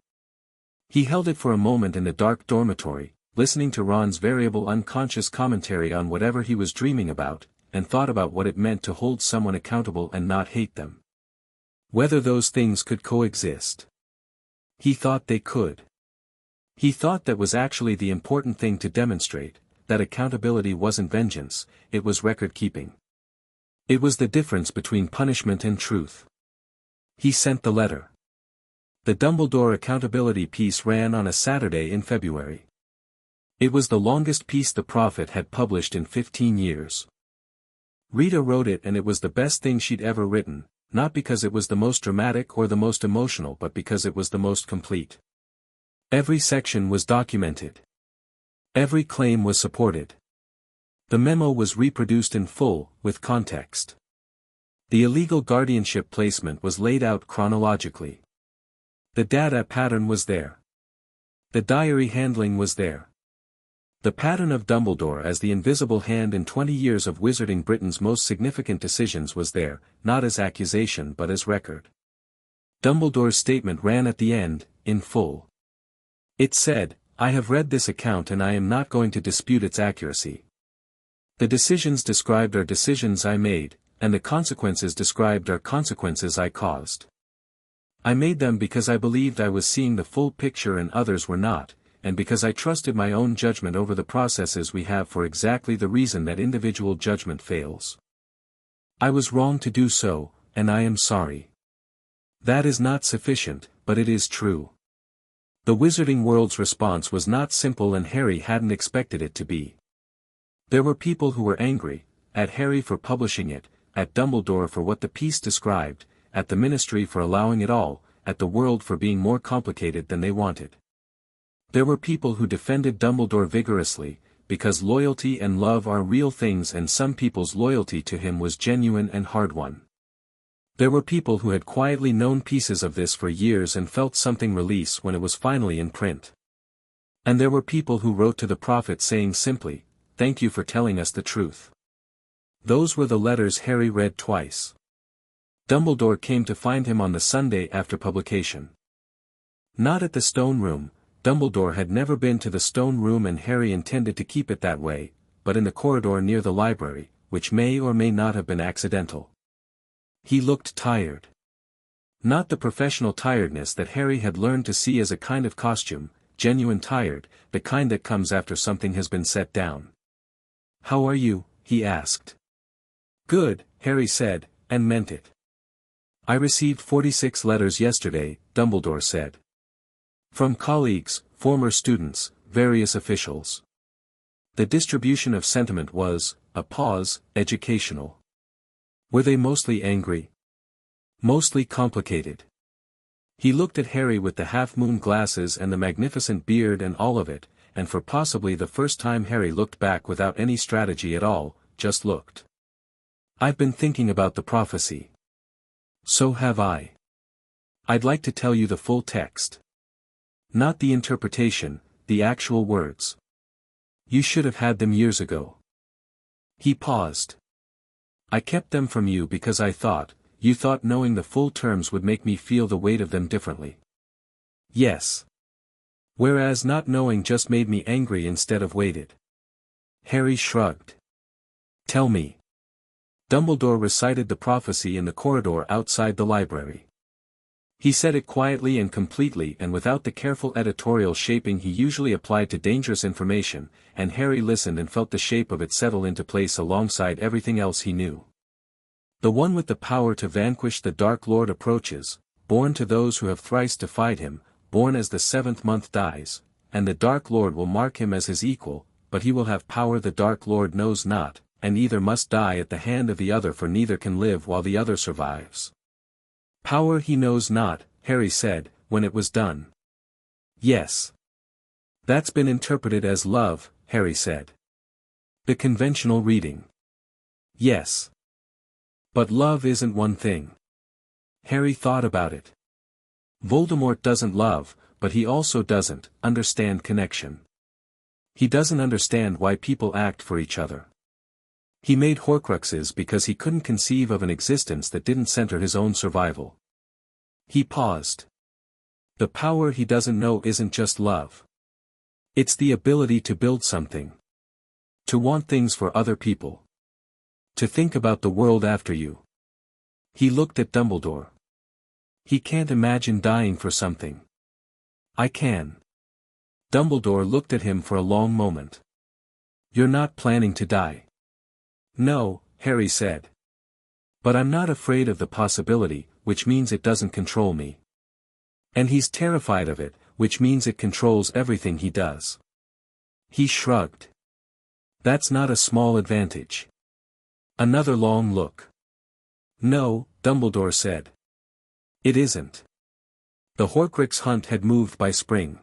He held it for a moment in the dark dormitory, listening to Ron's variable unconscious commentary on whatever he was dreaming about, and thought about what it meant to hold someone accountable and not hate them. Whether those things could coexist. He thought they could. He thought that was actually the important thing to demonstrate, that accountability wasn't vengeance, it was record-keeping. It was the difference between punishment and truth. He sent the letter. The Dumbledore accountability piece ran on a Saturday in February. It was the longest piece the Prophet had published in 15 years. Rita wrote it and it was the best thing she'd ever written, not because it was the most dramatic or the most emotional but because it was the most complete. Every section was documented. Every claim was supported. The memo was reproduced in full, with context. The illegal guardianship placement was laid out chronologically. The data pattern was there. The diary handling was there. The pattern of Dumbledore as the invisible hand in 20 years of Wizarding Britain's most significant decisions was there, not as accusation but as record. Dumbledore's statement ran at the end, in full. It said, "I have read this account and I am not going to dispute its accuracy. The decisions described are decisions I made, and the consequences described are consequences I caused. I made them because I believed I was seeing the full picture and others were not, and because I trusted my own judgment over the processes we have for exactly the reason that individual judgment fails. I was wrong to do so, and I am sorry. That is not sufficient, but it is true." The wizarding world's response was not simple and Harry hadn't expected it to be. There were people who were angry, at Harry for publishing it, at Dumbledore for what the piece described, at the Ministry for allowing it all, at the world for being more complicated than they wanted. There were people who defended Dumbledore vigorously, because loyalty and love are real things and some people's loyalty to him was genuine and hard-won. There were people who had quietly known pieces of this for years and felt something release when it was finally in print. And there were people who wrote to the prophet saying simply, "Thank you for telling us the truth." Those were the letters Harry read twice. Dumbledore came to find him on the Sunday after publication. Not at the Stone Room. Dumbledore had never been to the Stone Room and Harry intended to keep it that way, but in the corridor near the library, which may or may not have been accidental. He looked tired. Not the professional tiredness that Harry had learned to see as a kind of costume, genuine tired, the kind that comes after something has been set down. "How are you?" he asked. "Good," Harry said, and meant it. "I received 46 letters yesterday," Dumbledore said. "From colleagues, former students, various officials. The distribution of sentiment was, a pause, educational. Were they mostly angry? Mostly complicated?" He looked at Harry with the half-moon glasses and the magnificent beard and all of it, and for possibly the first time Harry looked back without any strategy at all, just looked. "I've been thinking about the prophecy." "So have I. I'd like to tell you the full text. Not the interpretation, the actual words. You should have had them years ago." He paused. "I kept them from you because you thought knowing the full terms would make me feel the weight of them differently." "Yes. Whereas not knowing just made me angry instead of weighted." Harry shrugged. "Tell me." Dumbledore recited the prophecy in the corridor outside the library. He said it quietly and completely and without the careful editorial shaping he usually applied to dangerous information, and Harry listened and felt the shape of it settle into place alongside everything else he knew. "The one with the power to vanquish the Dark Lord approaches, born to those who have thrice defied him, born as the 7th month dies, and the Dark Lord will mark him as his equal, but he will have power the Dark Lord knows not, and either must die at the hand of the other for neither can live while the other survives." "Power he knows not," Harry said, when it was done. "Yes. That's been interpreted as love," Harry said. "The conventional reading." "Yes. But love isn't one thing." Harry thought about it. "Voldemort doesn't love, but he also doesn't understand connection. He doesn't understand why people act for each other. He made Horcruxes because he couldn't conceive of an existence that didn't center his own survival." He paused. "The power he doesn't know isn't just love. It's the ability to build something. To want things for other people. To think about the world after you." He looked at Dumbledore. "He can't imagine dying for something. I can." Dumbledore looked at him for a long moment. "You're not planning to die." "No," Harry said. "But I'm not afraid of the possibility, which means it doesn't control me. And he's terrified of it, which means it controls everything he does." He shrugged. "That's not a small advantage." Another long look. "No," Dumbledore said. "It isn't." The Horcrux hunt had moved by spring.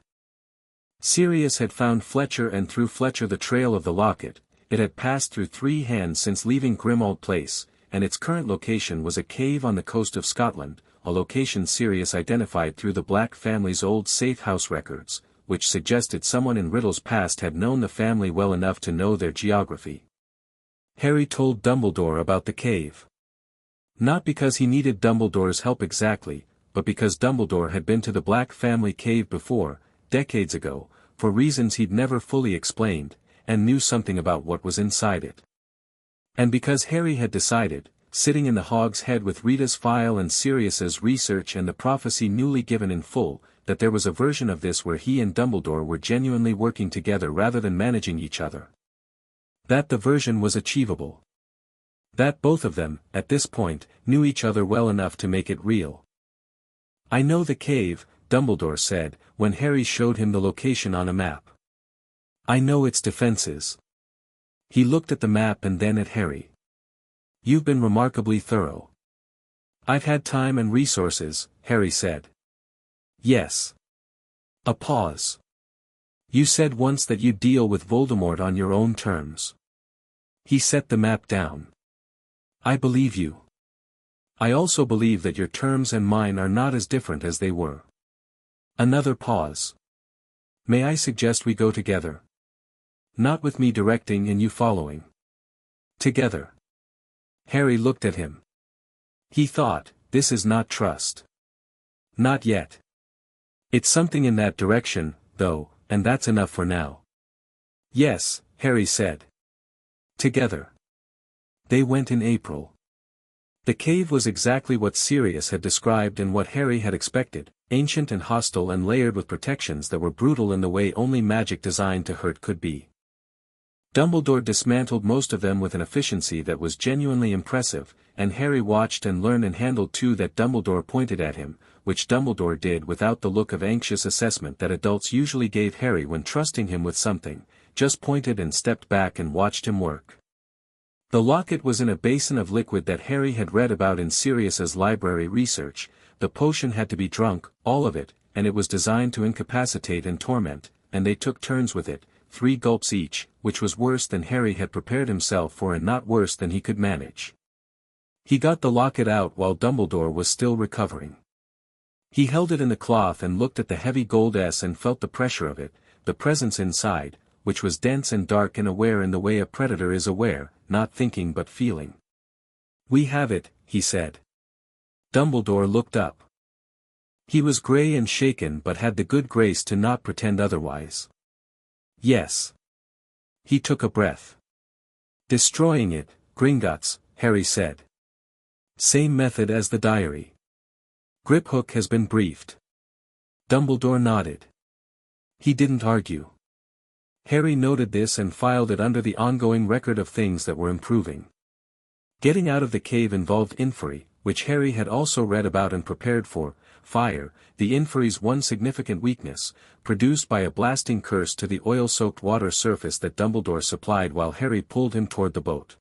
Sirius had found Fletcher and through Fletcher the trail of the locket. It had passed through 3 hands since leaving Grimmauld Place, and its current location was a cave on the coast of Scotland, a location Sirius identified through the Black family's old safe house records, which suggested someone in Riddle's past had known the family well enough to know their geography. Harry told Dumbledore about the cave. Not because he needed Dumbledore's help exactly, but because Dumbledore had been to the Black family cave before, decades ago, for reasons he'd never fully explained, and knew something about what was inside it. And because Harry had decided, sitting in the Hog's Head with Rita's file and Sirius's research and the prophecy newly given in full, that there was a version of this where he and Dumbledore were genuinely working together rather than managing each other. That the version was achievable. That both of them, at this point, knew each other well enough to make it real. "I know the cave," Dumbledore said, when Harry showed him the location on a map. "I know its defenses." He looked at the map and then at Harry. "You've been remarkably thorough." "I've had time and resources," Harry said. "Yes." A pause. "You said once that you'd deal with Voldemort on your own terms." He set the map down. "I believe you. I also believe that your terms and mine are not as different as they were." Another pause. "May I suggest we go together? Not with me directing and you following. Together." Harry looked at him. He thought, this is not trust. Not yet. It's something in that direction, though, and that's enough for now. "Yes," Harry said. Together. They went in April. The cave was exactly what Sirius had described and what Harry had expected, ancient and hostile and layered with protections that were brutal in the way only magic designed to hurt could be. Dumbledore dismantled most of them with an efficiency that was genuinely impressive, and Harry watched and learned and handled two that Dumbledore pointed at him, which Dumbledore did without the look of anxious assessment that adults usually gave Harry when trusting him with something, just pointed and stepped back and watched him work. The locket was in a basin of liquid that Harry had read about in Sirius's library research. The potion had to be drunk, all of it, and it was designed to incapacitate and torment, and they took turns with it, 3 gulps each, which was worse than Harry had prepared himself for and not worse than he could manage. He got the locket out while Dumbledore was still recovering. He held it in the cloth and looked at the heavy gold S and felt the pressure of it, the presence inside, which was dense and dark and aware in the way a predator is aware, not thinking but feeling. "We have it," he said. Dumbledore looked up. He was grey and shaken but had the good grace to not pretend otherwise. "Yes." He took a breath. "Destroying it, Gringotts," Harry said. "Same method as the diary. Griphook has been briefed." Dumbledore nodded. He didn't argue. Harry noted this and filed it under the ongoing record of things that were improving. Getting out of the cave involved inferi, which Harry had also read about and prepared for, fire, the inferi's one significant weakness, produced by a blasting curse to the oil-soaked water surface that Dumbledore supplied while Harry pulled him toward the boat.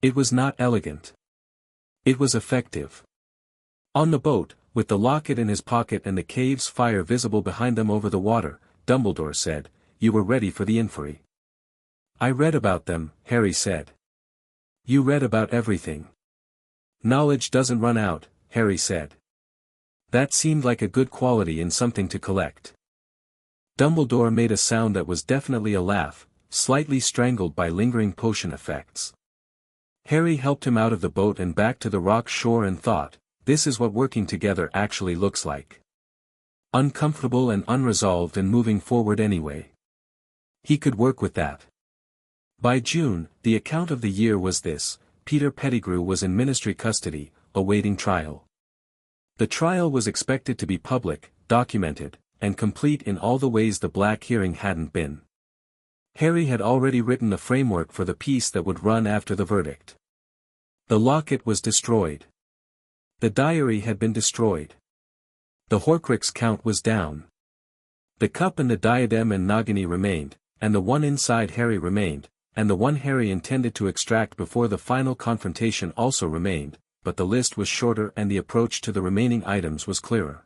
It was not elegant. It was effective. On the boat, with the locket in his pocket and the cave's fire visible behind them over the water, Dumbledore said, "You were ready for the inferi." "I read about them," Harry said. "You read about everything." "Knowledge doesn't run out," Harry said. That seemed like a good quality in something to collect. Dumbledore made a sound that was definitely a laugh, slightly strangled by lingering potion effects. Harry helped him out of the boat and back to the rock shore and thought, this is what working together actually looks like. Uncomfortable and unresolved and moving forward anyway. He could work with that. By June, the account of the year was this: Peter Pettigrew was in ministry custody, awaiting trial. The trial was expected to be public, documented, and complete in all the ways the Black hearing hadn't been. Harry had already written the framework for the piece that would run after the verdict. The locket was destroyed. The diary had been destroyed. The Horcrux count was down. The cup and the diadem and Nagini remained, and the one inside Harry remained, and the one Harry intended to extract before the final confrontation also remained, but the list was shorter and the approach to the remaining items was clearer.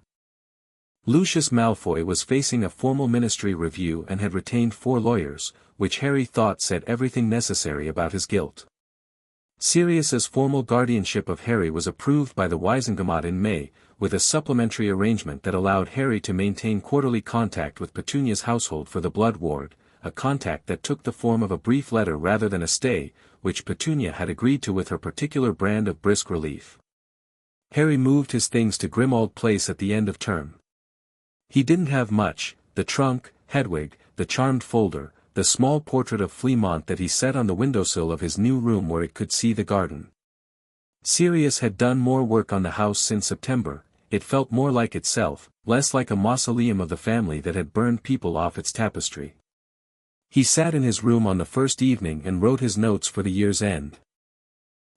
Lucius Malfoy was facing a formal ministry review and had retained 4 lawyers, which Harry thought said everything necessary about his guilt. Sirius's formal guardianship of Harry was approved by the Wisengamot in May, with a supplementary arrangement that allowed Harry to maintain quarterly contact with Petunia's household for the Blood Ward, a contact that took the form of a brief letter rather than a stay, which Petunia had agreed to with her particular brand of brisk relief. Harry moved his things to Grimmauld Place at the end of term. He didn't have much: the trunk, Hedwig, the charmed folder, the small portrait of Fleamont that he set on the windowsill of his new room where it could see the garden. Sirius had done more work on the house since September. It felt more like itself, less like a mausoleum of the family that had burned people off its tapestry. He sat in his room on the first evening and wrote his notes for the year's end.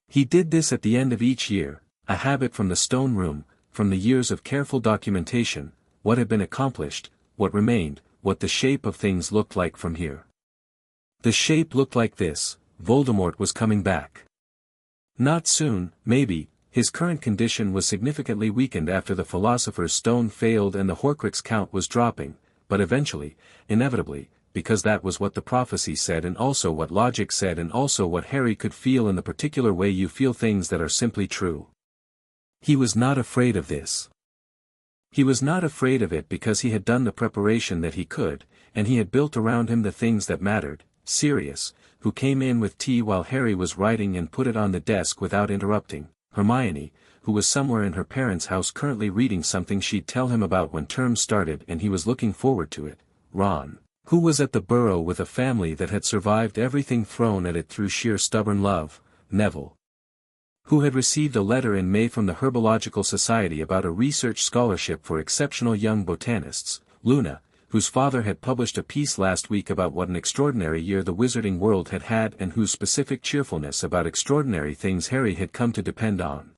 He did this at the end of each year, a habit from the stone room, from the years of careful documentation, what had been accomplished, what remained, what the shape of things looked like from here. The shape looked like this: Voldemort was coming back. Not soon, maybe. His current condition was significantly weakened after the Philosopher's Stone failed and the Horcrux count was dropping, but eventually, inevitably, because that was what the prophecy said and also what logic said and also what Harry could feel in the particular way you feel things that are simply true. He was not afraid of this. He was not afraid of it because he had done the preparation that he could, and he had built around him the things that mattered. Sirius, who came in with tea while Harry was writing and put it on the desk without interrupting. Hermione, who was somewhere in her parents' house currently reading something she'd tell him about when term started and he was looking forward to it. Ron, who was at the Burrow with a family that had survived everything thrown at it through sheer stubborn love. Neville, who had received a letter in May from the Herbological Society about a research scholarship for exceptional young botanists. Luna, whose father had published a piece last week about what an extraordinary year the wizarding world had had and whose specific cheerfulness about extraordinary things Harry had come to depend on.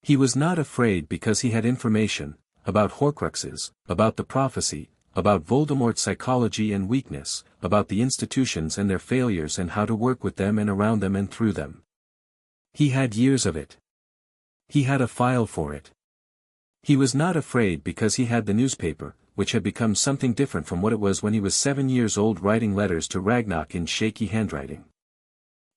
He was not afraid because he had information, about Horcruxes, about the prophecy, about Voldemort's psychology and weakness, about the institutions and their failures and how to work with them and around them and through them. He had years of it. He had a file for it. He was not afraid because he had the newspaper, which had become something different from what it was when he was 7 years old writing letters to Ragnarok in shaky handwriting.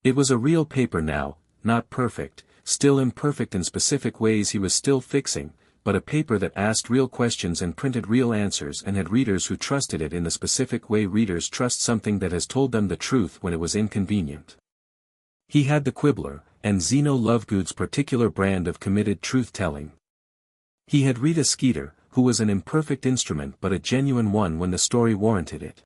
It was a real paper now, not perfect, still imperfect in specific ways he was still fixing, but a paper that asked real questions and printed real answers and had readers who trusted it in the specific way readers trust something that has told them the truth when it was inconvenient. He had the Quibbler, and Zeno Lovegood's particular brand of committed truth-telling. He had Rita Skeeter, who was an imperfect instrument but a genuine one when the story warranted it.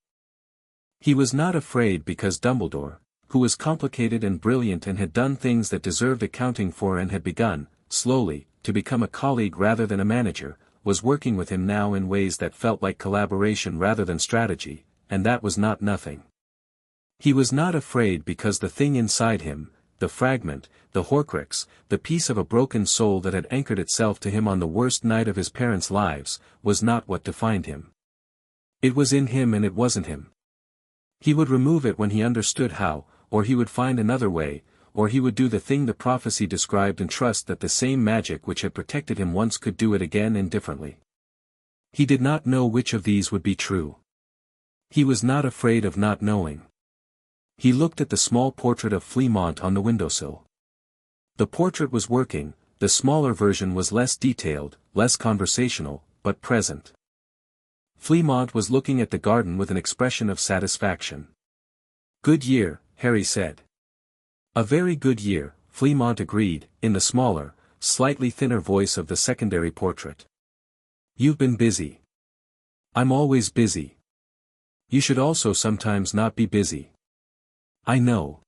He was not afraid because Dumbledore, who was complicated and brilliant and had done things that deserved accounting for and had begun, slowly, to become a colleague rather than a manager, was working with him now in ways that felt like collaboration rather than strategy, and that was not nothing. He was not afraid because the thing inside him, the fragment, the Horcrux, the piece of a broken soul that had anchored itself to him on the worst night of his parents' lives, was not what defined him. It was in him and it wasn't him. He would remove it when he understood how, or he would find another way, or he would do the thing the prophecy described and trust that the same magic which had protected him once could do it again and differently. He did not know which of these would be true. He was not afraid of not knowing. He looked at the small portrait of Fleamont on the windowsill. The portrait was working, the smaller version was less detailed, less conversational, but present. Fleamont was looking at the garden with an expression of satisfaction. "Good year," Harry said. "A very good year," Fleamont agreed, in the smaller, slightly thinner voice of the secondary portrait. "You've been busy." "I'm always busy." "You should also sometimes not be busy." "I know."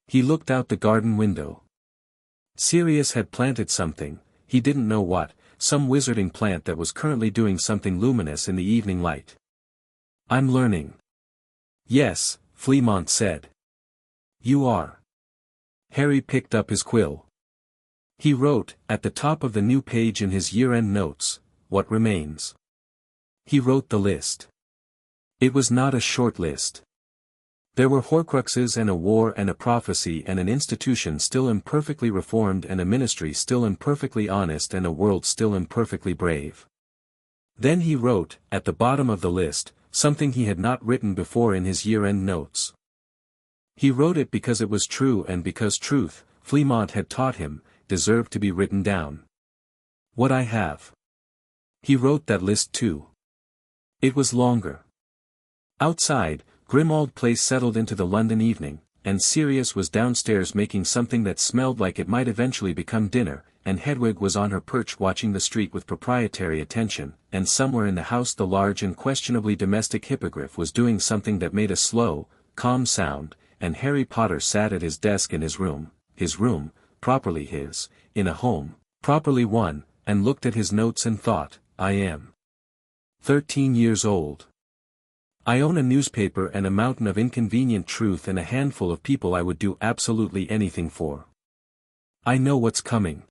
He looked out the garden window. Sirius had planted something, he didn't know what, some wizarding plant that was currently doing something luminous in the evening light. "I'm learning." "Yes," Fleamont said. "You are." Harry picked up his quill. He wrote, at the top of the new page in his year-end notes, "What remains?" He wrote the list. It was not a short list. There were Horcruxes and a war and a prophecy and an institution still imperfectly reformed and a ministry still imperfectly honest and a world still imperfectly brave. Then he wrote, at the bottom of the list, something he had not written before in his year-end notes. He wrote it because it was true and because truth, Fleamont had taught him, deserved to be written down. "What I have." He wrote that list too. It was longer. Outside, Grimmauld Place settled into the London evening, and Sirius was downstairs making something that smelled like it might eventually become dinner. and Hedwig was on her perch watching the street with proprietary attention, and somewhere in the house the large and questionably domestic hippogriff was doing something that made a slow, calm sound, and Harry Potter sat at his desk in his room, properly his, in a home, properly one, and looked at his notes and thought, I am 13 years old. I own a newspaper and a mountain of inconvenient truth and a handful of people I would do absolutely anything for. I know what's coming.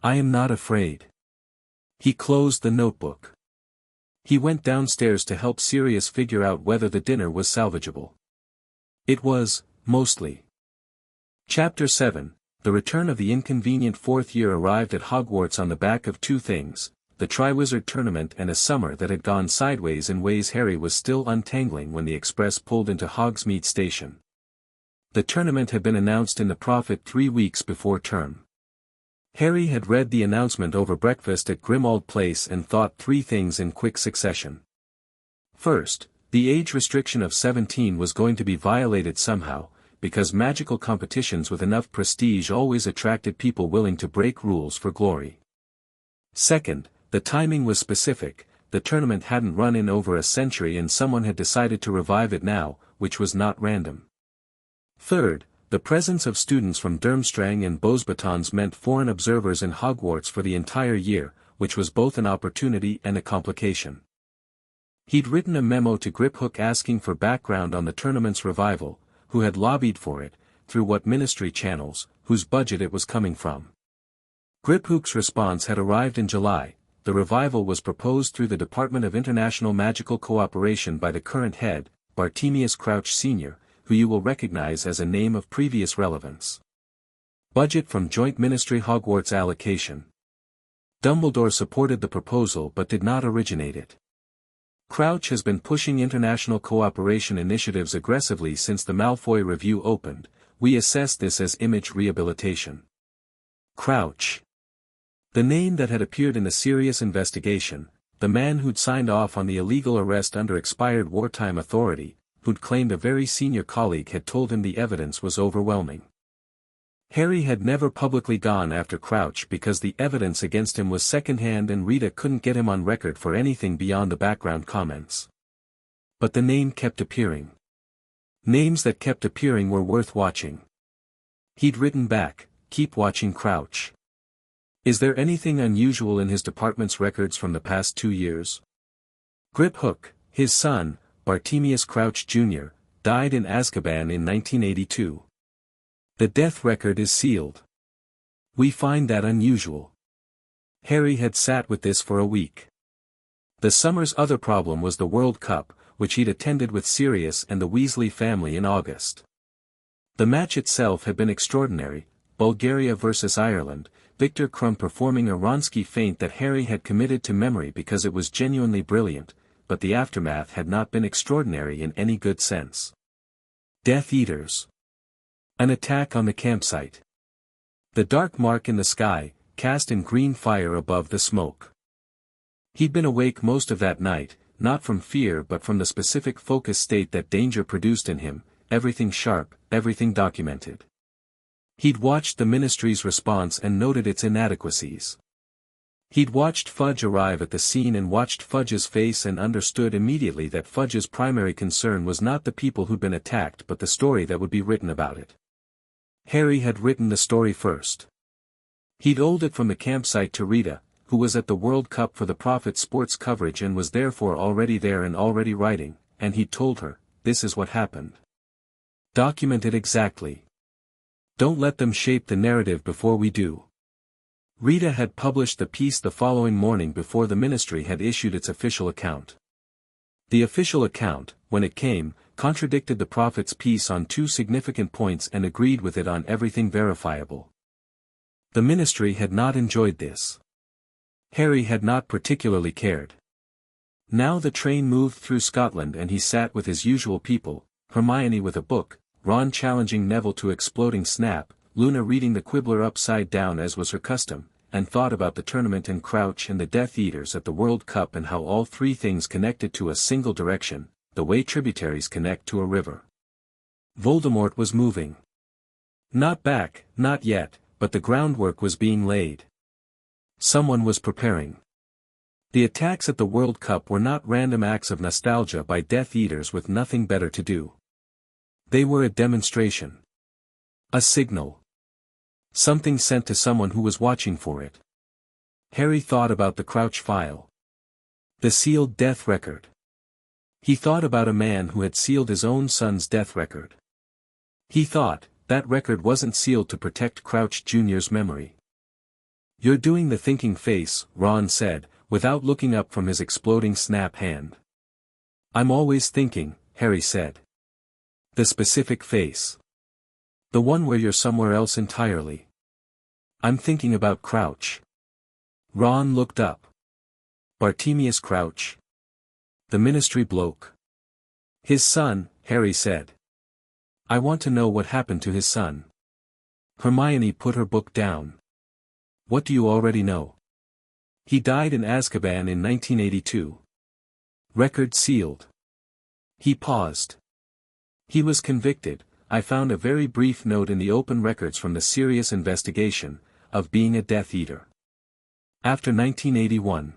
I am not afraid. He closed the notebook. He went downstairs to help Sirius figure out whether the dinner was salvageable. It was, mostly. Chapter 7, The return of the inconvenient fourth year arrived at Hogwarts on the back of two things, the Triwizard Tournament and a summer that had gone sideways in ways Harry was still untangling when the express pulled into Hogsmeade Station. The tournament had been announced in the Prophet 3 weeks before term. Harry had read the announcement over breakfast at Grimmauld Place and thought three things in quick succession. First, the age restriction of 17 was going to be violated somehow, because magical competitions with enough prestige always attracted people willing to break rules for glory. Second, the timing was specific, the tournament hadn't run in over a century and someone had decided to revive it now, which was not random. Third, the presence of students from Durmstrang and Beauxbatons meant foreign observers in Hogwarts for the entire year, which was both an opportunity and a complication. He'd written a memo to Griphook asking for background on the tournament's revival, who had lobbied for it, through what ministry channels, whose budget it was coming from. Griphook's response had arrived in July. The revival was proposed through the Department of International Magical Cooperation by the current head, Bartemius Crouch Sr., who you will recognize as a name of previous relevance. Budget from Joint Ministry Hogwarts allocation. Dumbledore supported the proposal but did not originate it. Crouch has been pushing international cooperation initiatives aggressively since the Malfoy Review opened. We assess this as image rehabilitation. Crouch. The name that had appeared in the Sirius investigation, the man who'd signed off on the illegal arrest under expired wartime authority, who'd claimed a very senior colleague had told him the evidence was overwhelming. Harry had never publicly gone after Crouch because the evidence against him was secondhand and Rita couldn't get him on record for anything beyond the background comments. But the name kept appearing. Names that kept appearing were worth watching. He'd written back, keep watching Crouch. Is there anything unusual in his department's records from the past 2 years? Griphook, his son, Bartemius Crouch Jr., died in Azkaban in 1982. The death record is sealed. We find that unusual. Harry had sat with this for a week. The summer's other problem was the World Cup, which he'd attended with Sirius and the Weasley family in August. The match itself had been extraordinary, Bulgaria versus Ireland, Viktor Krum performing a Wronski feint that Harry had committed to memory because it was genuinely brilliant, but the aftermath had not been extraordinary in any good sense. Death Eaters. An attack on the campsite. The dark mark in the sky, cast in green fire above the smoke. He'd been awake most of that night, not from fear but from the specific focus state that danger produced in him, everything sharp, everything documented. He'd watched the ministry's response and noted its inadequacies. He'd watched Fudge arrive at the scene and watched Fudge's face and understood immediately that Fudge's primary concern was not the people who'd been attacked but the story that would be written about it. Harry had written the story first. He'd owed it from the campsite to Rita, who was at the World Cup for the Prophet sports coverage and was therefore already there and already writing, and he'd told her, this is what happened. Document it exactly. Don't let them shape the narrative before we do. Rita had published the piece the following morning before the ministry had issued its official account. The official account, when it came, contradicted the Prophet's piece on 2 significant points and agreed with it on everything verifiable. The ministry had not enjoyed this. Harry had not particularly cared. Now the train moved through Scotland and he sat with his usual people, Hermione with a book, Ron challenging Neville to exploding snap, Luna reading the Quibbler upside down as was her custom, and thought about the tournament and Crouch and the Death Eaters at the World Cup and how all three things connected to a single direction, the way tributaries connect to a river. Voldemort was moving. Not back, not yet, but the groundwork was being laid. Someone was preparing. The attacks at the World Cup were not random acts of nostalgia by Death Eaters with nothing better to do. They were a demonstration. A signal. Something sent to someone who was watching for it. Harry thought about the Crouch file. The sealed death record. He thought about a man who had sealed his own son's death record. He thought, that record wasn't sealed to protect Crouch Jr.'s memory. "You're doing the thinking face," Ron said, without looking up from his exploding snap hand. "I'm always thinking," Harry said. "The specific face. The one where you're somewhere else entirely." "I'm thinking about Crouch." Ron looked up. "Bartemius Crouch? The ministry bloke?" "His son," Harry said. "I want to know what happened to his son." Hermione put her book down. "What do you already know?" "He died in Azkaban in 1982. Record sealed." He paused. "He was convicted, I found a very brief note in the open records from the serious investigation, of being a Death Eater. After 1981.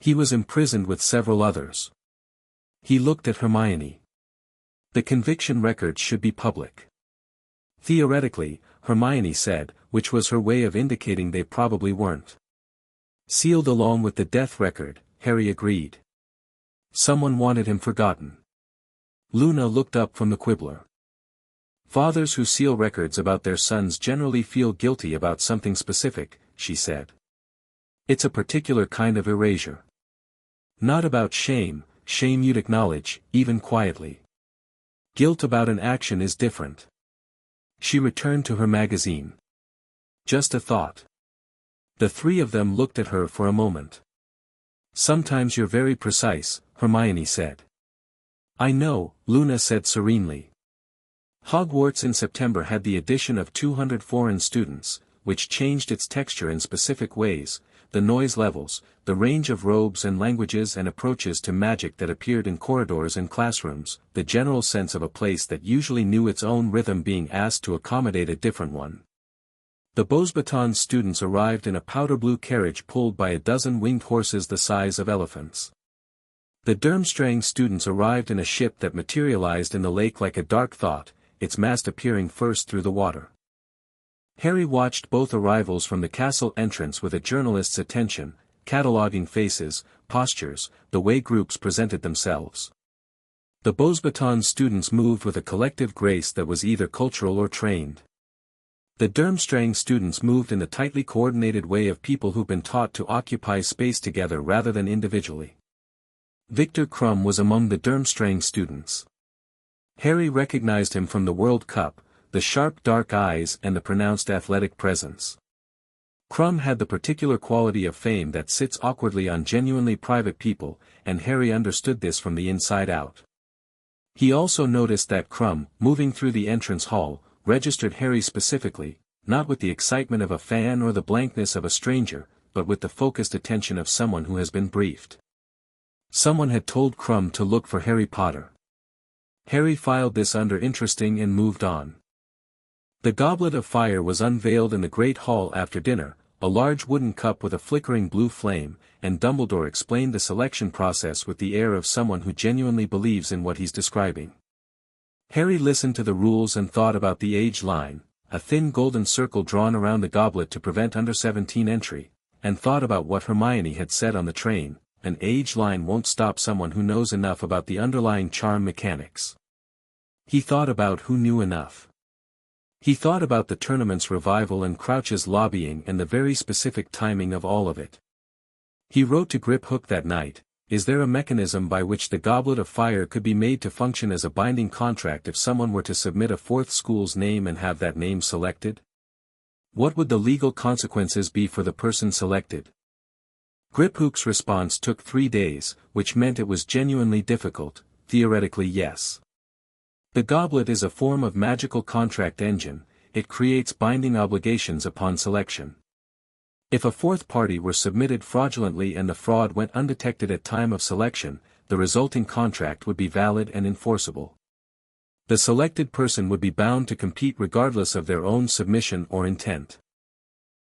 He was imprisoned with several others." He looked at Hermione. "The conviction records should be public." "Theoretically," Hermione said, which was her way of indicating they probably weren't. "Sealed along with the death record," Harry agreed. "Someone wanted him forgotten." Luna looked up from the Quibbler. "Fathers who seal records about their sons generally feel guilty about something specific," she said. "It's a particular kind of erasure. Not about shame, shame you'd acknowledge, even quietly. Guilt about an action is different." She returned to her magazine. "Just a thought." The three of them looked at her for a moment. "Sometimes you're very precise," Hermione said. "I know," Luna said serenely. Hogwarts in September had the addition of 200 foreign students, which changed its texture in specific ways, the noise levels, the range of robes and languages and approaches to magic that appeared in corridors and classrooms, the general sense of a place that usually knew its own rhythm being asked to accommodate a different one. The Beauxbatons students arrived in a powder blue carriage pulled by a dozen winged horses the size of elephants. The Durmstrang students arrived in a ship that materialized in the lake like a dark thought, its mast appearing first through the water. Harry watched both arrivals from the castle entrance with a journalist's attention, cataloging faces, postures, the way groups presented themselves. The Beauxbatons students moved with a collective grace that was either cultural or trained. The Durmstrang students moved in the tightly coordinated way of people who've been taught to occupy space together rather than individually. Victor Krum was among the Durmstrang students. Harry recognized him from the World Cup, the sharp dark eyes and the pronounced athletic presence. Krum had the particular quality of fame that sits awkwardly on genuinely private people, and Harry understood this from the inside out. He also noticed that Krum, moving through the entrance hall, registered Harry specifically, not with the excitement of a fan or the blankness of a stranger, but with the focused attention of someone who has been briefed. Someone had told Krum to look for Harry Potter. Harry filed this under interesting and moved on. The Goblet of Fire was unveiled in the Great Hall after dinner, a large wooden cup with a flickering blue flame, and Dumbledore explained the selection process with the air of someone who genuinely believes in what he's describing. Harry listened to the rules and thought about the age line, a thin golden circle drawn around the goblet to prevent under-17 entry, and thought about what Hermione had said on the train, an age line won't stop someone who knows enough about the underlying charm mechanics. He thought about who knew enough. He thought about the tournament's revival and Crouch's lobbying and the very specific timing of all of it. He wrote to Grip Hook that night, "Is there a mechanism by which the Goblet of Fire could be made to function as a binding contract if someone were to submit a fourth school's name and have that name selected? What would the legal consequences be for the person selected?" Grip Hook's response took 3 days, which meant it was genuinely difficult. Theoretically, yes. The goblet is a form of magical contract engine, it creates binding obligations upon selection. If a fourth party were submitted fraudulently and the fraud went undetected at time of selection, the resulting contract would be valid and enforceable. The selected person would be bound to compete regardless of their own submission or intent.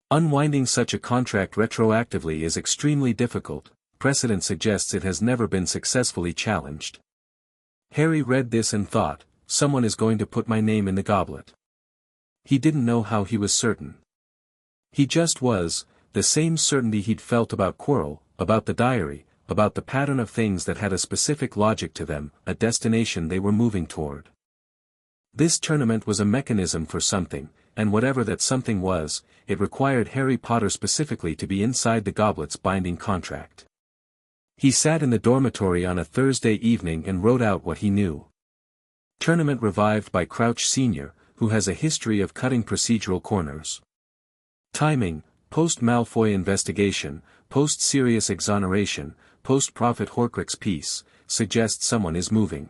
Unwinding such a contract retroactively is extremely difficult. Precedent suggests it has never been successfully challenged. Harry read this and thought, someone is going to put my name in the goblet. He didn't know how he was certain. He just was, the same certainty he'd felt about Quirrell, about the diary, about the pattern of things that had a specific logic to them, a destination they were moving toward. This tournament was a mechanism for something, and whatever that something was, it required Harry Potter specifically to be inside the goblet's binding contract. He sat in the dormitory on a Thursday evening and wrote out what he knew. Tournament revived by Crouch Sr., who has a history of cutting procedural corners. Timing, post-Malfoy investigation, post-Sirius exoneration, post-Prophet Horcrux peace, suggests someone is moving.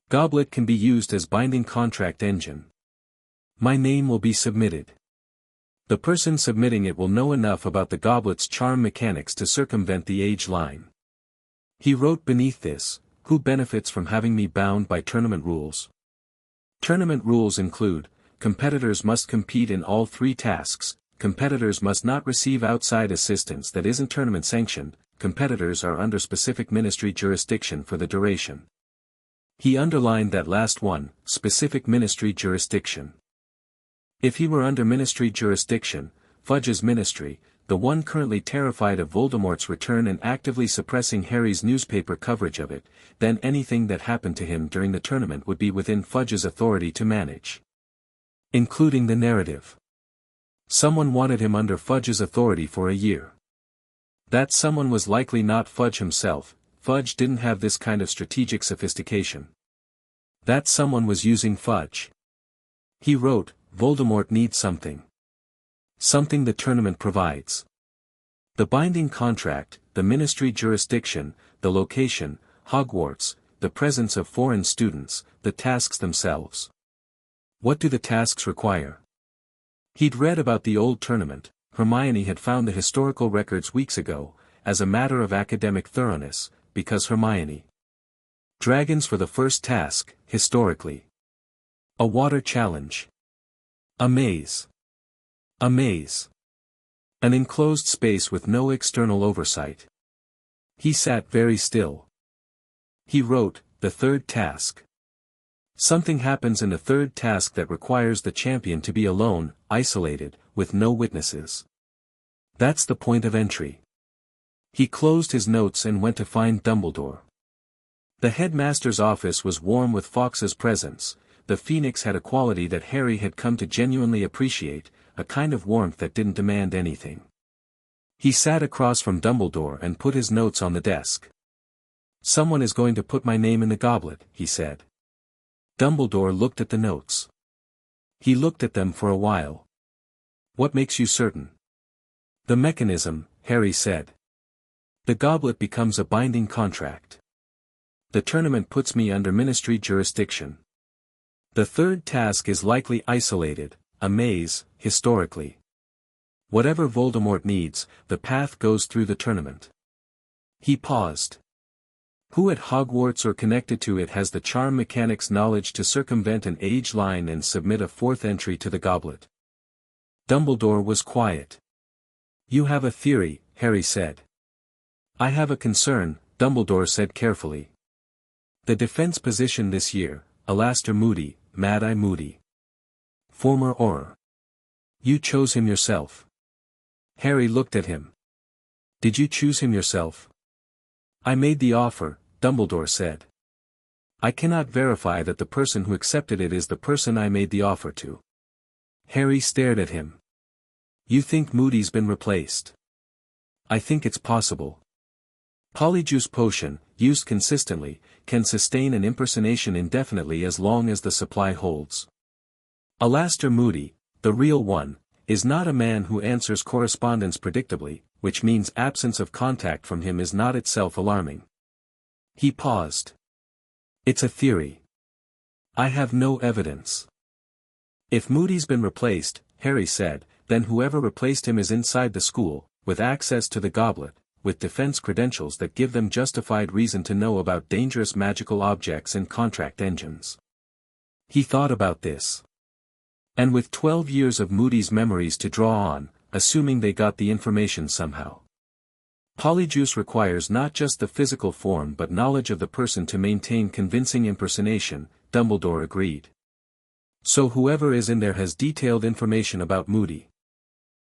Goblet can be used as binding contract engine. My name will be submitted. The person submitting it will know enough about the goblet's charm mechanics to circumvent the age line. He wrote beneath this, who benefits from having me bound by tournament rules? Tournament rules include, competitors must compete in all 3 tasks, competitors must not receive outside assistance that isn't tournament sanctioned, competitors are under specific ministry jurisdiction for the duration. He underlined that last one, specific ministry jurisdiction. If he were under ministry jurisdiction, Fudge's ministry, the one currently terrified of Voldemort's return and actively suppressing Harry's newspaper coverage of it, then anything that happened to him during the tournament would be within Fudge's authority to manage. Including the narrative. Someone wanted him under Fudge's authority for a year. That someone was likely not Fudge himself. Fudge didn't have this kind of strategic sophistication. That someone was using Fudge. He wrote, Voldemort needs something. Something the tournament provides. The binding contract, the ministry jurisdiction, the location, Hogwarts, the presence of foreign students, the tasks themselves. What do the tasks require? He'd read about the old tournament. Hermione had found the historical records weeks ago, as a matter of academic thoroughness, because Hermione. Dragons for the first task, historically. A water challenge. A maze. A maze. An enclosed space with no external oversight. He sat very still. He wrote, the third task. Something happens in the third task that requires the champion to be alone, isolated, with no witnesses. That's the point of entry. He closed his notes and went to find Dumbledore. The headmaster's office was warm with Fawkes's presence. The Phoenix had a quality that Harry had come to genuinely appreciate, a kind of warmth that didn't demand anything. He sat across from Dumbledore and put his notes on the desk. Someone is going to put my name in the goblet, he said. Dumbledore looked at the notes. He looked at them for a while. What makes you certain? The mechanism, Harry said. The goblet becomes a binding contract. The tournament puts me under ministry jurisdiction. The third task is likely isolated, a maze, historically. Whatever Voldemort needs, the path goes through the tournament. He paused. Who at Hogwarts or connected to it has the charm mechanics knowledge to circumvent an age line and submit a 4th entry to the goblet? Dumbledore was quiet. You have a theory, Harry said. I have a concern, Dumbledore said carefully. The defense position this year, Alastair Moody, Mad-Eye Moody. Former Auror. You chose him yourself. Harry looked at him. Did you choose him yourself? I made the offer, Dumbledore said. I cannot verify that the person who accepted it is the person I made the offer to. Harry stared at him. You think Moody's been replaced? I think it's possible. Polyjuice potion, used consistently, can sustain an impersonation indefinitely as long as the supply holds. Alastair Moody, the real one, is not a man who answers correspondence predictably, which means absence of contact from him is not itself alarming. He paused. It's a theory. I have no evidence. If Moody's been replaced, Harry said, then whoever replaced him is inside the school, with access to the goblet, with defense credentials that give them justified reason to know about dangerous magical objects and contract engines. He thought about this. And with 12 years of Moody's memories to draw on, assuming they got the information somehow. Polyjuice requires not just the physical form but knowledge of the person to maintain convincing impersonation, Dumbledore agreed. So whoever is in there has detailed information about Moody.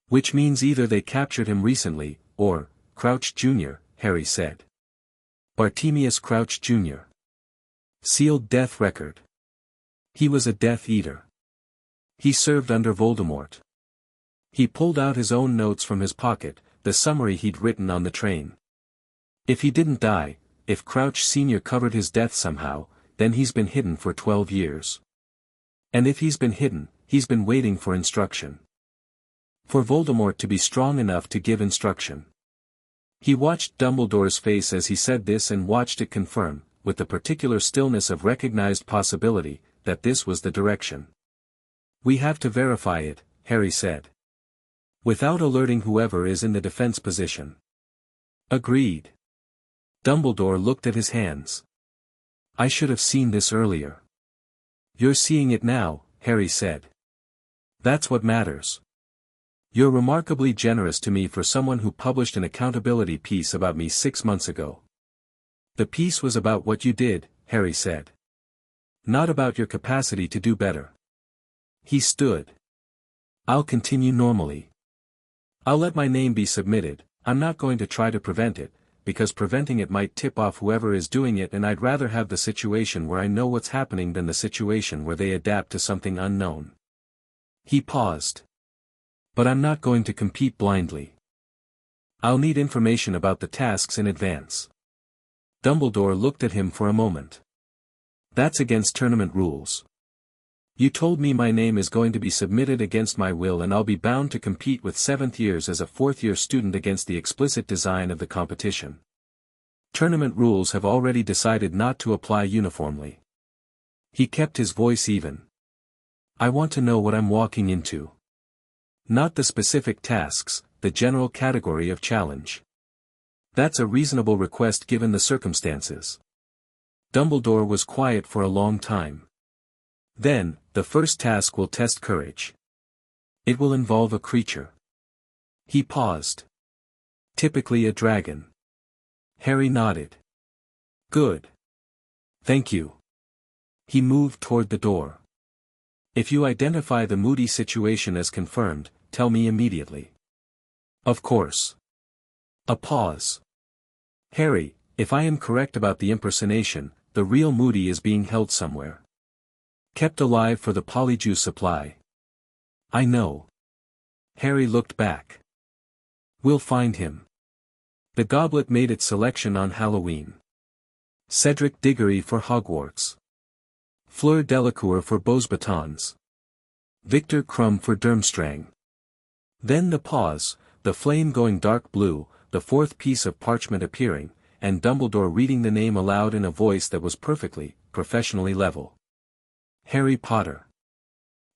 Which means either they captured him recently, or, Crouch Jr., Harry said. Bartemius Crouch Jr. Sealed death record. He was a Death Eater. He served under Voldemort. He pulled out his own notes from his pocket, the summary he'd written on the train. If he didn't die, if Crouch Sr. covered his death somehow, then he's been hidden for 12 years. And if he's been hidden, he's been waiting for instruction. For Voldemort to be strong enough to give instruction. He watched Dumbledore's face as he said this and watched it confirm, with the particular stillness of recognized possibility, that this was the direction. We have to verify it, Harry said. Without alerting whoever is in the defense position. Agreed. Dumbledore looked at his hands. I should have seen this earlier. You're seeing it now, Harry said. That's what matters. You're remarkably generous to me for someone who published an accountability piece about me 6 months ago. The piece was about what you did, Harry said. Not about your capacity to do better. He stood. I'll continue normally. I'll let my name be submitted. I'm not going to try to prevent it, because preventing it might tip off whoever is doing it, and I'd rather have the situation where I know what's happening than the situation where they adapt to something unknown. He paused. But I'm not going to compete blindly. I'll need information about the tasks in advance. Dumbledore looked at him for a moment. That's against tournament rules. You told me my name is going to be submitted against my will, and I'll be bound to compete with 7th years as a 4th-year student against the explicit design of the competition. Tournament rules have already decided not to apply uniformly. He kept his voice even. I want to know what I'm walking into. Not the specific tasks, the general category of challenge. That's a reasonable request given the circumstances. Dumbledore was quiet for a long time. Then, the first task will test courage. It will involve a creature. He paused. Typically a dragon. Harry nodded. Good. Thank you. He moved toward the door. If you identify the Moody situation as confirmed, tell me immediately. Of course. A pause. Harry, if I am correct about the impersonation, the real Moody is being held somewhere. Kept alive for the Polyjuice supply. I know. Harry looked back. We'll find him. The goblet made its selection on Halloween. Cedric Diggory for Hogwarts. Fleur Delacour for Beauxbatons. Victor Crumb for Durmstrang. Then the pause, the flame going dark blue, the fourth piece of parchment appearing, and Dumbledore reading the name aloud in a voice that was perfectly, professionally level. Harry Potter.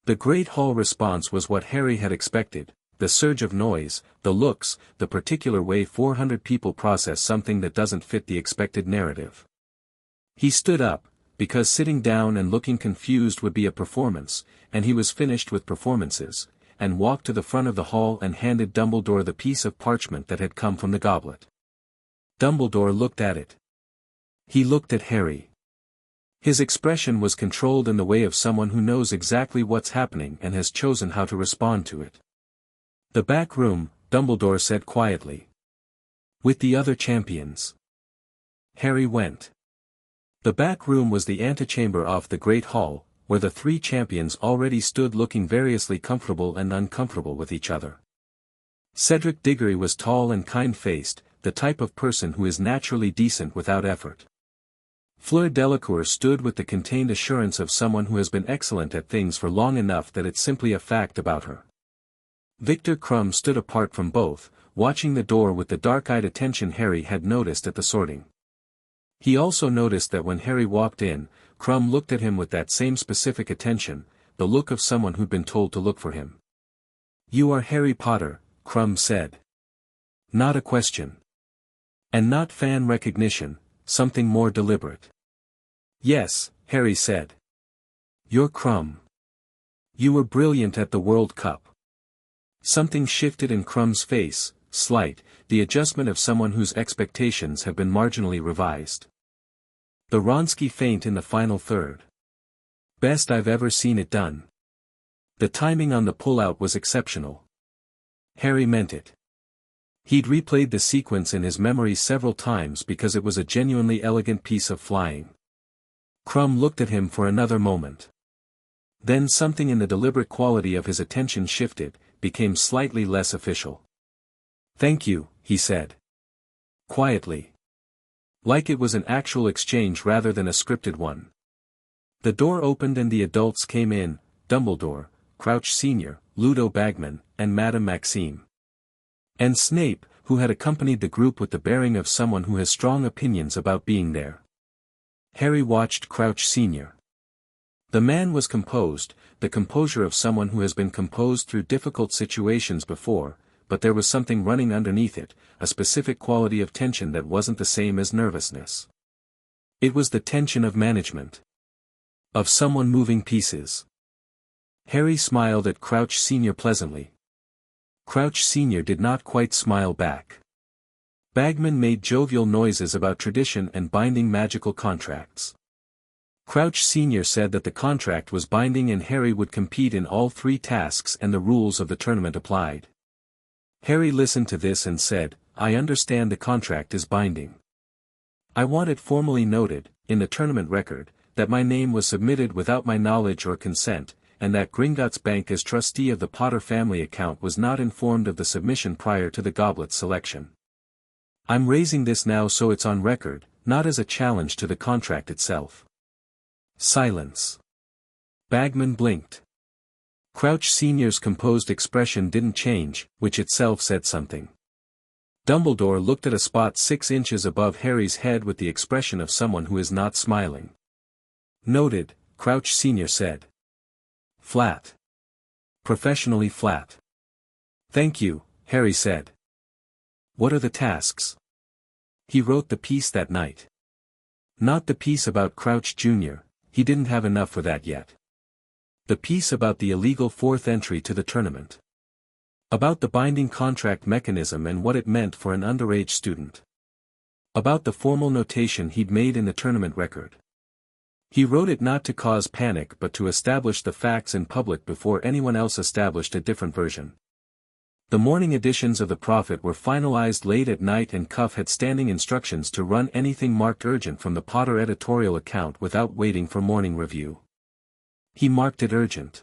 The Great Hall response was what Harry had expected, the surge of noise, the looks, the particular way 400 people process something that doesn't fit the expected narrative. He stood up, because sitting down and looking confused would be a performance, and he was finished with performances, and walked to the front of the hall and handed Dumbledore the piece of parchment that had come from the goblet. Dumbledore looked at it. He looked at Harry. His expression was controlled in the way of someone who knows exactly what's happening and has chosen how to respond to it. The back room, Dumbledore said quietly. With the other champions. Harry went. The back room was the antechamber off the Great Hall, where the 3 champions already stood looking variously comfortable and uncomfortable with each other. Cedric Diggory was tall and kind-faced, the type of person who is naturally decent without effort. Fleur Delacour stood with the contained assurance of someone who has been excellent at things for long enough that it's simply a fact about her. Victor Crumb stood apart from both, watching the door with the dark-eyed attention Harry had noticed at the sorting. He also noticed that when Harry walked in, Crumb looked at him with that same specific attention, the look of someone who'd been told to look for him. You are Harry Potter, Crumb said. Not a question. And not fan recognition, something more deliberate. Yes, Harry said. You're Crumb. You were brilliant at the World Cup. Something shifted in Crumb's face, slight, the adjustment of someone whose expectations have been marginally revised. The Wronski feint in the final third. Best I've ever seen it done. The timing on the pullout was exceptional. Harry meant it. He'd replayed the sequence in his memory several times because it was a genuinely elegant piece of flying. Crumb looked at him for another moment. Then something in the deliberate quality of his attention shifted, became slightly less official. "Thank you," he said. Quietly. Like it was an actual exchange rather than a scripted one. The door opened and the adults came in, Dumbledore, Crouch Sr., Ludo Bagman, and Madame Maxime. And Snape, who had accompanied the group with the bearing of someone who has strong opinions about being there. Harry watched Crouch Sr. The man was composed, the composure of someone who has been composed through difficult situations before, but there was something running underneath it, a specific quality of tension that wasn't the same as nervousness. It was the tension of management. Of someone moving pieces. Harry smiled at Crouch Sr. pleasantly. Crouch Sr. did not quite smile back. Bagman made jovial noises about tradition and binding magical contracts. Crouch Sr. said that the contract was binding and Harry would compete in all 3 tasks and the rules of the tournament applied. Harry listened to this and said, "I understand the contract is binding. I want it formally noted, in the tournament record, that my name was submitted without my knowledge or consent, and that Gringotts Bank as trustee of the Potter family account was not informed of the submission prior to the goblet selection. I'm raising this now so it's on record, not as a challenge to the contract itself." Silence. Bagman blinked. Crouch Sr.'s composed expression didn't change, which itself said something. Dumbledore looked at a spot 6 inches above Harry's head with the expression of someone who is not smiling. "Noted," Crouch Sr. said. "Flat. Professionally flat." "Thank you," Harry said. "What are the tasks?" He wrote the piece that night. Not the piece about Crouch Jr., he didn't have enough for that yet. The piece about the illegal 4th entry to the tournament. About the binding contract mechanism and what it meant for an underage student. About the formal notation he'd made in the tournament record. He wrote it not to cause panic but to establish the facts in public before anyone else established a different version. The morning editions of the Prophet were finalized late at night and Cuff had standing instructions to run anything marked urgent from the Potter editorial account without waiting for morning review. He marked it urgent.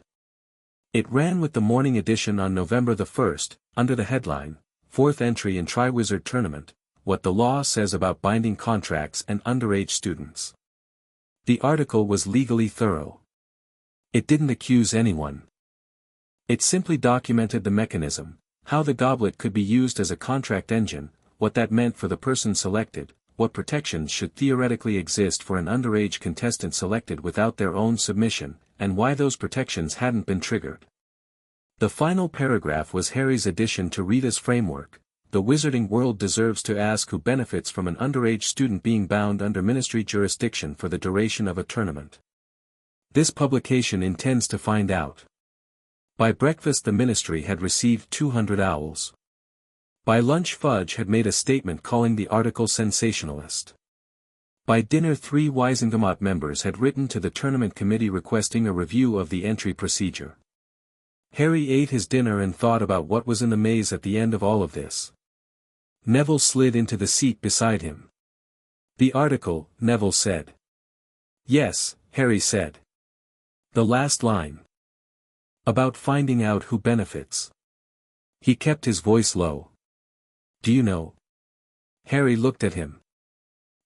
It ran with the morning edition on November the 1st, under the headline, 4th entry in Triwizard Tournament, What the Law Says About Binding Contracts and Underage Students. The article was legally thorough. It didn't accuse anyone. It simply documented the mechanism, how the goblet could be used as a contract engine, what that meant for the person selected, what protections should theoretically exist for an underage contestant selected without their own submission, and why those protections hadn't been triggered. The final paragraph was Harry's addition to Rita's framework. The wizarding world deserves to ask who benefits from an underage student being bound under ministry jurisdiction for the duration of a tournament. This publication intends to find out. By breakfast the ministry had received 200 owls. By lunch Fudge had made a statement calling the article sensationalist. By dinner 3 Wisengamot members had written to the tournament committee requesting a review of the entry procedure. Harry ate his dinner and thought about what was in the maze at the end of all of this. Neville slid into the seat beside him. "The article," Neville said. "Yes," Harry said. "The last line. About finding out who benefits." He kept his voice low. "Do you know?" Harry looked at him.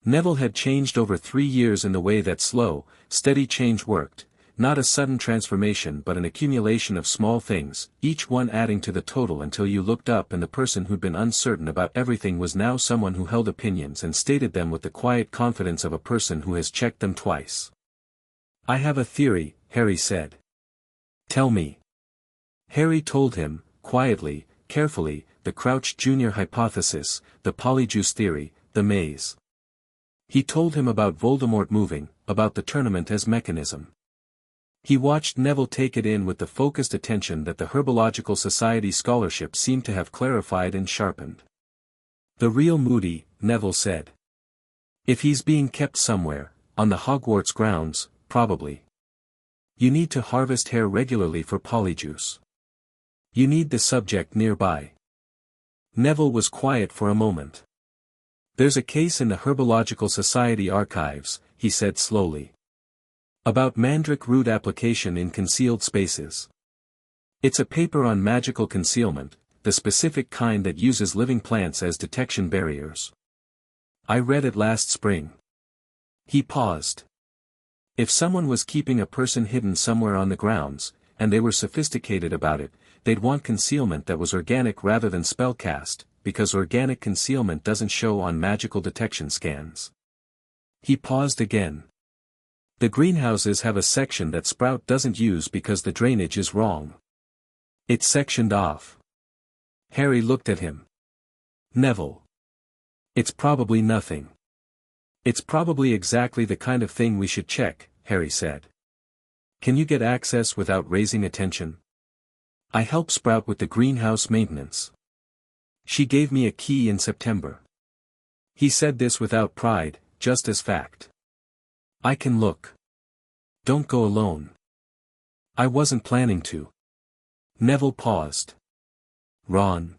Neville had changed over 3 years in the way that slow, steady change worked, not a sudden transformation but an accumulation of small things, each one adding to the total until you looked up and the person who'd been uncertain about everything was now someone who held opinions and stated them with the quiet confidence of a person who has checked them twice. "I have a theory," Harry said. "Tell me." Harry told him, quietly, carefully, the Crouch Jr. hypothesis, the polyjuice theory, the maze. He told him about Voldemort moving, about the tournament as mechanism. He watched Neville take it in with the focused attention that the Herbological Society scholarship seemed to have clarified and sharpened. The real Moody, Neville said. If he's being kept somewhere, on the Hogwarts grounds, probably. You need to harvest hair regularly for polyjuice. You need the subject nearby. Neville was quiet for a moment. There's a case in the Herbological Society archives, he said slowly. About mandrake root application in concealed spaces. It's a paper on magical concealment, the specific kind that uses living plants as detection barriers. I read it last spring. He paused. If someone was keeping a person hidden somewhere on the grounds, and they were sophisticated about it, they'd want concealment that was organic rather than spellcast, because organic concealment doesn't show on magical detection scans. He paused again. The greenhouses have a section that Sprout doesn't use because the drainage is wrong. It's sectioned off. Harry looked at him. Neville. It's probably nothing. It's probably exactly the kind of thing we should check, Harry said. Can you get access without raising attention? I help Sprout with the greenhouse maintenance. She gave me a key in September. He said this without pride, just as fact. I can look. Don't go alone. I wasn't planning to. Neville paused. Ron.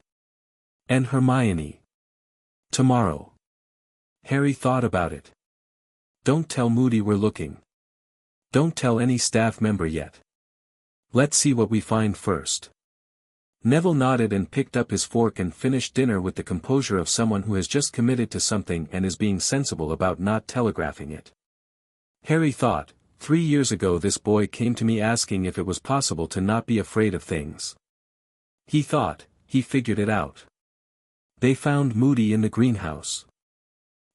And Hermione. Tomorrow. Harry thought about it. Don't tell Moody we're looking. Don't tell any staff member yet. Let's see what we find first. Neville nodded and picked up his fork and finished dinner with the composure of someone who has just committed to something and is being sensible about not telegraphing it. Harry thought, 3 years ago this boy came to me asking if it was possible to not be afraid of things. He thought, he figured it out. They found Moody in the greenhouse.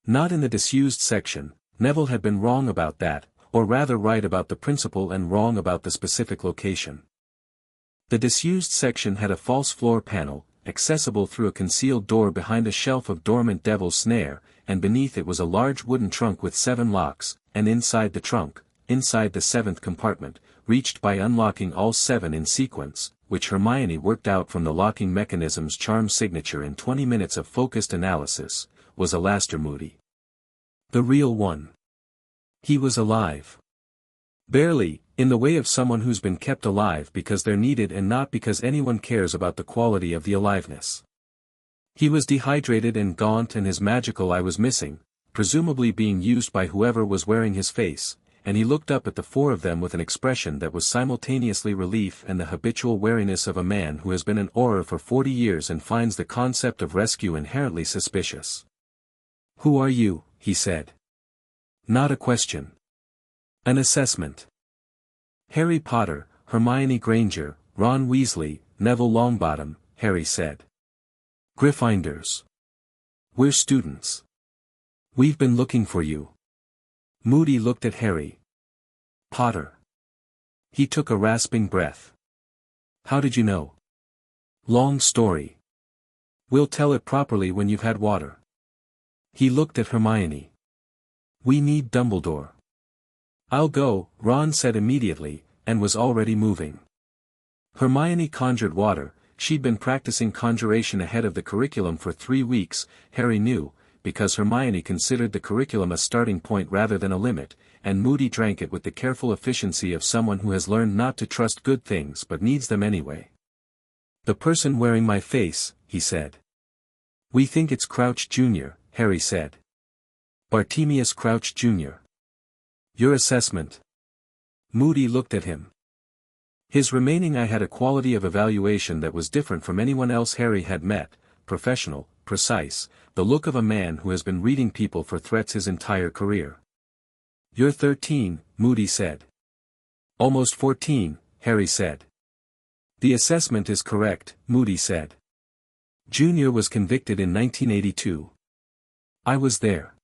Not in the disused section. Neville had been wrong about that, or rather right about the principle and wrong about the specific location. The disused section had a false floor panel, accessible through a concealed door behind a shelf of dormant devil's snare, and beneath it was a large wooden trunk with 7 locks, and inside the trunk, inside the 7th compartment, reached by unlocking all 7 in sequence, which Hermione worked out from the locking mechanism's charm signature in 20 minutes of focused analysis, was Alastair Moody. The real one. He was alive. Barely, in the way of someone who's been kept alive because they're needed and not because anyone cares about the quality of the aliveness. He was dehydrated and gaunt and his magical eye was missing, presumably being used by whoever was wearing his face, and he looked up at the 4 of them with an expression that was simultaneously relief and the habitual wariness of a man who has been an Auror for 40 years and finds the concept of rescue inherently suspicious. Who are you? He said. Not a question. An assessment. Harry Potter, Hermione Granger, Ron Weasley, Neville Longbottom, Harry said. Gryffindors. We're students. We've been looking for you. Moody looked at Harry. Potter. He took a rasping breath. How did you know? Long story. We'll tell it properly when you've had water. He looked at Hermione. We need Dumbledore. I'll go, Ron said immediately, and was already moving. Hermione conjured water. She'd been practicing conjuration ahead of the curriculum for 3 weeks, Harry knew, because Hermione considered the curriculum a starting point rather than a limit, and Moody drank it with the careful efficiency of someone who has learned not to trust good things but needs them anyway. The person wearing my face, he said. We think it's Crouch Jr., Harry said. Bartemius Crouch Jr. Your assessment. Moody looked at him. His remaining eye had a quality of evaluation that was different from anyone else Harry had met, professional, precise, the look of a man who has been reading people for threats his entire career. You're 13, Moody said. Almost 14, Harry said. The assessment is correct, Moody said. Junior was convicted in 1982. I was there.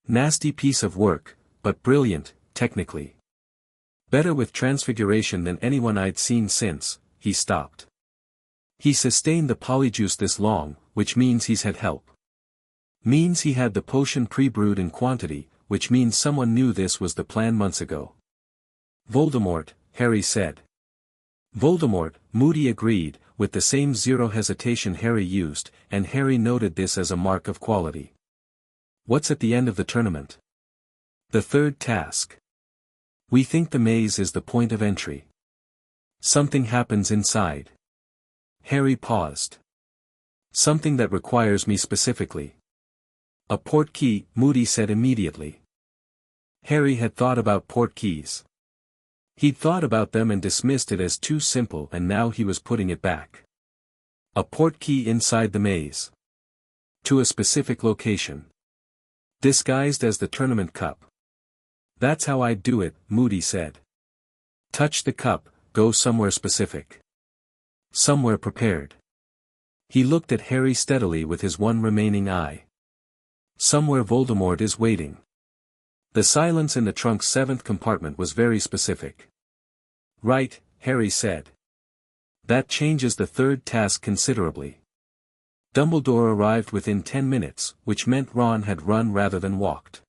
Nasty piece of work, but brilliant, technically. Better with transfiguration than anyone I'd seen since. He stopped. He sustained the polyjuice this long, which means he's had help. Means he had the potion pre-brewed in quantity, which means someone knew this was the plan months ago. Voldemort, Harry said. Voldemort, Moody agreed, with the same zero hesitation Harry used, and Harry noted this as a mark of quality. What's at the end of the tournament? The third task. We think the maze is the point of entry. Something happens inside. Harry paused. Something that requires me specifically. A portkey, Moody said immediately. Harry had thought about portkeys. He'd thought about them and dismissed it as too simple, and now he was putting it back. A portkey inside the maze. To a specific location. Disguised as the tournament cup. That's how I'd do it, Moody said. Touch the cup, go somewhere specific. Somewhere prepared. He looked at Harry steadily with his one remaining eye. Somewhere Voldemort is waiting. The silence in the trunk's seventh compartment was very specific. Right, Harry said. That changes the third task considerably. Dumbledore arrived within 10 minutes, which meant Ron had run rather than walked.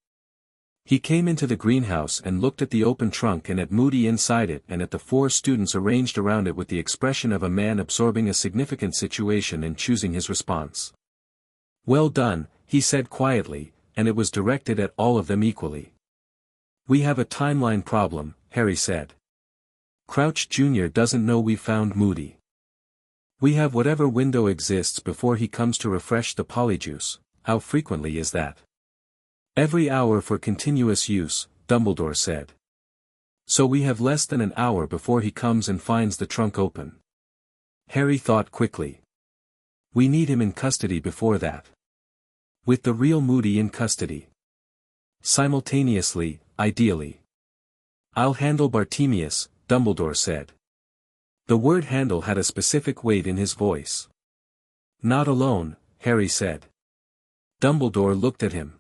He came into the greenhouse and looked at the open trunk and at Moody inside it and at the 4 students arranged around it with the expression of a man absorbing a significant situation and choosing his response. Well done, he said quietly, and it was directed at all of them equally. We have a timeline problem, Harry said. Crouch Jr. doesn't know we found Moody. We have whatever window exists before he comes to refresh the polyjuice. How frequently is that? Every hour for continuous use, Dumbledore said. So we have less than an hour before he comes and finds the trunk open. Harry thought quickly. We need him in custody before that. With the real Moody in custody. Simultaneously, ideally. I'll handle Bartemius, Dumbledore said. The word handle had a specific weight in his voice. Not alone, Harry said. Dumbledore looked at him.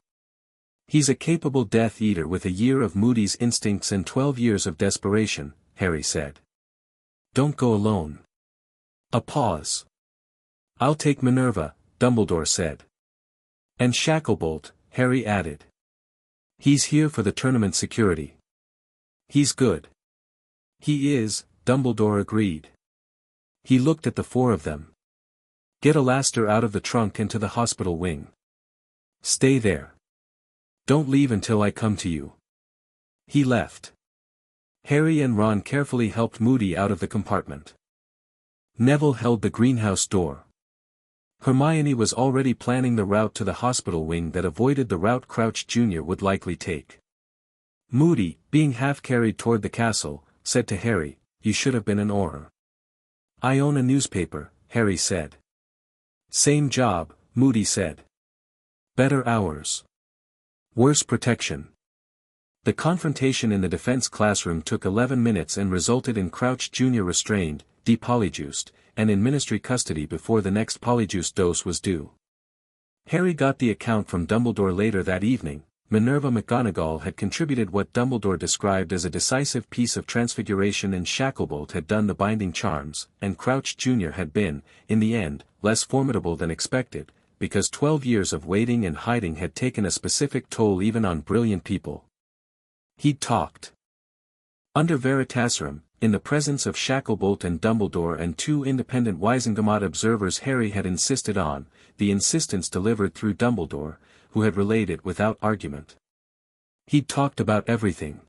He's a capable Death Eater with a year of Moody's instincts and 12 years of desperation, Harry said. Don't go alone. A pause. I'll take Minerva, Dumbledore said. And Shacklebolt, Harry added. He's here for the tournament security. He's good. He is, Dumbledore agreed. He looked at the 4 of them. Get Alastair out of the trunk and to the hospital wing. Stay there. Don't leave until I come to you. He left. Harry and Ron carefully helped Moody out of the compartment. Neville held the greenhouse door. Hermione was already planning the route to the hospital wing that avoided the route Crouch Jr. would likely take. Moody, being half carried toward the castle, said to Harry, You should have been an Auror. I own a newspaper, Harry said. Same job, Moody said. Better hours. Worse protection. The confrontation in the defense classroom took 11 minutes and resulted in Crouch Jr. restrained, depolyjuiced, and in ministry custody before the next polyjuice dose was due. Harry got the account from Dumbledore later that evening. Minerva McGonagall had contributed what Dumbledore described as a decisive piece of transfiguration, and Shacklebolt had done the binding charms, and Crouch Jr. had been, in the end, less formidable than expected, because 12 years of waiting and hiding had taken a specific toll even on brilliant people. He'd talked. Under Veritaserum, in the presence of Shacklebolt and Dumbledore and 2 independent Wizengamot observers Harry had insisted on, the insistence delivered through Dumbledore, who had relayed it without argument. He'd talked about everything.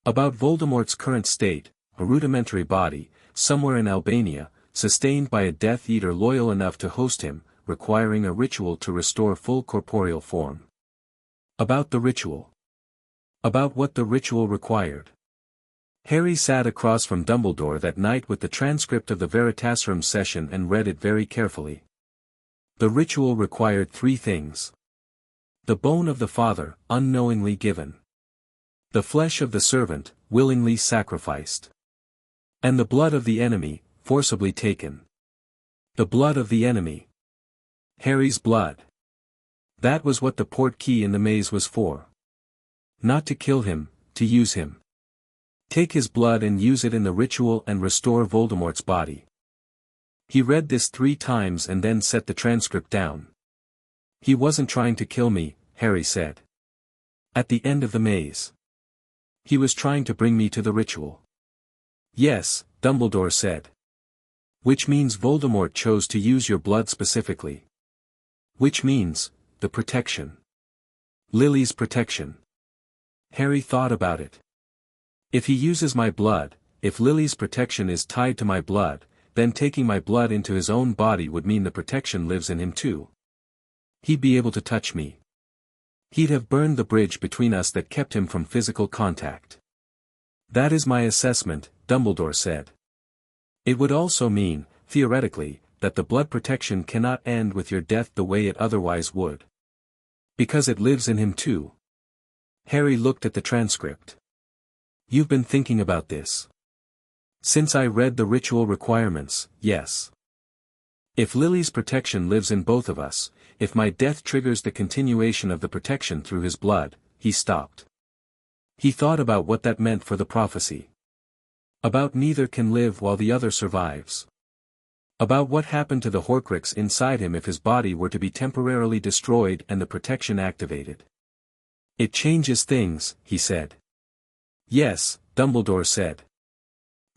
About Voldemort's current state, a rudimentary body, somewhere in Albania, sustained by a Death Eater loyal enough to host him, requiring a ritual to restore full corporeal form. About the ritual. About what the ritual required. Harry sat across from Dumbledore that night with the transcript of the Veritaserum session and read it very carefully. The ritual required 3 things. The bone of the father, unknowingly given. The flesh of the servant, willingly sacrificed. And the blood of the enemy, forcibly taken. The blood of the enemy. Harry's blood. That was what the portkey in the maze was for. Not to kill him, to use him. Take his blood and use it in the ritual and restore Voldemort's body. He read this 3 times and then set the transcript down. He wasn't trying to kill me, Harry said. At the end of the maze. He was trying to bring me to the ritual. Yes, Dumbledore said. Which means Voldemort chose to use your blood specifically. Which means, the protection. Lily's protection. Harry thought about it. If he uses my blood, if Lily's protection is tied to my blood, then taking my blood into his own body would mean the protection lives in him too. He'd be able to touch me. He'd have burned the bridge between us that kept him from physical contact. That is my assessment, Dumbledore said. It would also mean, theoretically, that the blood protection cannot end with your death the way it otherwise would. Because it lives in him too. Harry looked at the transcript. You've been thinking about this. Since I read the ritual requirements, yes. If Lily's protection lives in both of us, if my death triggers the continuation of the protection through his blood, he stopped. He thought about what that meant for the prophecy. About neither can live while the other survives. About what happened to the Horcrux inside him if his body were to be temporarily destroyed and the protection activated. It changes things, he said. Yes, Dumbledore said.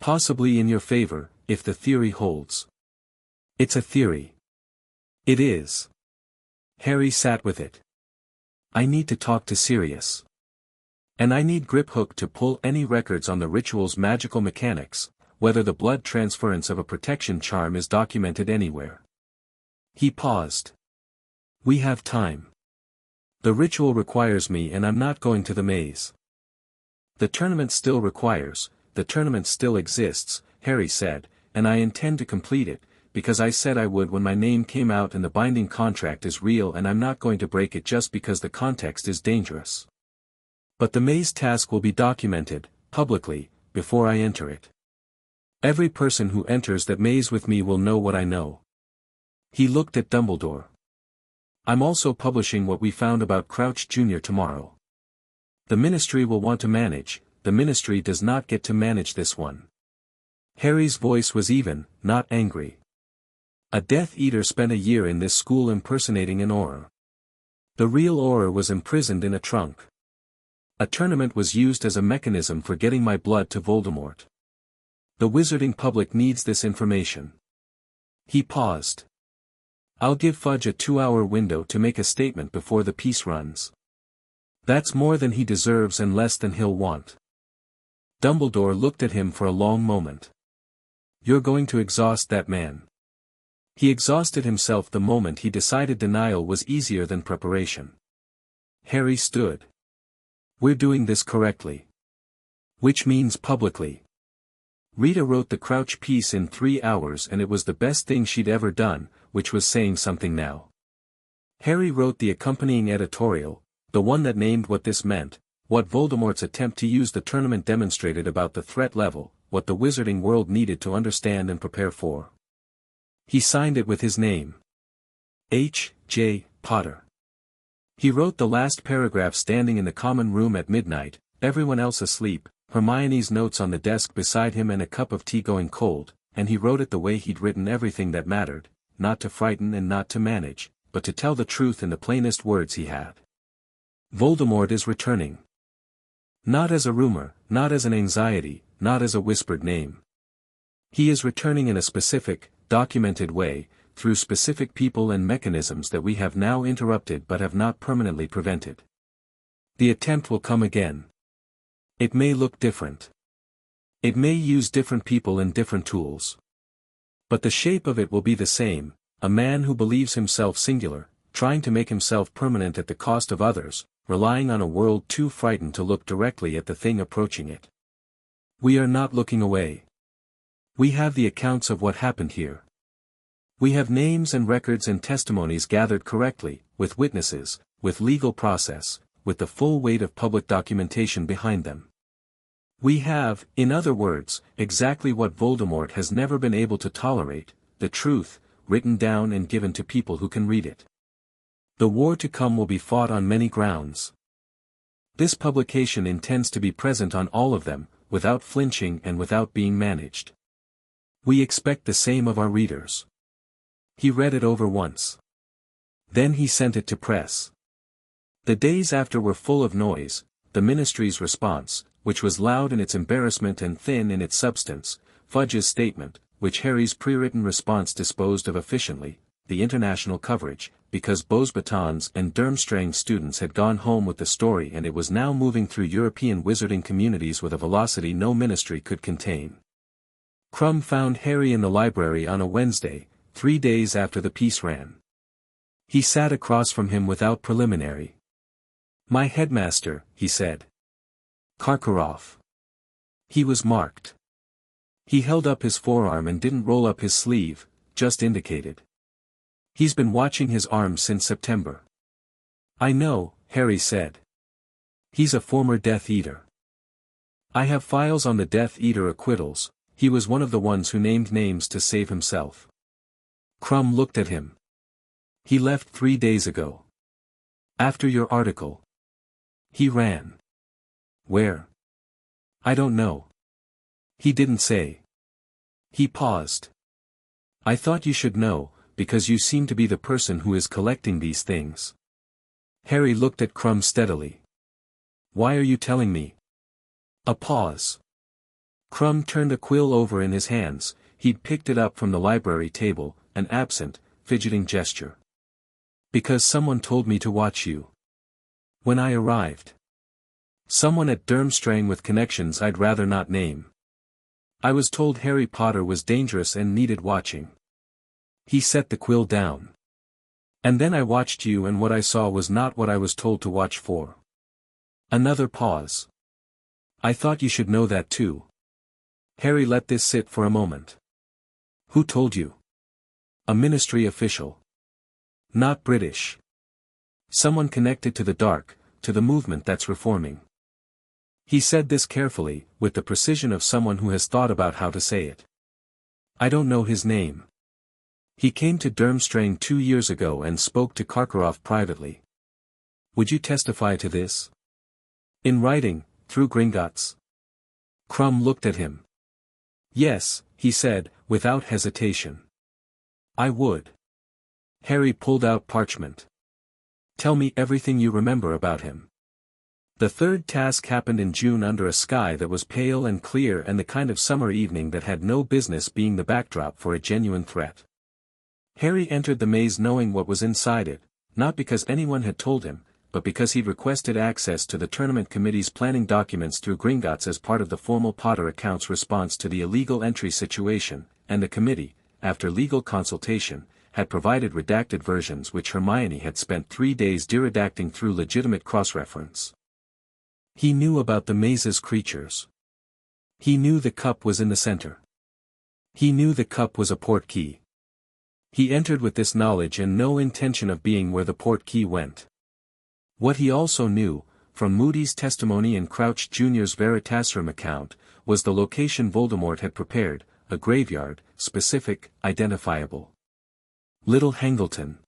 Possibly in your favor, if the theory holds. It's a theory. It is. Harry sat with it. I need to talk to Sirius. And I need Griphook to pull any records on the ritual's magical mechanics, whether the blood transference of a protection charm is documented anywhere. He paused. We have time. The ritual requires me and I'm not going to the maze. The tournament still requires, the tournament still exists, Harry said, and I intend to complete it, because I said I would when my name came out and the binding contract is real and I'm not going to break it just because the context is dangerous. But the maze task will be documented, publicly, before I enter it. Every person who enters that maze with me will know what I know. He looked at Dumbledore. I'm also publishing what we found about Crouch Jr. tomorrow. The Ministry will want to manage, the Ministry does not get to manage this one. Harry's voice was even, not angry. A Death Eater spent a year in this school impersonating an Auror. The real Auror was imprisoned in a trunk. A tournament was used as a mechanism for getting my blood to Voldemort. The wizarding public needs this information. He paused. I'll give Fudge a 2-hour window to make a statement before the piece runs. That's more than he deserves and less than he'll want. Dumbledore looked at him for a long moment. You're going to exhaust that man. He exhausted himself the moment he decided denial was easier than preparation. Harry stood. We're doing this correctly. Which means publicly. Rita wrote the Crouch piece in 3 hours and it was the best thing she'd ever done, which was saying something now. Harry wrote the accompanying editorial, the one that named what this meant, what Voldemort's attempt to use the tournament demonstrated about the threat level, what the wizarding world needed to understand and prepare for. He signed it with his name. H. J. Potter. He wrote the last paragraph standing in the common room at midnight, everyone else asleep, Hermione's notes on the desk beside him and a cup of tea going cold, and he wrote it the way he'd written everything that mattered, not to frighten and not to manage, but to tell the truth in the plainest words he had. Voldemort is returning. Not as a rumor, not as an anxiety, not as a whispered name. He is returning in a specific, documented way, through specific people and mechanisms that we have now interrupted but have not permanently prevented. The attempt will come again. It may look different. It may use different people and different tools. But the shape of it will be the same, a man who believes himself singular, trying to make himself permanent at the cost of others, relying on a world too frightened to look directly at the thing approaching it. We are not looking away. We have the accounts of what happened here. We have names and records and testimonies gathered correctly, with witnesses, with legal process, with the full weight of public documentation behind them. We have, in other words, exactly what Voldemort has never been able to tolerate, the truth, written down and given to people who can read it. The war to come will be fought on many grounds. This publication intends to be present on all of them, without flinching and without being managed. We expect the same of our readers. He read it over once. Then he sent it to press. The days after were full of noise, the Ministry's response, which was loud in its embarrassment and thin in its substance, Fudge's statement, which Harry's pre-written response disposed of efficiently, the international coverage, because Beauxbatons and Durmstrang students had gone home with the story and it was now moving through European wizarding communities with a velocity no ministry could contain. Krum found Harry in the library on a Wednesday, 3 days after the piece ran. He sat across from him without preliminary. "My headmaster," he said. "Karkaroff." He was marked. He held up his forearm and didn't roll up his sleeve, just indicated. "He's been watching his arm since September." "I know," Harry said. "He's a former Death Eater. I have files on the Death Eater acquittals. He was one of the ones who named names to save himself." Krum looked at him. "He left 3 days ago. After your article." "He ran." "Where?" "I don't know. He didn't say." He paused. "I thought you should know, because you seem to be the person who is collecting these things." Harry looked at Krum steadily. "Why are you telling me?" A pause. Krum turned a quill over in his hands. He'd picked it up from the library table, an absent, fidgeting gesture. "Because someone told me to watch you. When I arrived. Someone at Durmstrang with connections I'd rather not name. I was told Harry Potter was dangerous and needed watching." He set the quill down. "And then I watched you and what I saw was not what I was told to watch for." Another pause. "I thought you should know that too." Harry let this sit for a moment. "Who told you?" "A ministry official. Not British. Someone connected to the dark, to the movement that's reforming." He said this carefully, with the precision of someone who has thought about how to say it. "I don't know his name. He came to Durmstrang 2 years ago and spoke to Karkaroff privately." "Would you testify to this?" "In writing, through Gringotts?" Krum looked at him. "Yes," he said, without hesitation. "I would." Harry pulled out parchment. "Tell me everything you remember about him." The third task happened in June under a sky that was pale and clear and the kind of summer evening that had no business being the backdrop for a genuine threat. Harry entered the maze knowing what was inside it, not because anyone had told him, but because he'd requested access to the tournament committee's planning documents through Gringotts as part of the formal Potter account's response to the illegal entry situation, and the committee, after legal consultation, had provided redacted versions which Hermione had spent 3 days deredacting through legitimate cross-reference. He knew about the maze's creatures. He knew the cup was in the center. He knew the cup was a portkey. He entered with this knowledge and no intention of being where the portkey went. What he also knew, from Moody's testimony and Crouch Jr.'s Veritaserum account, was the location Voldemort had prepared, a graveyard, specific, identifiable. Little Hangleton.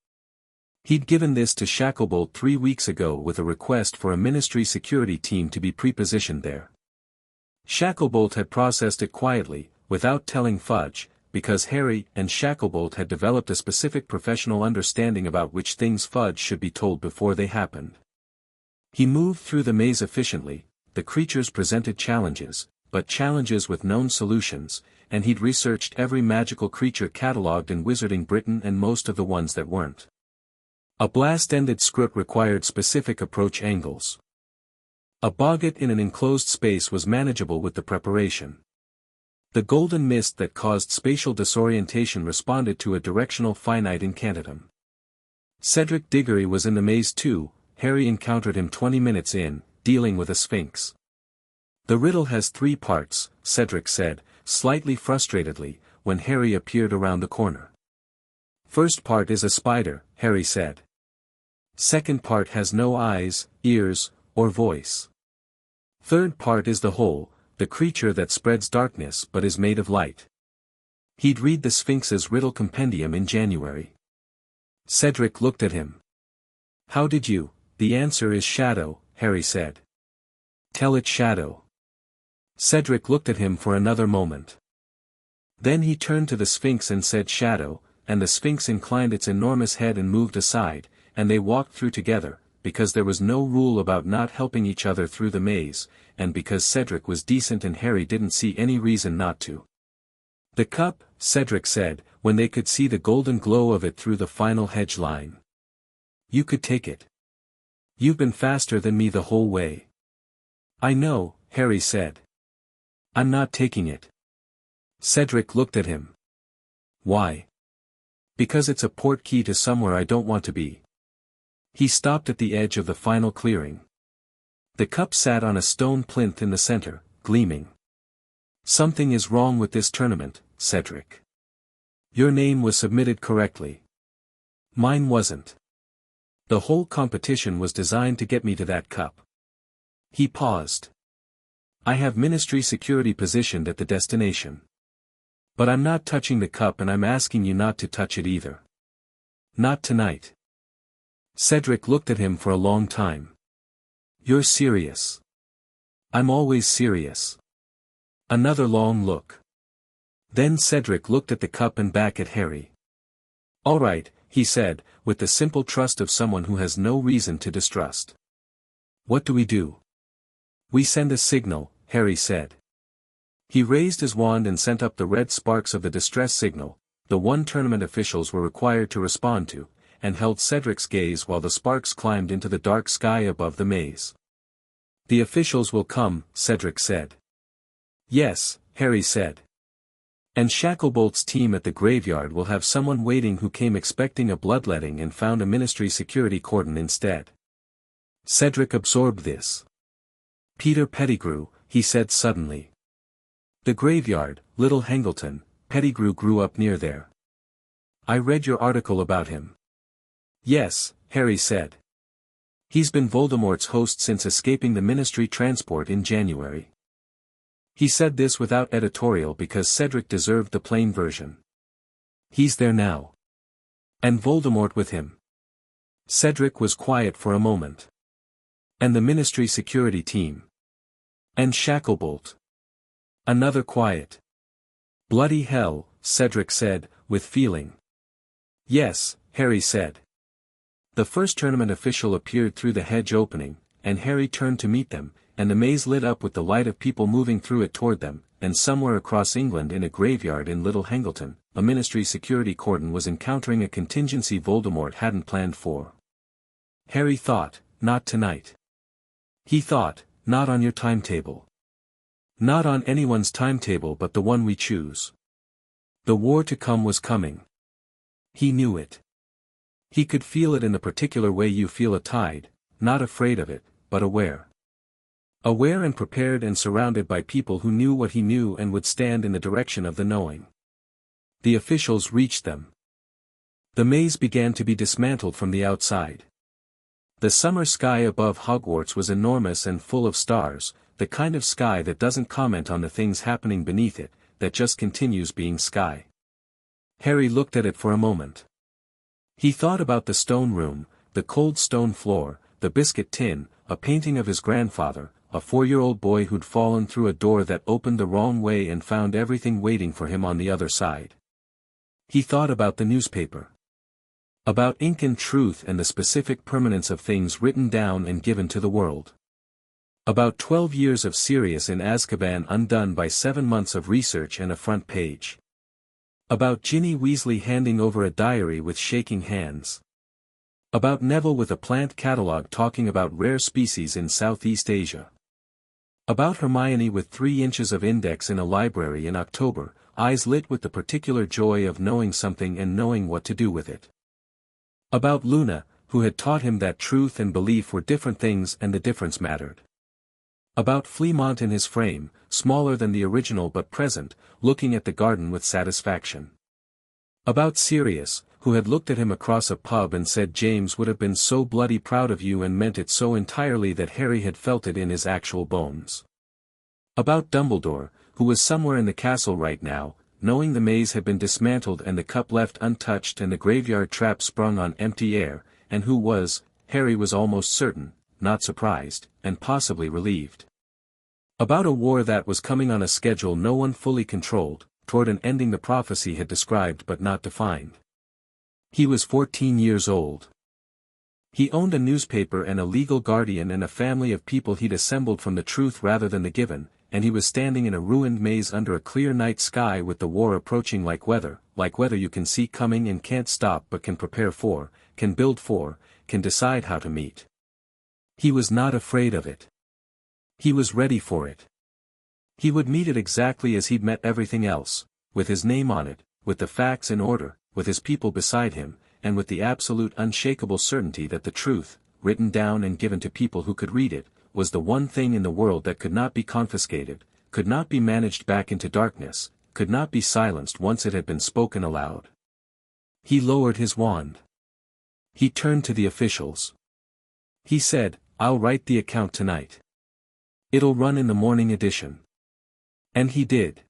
He'd given this to Shacklebolt 3 weeks ago with a request for a ministry security team to be prepositioned there. Shacklebolt had processed it quietly, without telling Fudge, because Harry and Shacklebolt had developed a specific professional understanding about which things Fudge should be told before they happened. He moved through the maze efficiently. The creatures presented challenges, but challenges with known solutions, and he'd researched every magical creature catalogued in Wizarding Britain and most of the ones that weren't. A blast-ended script required specific approach angles. A boggart in an enclosed space was manageable with the preparation. The golden mist that caused spatial disorientation responded to a directional finite incantatum. Cedric Diggory was in the maze too. Harry encountered him 20 minutes in, dealing with a sphinx. "The riddle has 3 parts, Cedric said, slightly frustratedly, when Harry appeared around the corner. "First part is a spider," Harry said. "Second part has no eyes, ears, or voice. Third part is the whole, the creature that spreads darkness but is made of light." He'd read the Sphinx's riddle compendium in January. Cedric looked at him. "How did you?" "The answer is shadow," Harry said. "Tell it shadow." Cedric looked at him for another moment. Then he turned to the Sphinx and said shadow, and the Sphinx inclined its enormous head and moved aside, and they walked through together, because there was no rule about not helping each other through the maze, and because Cedric was decent and Harry didn't see any reason not to. "The cup," Cedric said, when they could see the golden glow of it through the final hedge line. "You could take it. You've been faster than me the whole way." "I know," Harry said. "I'm not taking it." Cedric looked at him. "Why?" "Because it's a port key to somewhere I don't want to be." He stopped at the edge of the final clearing. The cup sat on a stone plinth in the center, gleaming. "Something is wrong with this tournament, Cedric. Your name was submitted correctly. Mine wasn't. The whole competition was designed to get me to that cup." He paused. "I have ministry security positioned at the destination. But I'm not touching the cup and I'm asking you not to touch it either. Not tonight." Cedric looked at him for a long time. "You're serious." "I'm always serious." Another long look. Then Cedric looked at the cup and back at Harry. "All right," he said, with the simple trust of someone who has no reason to distrust. "What do we do?" "We send a signal," Harry said. He raised his wand and sent up the red sparks of the distress signal, the one tournament officials were required to respond to, and held Cedric's gaze while the sparks climbed into the dark sky above the maze. "The officials will come," Cedric said. "Yes," Harry said. "And Shacklebolt's team at the graveyard will have someone waiting who came expecting a bloodletting and found a ministry security cordon instead." Cedric absorbed this. "Peter Pettigrew," he said suddenly. "The graveyard, Little Hangleton, Pettigrew grew up near there. I read your article about him." "Yes," Harry said. "He's been Voldemort's host since escaping the ministry transport in January." He said this without editorial because Cedric deserved the plain version. "He's there now. And Voldemort with him." Cedric was quiet for a moment. "And the ministry security team. And Shacklebolt." Another quiet. "Bloody hell," Cedric said, with feeling. "Yes," Harry said. The first tournament official appeared through the hedge opening, and Harry turned to meet them, and the maze lit up with the light of people moving through it toward them, and somewhere across England in a graveyard in Little Hangleton, a ministry security cordon was encountering a contingency Voldemort hadn't planned for. Harry thought, not tonight. He thought, not on your timetable. Not on anyone's timetable but the one we choose. The war to come was coming. He knew it. He could feel it in the particular way you feel a tide, not afraid of it, but aware. Aware and prepared and surrounded by people who knew what he knew and would stand in the direction of the knowing. The officials reached them. The maze began to be dismantled from the outside. The summer sky above Hogwarts was enormous and full of stars, the kind of sky that doesn't comment on the things happening beneath it, that just continues being sky. Harry looked at it for a moment. He thought about the stone room, the cold stone floor, the biscuit tin, a painting of his grandfather, a 4-year-old boy who'd fallen through a door that opened the wrong way and found everything waiting for him on the other side. He thought about the newspaper. About ink and truth and the specific permanence of things written down and given to the world. About 12 years of Sirius in Azkaban undone by 7 months of research and a front page. About Ginny Weasley handing over a diary with shaking hands. About Neville with a plant catalogue talking about rare species in Southeast Asia. About Hermione with 3 inches of index in a library in October, eyes lit with the particular joy of knowing something and knowing what to do with it. About Luna, who had taught him that truth and belief were different things and the difference mattered. About Fleamont in his frame, smaller than the original but present, looking at the garden with satisfaction. About Sirius, who had looked at him across a pub and said James would have been so bloody proud of you and meant it so entirely that Harry had felt it in his actual bones. About Dumbledore, who was somewhere in the castle right now, knowing the maze had been dismantled and the cup left untouched and the graveyard trap sprung on empty air, and who was, Harry was almost certain, not surprised, and possibly relieved. About a war that was coming on a schedule no one fully controlled, toward an ending the prophecy had described but not defined. He was 14 years old. He owned a newspaper and a legal guardian and a family of people he'd assembled from the truth rather than the given, and he was standing in a ruined maze under a clear night sky with the war approaching like weather you can see coming and can't stop but can prepare for, can build for, can decide how to meet. He was not afraid of it. He was ready for it. He would meet it exactly as he'd met everything else, with his name on it, with the facts in order, with his people beside him, and with the absolute unshakable certainty that the truth, written down and given to people who could read it, was the one thing in the world that could not be confiscated, could not be managed back into darkness, could not be silenced once it had been spoken aloud. He lowered his wand. He turned to the officials. He said, "I'll write the account tonight. It'll run in the morning edition." And he did.